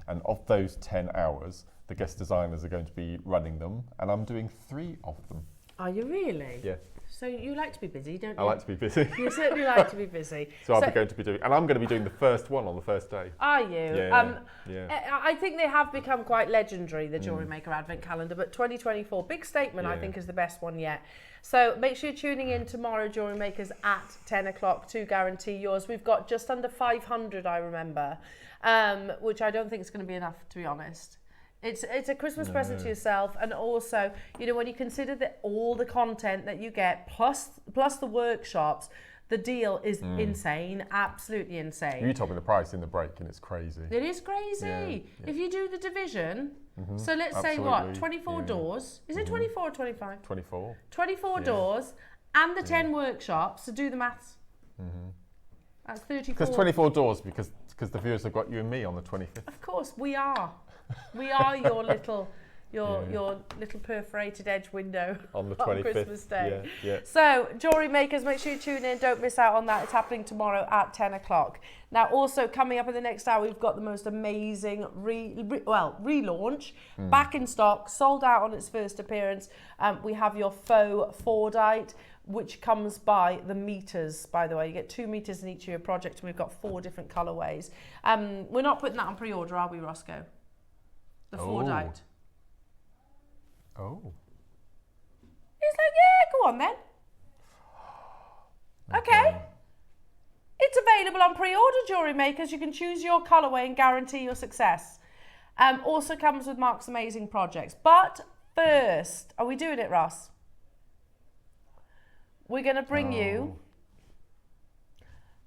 And of those 10 hours, the guest designers are going to be running them, and I'm doing 3 of them. Are you really? Yeah. So you like to be busy, don't you? I like to be busy. You certainly like to be busy. So I'm going to be doing, and I'm going to be doing the first one on the first day. Are you? Yeah. I think they have become quite legendary, the Jewellery Maker Advent Calendar, but 2024, big statement, I think, is the best one yet. So make sure you're tuning in tomorrow, Jewellery Makers, at 10 o'clock to guarantee yours. We've got just under 500, I remember, which I don't think is going to be enough, to be honest. It's a Christmas present to yourself, and also, you know, when you consider that all the content that you get, plus the workshops, the deal is insane, absolutely insane. You told me the price in the break, and it's crazy. It is crazy. Yeah. If you do the division, so let's say what, 24 doors? Is it 24 or 25? 24. 24 doors and the 10 workshops, so do the maths. That's 34. Because 24 doors, because the viewers have got you and me on the 25th. Of course, we are. We are your little little perforated edge window on the 25th. On Christmas Day. Yeah. So, Jewellery Makers, make sure you tune in. Don't miss out on that. It's happening tomorrow at 10 o'clock. Now, also coming up in the next hour, we've got the most amazing relaunch, back in stock, sold out on its first appearance. We have your Faux Fordite, which comes by the meters, by the way. You get 2 meters in each of your project, and we've got 4 different colourways. We're not putting that on pre-order, are we, Roscoe? The Fordite. Oh. He's like, yeah, go on then. Okay. It's available on pre-order, Jewellery Makers. You can choose your colourway and guarantee your success. Also comes with Mark's amazing projects. But first, are we doing it, Ross? We're going to bring you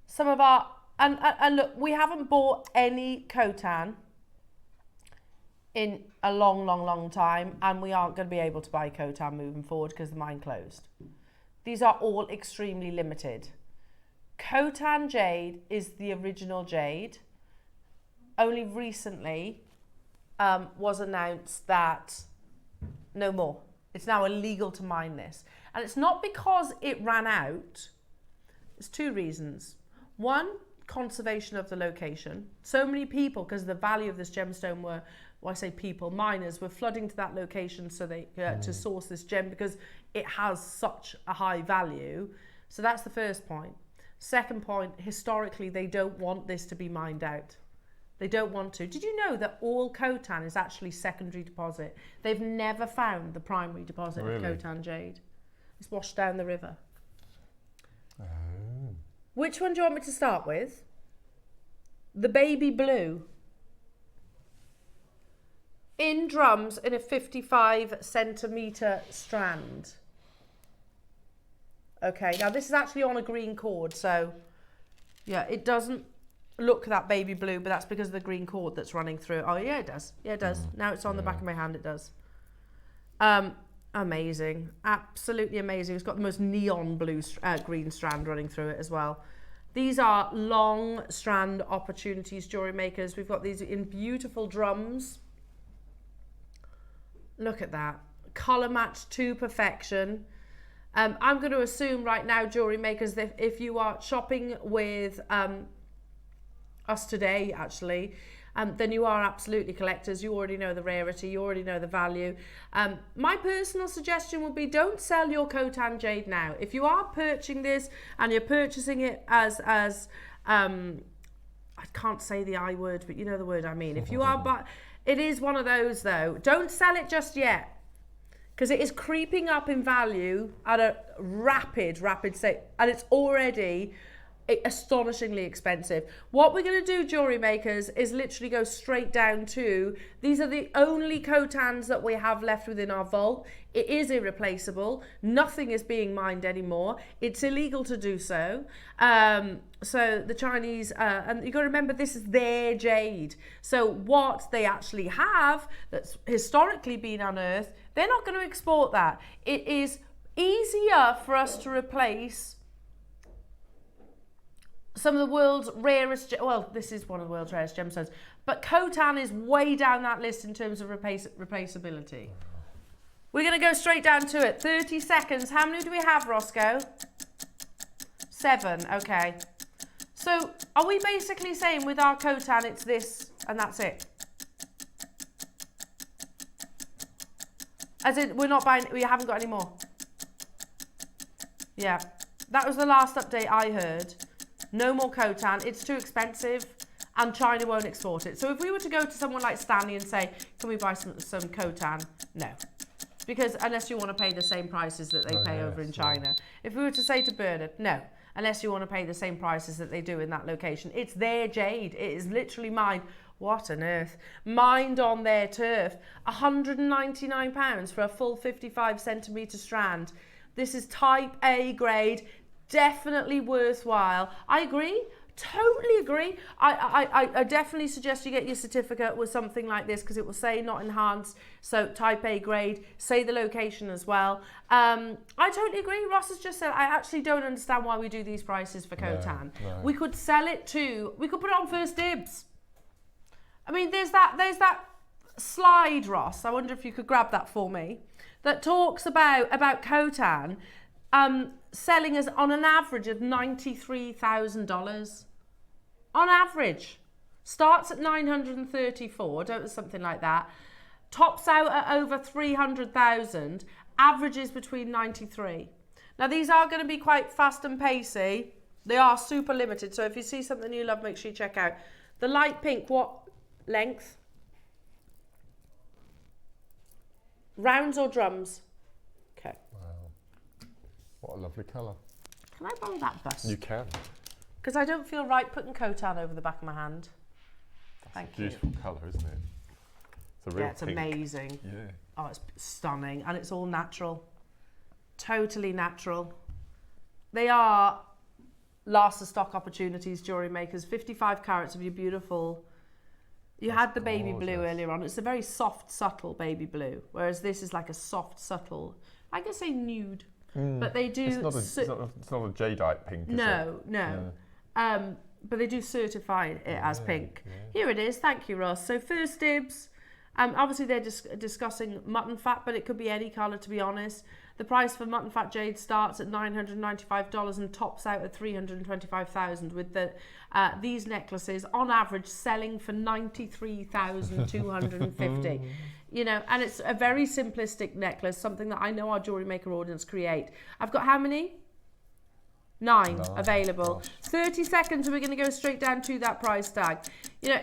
some of our... And look, we haven't bought any Khotan in a long time, and we aren't going to be able to buy Khotan moving forward because the mine closed. These are all extremely limited. Khotan jade is the original jade. Only recently was announced that no more. It's now illegal to mine this. And it's not because it ran out. There's 2 reasons. One, conservation of the location. So many people, because the value of this gemstone were, well, I say people, miners were flooding to that location so they to source this gem because it has such a high value. So that's the first point. Second point, historically, they don't want this to be mined out. They don't want to. Did you know that all Khotan is actually secondary deposit? They've never found the primary deposit of Khotan jade. It's washed down the river. Oh. Which one do you want me to start with? The baby blue. In drums in a 55 centimetre strand. Okay, now this is actually on a green cord, so yeah, it doesn't look that baby blue, but that's because of the green cord that's running through. Oh yeah, it does. Yeah, it does. Now it's on the back of my hand, it does. Amazing, absolutely amazing. It's got the most neon blue green strand running through it as well. These are long strand opportunities, jewellery makers. We've got these in beautiful drums. Look at that, colour matched to perfection. I'm going to assume right now, jewellery makers, that if you are shopping with us today, actually, then you are absolutely collectors. You already know the rarity, you already know the value. My personal suggestion would be, don't sell your Khotan jade now. If you are purchasing this and you're purchasing it as I can't say the I word, but you know the word I mean. If you are, but it is one of those though. Don't sell it just yet, because it is creeping up in value at a rapid state, and it's already astonishingly expensive. What we're going to do, jewellery makers, is literally go straight down to, these are the only Khotans that we have left within our vault. It is irreplaceable. Nothing is being mined anymore. It's illegal to do so. So the Chinese, and you've got to remember, this is their jade. So what they actually have that's historically been unearthed, they're not going to export that. It is easier for us to replace some of the world's rarest, well, this is one of the world's rarest gemstones, but Khotan is way down that list in terms of replaceability. We're going to go straight down to it. 30 seconds. How many do we have, Roscoe? 7. Okay. So are we basically saying with our Khotan it's this and that's it? As in, we're not buying, we haven't got any more? Yeah. That was the last update I heard. No more Khotan, it's too expensive, and China won't export it. So if we were to go to someone like Stanley and say, can we buy some Khotan? No. Because unless you want to pay the same prices that they pay over in China. If we were to say to Bernard, no, unless you want to pay the same prices that they do in that location. It's their jade, it is literally mined. What on earth? Mined on their turf. £199 for a full 55 centimetre strand. This is type A grade. Definitely worthwhile. I agree, totally agree. I definitely suggest you get your certificate with something like this, because it will say not enhanced, so type A grade, say the location as well. I totally agree. Ross has just said, I actually don't understand why we do these prices for Khotan. No. We could sell it to, we could put it on First Dibs. I mean, there's that slide, Ross, I wonder if you could grab that for me, that talks about Khotan selling us on an average of $93,000. On average. Starts at 934, don't something like that. Tops out at over 300,000. Averages between 93. Now these are going to be quite fast and pacey. They are super limited. So if you see something you love, make sure you check out. The light pink, what length? Rounds or drums? Okay. What a lovely colour. Can I borrow that bus? You can. Because I don't feel right putting Khotan over the back of my hand. Thank you. Beautiful colour, isn't it? It's a real it's pink. Amazing. Yeah. Oh, it's stunning. And it's all natural. Totally natural. They are last of stock opportunities, jewellery makers. 55 carats of your beautiful. You had the baby blue earlier on. It's a very soft, subtle baby blue. Whereas this is like a soft, subtle, I can say nude. But they do. It's not a jadeite pink. Is no. But they do certify it as pink. Yeah. Here it is. Thank you, Ross. So First Dibs. Obviously they're discussing mutton fat, but it could be any colour, to be honest. The price for mutton fat jade starts at $995 and tops out at $325,000. With these necklaces on average selling for $93,250. You know, and it's a very simplistic necklace, something that I know our Jewellery Maker audience create. I've got how many? 9 available. Gosh. 30 seconds and we're going to go straight down to that price tag. You know,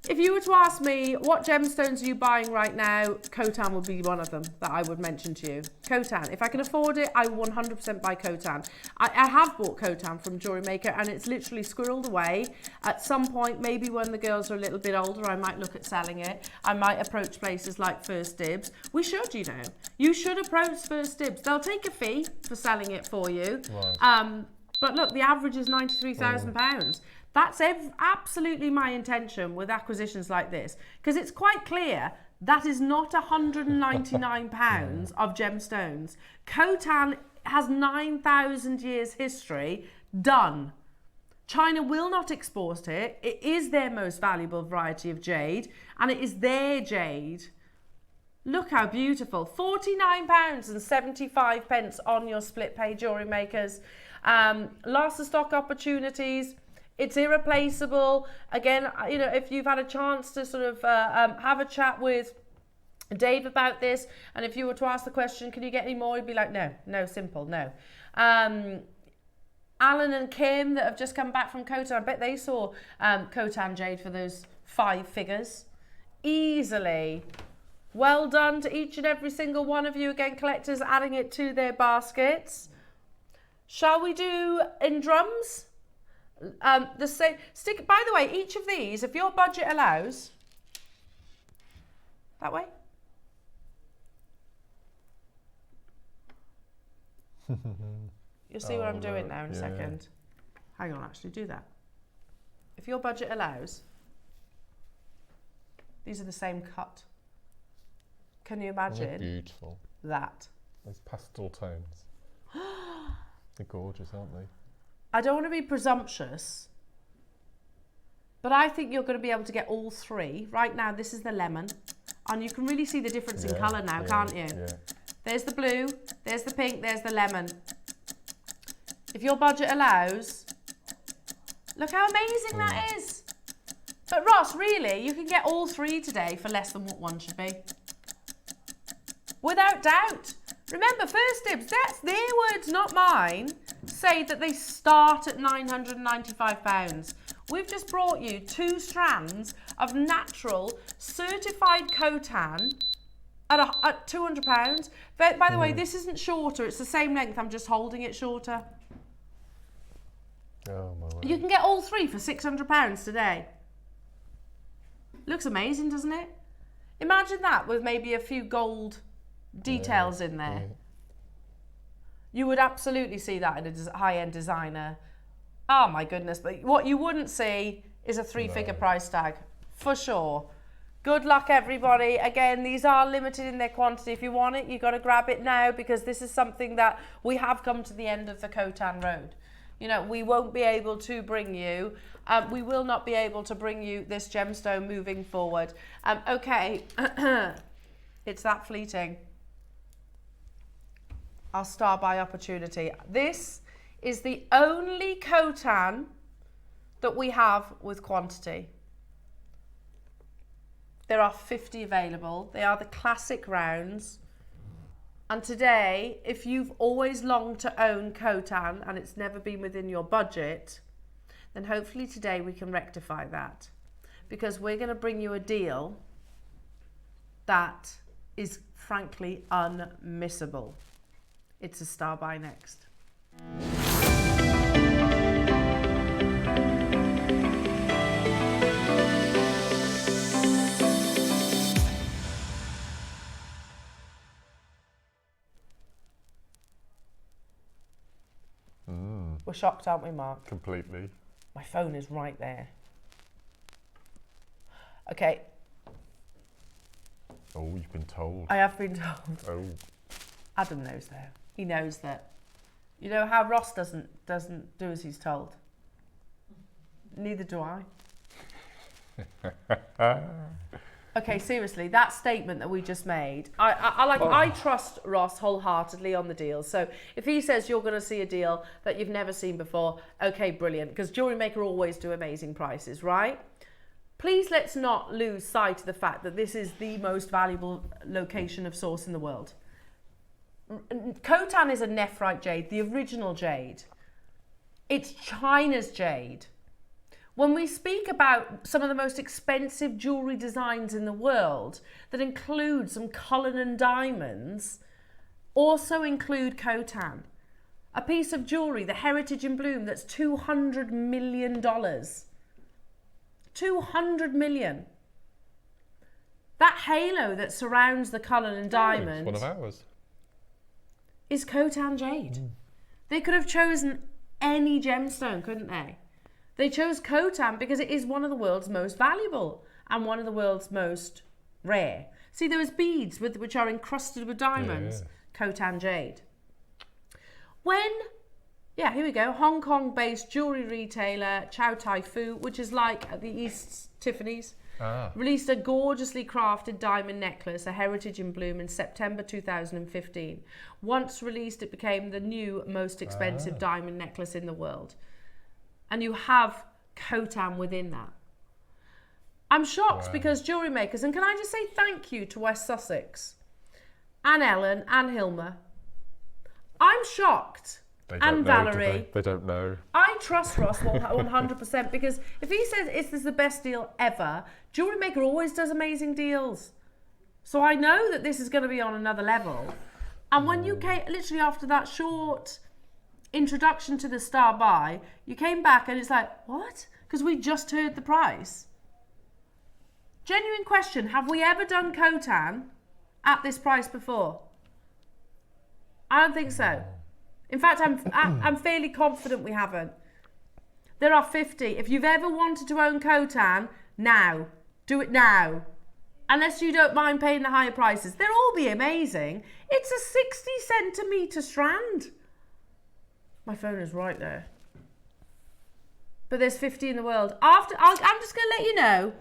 If you were to ask me what gemstones are you buying right now, Khotan would be one of them that I would mention to you. Khotan. If I can afford it, I will 100% buy Khotan. I have bought Khotan from JewelleryMaker and it's literally squirreled away. At some point, maybe when the girls are a little bit older, I might look at selling it. I might approach places like First Dibs. We should, you know. You should approach First Dibs. They'll take a fee for selling it for you. Right. But look, the average is £93,000. That's absolutely my intention with acquisitions like this, because it's quite clear that is not £199 of gemstones. Khotan has 9,000 years history done. China will not export it. It is their most valuable variety of jade, and it is their jade. Look how beautiful. £49.75 on your split pay, jewellery makers. Lots of stock opportunities. It's irreplaceable. Again, you know, if you've had a chance to sort of have a chat with Dave about this, and if you were to ask the question, can you get any more? He'd be like, no, simple, no. Alan and Kim that have just come back from Khotan, I bet they saw Khotan jade for those 5 figures. Easily. Well done to each and every single one of you. Again, collectors adding it to their baskets. Shall we do in drums? The same stick. By the way, each of these, if your budget allows, that way. You'll see what I'm doing now in a second. Hang on, actually do that. If your budget allows, these are the same cut. Can you imagine? Beautiful. That. Those pastel tones. They're gorgeous, aren't they? I don't want to be presumptuous, but I think you're going to be able to get all 3. Right now, this is the lemon, and you can really see the difference in colour now, can't you? Yeah. There's the blue, there's the pink, there's the lemon. If your budget allows, look how amazing that is. But Ross, really, you can get all 3 today for less than what one should be. Without doubt. Remember, First Dibs, that's their words, not mine, say that they start at £995. We've just brought you 2 strands of natural certified Khotan at £200. But by the way, this isn't shorter, it's the same length, I'm just holding it shorter. Oh my word. You can get all 3 for £600 today. Looks amazing, doesn't it? Imagine that with maybe a few gold details in there. Yeah. You would absolutely see that in a high-end designer. Oh my goodness, but what you wouldn't see is a 3-figure price tag, for sure. Good luck, everybody. Again, these are limited in their quantity. If you want it, you've got to grab it now, because this is something that we have come to the end of the Khotan road. You know, we won't be able to bring you, we will not be able to bring you this gemstone moving forward. Okay, it's that fleeting. Our star by opportunity. This is the only Khotan that we have with quantity. There are 50 available. They are the classic rounds. And today, if you've always longed to own Khotan and it's never been within your budget, then hopefully today we can rectify that, because we're going to bring you a deal that is frankly unmissable. It's a star by next. We're shocked, aren't we, Mark? Completely. My phone is right there. Okay. Oh, you've been told. I have been told. Oh. Adam knows though. He knows that. You know how Ross doesn't do as he's told. Neither do I. Okay, seriously, that statement that we just made, I trust Ross wholeheartedly on the deal. So if he says you're going to see a deal that you've never seen before, okay, brilliant, because JewelleryMaker always do amazing prices, right? Please let's not lose sight of the fact that this is the most valuable location of source in the world. Khotan is a nephrite jade, the original jade. It's China's jade. When we speak about some of the most expensive jewellery designs in the world that include some Cullinan diamonds, also include Khotan. A piece of jewellery, the Heritage in Bloom, that's $200 million. $200 million. That halo that surrounds the Cullinan diamond It's one of ours. is Khotan jade. They could have chosen any gemstone, couldn't they? They chose Khotan because it is one of the world's most valuable and one of the world's most rare. See, those beads which are encrusted with diamonds, Khotan jade. Here we go, Hong Kong-based jewellery retailer Chow Tai Fook, which is like the East's Tiffany's, released a gorgeously crafted diamond necklace, a Heritage in Bloom, in September 2015. Once released, it became the new most expensive diamond necklace in the world. And you have Khotan within that. I'm shocked because jewellery makers, and can I just say thank you to West Sussex, and Ellen, and Hilma. I'm shocked. And Valerie. They don't know. I trust Ross 100% because if he says this is the best deal ever, JewelleryMaker always does amazing deals. So I know that this is going to be on another level. And when you came, literally after that short introduction to the Star Buy, you came back and it's like, what? Because we just heard the price. Genuine question, have we ever done Khotan at this price before? I don't think so. In fact, I'm fairly confident we haven't. There are 50. If you've ever wanted to own Khotan, now. Do it now. Unless you don't mind paying the higher prices. They'll all be amazing. It's a 60 centimetre strand. My phone is right there. But there's 50 in the world. I'm just going to let you know.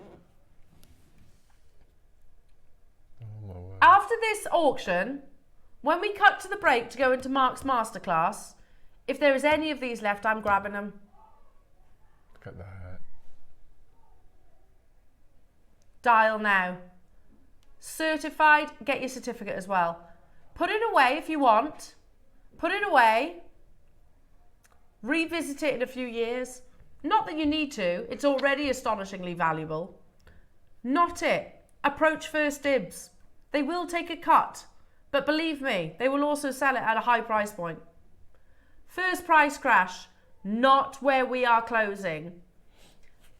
After this auction, when we cut to the break to go into Mark's Masterclass, if there is any of these left, I'm grabbing them. Look at that. Dial now. Certified, get your certificate as well. Put it away if you want. Put it away. Revisit it in a few years. Not that you need to. It's already astonishingly valuable. Not it. Approach First Dibs. They will take a cut. But believe me, they will also sell it at a high price point. First price crash, not where we are closing.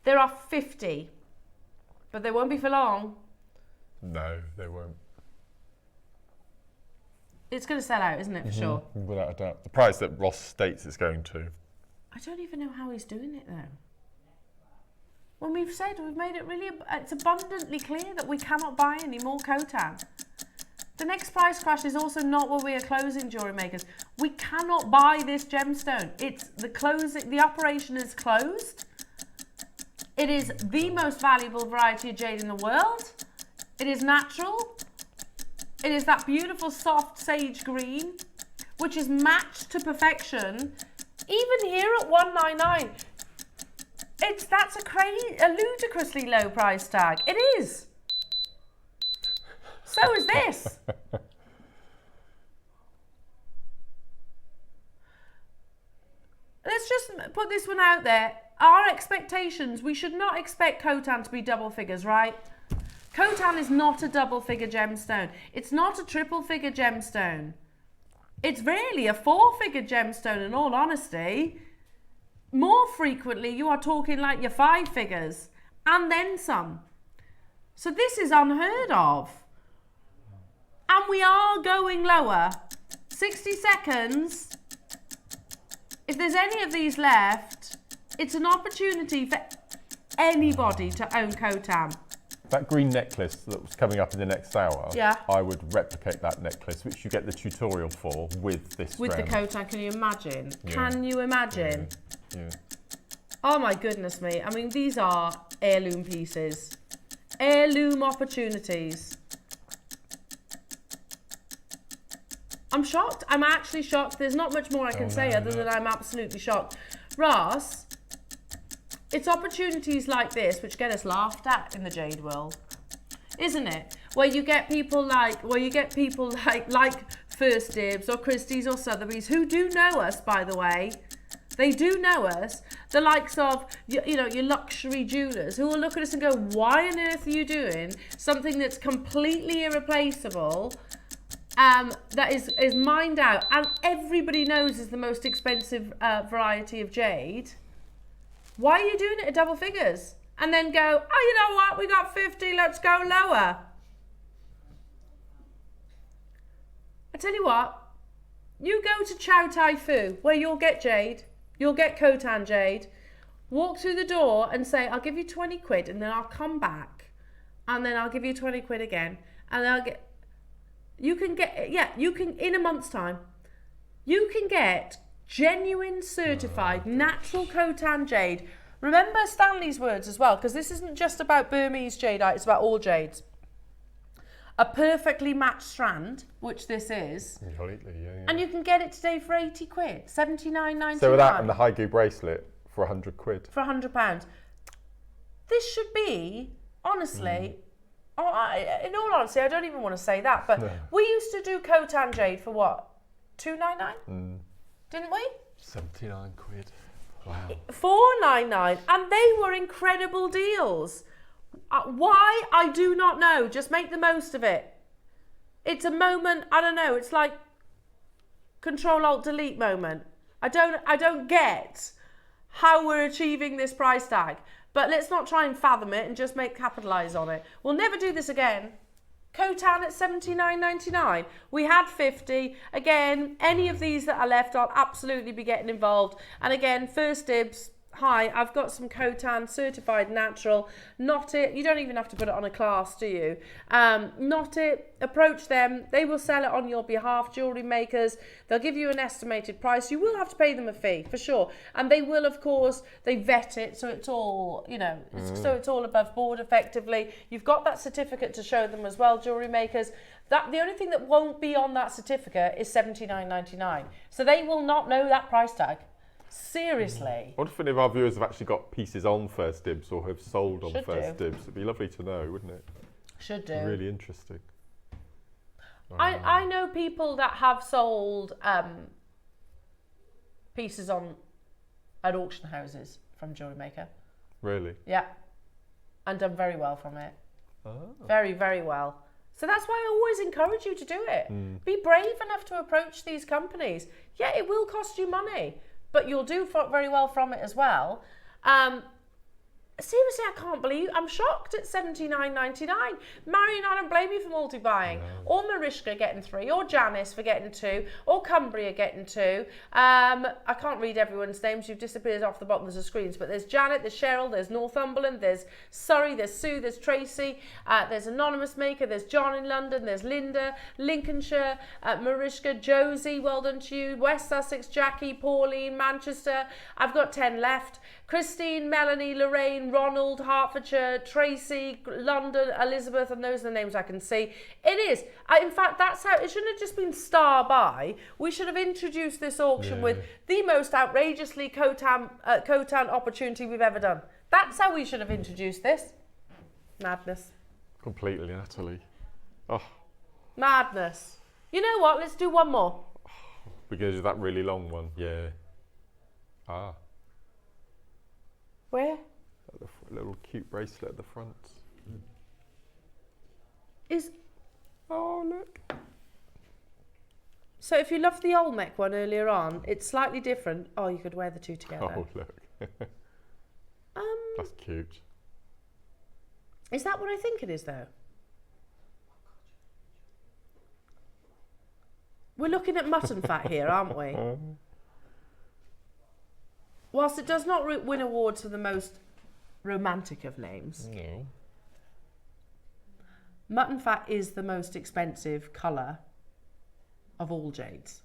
There are 50, but they won't be for long. No, they won't. It's going to sell out, isn't it, for sure? Without a doubt. The price that Ross states it's going to. I don't even know how he's doing it, though. When we've made it really, it's abundantly clear that we cannot buy any more Khotan. The next price crash is also not where we are closing, jewellery makers. We cannot buy this gemstone. It's the operation is closed. It is the most valuable variety of jade in the world. It is natural. It is that beautiful soft sage green, which is matched to perfection. Even here at $199, that's a ludicrously low price tag. It is. So is this. Let's just put this one out there. Our expectations, we should not expect Khotan to be double figures, right? Khotan is not a double figure gemstone. It's not a triple figure gemstone. It's really a 4-figure gemstone, in all honesty. More frequently, you are talking like your 5 figures and then some. So this is unheard of. And we are going lower. 60 seconds. If there's any of these left, it's an opportunity for anybody to own Khotan. That green necklace that was coming up in the next hour, yeah. I would replicate that necklace, which you get the tutorial for, with this With strand. the Khotan, can you imagine? Yeah. Can you imagine? Yeah. Oh my goodness me. I mean, these are heirloom pieces. Heirloom opportunities. I'm shocked. I'm actually shocked. There's not much more I can say other than I'm absolutely shocked. Ross, it's opportunities like this which get us laughed at in the jade world, isn't it? Where you get people like First Dibs or Christie's or Sotheby's, who do know us, by the way. They do know us. the likes of, you know, your luxury jewellers who will look at us and go, why on earth are you doing something that's completely irreplaceable, that is mined out, and everybody knows is the most expensive variety of jade? Why are you doing it at double figures? And then go, oh, you know what, we got 50, let's go lower. I tell you what, you go to Chow Tai Fu, where you'll get jade, you'll get Khotan jade, walk through the door and say, I'll give you 20 quid, and then I'll come back, and then I'll give you 20 quid again, and I'll get, you can get, you can, in a month's time, you can get genuine, certified, natural Khotan jade. Remember Stanley's words as well, because this isn't just about Burmese jadeite, it's about all jades. A perfectly matched strand, which this is, completely, and you can get it today for 80 quid, 79.99. So with that and the Haigu bracelet for 100 quid. For £100. This should be, honestly, in all honesty, I don't even want to say that, but we used to do Khotan jade for what, $2.99? Didn't we? 79 quid. Wow. $4.99, and they were incredible deals. Why? I do not know. Just make the most of it. It's a moment, I don't know, it's like Control-Alt-Delete moment. I don't get how we're achieving this price tag, but let's not try and fathom it and just capitalise on it. We'll never do this again. Khotan at $79.99. We had 50. Again, any of these that are left, I'll absolutely be getting involved. And again, first dibs. Hi, I've got some Khotan certified natural. Not it. You don't even have to put it on a class, do you? Not it. Approach them. They will sell it on your behalf. Jewellery makers. They'll give you an estimated price. You will have to pay them a fee for sure. And they will, of course, they vet it so it's all, you know, so it's all above board effectively. You've got that certificate to show them as well, jewellery makers. That the only thing that won't be on that certificate is $79.99. So they will not know that price tag. Seriously. I wonder if any of our viewers have actually got pieces on First Dibs or have sold on Should First do. Dibs. It'd be lovely to know, wouldn't it? Should do. Really interesting. I know people that have sold pieces on at auction houses from JewelleryMaker. Really? Yeah. And done very well from it. Oh. Very, very well. So that's why I always encourage you to do it. Be brave enough to approach these companies. Yeah, it will cost you money, but you'll do very well from it as well. Seriously, I can't believe, I'm shocked at $79.99. Marion, I don't blame you for multi-buying. No. Or Mariska getting 3, or Janice for getting 2, or Cumbria getting 2. I can't read everyone's names, you've disappeared off the bottom of the screens, but there's Janet, there's Cheryl, there's Northumberland, there's Surrey, there's Sue, there's Tracy, there's Anonymous Maker, there's John in London, there's Linda, Lincolnshire, Mariska, Josie, well done to you, West Sussex, Jackie, Pauline, Manchester. I've got 10 left. Christine, Melanie, Lorraine, Ronald, Hertfordshire, Tracy, London, Elizabeth, and those are the names I can see. It is. In fact, that's how, it shouldn't have just been star buy. We should have introduced this auction with the most outrageously Khotan opportunity we've ever done. That's how we should have introduced this. Madness. Completely and utterly. Oh. Madness. You know what? Let's do one more. We're going to do that really long one. Yeah. Ah. Where? A little cute bracelet at the front. Oh, look. So if you loved the Olmec one earlier on, it's slightly different. Oh, you could wear the two together. Oh, look. That's cute. Is that what I think it is, though? We're looking at mutton fat here, aren't we? Whilst it does not win awards for the most romantic of names, no. Mutton fat is the most expensive colour of all jades.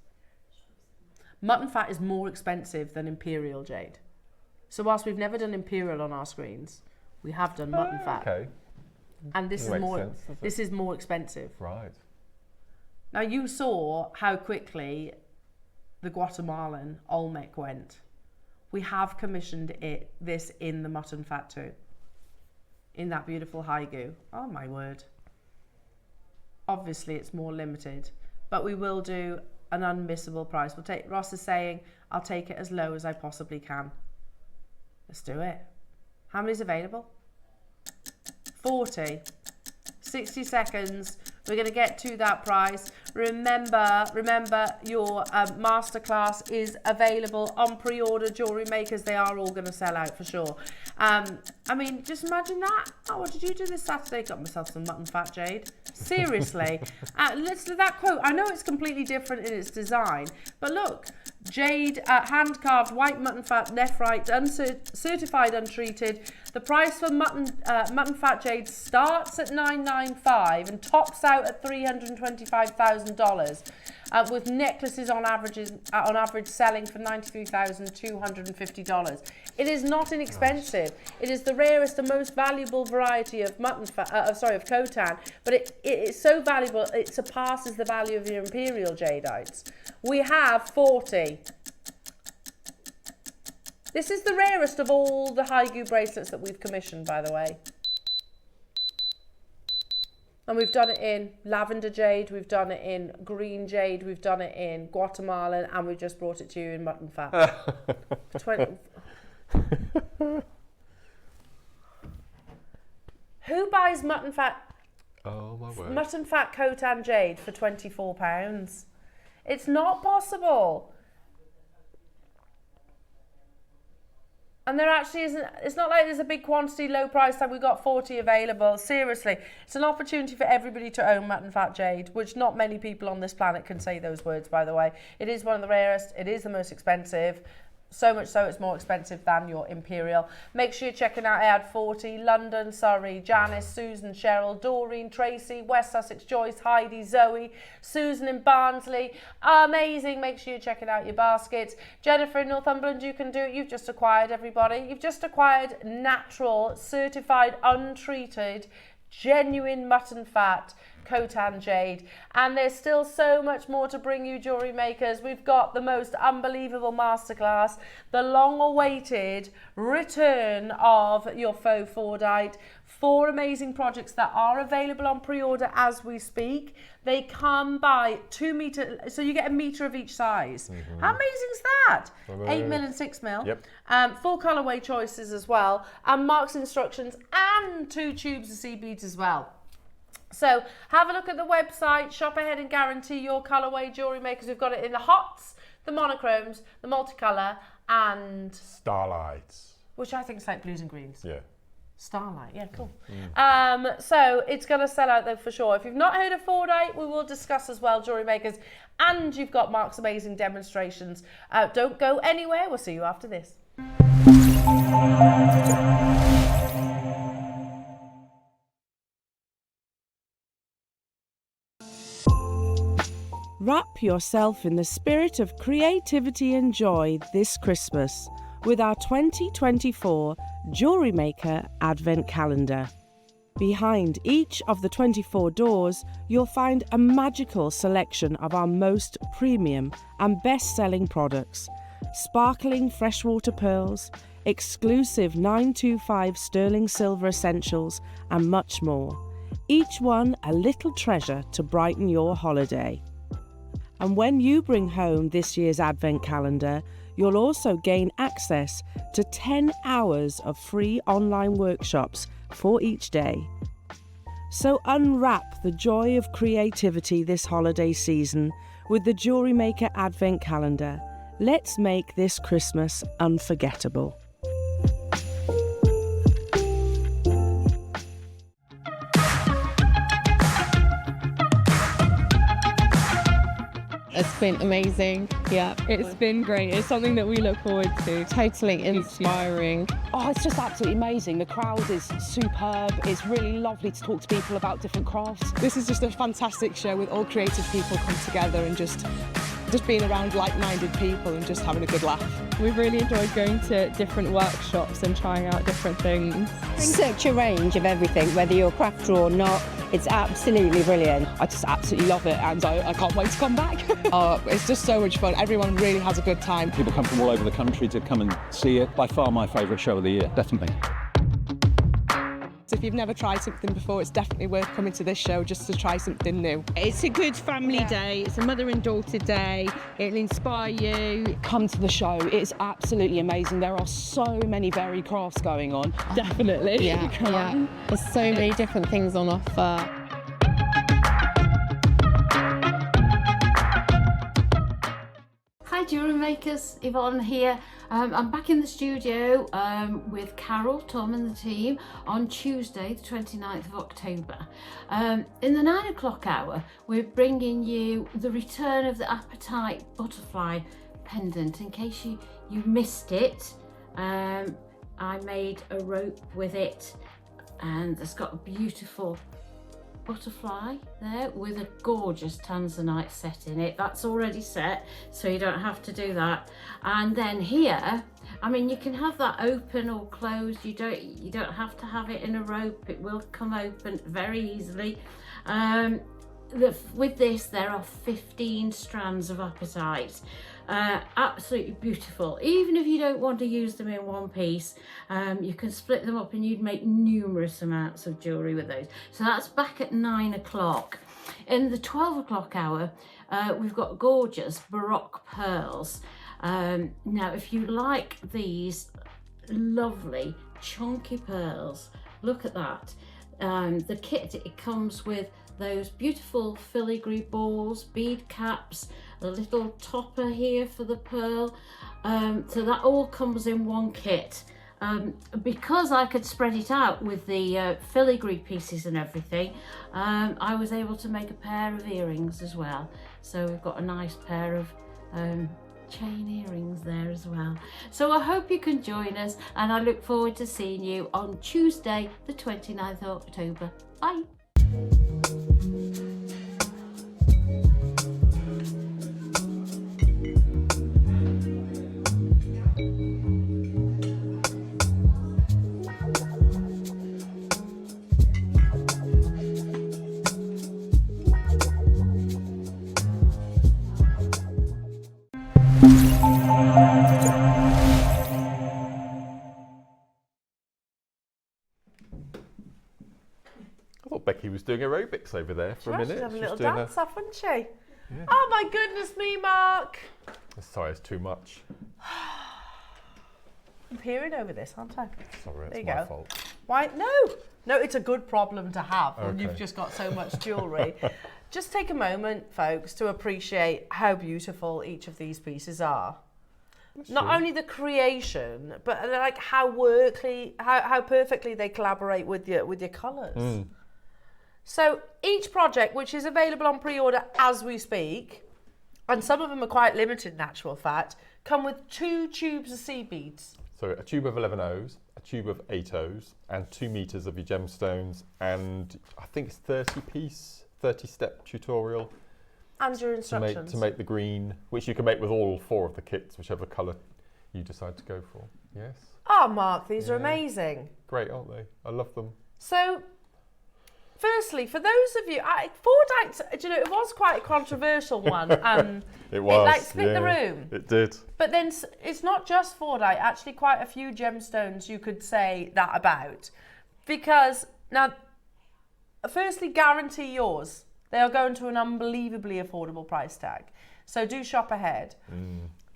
Mutton fat is more expensive than imperial jade. So whilst we've never done imperial on our screens, we have done mutton fat. Okay. And this is more expensive. Right. Now you saw how quickly the Guatemalan Olmec went. We have commissioned this in the mutton fat too. In that beautiful Haigu. Oh my word. Obviously it's more limited, but we will do an unmissable price. Ross is saying, I'll take it as low as I possibly can. Let's do it. How many's available? 40. 60 seconds. We're going to get to that price. Remember, your masterclass is available on pre-order. Jewellery makers, they are all going to sell out for sure. I mean, just imagine that. Oh, what did you do this Saturday? Got myself some mutton fat jade. Seriously. Let's do that quote. I know it's completely different in its design, but look, jade, hand-carved white mutton fat, nephrite, certified untreated. The price for mutton fat jade starts at $995 and tops out at $325,000, with necklaces on average selling for $93,250. It is not inexpensive. It is the rarest and most valuable variety of of coltan, but it is so valuable it surpasses the value of your imperial jadeites. We have 40. This is the rarest of all the haigu bracelets that we've commissioned, by the way. And we've done it in lavender jade, we've done it in green jade, we've done it in Guatemalan, and we've just brought it to you in mutton fat. 20. Who buys mutton fat? Oh my word. Mutton fat coltan jade for £24? It's not possible. And there actually isn't, it's not like there's a big quantity, low price tag. We've got 40 available. Seriously, it's an opportunity for everybody to own mutton fat jade, which not many people on this planet can say those words, by the way. It is one of the rarest. It is the most expensive. So much so it's more expensive than your imperial. Make sure you're checking out. I had 40, London, Surrey, Janice, Susan, Cheryl, Doreen, Tracy, West Sussex, Joyce, Heidi, Zoe, Susan in Barnsley. Amazing. Make sure you're checking out your baskets. Jennifer in Northumberland, you can do it. You've just acquired, everybody. You've just acquired natural, certified, untreated, genuine mutton fat coltan jade, and there's still so much more to bring you, jewellery makers. We've got the most unbelievable masterclass, the long-awaited return of your faux Fordite, 4 amazing projects that are available on pre-order as we speak. They come by 2 metre, so you get a metre of each size. How amazing is that? 8mm and 6mm. Yep. 4 colourway choices as well, and marks instructions, and 2 tubes of sea beads as well. So have a look at the website, shop ahead and guarantee your colourway, jewellery makers. We've got it in the hots, the monochromes, the multicolour, and starlights, which I think is like blues and greens. Yeah. Starlight, yeah, cool. So it's going to sell out though for sure. If you've not heard of Fordite, we will discuss as well, jewellery makers, and you've got Mark's amazing demonstrations. Don't go anywhere. We'll see you after this. Wrap yourself in the spirit of creativity and joy this Christmas with our 2024 Jewellery Maker Advent Calendar. Behind each of the 24 doors, you'll find a magical selection of our most premium and best-selling products, sparkling freshwater pearls, exclusive 925 sterling silver essentials, and much more. Each one a little treasure to brighten your holiday. And when you bring home this year's Advent Calendar, you'll also gain access to 10 hours of free online workshops for each day. So unwrap the joy of creativity this holiday season with the Jewellery Maker Advent Calendar. Let's make this Christmas unforgettable. It's been amazing. Yeah, it's been great. It's something that we look forward to. Totally inspiring. Oh, it's just absolutely amazing. The crowd is superb. It's really lovely to talk to people about different crafts. This is just a fantastic show with all creative people come together and just being around like-minded people and just having a good laugh. We've really enjoyed going to different workshops and trying out different things. Such a range of everything, whether you're a crafter or not. It's absolutely brilliant. I just absolutely love it, and I can't wait to come back. It's just so much fun. Everyone really has a good time. People come from all over the country to come and see it. By far my favourite show of the year, definitely. If you've never tried something before, it's definitely worth coming to this show just to try something new. It's a good family day. It's a mother and daughter day. It'll inspire you. Come to the show. It's absolutely amazing. There are so many varied crafts going on. Definitely. Yeah. There's so many different things on offer. Hi jewellery makers, Yvonne here. I'm back in the studio with Carol, Tom and the team on Tuesday the 29th of October. In the 9 o'clock hour we're bringing you the return of the Apatite butterfly pendant. In case you missed it, I made a rope with it and it's got a beautiful butterfly there with a gorgeous tanzanite set in it. That's already set, so you don't have to do that. And then here, I mean, you can have that open or closed. You don't have to have it in a rope. It will come open very easily. With this, there are 15 strands of apatite. Absolutely beautiful. Even if you don't want to use them in one piece, you can split them up and you'd make numerous amounts of jewellery with those. So that's back at 9 o'clock. In the 12 o'clock hour, we've got gorgeous Baroque pearls. Now, if you like these lovely chunky pearls, look at that. The kit, it comes with those beautiful filigree balls, bead caps, a little topper here for the pearl. So that all comes in one kit. Because I could spread it out with the filigree pieces and everything, I was able to make a pair of earrings as well. So we've got a nice pair of chain earrings there as well. So I hope you can join us and I look forward to seeing you on Tuesday the 29th of October. Bye. I thought Becky was doing aerobics over there for a minute. She's having a She was little doing dance off, wasn't she? Yeah. Oh my goodness me, Mark. Sorry, it's too much. I'm peering over this, aren't I? Sorry, there it's you my go. fault. Why? No, it's a good problem to have when you've just got so much jewellery. Just take a moment, folks, to appreciate how beautiful each of these pieces are. That's Not true. only the creation, but like how perfectly they collaborate with your colours. So each project, which is available on pre-order as we speak, and some of them are quite limited in actual fact, come with 2 tubes of seed beads. So a tube of 11 O's, a tube of 8 O's, and 2 meters of your gemstones, and I think it's 30-step tutorial. And your instructions. To make the green, which you can make with all 4 of the kits, whichever colour you decide to go for. Yes. Oh, Mark, these are amazing. Great, aren't they? I love them. So, firstly, for those of you, Fordite, do you know, it was quite a controversial one. It was. It like split the room. It did. But then it's not just Fordite. Actually, quite a few gemstones you could say that about, because now, firstly, guarantee yours. They are going to an unbelievably affordable price tag. So do shop ahead.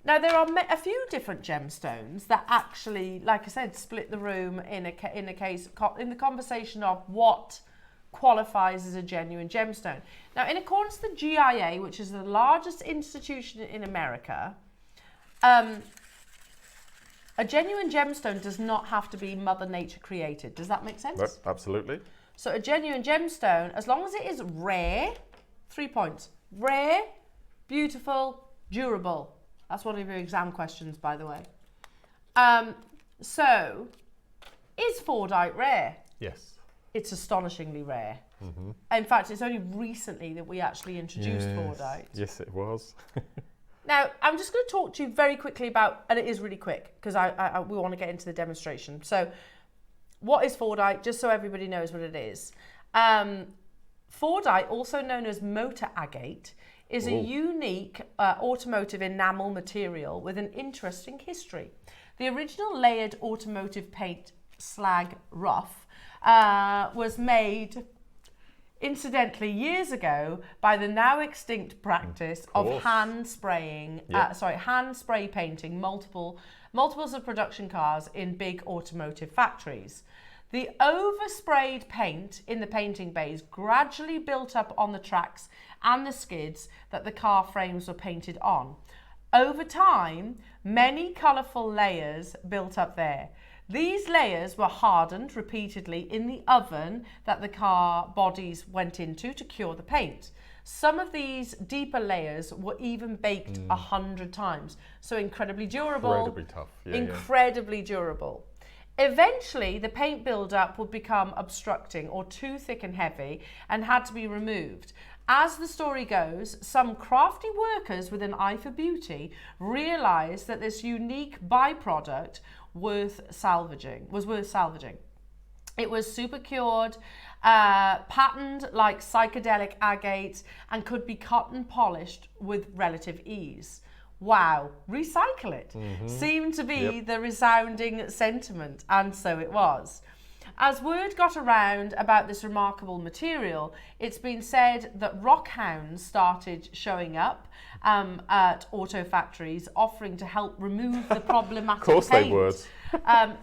Now, there are a few different gemstones that actually, like I said, split the room in the conversation of what qualifies as a genuine gemstone. Now, in accordance to the GIA, which is the largest institution in America, a genuine gemstone does not have to be Mother Nature created. Does that make sense? Nope, absolutely. So a genuine gemstone, as long as it is rare, 3 points, rare, beautiful, durable. That's one of your exam questions, by the way. So, is Fordite rare? Yes. It's astonishingly rare. In fact, it's only recently that we actually introduced Fordite. Yes, it was. Now, I'm just going to talk to you very quickly about, and it is really quick, because we want to get into the demonstration. So, what is Fordite? Just so everybody knows what it is. Fordite, also known as motor agate, is a unique automotive enamel material with an interesting history. The original layered automotive paint slag rough was made, incidentally, years ago by the now extinct practice of hand spraying, hand spray painting multiples of production cars in big automotive factories. The oversprayed paint in the painting bays gradually built up on the tracks and the skids that the car frames were painted on. Over time, many colourful layers built up there. These layers were hardened repeatedly in the oven that the car bodies went into to cure the paint. Some of these deeper layers were even baked 100 times. So incredibly durable. Incredibly tough. Yeah, incredibly durable. Eventually, the paint buildup would become obstructing or too thick and heavy and had to be removed. As the story goes, some crafty workers with an eye for beauty realised that this unique byproduct was worth salvaging. It was super cured, patterned like psychedelic agate, and could be cut and polished with relative ease. Wow, recycle it, seemed to be the resounding sentiment, and so it was. As word got around about this remarkable material, it's been said that rock hounds started showing up at auto factories offering to help remove the problematic paint. Of course they would.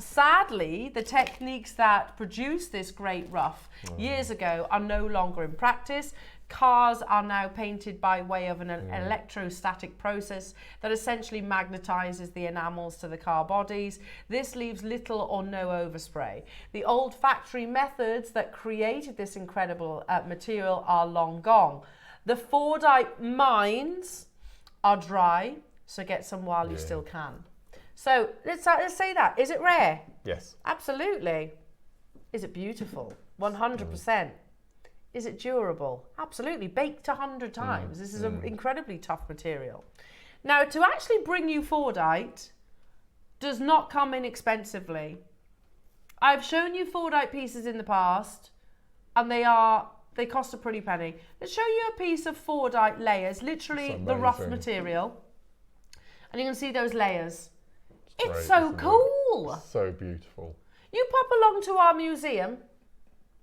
Sadly, the techniques that produced this great rough years ago are no longer in practice. Cars are now painted by way of an electrostatic process that essentially magnetizes the enamels to the car bodies. This leaves little or no overspray. The old factory methods that created this incredible material are long gone. The Fordite mines are dry, so get some while you still can. So let's say that. Is it rare? Yes. Absolutely. Is it beautiful? 100%. Is it durable? Absolutely. Baked 100 times. This is an incredibly tough material. Now, to actually bring you Fordite does not come inexpensively. I've shown you Fordite pieces in the past, and they cost a pretty penny. Let's show you a piece of Fordite layers, literally the rough material. And you can see those layers. It's so cool. It's so beautiful. You pop along to our museum,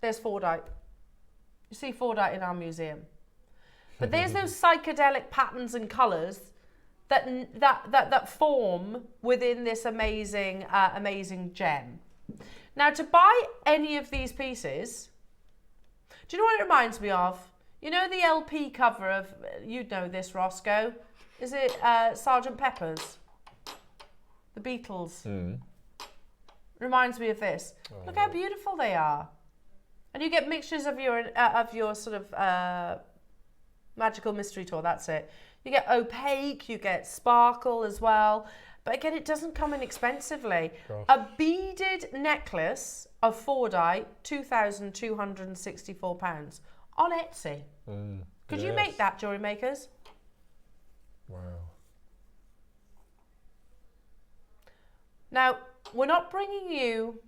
there's Fordite. You see Fordite in our museum. But there's those psychedelic patterns and colours that form within this amazing gem. Now, to buy any of these pieces, do you know what it reminds me of? You know the LP cover of, you'd know this, Roscoe. Is it Sgt. Pepper's? The Beatles. Reminds me of this. Look how beautiful they are. And you get mixtures of your sort of magical mystery tour, that's it. You get opaque, you get sparkle as well. But again, it doesn't come inexpensively. A beaded necklace of Fordite, £2,264 on Etsy. Could you make that, jewellery makers? Wow. Now, we're not bringing you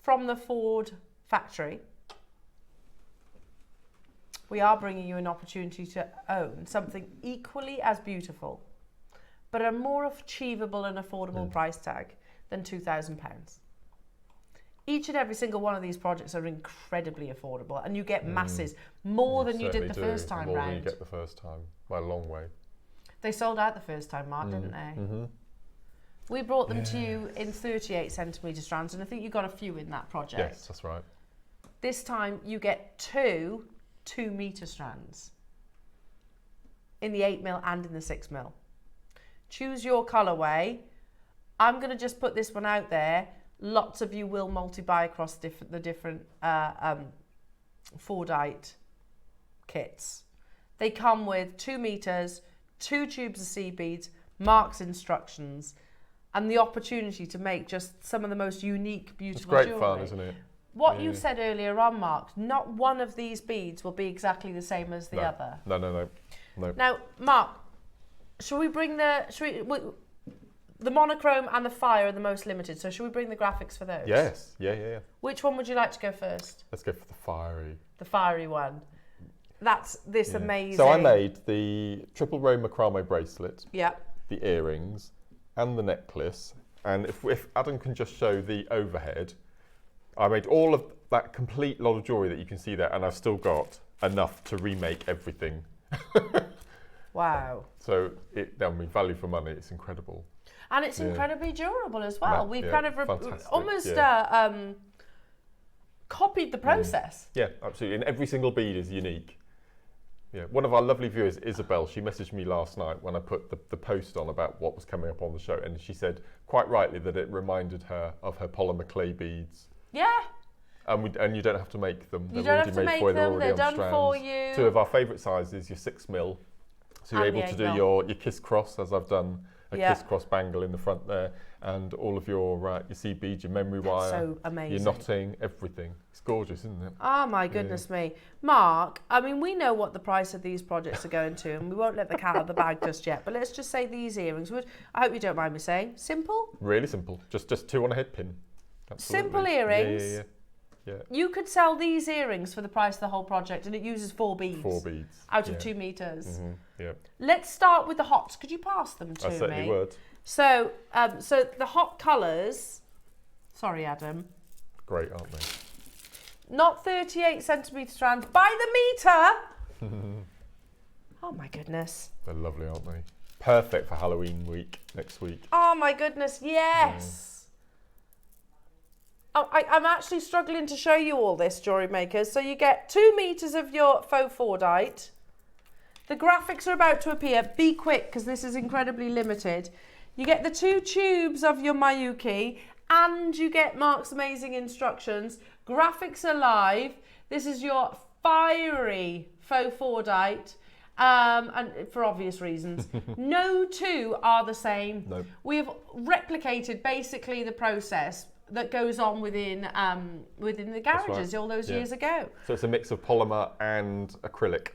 from the Ford factory. We are bringing you an opportunity to own something equally as beautiful, but a more achievable and affordable price tag than £2,000. Each and every single one of these projects are incredibly affordable, and you get masses, more than you did the first time round. More than you get the first time, by a long way. They sold out the first time, Mark, didn't they? We brought them to you in 38 centimetre strands, and I think you got a few in that project. Yes, that's right. This time you get two 2-metre strands in the 8mm and in the 6mm. Choose your colourway. I'm going to just put this one out there. Lots of you will multi-buy across the different Fordite kits. They come with 2 meters, 2 tubes of seed beads, Mark's instructions, and the opportunity to make just some of the most unique, beautiful jewellery. It's great fun, isn't it? What you said earlier on, Mark, not one of these beads will be exactly the same as the other. No. Now, Mark, shall we bring the monochrome and the fire are the most limited, so shall we bring the graphics for those? Yes, yeah. Which one would you like to go first? Let's go for the fiery. The fiery one. That's this amazing. So I made the triple row macrame bracelet, the earrings, and the necklace. And if Adam can just show the overhead, I made all of that complete lot of jewellery that you can see there, and I've still got enough to remake everything. Wow. So value for money, it's incredible. And it's incredibly durable as well. We've kind of almost copied the process. Yeah, absolutely. And every single bead is unique. Yeah, one of our lovely viewers, Isabel, she messaged me last night when I put the post on about what was coming up on the show, and she said, quite rightly, that it reminded her of her polymer clay beads. Yeah. And you don't have to make them. You don't have to make them, they're done for you. 2 of our favourite sizes, your 6mm. So you're able to do your kiss cross, as I've done a kiss cross bangle in the front there, and all of your seed beads, your memory wire, so amazing. Your knotting, everything. It's gorgeous, isn't it? Oh my goodness me. Mark, I mean, we know what the price of these projects are going to, and we won't let the cat out of the bag just yet, but let's just say these earrings, I hope you don't mind me saying, simple? Really simple. Just 2 on a head pin. Absolutely. Simple earrings. Yeah. You could sell these earrings for the price of the whole project, and it uses 4 beads. 4 beads. Out of 2 meters. Yeah. Let's start with the hots. Could you pass them to me? I certainly would. So, so the hot colours. Sorry, Adam. Great, aren't they? Not 38 centimetre strands by the metre. Oh my goodness. They're lovely, aren't they? Perfect for Halloween week next week. Oh my goodness, yes. Oh, I'm actually struggling to show you all this, jewellery makers. So you get 2 meters of your faux Fordite. The graphics are about to appear. Be quick, because this is incredibly limited. You get the 2 tubes of your Miyuki, and you get Mark's amazing instructions. Graphics are live. This is your fiery faux Fordite. And for obvious reasons. No 2 are the same. No. We have replicated basically the process that goes on within the garages all those years ago. So it's a mix of polymer and acrylic.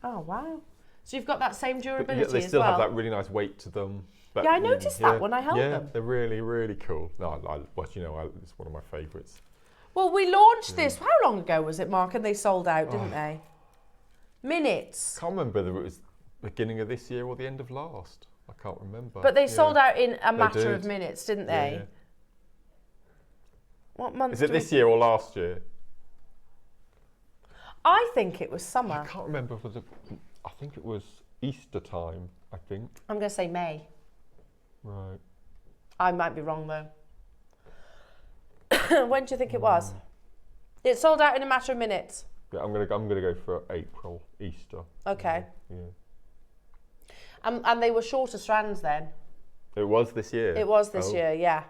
Oh wow! So you've got that same durability as well. They still have that really nice weight to them. Yeah, I noticed that when I held them. Yeah, they're really, really cool. No, it's one of my favourites. Well, we launched this. How long ago was it, Mark? And they sold out, didn't they? Minutes. I can't remember whether it was beginning of this year or the end of last. I can't remember. But they sold out in a matter of minutes, didn't they? Yeah. What month? Is it this year or last year? I think it was summer. I can't remember. I think it was Easter time, I think. I'm going to say May. Right. I might be wrong though. When do you think it was? It sold out in a matter of minutes. Yeah, I'm gonna go for April, Easter. Okay. Yeah. And they were shorter strands then. It was this year. It was this year, yeah.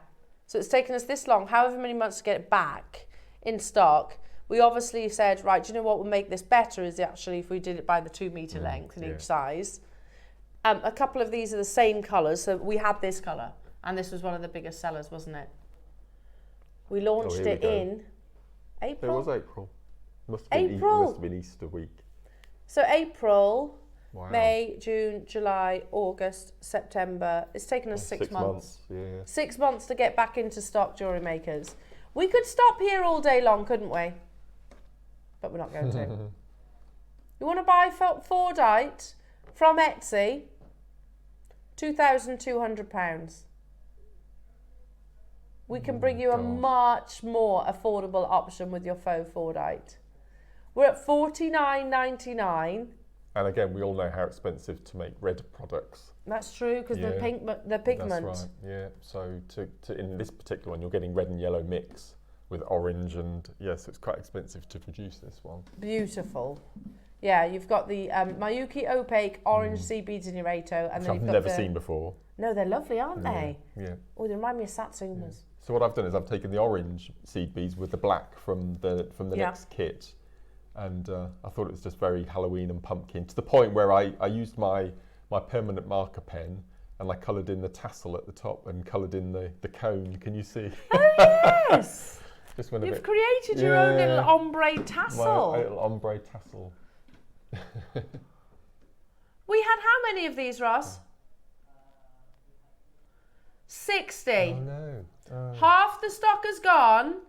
So it's taken us this long, however many months to get it back in stock. We obviously said, right, do you know what will make this better is actually if we did it by the 2 metre length in each size. A couple of these are the same colours, so we had this colour, and this was one of the biggest sellers, wasn't it? We launched it in April. It was April. Must have been Easter week. So April, wow. May, June, July, August, September. It's taken us 6 months. Yeah. 6 months to get back into stock, jewellery makers. We could stop here all day long, couldn't we? But we're not going to. You want to buy Fordite from Etsy? £2,200. We can bring you a much more affordable option with your faux Fordite. We're at $49.99. And again, we all know how expensive to make red products. That's true, because the pigment. That's right, yeah. So in this particular one, you're getting red and yellow mix with orange, and so it's quite expensive to produce this one. Beautiful. Yeah, you've got the Miyuki opaque orange seed beads in your Ato, and then you've got never seen before. No, they're lovely, aren't they? Yeah. Oh, they remind me of Satsumas. Yeah. So what I've done is I've taken the orange seed beads with the black from the next kit, and I thought it was just very Halloween and pumpkin, to the point where I used my permanent marker pen and I coloured in the tassel at the top and coloured in the cone. Can you see? Oh yes! Just went You've created your own little ombre tassel. My little ombre tassel. We had how many of these, Ross? 60. Oh no. Half the stock has gone.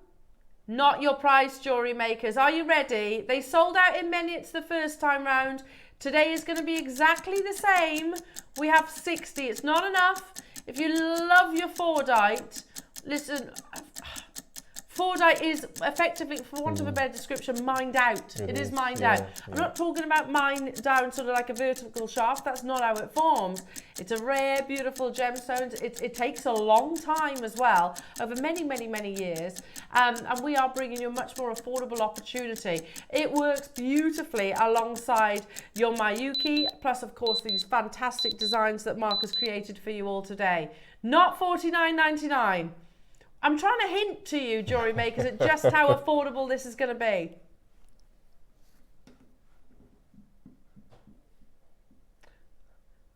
Not your price, jewellery makers. Are you ready? They sold out in minutes the first time round. Today is going to be exactly the same. We have 60. It's not enough. If you love your Fordite, listen, Fordite is effectively, for want of a better description, mined out. It is mined out. I'm not talking about mined down sort of like a vertical shaft. That's not how it forms. It's a rare, beautiful gemstone. It takes a long time as well, over many, many, many years. And we are bringing you a much more affordable opportunity. It works beautifully alongside your Mayuki, plus of course these fantastic designs that Mark has created for you all today. Not $49.99. I'm trying to hint to you, jewellery makers, at just how affordable this is going to be.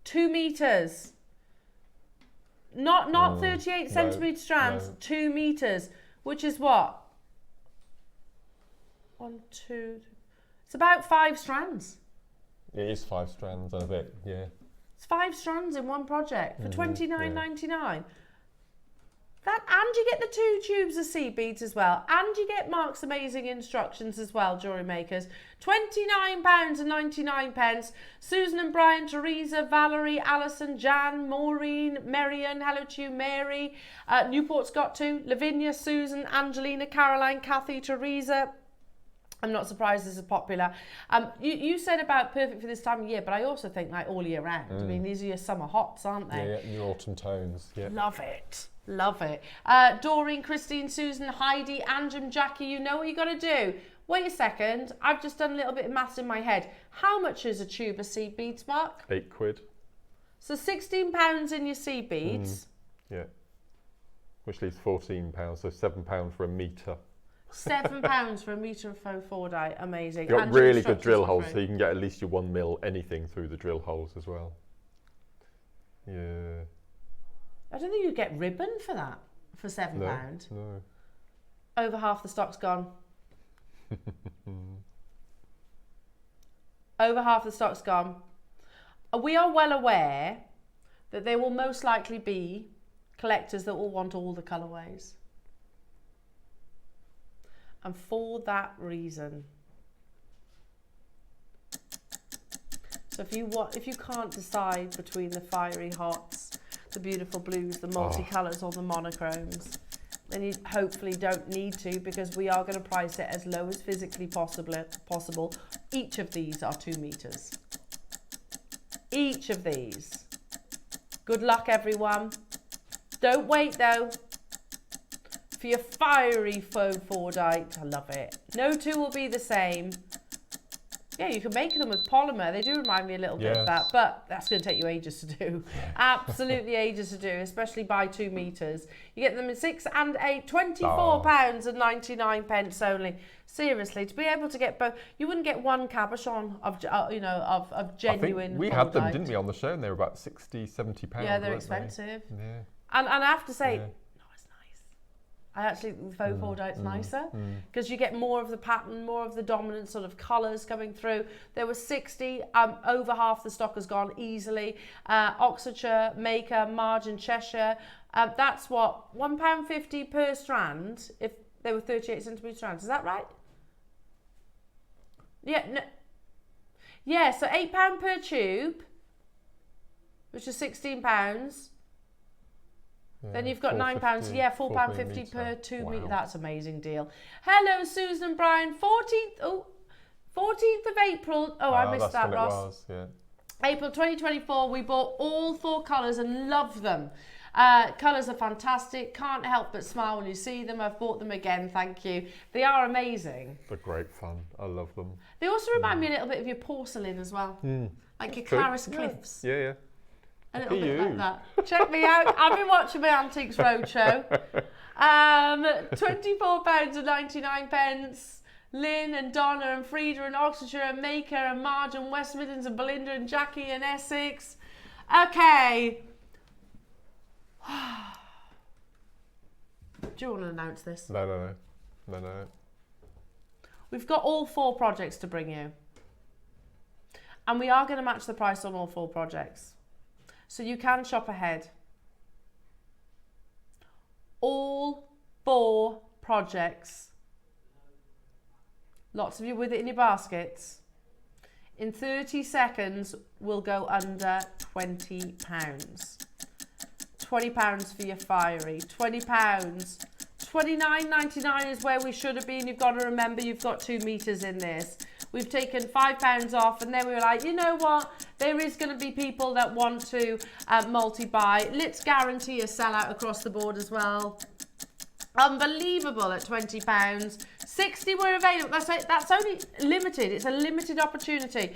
$2 meters. Not 38 centimetre strands, 2 meters, which is what? 1, 2, it's about 5 strands. It is 5 strands and a bit, yeah. It's 5 strands in one project for $29.99. That, and you get the 2 tubes of seed beads as well, and you get Mark's amazing instructions as well, jewellery makers. £29.99. Susan and Brian, Teresa, Valerie, Alison, Jan, Maureen, Marion, hello to you, Mary, Newport's got 2, Lavinia, Susan, Angelina, Caroline, Kathy, Teresa. I'm not surprised this is popular. You said about perfect for this time of year, but I also think like all year round. I mean, these are your summer hots, aren't they? Yeah, your autumn tones. Yeah. Love it. Love it. Doreen, Christine, Susan, Heidi, Anjum, Jackie, you know what you got to do. Wait a second. I've just done a little bit of maths in my head. How much is a tube of seed beads, Mark? £8. So £16 in your seed beads. Yeah. Which leaves £14, so £7 for a metre. £7 for a metre of faux Fordite. Amazing. You've got really good drill holes, so you can get at least your 1 mil anything through the drill holes as well. Yeah. I don't think you'd get ribbon for that, for £7. No. Over half the stock's gone. Over half the stock's gone. We are well aware that there will most likely be collectors that will want all the colourways. And for that reason, so if you can't decide between the fiery hots, the beautiful blues, the multicolours or the monochromes, then you hopefully don't need to, because we are going to price it as low as physically possible. Each of these are 2 meters. Each of these. Good luck, everyone. Don't wait though for your fiery faux Fordite. I love it. No 2 will be the same. Yeah, you can make them with polymer. They do remind me a little bit of that, but that's going to take you ages to do. Absolutely ages to do, especially by 2 meters. You get them in 6 and 8, £24.99 only. Seriously, to be able to get both, you wouldn't get one cabochon of genuine. We had them, didn't we, on the show, and they were about £60–70. Yeah, they're expensive. Yeah. And I have to say, actually, the faux Fordite's nicer because you get more of the pattern, more of the dominant sort of colours coming through. There was 60, over half the stock has gone easily. Oxfordshire, Maker, Margin, Cheshire. That's what, £1.50 per strand if they were 38 centimetre strands. Is that right? Yeah, no. Yeah, so £8 per tube, which is £16. Yeah, then you've got £9, yeah, £4.50 per 2 metre. That's an amazing deal. Hello, Susan and Brian. 14th of April. Oh, I missed that, Ross. It was, yeah. April 2024. We bought all 4 colours and loved them. Colours are fantastic. Can't help but smile when you see them. I've bought them again. Thank you. They are amazing. They're great fun. I love them. They also remind me a little bit of your porcelain as well, like your Clarice Cliffs. Yeah. A little bit like that. Check me out. I've been watching my Antiques Roadshow. £24.99. Lynn and Donna and Frida and Oxfordshire and Maker and Marge and West Midlands and Belinda and Jackie and Essex. Okay. Do you want to announce this? No. We've got all 4 projects to bring you. And we are going to match the price on all 4 projects. So you can shop ahead. All 4 projects. Lots of you with it in your baskets. In 30 seconds, will go under £20. £20 for your fiery. £20. £29.99 is where we should have been. You've got to remember you've got 2 meters in this. We've taken £5 off, and then we were like, you know what? There is going to be people that want to multi-buy. Let's guarantee a sellout across the board as well. Unbelievable at £20. 60 were available. That's only limited. It's a limited opportunity.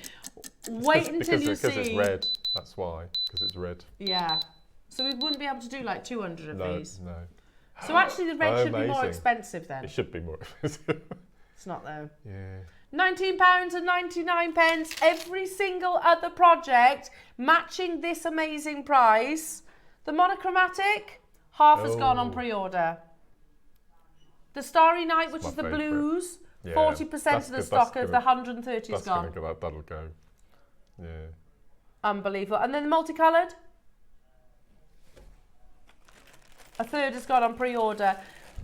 Wait until you see. Because it's red. That's why. Because it's red. Yeah. So we wouldn't be able to do like 200 of these. No. So actually the red should be more expensive then. It should be more expensive. It's not though. Yeah. £19.99. Every single other project matching this amazing price. The monochromatic, half has gone on pre-order. The Starry Night, which is the blues, 40% of the stock of the 130 is gone. That'll go. Yeah. Unbelievable. And then the multicoloured? A third has gone on pre-order.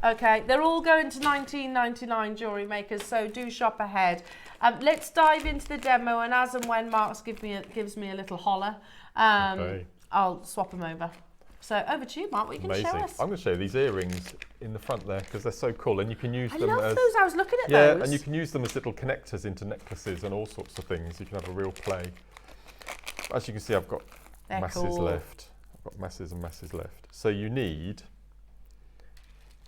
Okay, they're all going to £19.99 Jewellery Makers, so do shop ahead. Let's dive into the demo, and as and when Mark's gives me a little holler, I'll swap them over. So over to you, Mark. What are you going to show us? I'm going to show you these earrings in the front there because they're so cool, and you can use them I love as those. I was looking at those. Yeah, and you can use them as little connectors into necklaces and all sorts of things. You can have a real play. As you can see, I've got masses left. I've got masses and masses left. So you need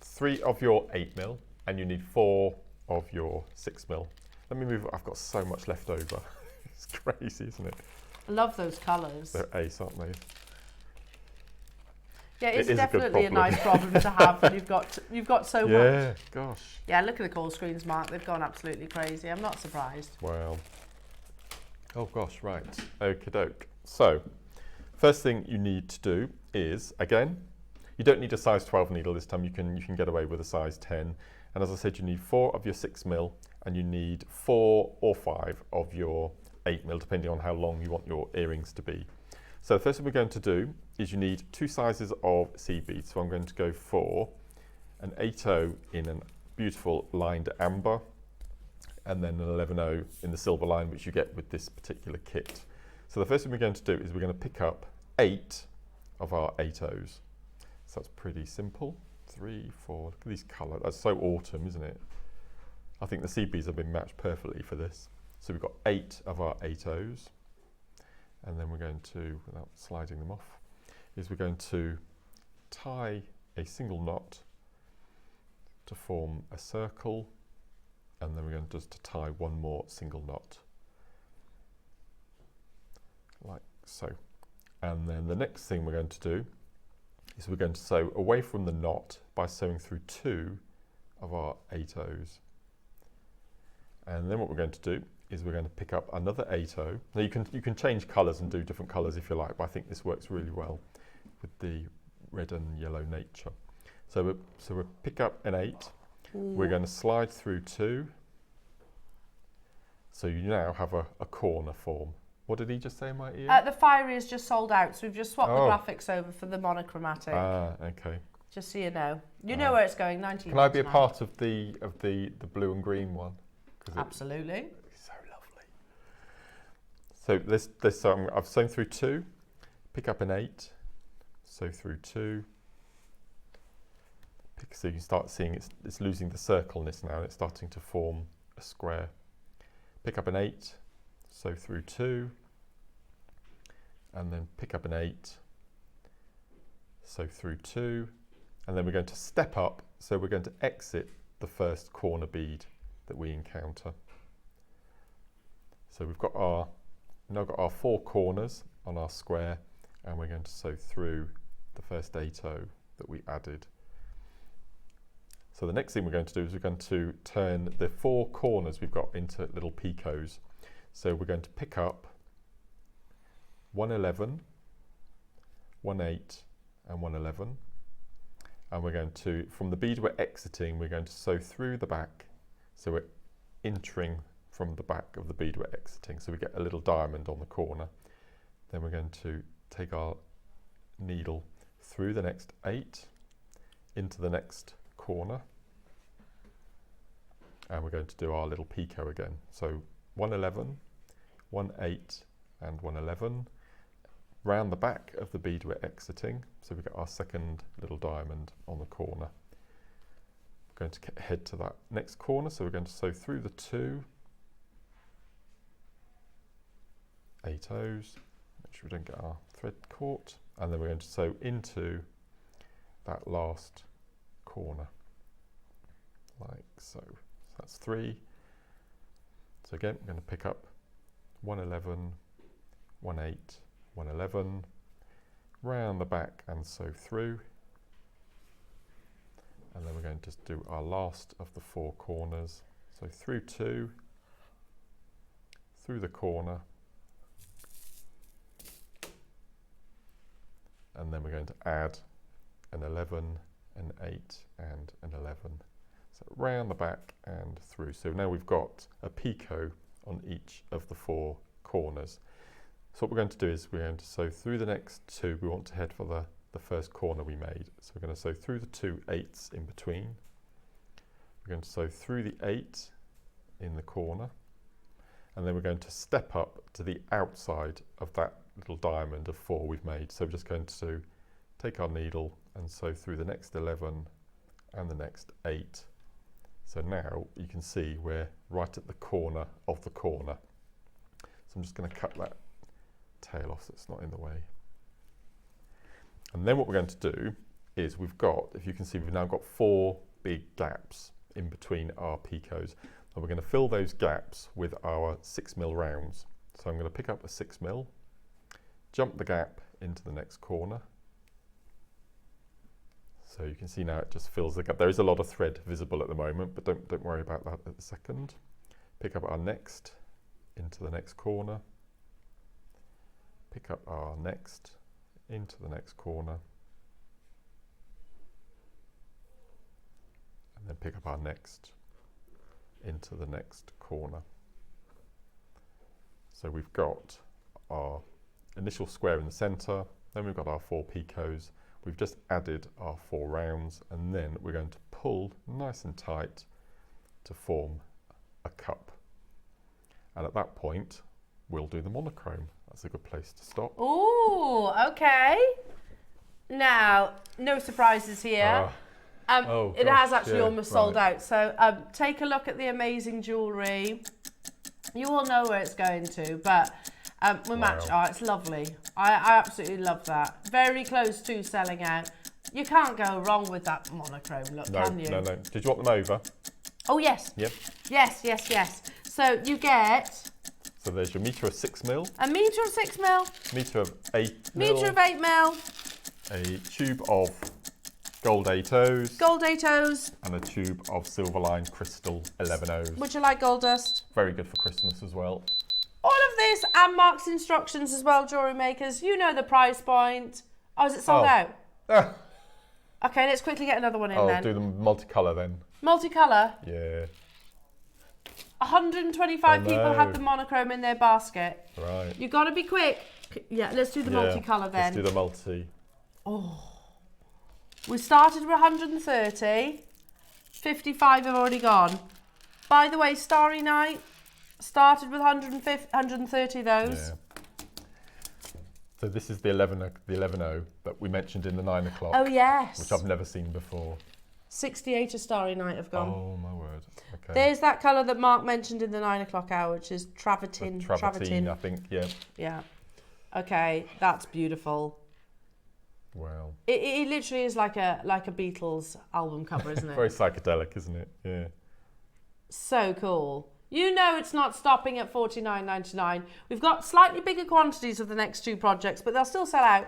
3 of your 8mm and you need 4 of your 6mm. Let me move. I've got so much left over. It's crazy, isn't it? I love those colours. They're ace, aren't they? Yeah, it's definitely a nice problem to have when you've got so much. Yeah, gosh. Yeah, look at the call screens, Mark. They've gone absolutely crazy. I'm not surprised. Well, oh gosh, right. Okie doke. So, first thing you need to do is, again, you don't need a size 12 needle this time. You can get away with a size 10. And as I said, you need 4 of your 6mm and you need 4 or 5 of your 8mm, depending on how long you want your earrings to be. So the first thing we're going to do is you need 2 sizes of seed beads. So I'm going to go for an 8/0 in a beautiful lined amber, and then an 11/0 in the silver line, which you get with this particular kit. So the first thing we're going to do is we're going to pick up 8 of our 8/0s. So that's pretty simple. 3, 4, look at these colours. That's so autumn, isn't it? I think the seed beads have been matched perfectly for this. So we've got 8 of our 8/0s. And then we're going to, without sliding them off, is we're going to tie a single knot to form a circle, and then we're going to just tie one more single knot, like so. And then the next thing we're going to do is we're going to sew away from the knot by sewing through 2 of our 8/0s. And then what we're going to do is we're going to pick up another 8/0. Now you can change colours and do different colours if you like, but I think this works really well with the red and yellow nature. So we'll pick up an 8. We're going to slide through 2. So you now have a corner form. What did he just say in my ear? The Fiery is just sold out, so we've just swapped the graphics over for the monochromatic. Okay. Just so you know. You know where it's going, 19. Can I be a part of the blue and green one? Absolutely. So lovely. So I've sewn through 2, pick up an 8, sew through 2. So you can start seeing it's losing the circleness now, and it's starting to form a square. Pick up an 8, sew through 2, and then pick up an 8, sew through 2, and then we're going to step up, so we're going to exit the first corner bead that we encounter. So we've got now got our 4 corners on our square, and we're going to sew through the first 8/0 that we added. So the next thing we're going to do is we're going to turn the 4 corners we've got into little picots. So we're going to pick up 111, 18, and 111, and we're going to, from the bead we're exiting, we're going to sew through the back. So we're entering from the back of the bead we're exiting, so we get a little diamond on the corner. Then we're going to take our needle through the next 8 into the next corner, and we're going to do our little picot again. So 111, 18, and 111 round the back of the bead we're exiting, so we get our second little diamond on the corner. going to head to that next corner, so we're going to sew through the 2 8 O's, make sure we don't get our thread caught, and then we're going to sew into that last corner, like so. So that's 3. So again, I'm going to pick up 111, 18, 111, round the back and sew through. And then we're going to just do our last of the 4 corners. So through 2, through the corner, and then we're going to add an 11, an 8 and an 11. So round the back and through. So now we've got a picot on each of the 4 corners. So what we're going to do is we're going to sew through the next 2. We want to head for the first corner we made. So we're going to sew through the 2 8s in between. We're going to sew through the 8 in the corner, and then we're going to step up to the outside of that little diamond of 4 we've made. So we're just going to take our needle and sew through the next 11 and the next 8. So now you can see we're right at the corner of the corner. So I'm just going to cut that tail off so it's not in the way. And then what we're going to do is we've got, if you can see, we've now got 4 big gaps in between our picots. And we're going to fill those gaps with our 6mm rounds. So I'm going to pick up a 6mm, jump the gap into the next corner. So you can see now it just fills the gap. There is a lot of thread visible at the moment, but don't worry about that at the second. Pick up our next into the next corner. Pick up our next into the next corner, and then pick up our next into the next corner. So we've got our initial square in the centre, then we've got our 4 picots, we've just added our 4 rounds, and then we're going to pull nice and tight to form a cup. And at that point we'll do the monochrome. That's a good place to stop. Ooh, okay. Now, no surprises here. It has actually almost sold out. So take a look at the amazing jewellery. You all know where it's going to, but we match. Oh, it's lovely. I absolutely love that. Very close to selling out. You can't go wrong with that monochrome look, can you? No. Did you want them over? Oh, yes. Yep. Yes. So you get... So there's your metre of 6mm. A metre of 6mm. Metre of 8mm. Metre of 8mm. A tube of gold 8 O's. Gold 8 O's. And a tube of silver line crystal 11 O's. Would you like gold dust? Very good for Christmas as well. All of this and Mark's instructions as well, jewellery makers. You know the price point. Oh, is it sold out? Okay, let's quickly get another one in then. I'll do the multicolour then. Multicolour? Yeah. 125 people had the monochrome in their basket. Right. You've got to be quick. Yeah, let's do the multicolour then. Let's do the multi. Oh. We started with 130. 55 have already gone. By the way, Starry Night started with 130 of those. Yeah. So this is the 11 O that we mentioned in the 9 o'clock. Oh, yes. Which I've never seen before. 68 of Starry Night have gone. Oh, my word. Okay. There's that colour that Mark mentioned in the 9 o'clock hour, which is travertine. Travertine, I think, yeah. Yeah. Okay, that's beautiful. Wow. It literally is like a Beatles album cover, isn't it? Very psychedelic, isn't it? Yeah. So cool. You know it's not stopping at $49.99. We've got slightly bigger quantities of the next 2 projects, but they'll still sell out.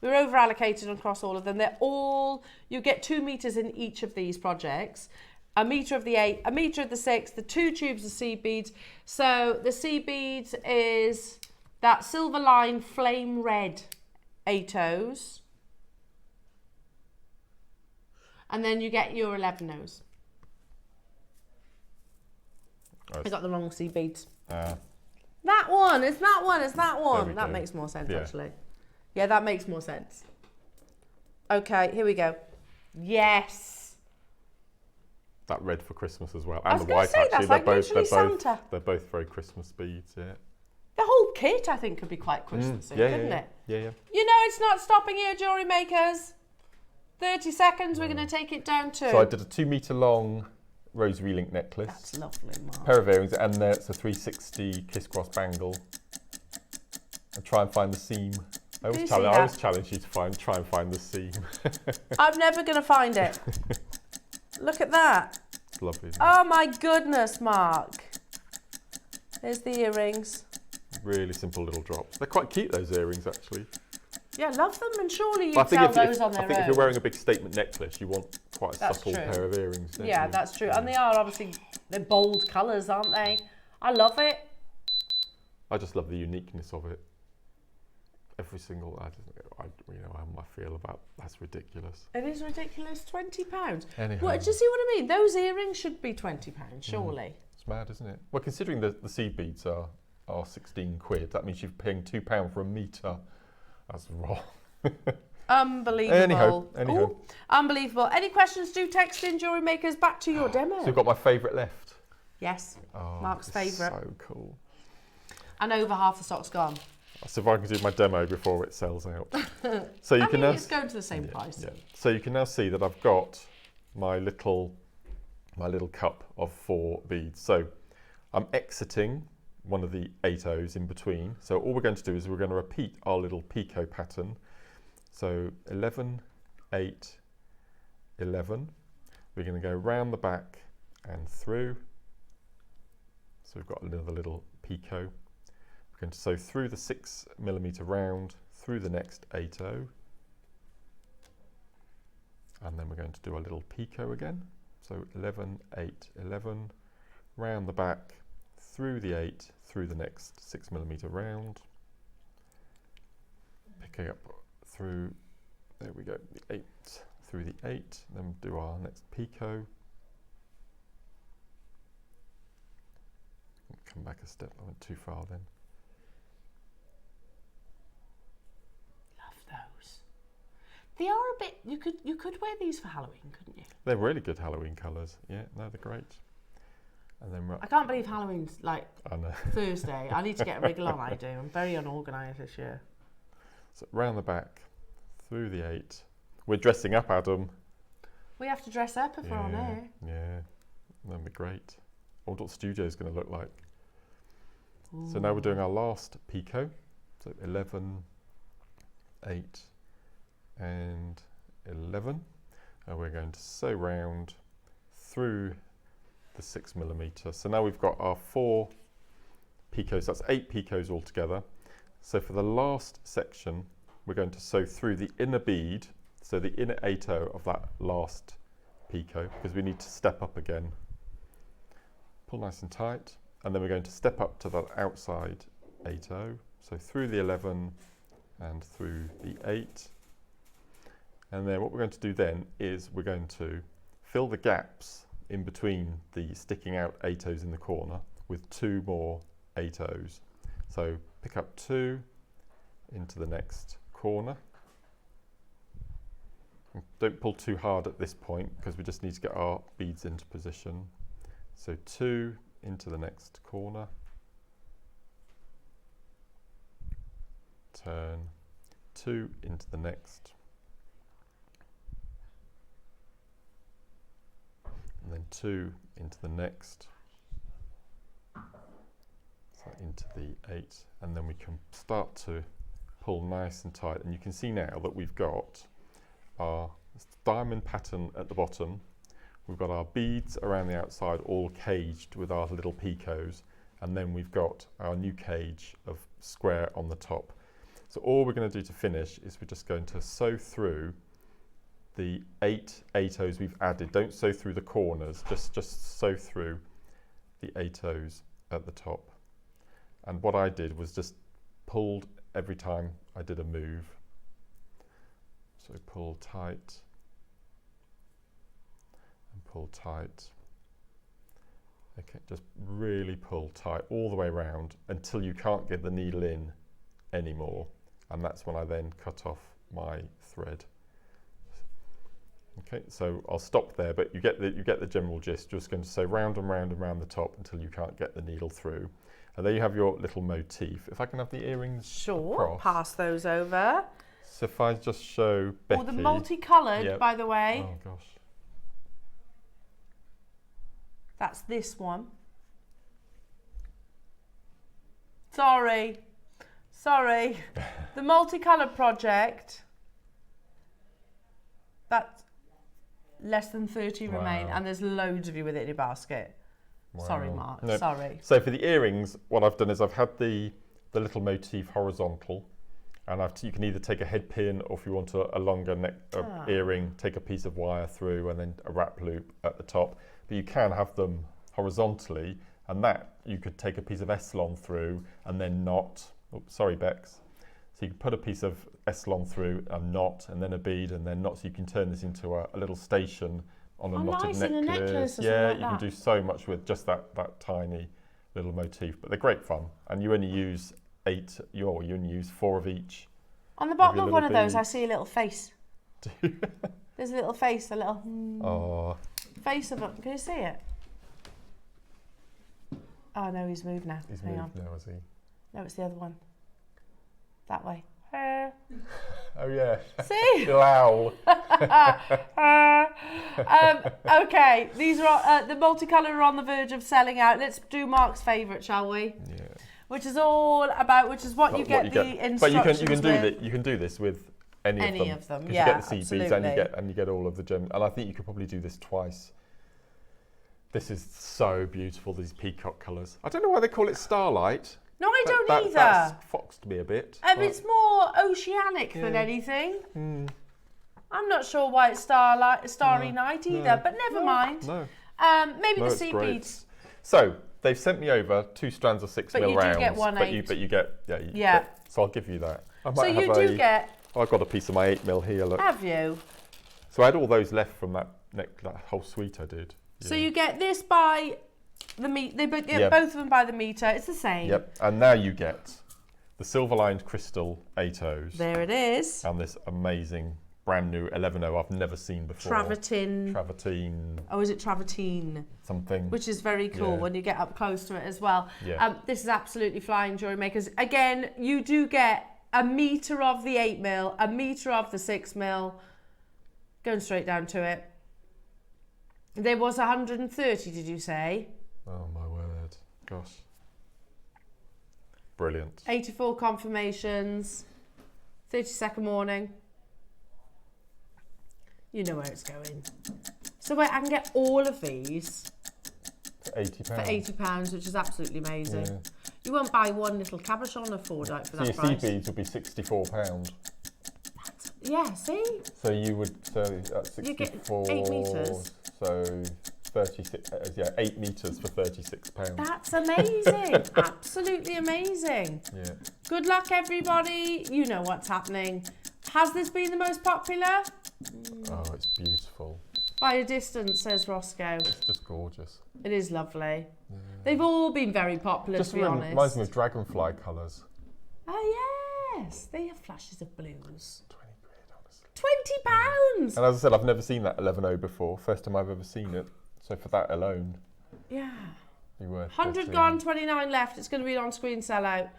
We're over allocated across all of them. They're all, you get 2 meters in each of these projects. A metre of the 8, a metre of the 6, the 2 tubes of seed beads. So the seed beads is that silver line flame red 8 O's. And then you get your 11 O's. I got the wrong seed beads. That one, it's that one, it's that one. That makes more sense, actually. Yeah, that makes more sense. Okay, here we go. Yes. That red for Christmas as well. I And was the white, say, actually. that's like Santa. They're both very Christmas beads, yeah. The whole kit, I think, could be quite Christmassy, couldn't it? Yeah. You know it's not stopping here, jewellery makers. 30 seconds, we're going to take it down to. So I did a 2 metre long rosary link necklace. That's lovely, Mark. Pair of earrings, and it's a 360 kiss-cross bangle. And try and find the seam. I always challenge you to try and find the seam. I'm never going to find it. Look at that. It's lovely. Oh my goodness, Mark. There's the earrings. Really simple little drops. They're quite cute, those earrings, actually. Yeah, love them, and surely you sell those on their own. I think if you're wearing a big statement necklace, you want quite a subtle pair of earrings, don't you? That's true. And they are obviously, they're bold colours, aren't they? I love it. I just love the uniqueness of it. Every single, I feel about, that's ridiculous. It is ridiculous, £20. Anyhow. Well, do you see what I mean? Those earrings should be £20, surely. It's mad, isn't it? Well, considering the seed beads are 16 quid, that means you're paying £2 for a metre. That's wrong. Unbelievable. Anyhow. Ooh, unbelievable. Any questions, do text in, Jewellery Makers. Back to your demo. So you've got my favourite left. Yes, Oh, Mark's favourite. So cool. And over half the stock's gone. So if I can do my demo before it sells out. So you can now it's going to the same price. Yeah. So you can now see that I've got my little cup of 4 beads. So I'm exiting one of the 8 O's in between. So all we're going to do is we're going to repeat our little picot pattern. So 11, 8, 11. We're going to go round the back and through. So we've got another little picot. We're going to sew through the 6mm round, through the next 8O, and then we're going to do a little picot again. So 11, 8, 11, round the back, through the 8, through the next 6mm round, picking up through, there we go, the 8, through the 8, then we'll do our next picot. Come back a step, I went too far then. They are a bit. You could wear these for Halloween, couldn't you? They're really good Halloween colours. Yeah, no, they're great. And then I can't believe Halloween's like I know. Thursday. I need to get a wriggle on. I do. I'm very unorganised this year. So round the back, through the 8. We're dressing up, Adam. We have to dress up if we're on air. Yeah, that'd be great. I wonder what the studio's going to look like. Ooh. So now we're doing our last picot. So 11, 8. And 11, and we're going to sew round through the 6mm. So now we've got our 4 picots, that's 8 picots altogether. So for the last section, we're going to sew through the inner bead, so the inner 8O of that last picot, because we need to step up again. Pull nice and tight, and then we're going to step up to the outside 8O, so through the 11 and through the 8. And then what we're going to do then is we're going to fill the gaps in between the sticking out 8 O's in the corner with 2 more 8 O's. So pick up 2 into the next corner. Don't pull too hard at this point because we just need to get our beads into position. So 2 into the next corner. Turn 2 into the next. And then 2 into the next, so into the 8, and then we can start to pull nice and tight, and you can see now that we've got our diamond pattern at the bottom, we've got our beads around the outside all caged with our little picots, and then we've got our new cage of square on the top. So all we're going to do to finish is we're just going to sew through the 8 O's we've added. Don't sew through the corners, just sew through the 8 O's at the top. And what I did was just pulled every time I did a move. So pull tight and pull tight. Okay, just really pull tight all the way around until you can't get the needle in anymore. And that's when I then cut off my thread. Okay, so I'll stop there, but you get the general gist. You're just going to sew round and round and round the top until you can't get the needle through. And there you have your little motif. If I can have the earrings Sure, across. pass those over. So if I just show Becky. Oh, the multicoloured, by the way. Oh gosh. That's this one. Sorry. The multicoloured project. That's less than 30 remain, and there's loads of you with it in your basket. Wow. Sorry, Mark. No. Sorry. So for the earrings, what I've done is I've had the little motif horizontal, and you can either take a head pin, or if you want a longer neck earring, take a piece of wire through and then a wrap loop at the top. But you can have them horizontally, and that you could take a piece of Essilon through and then knot. Oops, sorry, Bex. So you can put a piece of Essilon through and knot, and then a bead, and then knot. So you can turn this into a little station on a knotted nice, necklace. in a necklace or Yeah, something you like can do so much with just that tiny little motif. But they're great fun, and you only use 8. You only use 4 of each. On the bottom of one of those, I see a little face. There's a little face, a little face of it. Can you see it? Oh no, he's moved now. He's Hang moved on. now, is he? No, it's the other one. That way. Oh yeah. See? Wow. Okay, these are the multicolour are on the verge of selling out. Let's do Mark's favourite, shall we? Yeah. Which is all about, which is what you get the instructions. But you can do this with any of them. Yeah, you get the seed beads absolutely. and you get all of the gems. And I think you could probably do this twice. This is so beautiful. These peacock colours. I don't know why they call it starlight. No, I don't either. That's foxed me a bit. It's more oceanic than anything. I'm not sure why it's starry night either, but never mind. No. Maybe the seed beads. So they've sent me over 2 strands of 6 mil rounds. But you do get 1 but you get so I'll give you that. So you do get. I've got a piece of my 8 mil here. Look. Have you? So I had all those left from that whole suite I did. So you get this by the meter. They both of them by the meter. It's the same. Yep. And now you get the silver-lined crystal 8/0s. There it is. And this amazing brand new 11/0 I've never seen before. Travertine. Oh, is it travertine? Something. Which is very cool when you get up close to it as well. Yeah. This is absolutely flying, jewellery makers. Again, you do get a metre of the 8 mil, a metre of the 6 mil. Going straight down to it. There was 130, did you say? Oh my word. Gosh. Brilliant. 84 confirmations. 30-second warning. You know where it's going. So wait, I can get all of these for £80. For £80, which is absolutely amazing. Yeah. You won't buy one little cabochon of Fordite for that your price. seed beads would be £64. Yeah, see? So you would, so that's 64. You get 8 metres. So 36, 8 metres for £36. That's amazing. Absolutely amazing. Yeah. Good luck, everybody. You know what's happening. Has this been the most popular? Oh, it's beautiful. By a distance, says Roscoe. It's just gorgeous. It is lovely. Yeah. They've all been very popular, just to be honest. Reminds me of dragonfly colours. Oh, yes. They have flashes of blues. 20 quid, honestly. £20! And as I said, I've never seen that 11/0 before. First time I've ever seen it. So for that alone. Yeah. Be worth 100 gone, 29 left. It's going to be an on-screen sellout.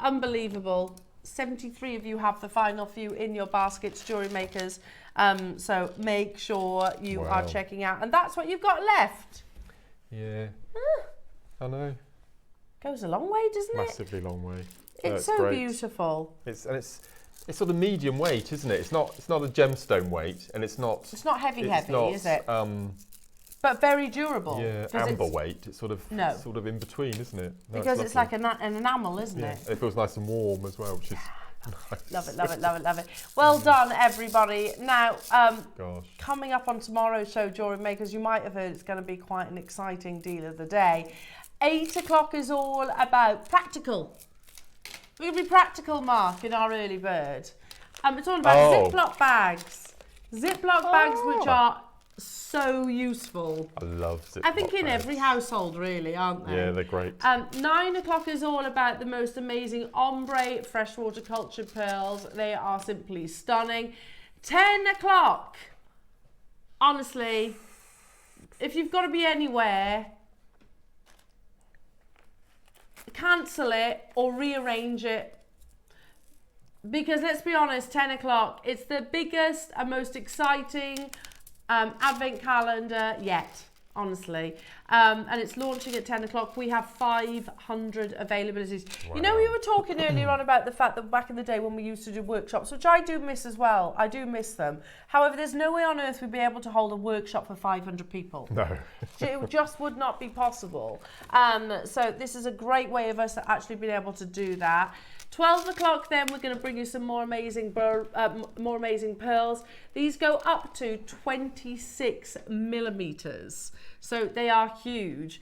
Unbelievable. 73 of you have the final few in your baskets, jewellery makers. So make sure you are checking out. And that's what you've got left. Yeah. I know. Goes a long way, doesn't it? Massively long way. It's so great. Beautiful. It's sort of medium weight, isn't it? It's not a gemstone weight, and it's not heavy, is it? But very durable. Yeah, amber weight. It's sort of in between, isn't it? No, because it's like an enamel, isn't it? It feels nice and warm as well, which is nice. Love it, love it, love it, love it. Well done, everybody. Now, coming up on tomorrow's show, Jewellery Makers, you might have heard it's going to be quite an exciting deal of the day. 8 o'clock is all about practical. We're going to be practical, Mark, in our early bird. It's all about Ziploc bags. Ziploc bags, which are so useful. I love Ziploc I think in bags. every household, really, aren't they? Yeah, they're great. 9 o'clock is all about the most amazing ombre freshwater cultured pearls. They are simply stunning. 10 o'clock, honestly, if you've got to be anywhere, cancel it or rearrange it. because let's be honest, 10 o'clock, it's the biggest and most exciting advent calendar yet, honestly. And it's launching at 10 o'clock. We have 500 availabilities. Wow. You know, we were talking earlier on about the fact that back in the day when we used to do workshops, which I do miss as well, I do miss them. However, there's no way on earth we'd be able to hold a workshop for 500 people. No. It just would not be possible. So this is a great way of us actually being able to do that. 12 o'clock then we're going to bring you some more amazing pearls. These go up to 26 millimeters. So they are huge.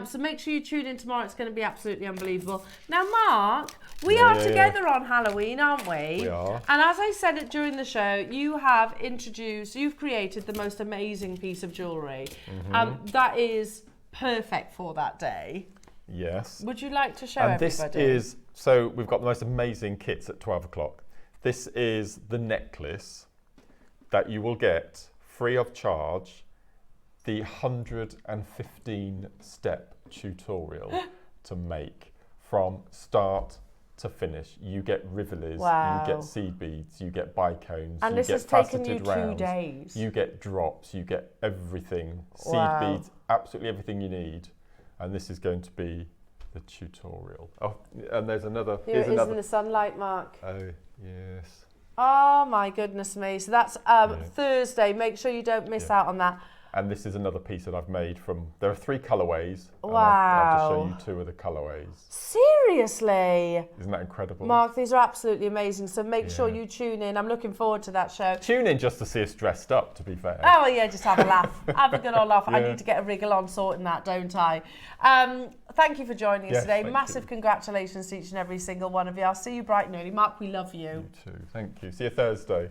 So make sure you tune in tomorrow. It's going to be absolutely unbelievable. Now, Mark, we are together on Halloween, aren't we? We are. And as I said it during the show, you've created the most amazing piece of jewellery. That is perfect for that day. Yes. Would you like to show everybody? So we've got the most amazing kits at 12 o'clock. This is the necklace that you will get free of charge, the 115-step tutorial to make from start to finish. You get rivulets, you get seed beads, you get bicones, and you this get has taken you rounds, 2 days. you get drops, you get everything, seed beads, absolutely everything you need. And this is going to be the tutorial. Oh, and there's another. Here it is in the sunlight, Mark. Oh, yes. Oh my goodness me. So that's Thursday. Make sure you don't miss out on that. And this is another piece that I've made from, there are 3 colourways. Wow. I'll just show you 2 of the colourways. Seriously? Isn't that incredible? Mark, these are absolutely amazing. So make sure you tune in. I'm looking forward to that show. Tune in just to see us dressed up, to be fair. Oh, well, yeah, just have a laugh. Have a good old laugh. I need to get a wriggle on sorting that, don't I? Thank you for joining us today. Massive congratulations to each and every single one of you. I'll see you bright and early. Mark, we love you. You too. Thank you. See you Thursday.